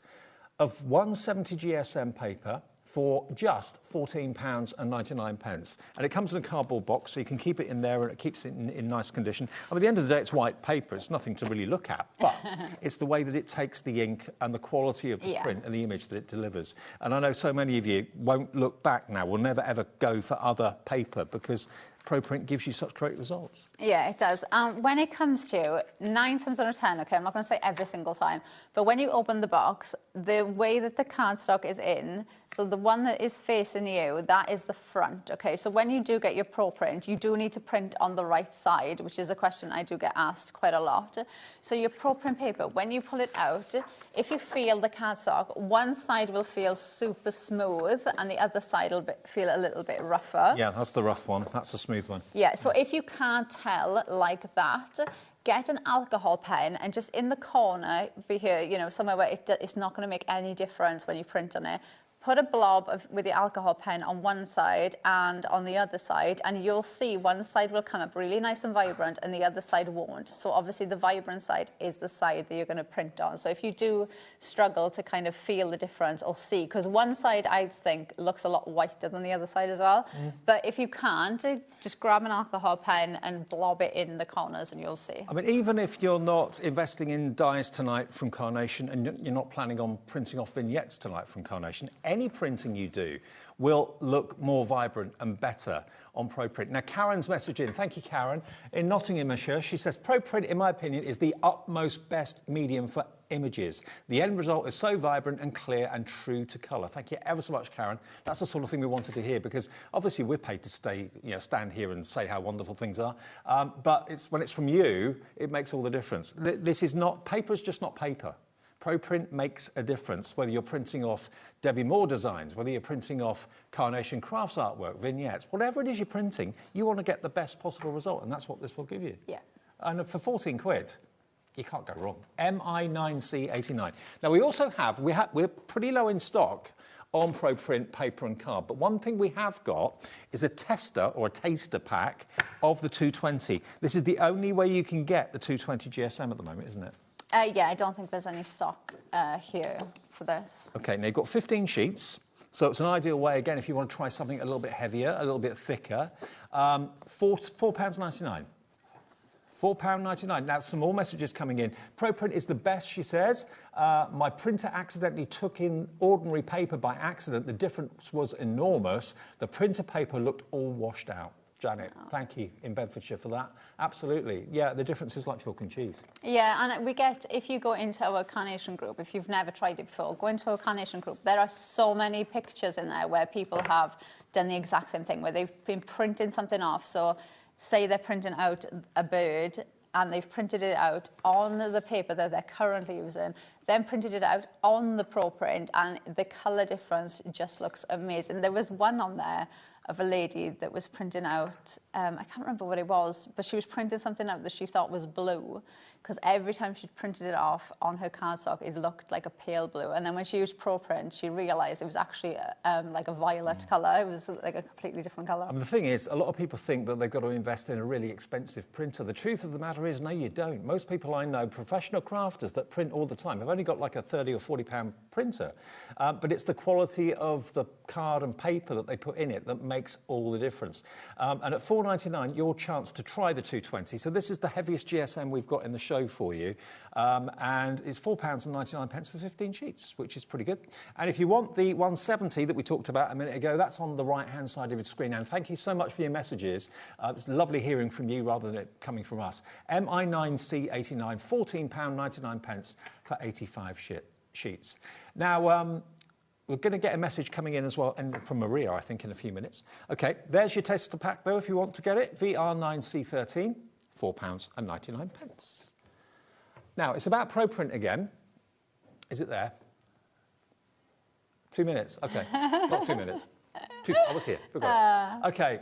of 170 GSM paper for just £14.99. And it comes in a cardboard box, so you can keep it in there and it keeps it in nice condition. I mean, at the end of the day, it's white paper. It's nothing to really look at, but it's the way that it takes the ink and the quality of the print and the image that it delivers. And I know so many of you won't look back now, will never, ever go for other paper because Pro Print gives you such great results. Yeah, it does. When it comes to 9 times out of 10, okay, I'm not going to say every single time, but when you open the box, the way that the cardstock is in, so the one that is facing you, that is the front, okay? So when you do get your Pro Print, you do need to print on the right side, which is a question I do get asked quite a lot. So your Pro Print paper, when you pull it out, if you feel the cardstock, one side will feel super smooth and the other side will feel a little bit rougher. Yeah, that's the rough one. That's the smooth one. Yeah, so if you can't tell like that, get an alcohol pen and just in the corner, be here, you know, somewhere where it's not going to make any difference when you print on it, put a blob with the alcohol pen on one side and on the other side, and you'll see one side will come up really nice and vibrant and the other side won't. So obviously the vibrant side is the side that you're going to print on. So if you do struggle to kind of feel the difference or see, because one side I think looks a lot whiter than the other side as well, but if you can't, just grab an alcohol pen and blob it in the corners and you'll see. I mean, even if you're not investing in dies tonight from Carnation and you're not planning on printing off vignettes tonight from Carnation, any printing you do will look more vibrant and better on Pro Print. Now, Karen's message in. Thank you, Karen. In Nottinghamshire, she says, Pro Print, in my opinion, is the utmost best medium for images. The end result is so vibrant and clear and true to colour. Thank you ever so much, Karen. That's the sort of thing we wanted to hear because obviously we're paid to stand here and say how wonderful things are. But when it's from you, it makes all the difference. This is not, paper's just not paper. Pro Print makes a difference, whether you're printing off Debbie Moore designs, whether you're printing off Carnation Crafts artwork, vignettes, whatever it is you're printing, you want to get the best possible result, and that's what this will give you. Yeah. And for 14 quid, you can't go wrong. MI9C89. Now, we also have, we're pretty low in stock on Pro Print paper and card, but one thing we have got is a tester or a taster pack of the 220. This is the only way you can get the 220 GSM at the moment, isn't it? Yeah, I don't think there's any stock here for this. OK, now you've got 15 sheets, so it's an ideal way, again, if you want to try something a little bit heavier, a little bit thicker. £4.99. £4.99. Now, some more messages coming in. Pro Print is the best, she says. My printer accidentally took in ordinary paper by accident. The difference was enormous. The printer paper looked all washed out. Janet, thank you in Bedfordshire for that. Absolutely. Yeah, the difference is like chalk and cheese. Yeah, and we get, if you go into our Carnation group, if you've never tried it before, go into our Carnation group. There are so many pictures in there where people have done the exact same thing, where they've been printing something off. So say they're printing out a bird and they've printed it out on the paper that they're currently using, then printed it out on the Pro Print, and the colour difference just looks amazing. There was one on there of a lady that was printing out, I can't remember what it was, but she was printing something out that she thought was blue. because every time she printed it off on her cardstock, it looked like a pale blue. And then when she used ProPrint, she realised it was actually like a violet colour. It was like a completely different colour. And the thing is, a lot of people think that they've got to invest in a really expensive printer. The truth of the matter is, no, you don't. Most people I know, professional crafters that print all the time, have only got like a £30 or £40 printer. But it's the quality of the card and paper that they put in it that makes all the difference. And at £4.99, your chance to try the 220. So this is the heaviest GSM we've got in the show for you. And it's £4.99 for 15 sheets, which is pretty good. And if you want the 170 that we talked about a minute ago, that's on the right-hand side of your screen. And thank you so much for your messages. It's lovely hearing from you rather than it coming from us. MI9C89, £14.99 for 85 sheets. Now, we're going to get a message coming in as well, and from Maria, I think, in a few minutes. OK, there's your tester pack, though, if you want to get it. VR9C13, £4.99. Now, it's about ProPrint again. Is it there? 2 minutes. OK, not 2 minutes. I was here. Forgot it. OK,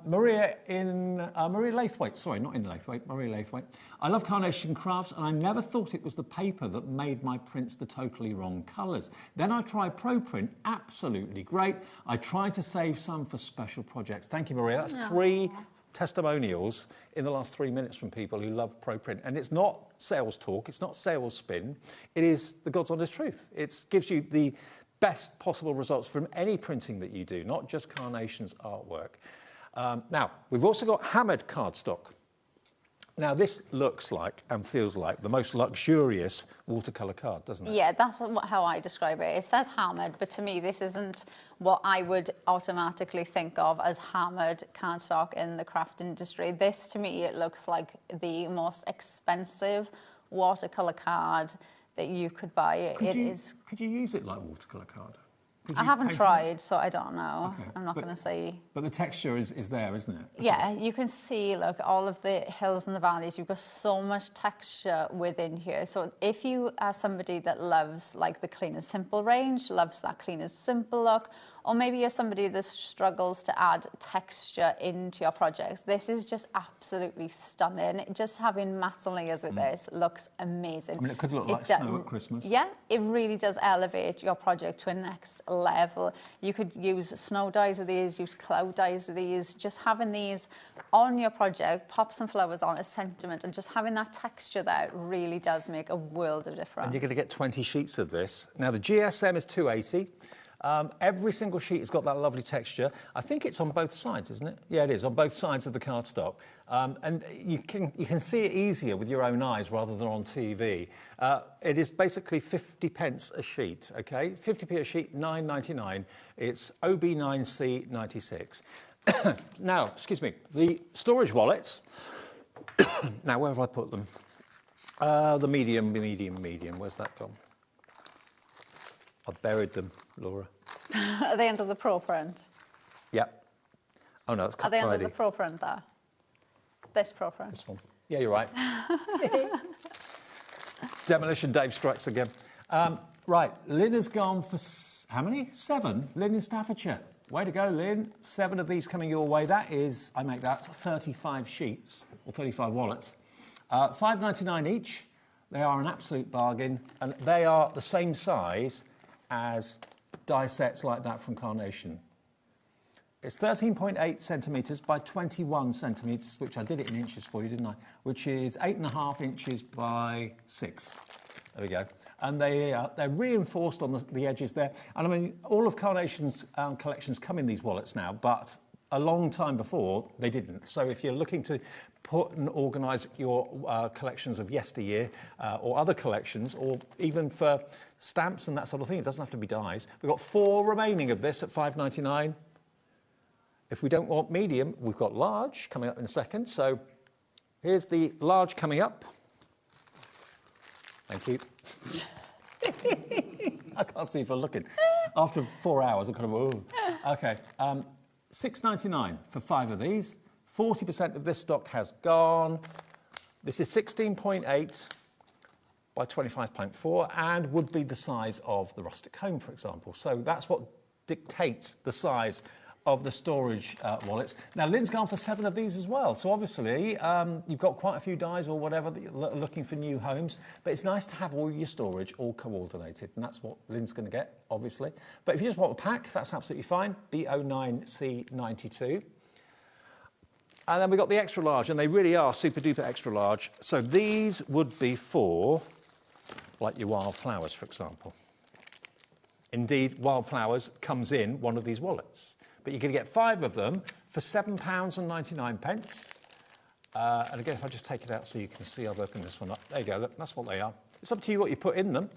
Maria Laithwaite. Sorry, not in Laithwaite. Maria Laithwaite. I love Carnation Crafts, and I never thought it was the paper that made my prints the totally wrong colours. Then I tried ProPrint. Absolutely great. I tried to save some for special projects. Thank you, Maria. That's 3 testimonials in the last 3 minutes from people who love ProPrint. And it's not sales talk. It's not sales spin. It is the God's honest truth. It gives you the best possible results from any printing that you do, not just Carnation's artwork. Now, we've also got hammered cardstock. Now, this looks like and feels like the most luxurious watercolour card, doesn't it? Yeah, that's how I describe it. It says hammered, but to me, this isn't what I would automatically think of as hammered cardstock in the craft industry. This, to me, it looks like the most expensive watercolour card that you could buy. Could you use it like watercolour card? I haven't tried, so I don't know. Okay. I'm not going to say. But the texture is there, isn't it? Yeah, you can see, look, all of the hills and the valleys. You've got so much texture within here. So if you are somebody that loves like the clean and simple range, loves that clean and simple look, or maybe you're somebody that struggles to add texture into your projects, this is just absolutely stunning. Just having matte layers with this looks amazing. I mean, it could look like snow at Christmas. Yeah, it really does elevate your project to a next level. You could use snow dyes with these, use cloud dyes with these. Just having these on your project, pop some flowers on, a sentiment, and just having that texture there really does make a world of difference. And you're going to get 20 sheets of this. Now, the GSM is 280. Every single sheet has got that lovely texture. I think it's on both sides, isn't it? Yeah, it is, on both sides of the cardstock. And you can see it easier with your own eyes rather than on TV. It is basically 50p a sheet, OK? 50p a sheet, £9.99. It's OB9C96. Now, excuse me, the storage wallets. Now, where have I put them? The medium. Where's that gone? I've buried them, Laura. Are they under the ProPrint? Yep. Oh, no, it's cut Are they tidy. under the ProPrint there? This ProPrint? This one. Yeah, you're right. Demolition Dave strikes again. Right, Lynn has gone for how many? 7. Lynn in Staffordshire. Way to go, Lynn. 7 of these coming your way. That is, I make that 35 sheets, or 35 wallets. £5.99 each. They are an absolute bargain, and they are the same size as die sets like that from Carnation. It's 13.8 centimetres by 21 centimetres, which I did it in inches for you, didn't I? Which is 8.5 inches by 6. There we go. And they're reinforced on the edges there. And I mean, all of Carnation's collections come in these wallets now, but a long time before they didn't. So if you're looking to put and organise your collections of yesteryear or other collections, or even for stamps and that sort of thing, it doesn't have to be dies. We've got 4 remaining of this at £5.99. If we don't want medium, we've got large coming up in a second. So here's the large coming up. Thank you. I can't see if I'm looking. After 4 hours, I'm kind of, ooh. OK, £6.99 for 5 of these. 40% of this stock has gone. This is 16.8 by 25.4 and would be the size of the rustic home, for example. So that's what dictates the size of the storage wallets. Now, Lynn's gone for 7 of these as well. So obviously, you've got quite a few dies or whatever that you're looking for new homes. But it's nice to have all your storage all coordinated. And that's what Lynn's going to get, obviously. But if you just want a pack, that's absolutely fine. B09C92. And then we've got the extra large, and they really are super duper extra large. So these would be for, like, your wildflowers, for example. Indeed, wildflowers comes in one of these wallets. But you're going to get 5 of them for £7.99. And again, if I just take it out so you can see, I've opened this one up. There you go, that's what they are. It's up to you what you put in them,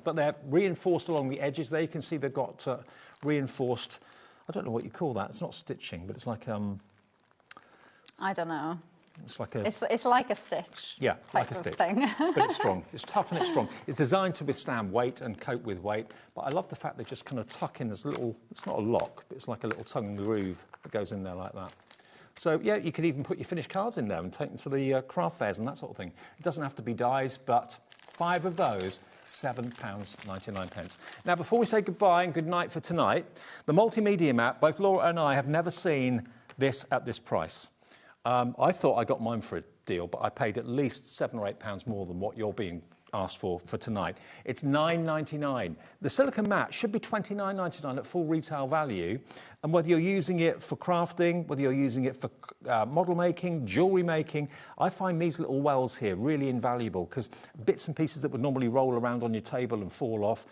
but they're reinforced along the edges there. You can see they've got reinforced, I don't know what you call that. It's not stitching, but it's like... I don't know. It's like a... It's like a stitch. Yeah, like a stitch. Thing. But it's strong. It's tough and it's strong. It's designed to withstand weight and cope with weight. But I love the fact they just kind of tuck in this little... It's not a lock, but it's like a little tongue groove that goes in there like that. So, yeah, you could even put your finished cards in there and take them to the craft fairs and that sort of thing. It doesn't have to be dies, but 5 of those, £7.99. Now, before we say goodbye and good night for tonight, the multimedia map, both Laura and I have never seen this at this price. I thought I got mine for a deal, but I paid at least £7 or £8 more than what you're being asked for tonight. It's $9.99. The silicone mat should be $29.99 at full retail value. And whether you're using it for crafting, whether you're using it for model making, jewellery making, I find these little wells here really invaluable because bits and pieces that would normally roll around on your table and fall off,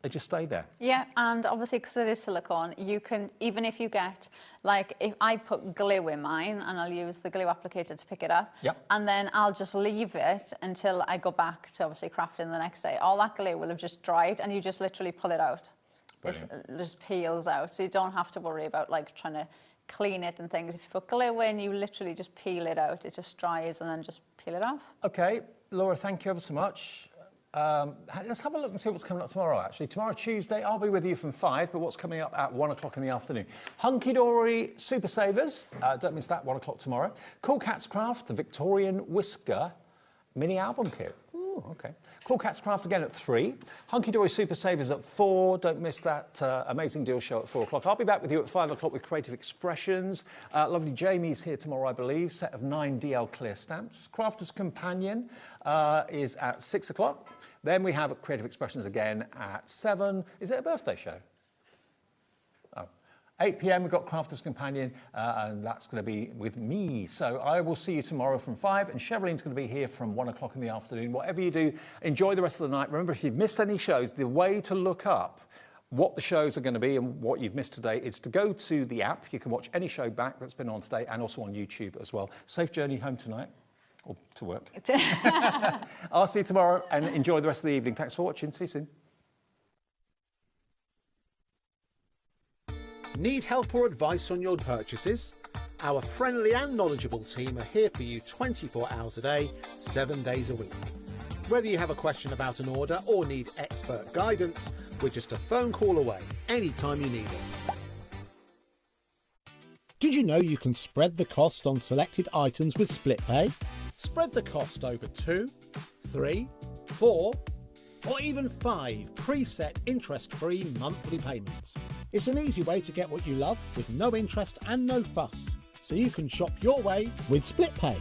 they just stay there. Yeah, and obviously because it is silicone, you can, even if you get, like, if I put glue in mine and I'll use the glue applicator to pick it up, and then I'll just leave it until I go back to obviously crafting the next day. All that glue will have just dried and you just literally pull it out. It just peels out, so you don't have to worry about like trying to clean it and things. If you put glue in, you literally just peel it out. It just dries and then just peel it off. Okay, Laura, thank you ever so much. Let's have a look and see what's coming up tomorrow, actually. Tomorrow, Tuesday, I'll be with you from 5, but what's coming up at 1 o'clock in the afternoon? Hunky Dory Super Savers, don't miss that, 1 o'clock tomorrow. Cool Cats Craft, the Victorian Whisker mini album kit. Ooh, okay. Cool Cats Craft again at 3. Hunky Dory Super Savers at 4. Don't miss that amazing deal show at 4 o'clock. I'll be back with you at 5 o'clock with Creative Expressions. Lovely Jamie's here tomorrow, I believe. Set of 9 DL clear stamps. Crafter's Companion is at 6 o'clock. Then we have Creative Expressions again at 7. Is it a birthday show? Oh. 8 p.m. we've got Crafter's Companion, and that's going to be with me. So I will see you tomorrow from 5, and Sherilyn's going to be here from 1 o'clock in the afternoon. Whatever you do, enjoy the rest of the night. Remember, if you've missed any shows, the way to look up what the shows are going to be and what you've missed today is to go to the app. You can watch any show back that's been on today and also on YouTube as well. Safe journey home tonight. Or to work. I'll see you tomorrow and enjoy the rest of the evening. Thanks for watching. See you soon. Need help or advice on your purchases? Our friendly and knowledgeable team are here for you 24 hours a day, 7 days a week. Whether you have a question about an order or need expert guidance, we're just a phone call away anytime you need us. Did you know you can spread the cost on selected items with split pay? Spread the cost over 2, 3, 4 or even 5 preset interest-free monthly payments. It's an easy way to get what you love with no interest and no fuss, so you can shop your way with split pay.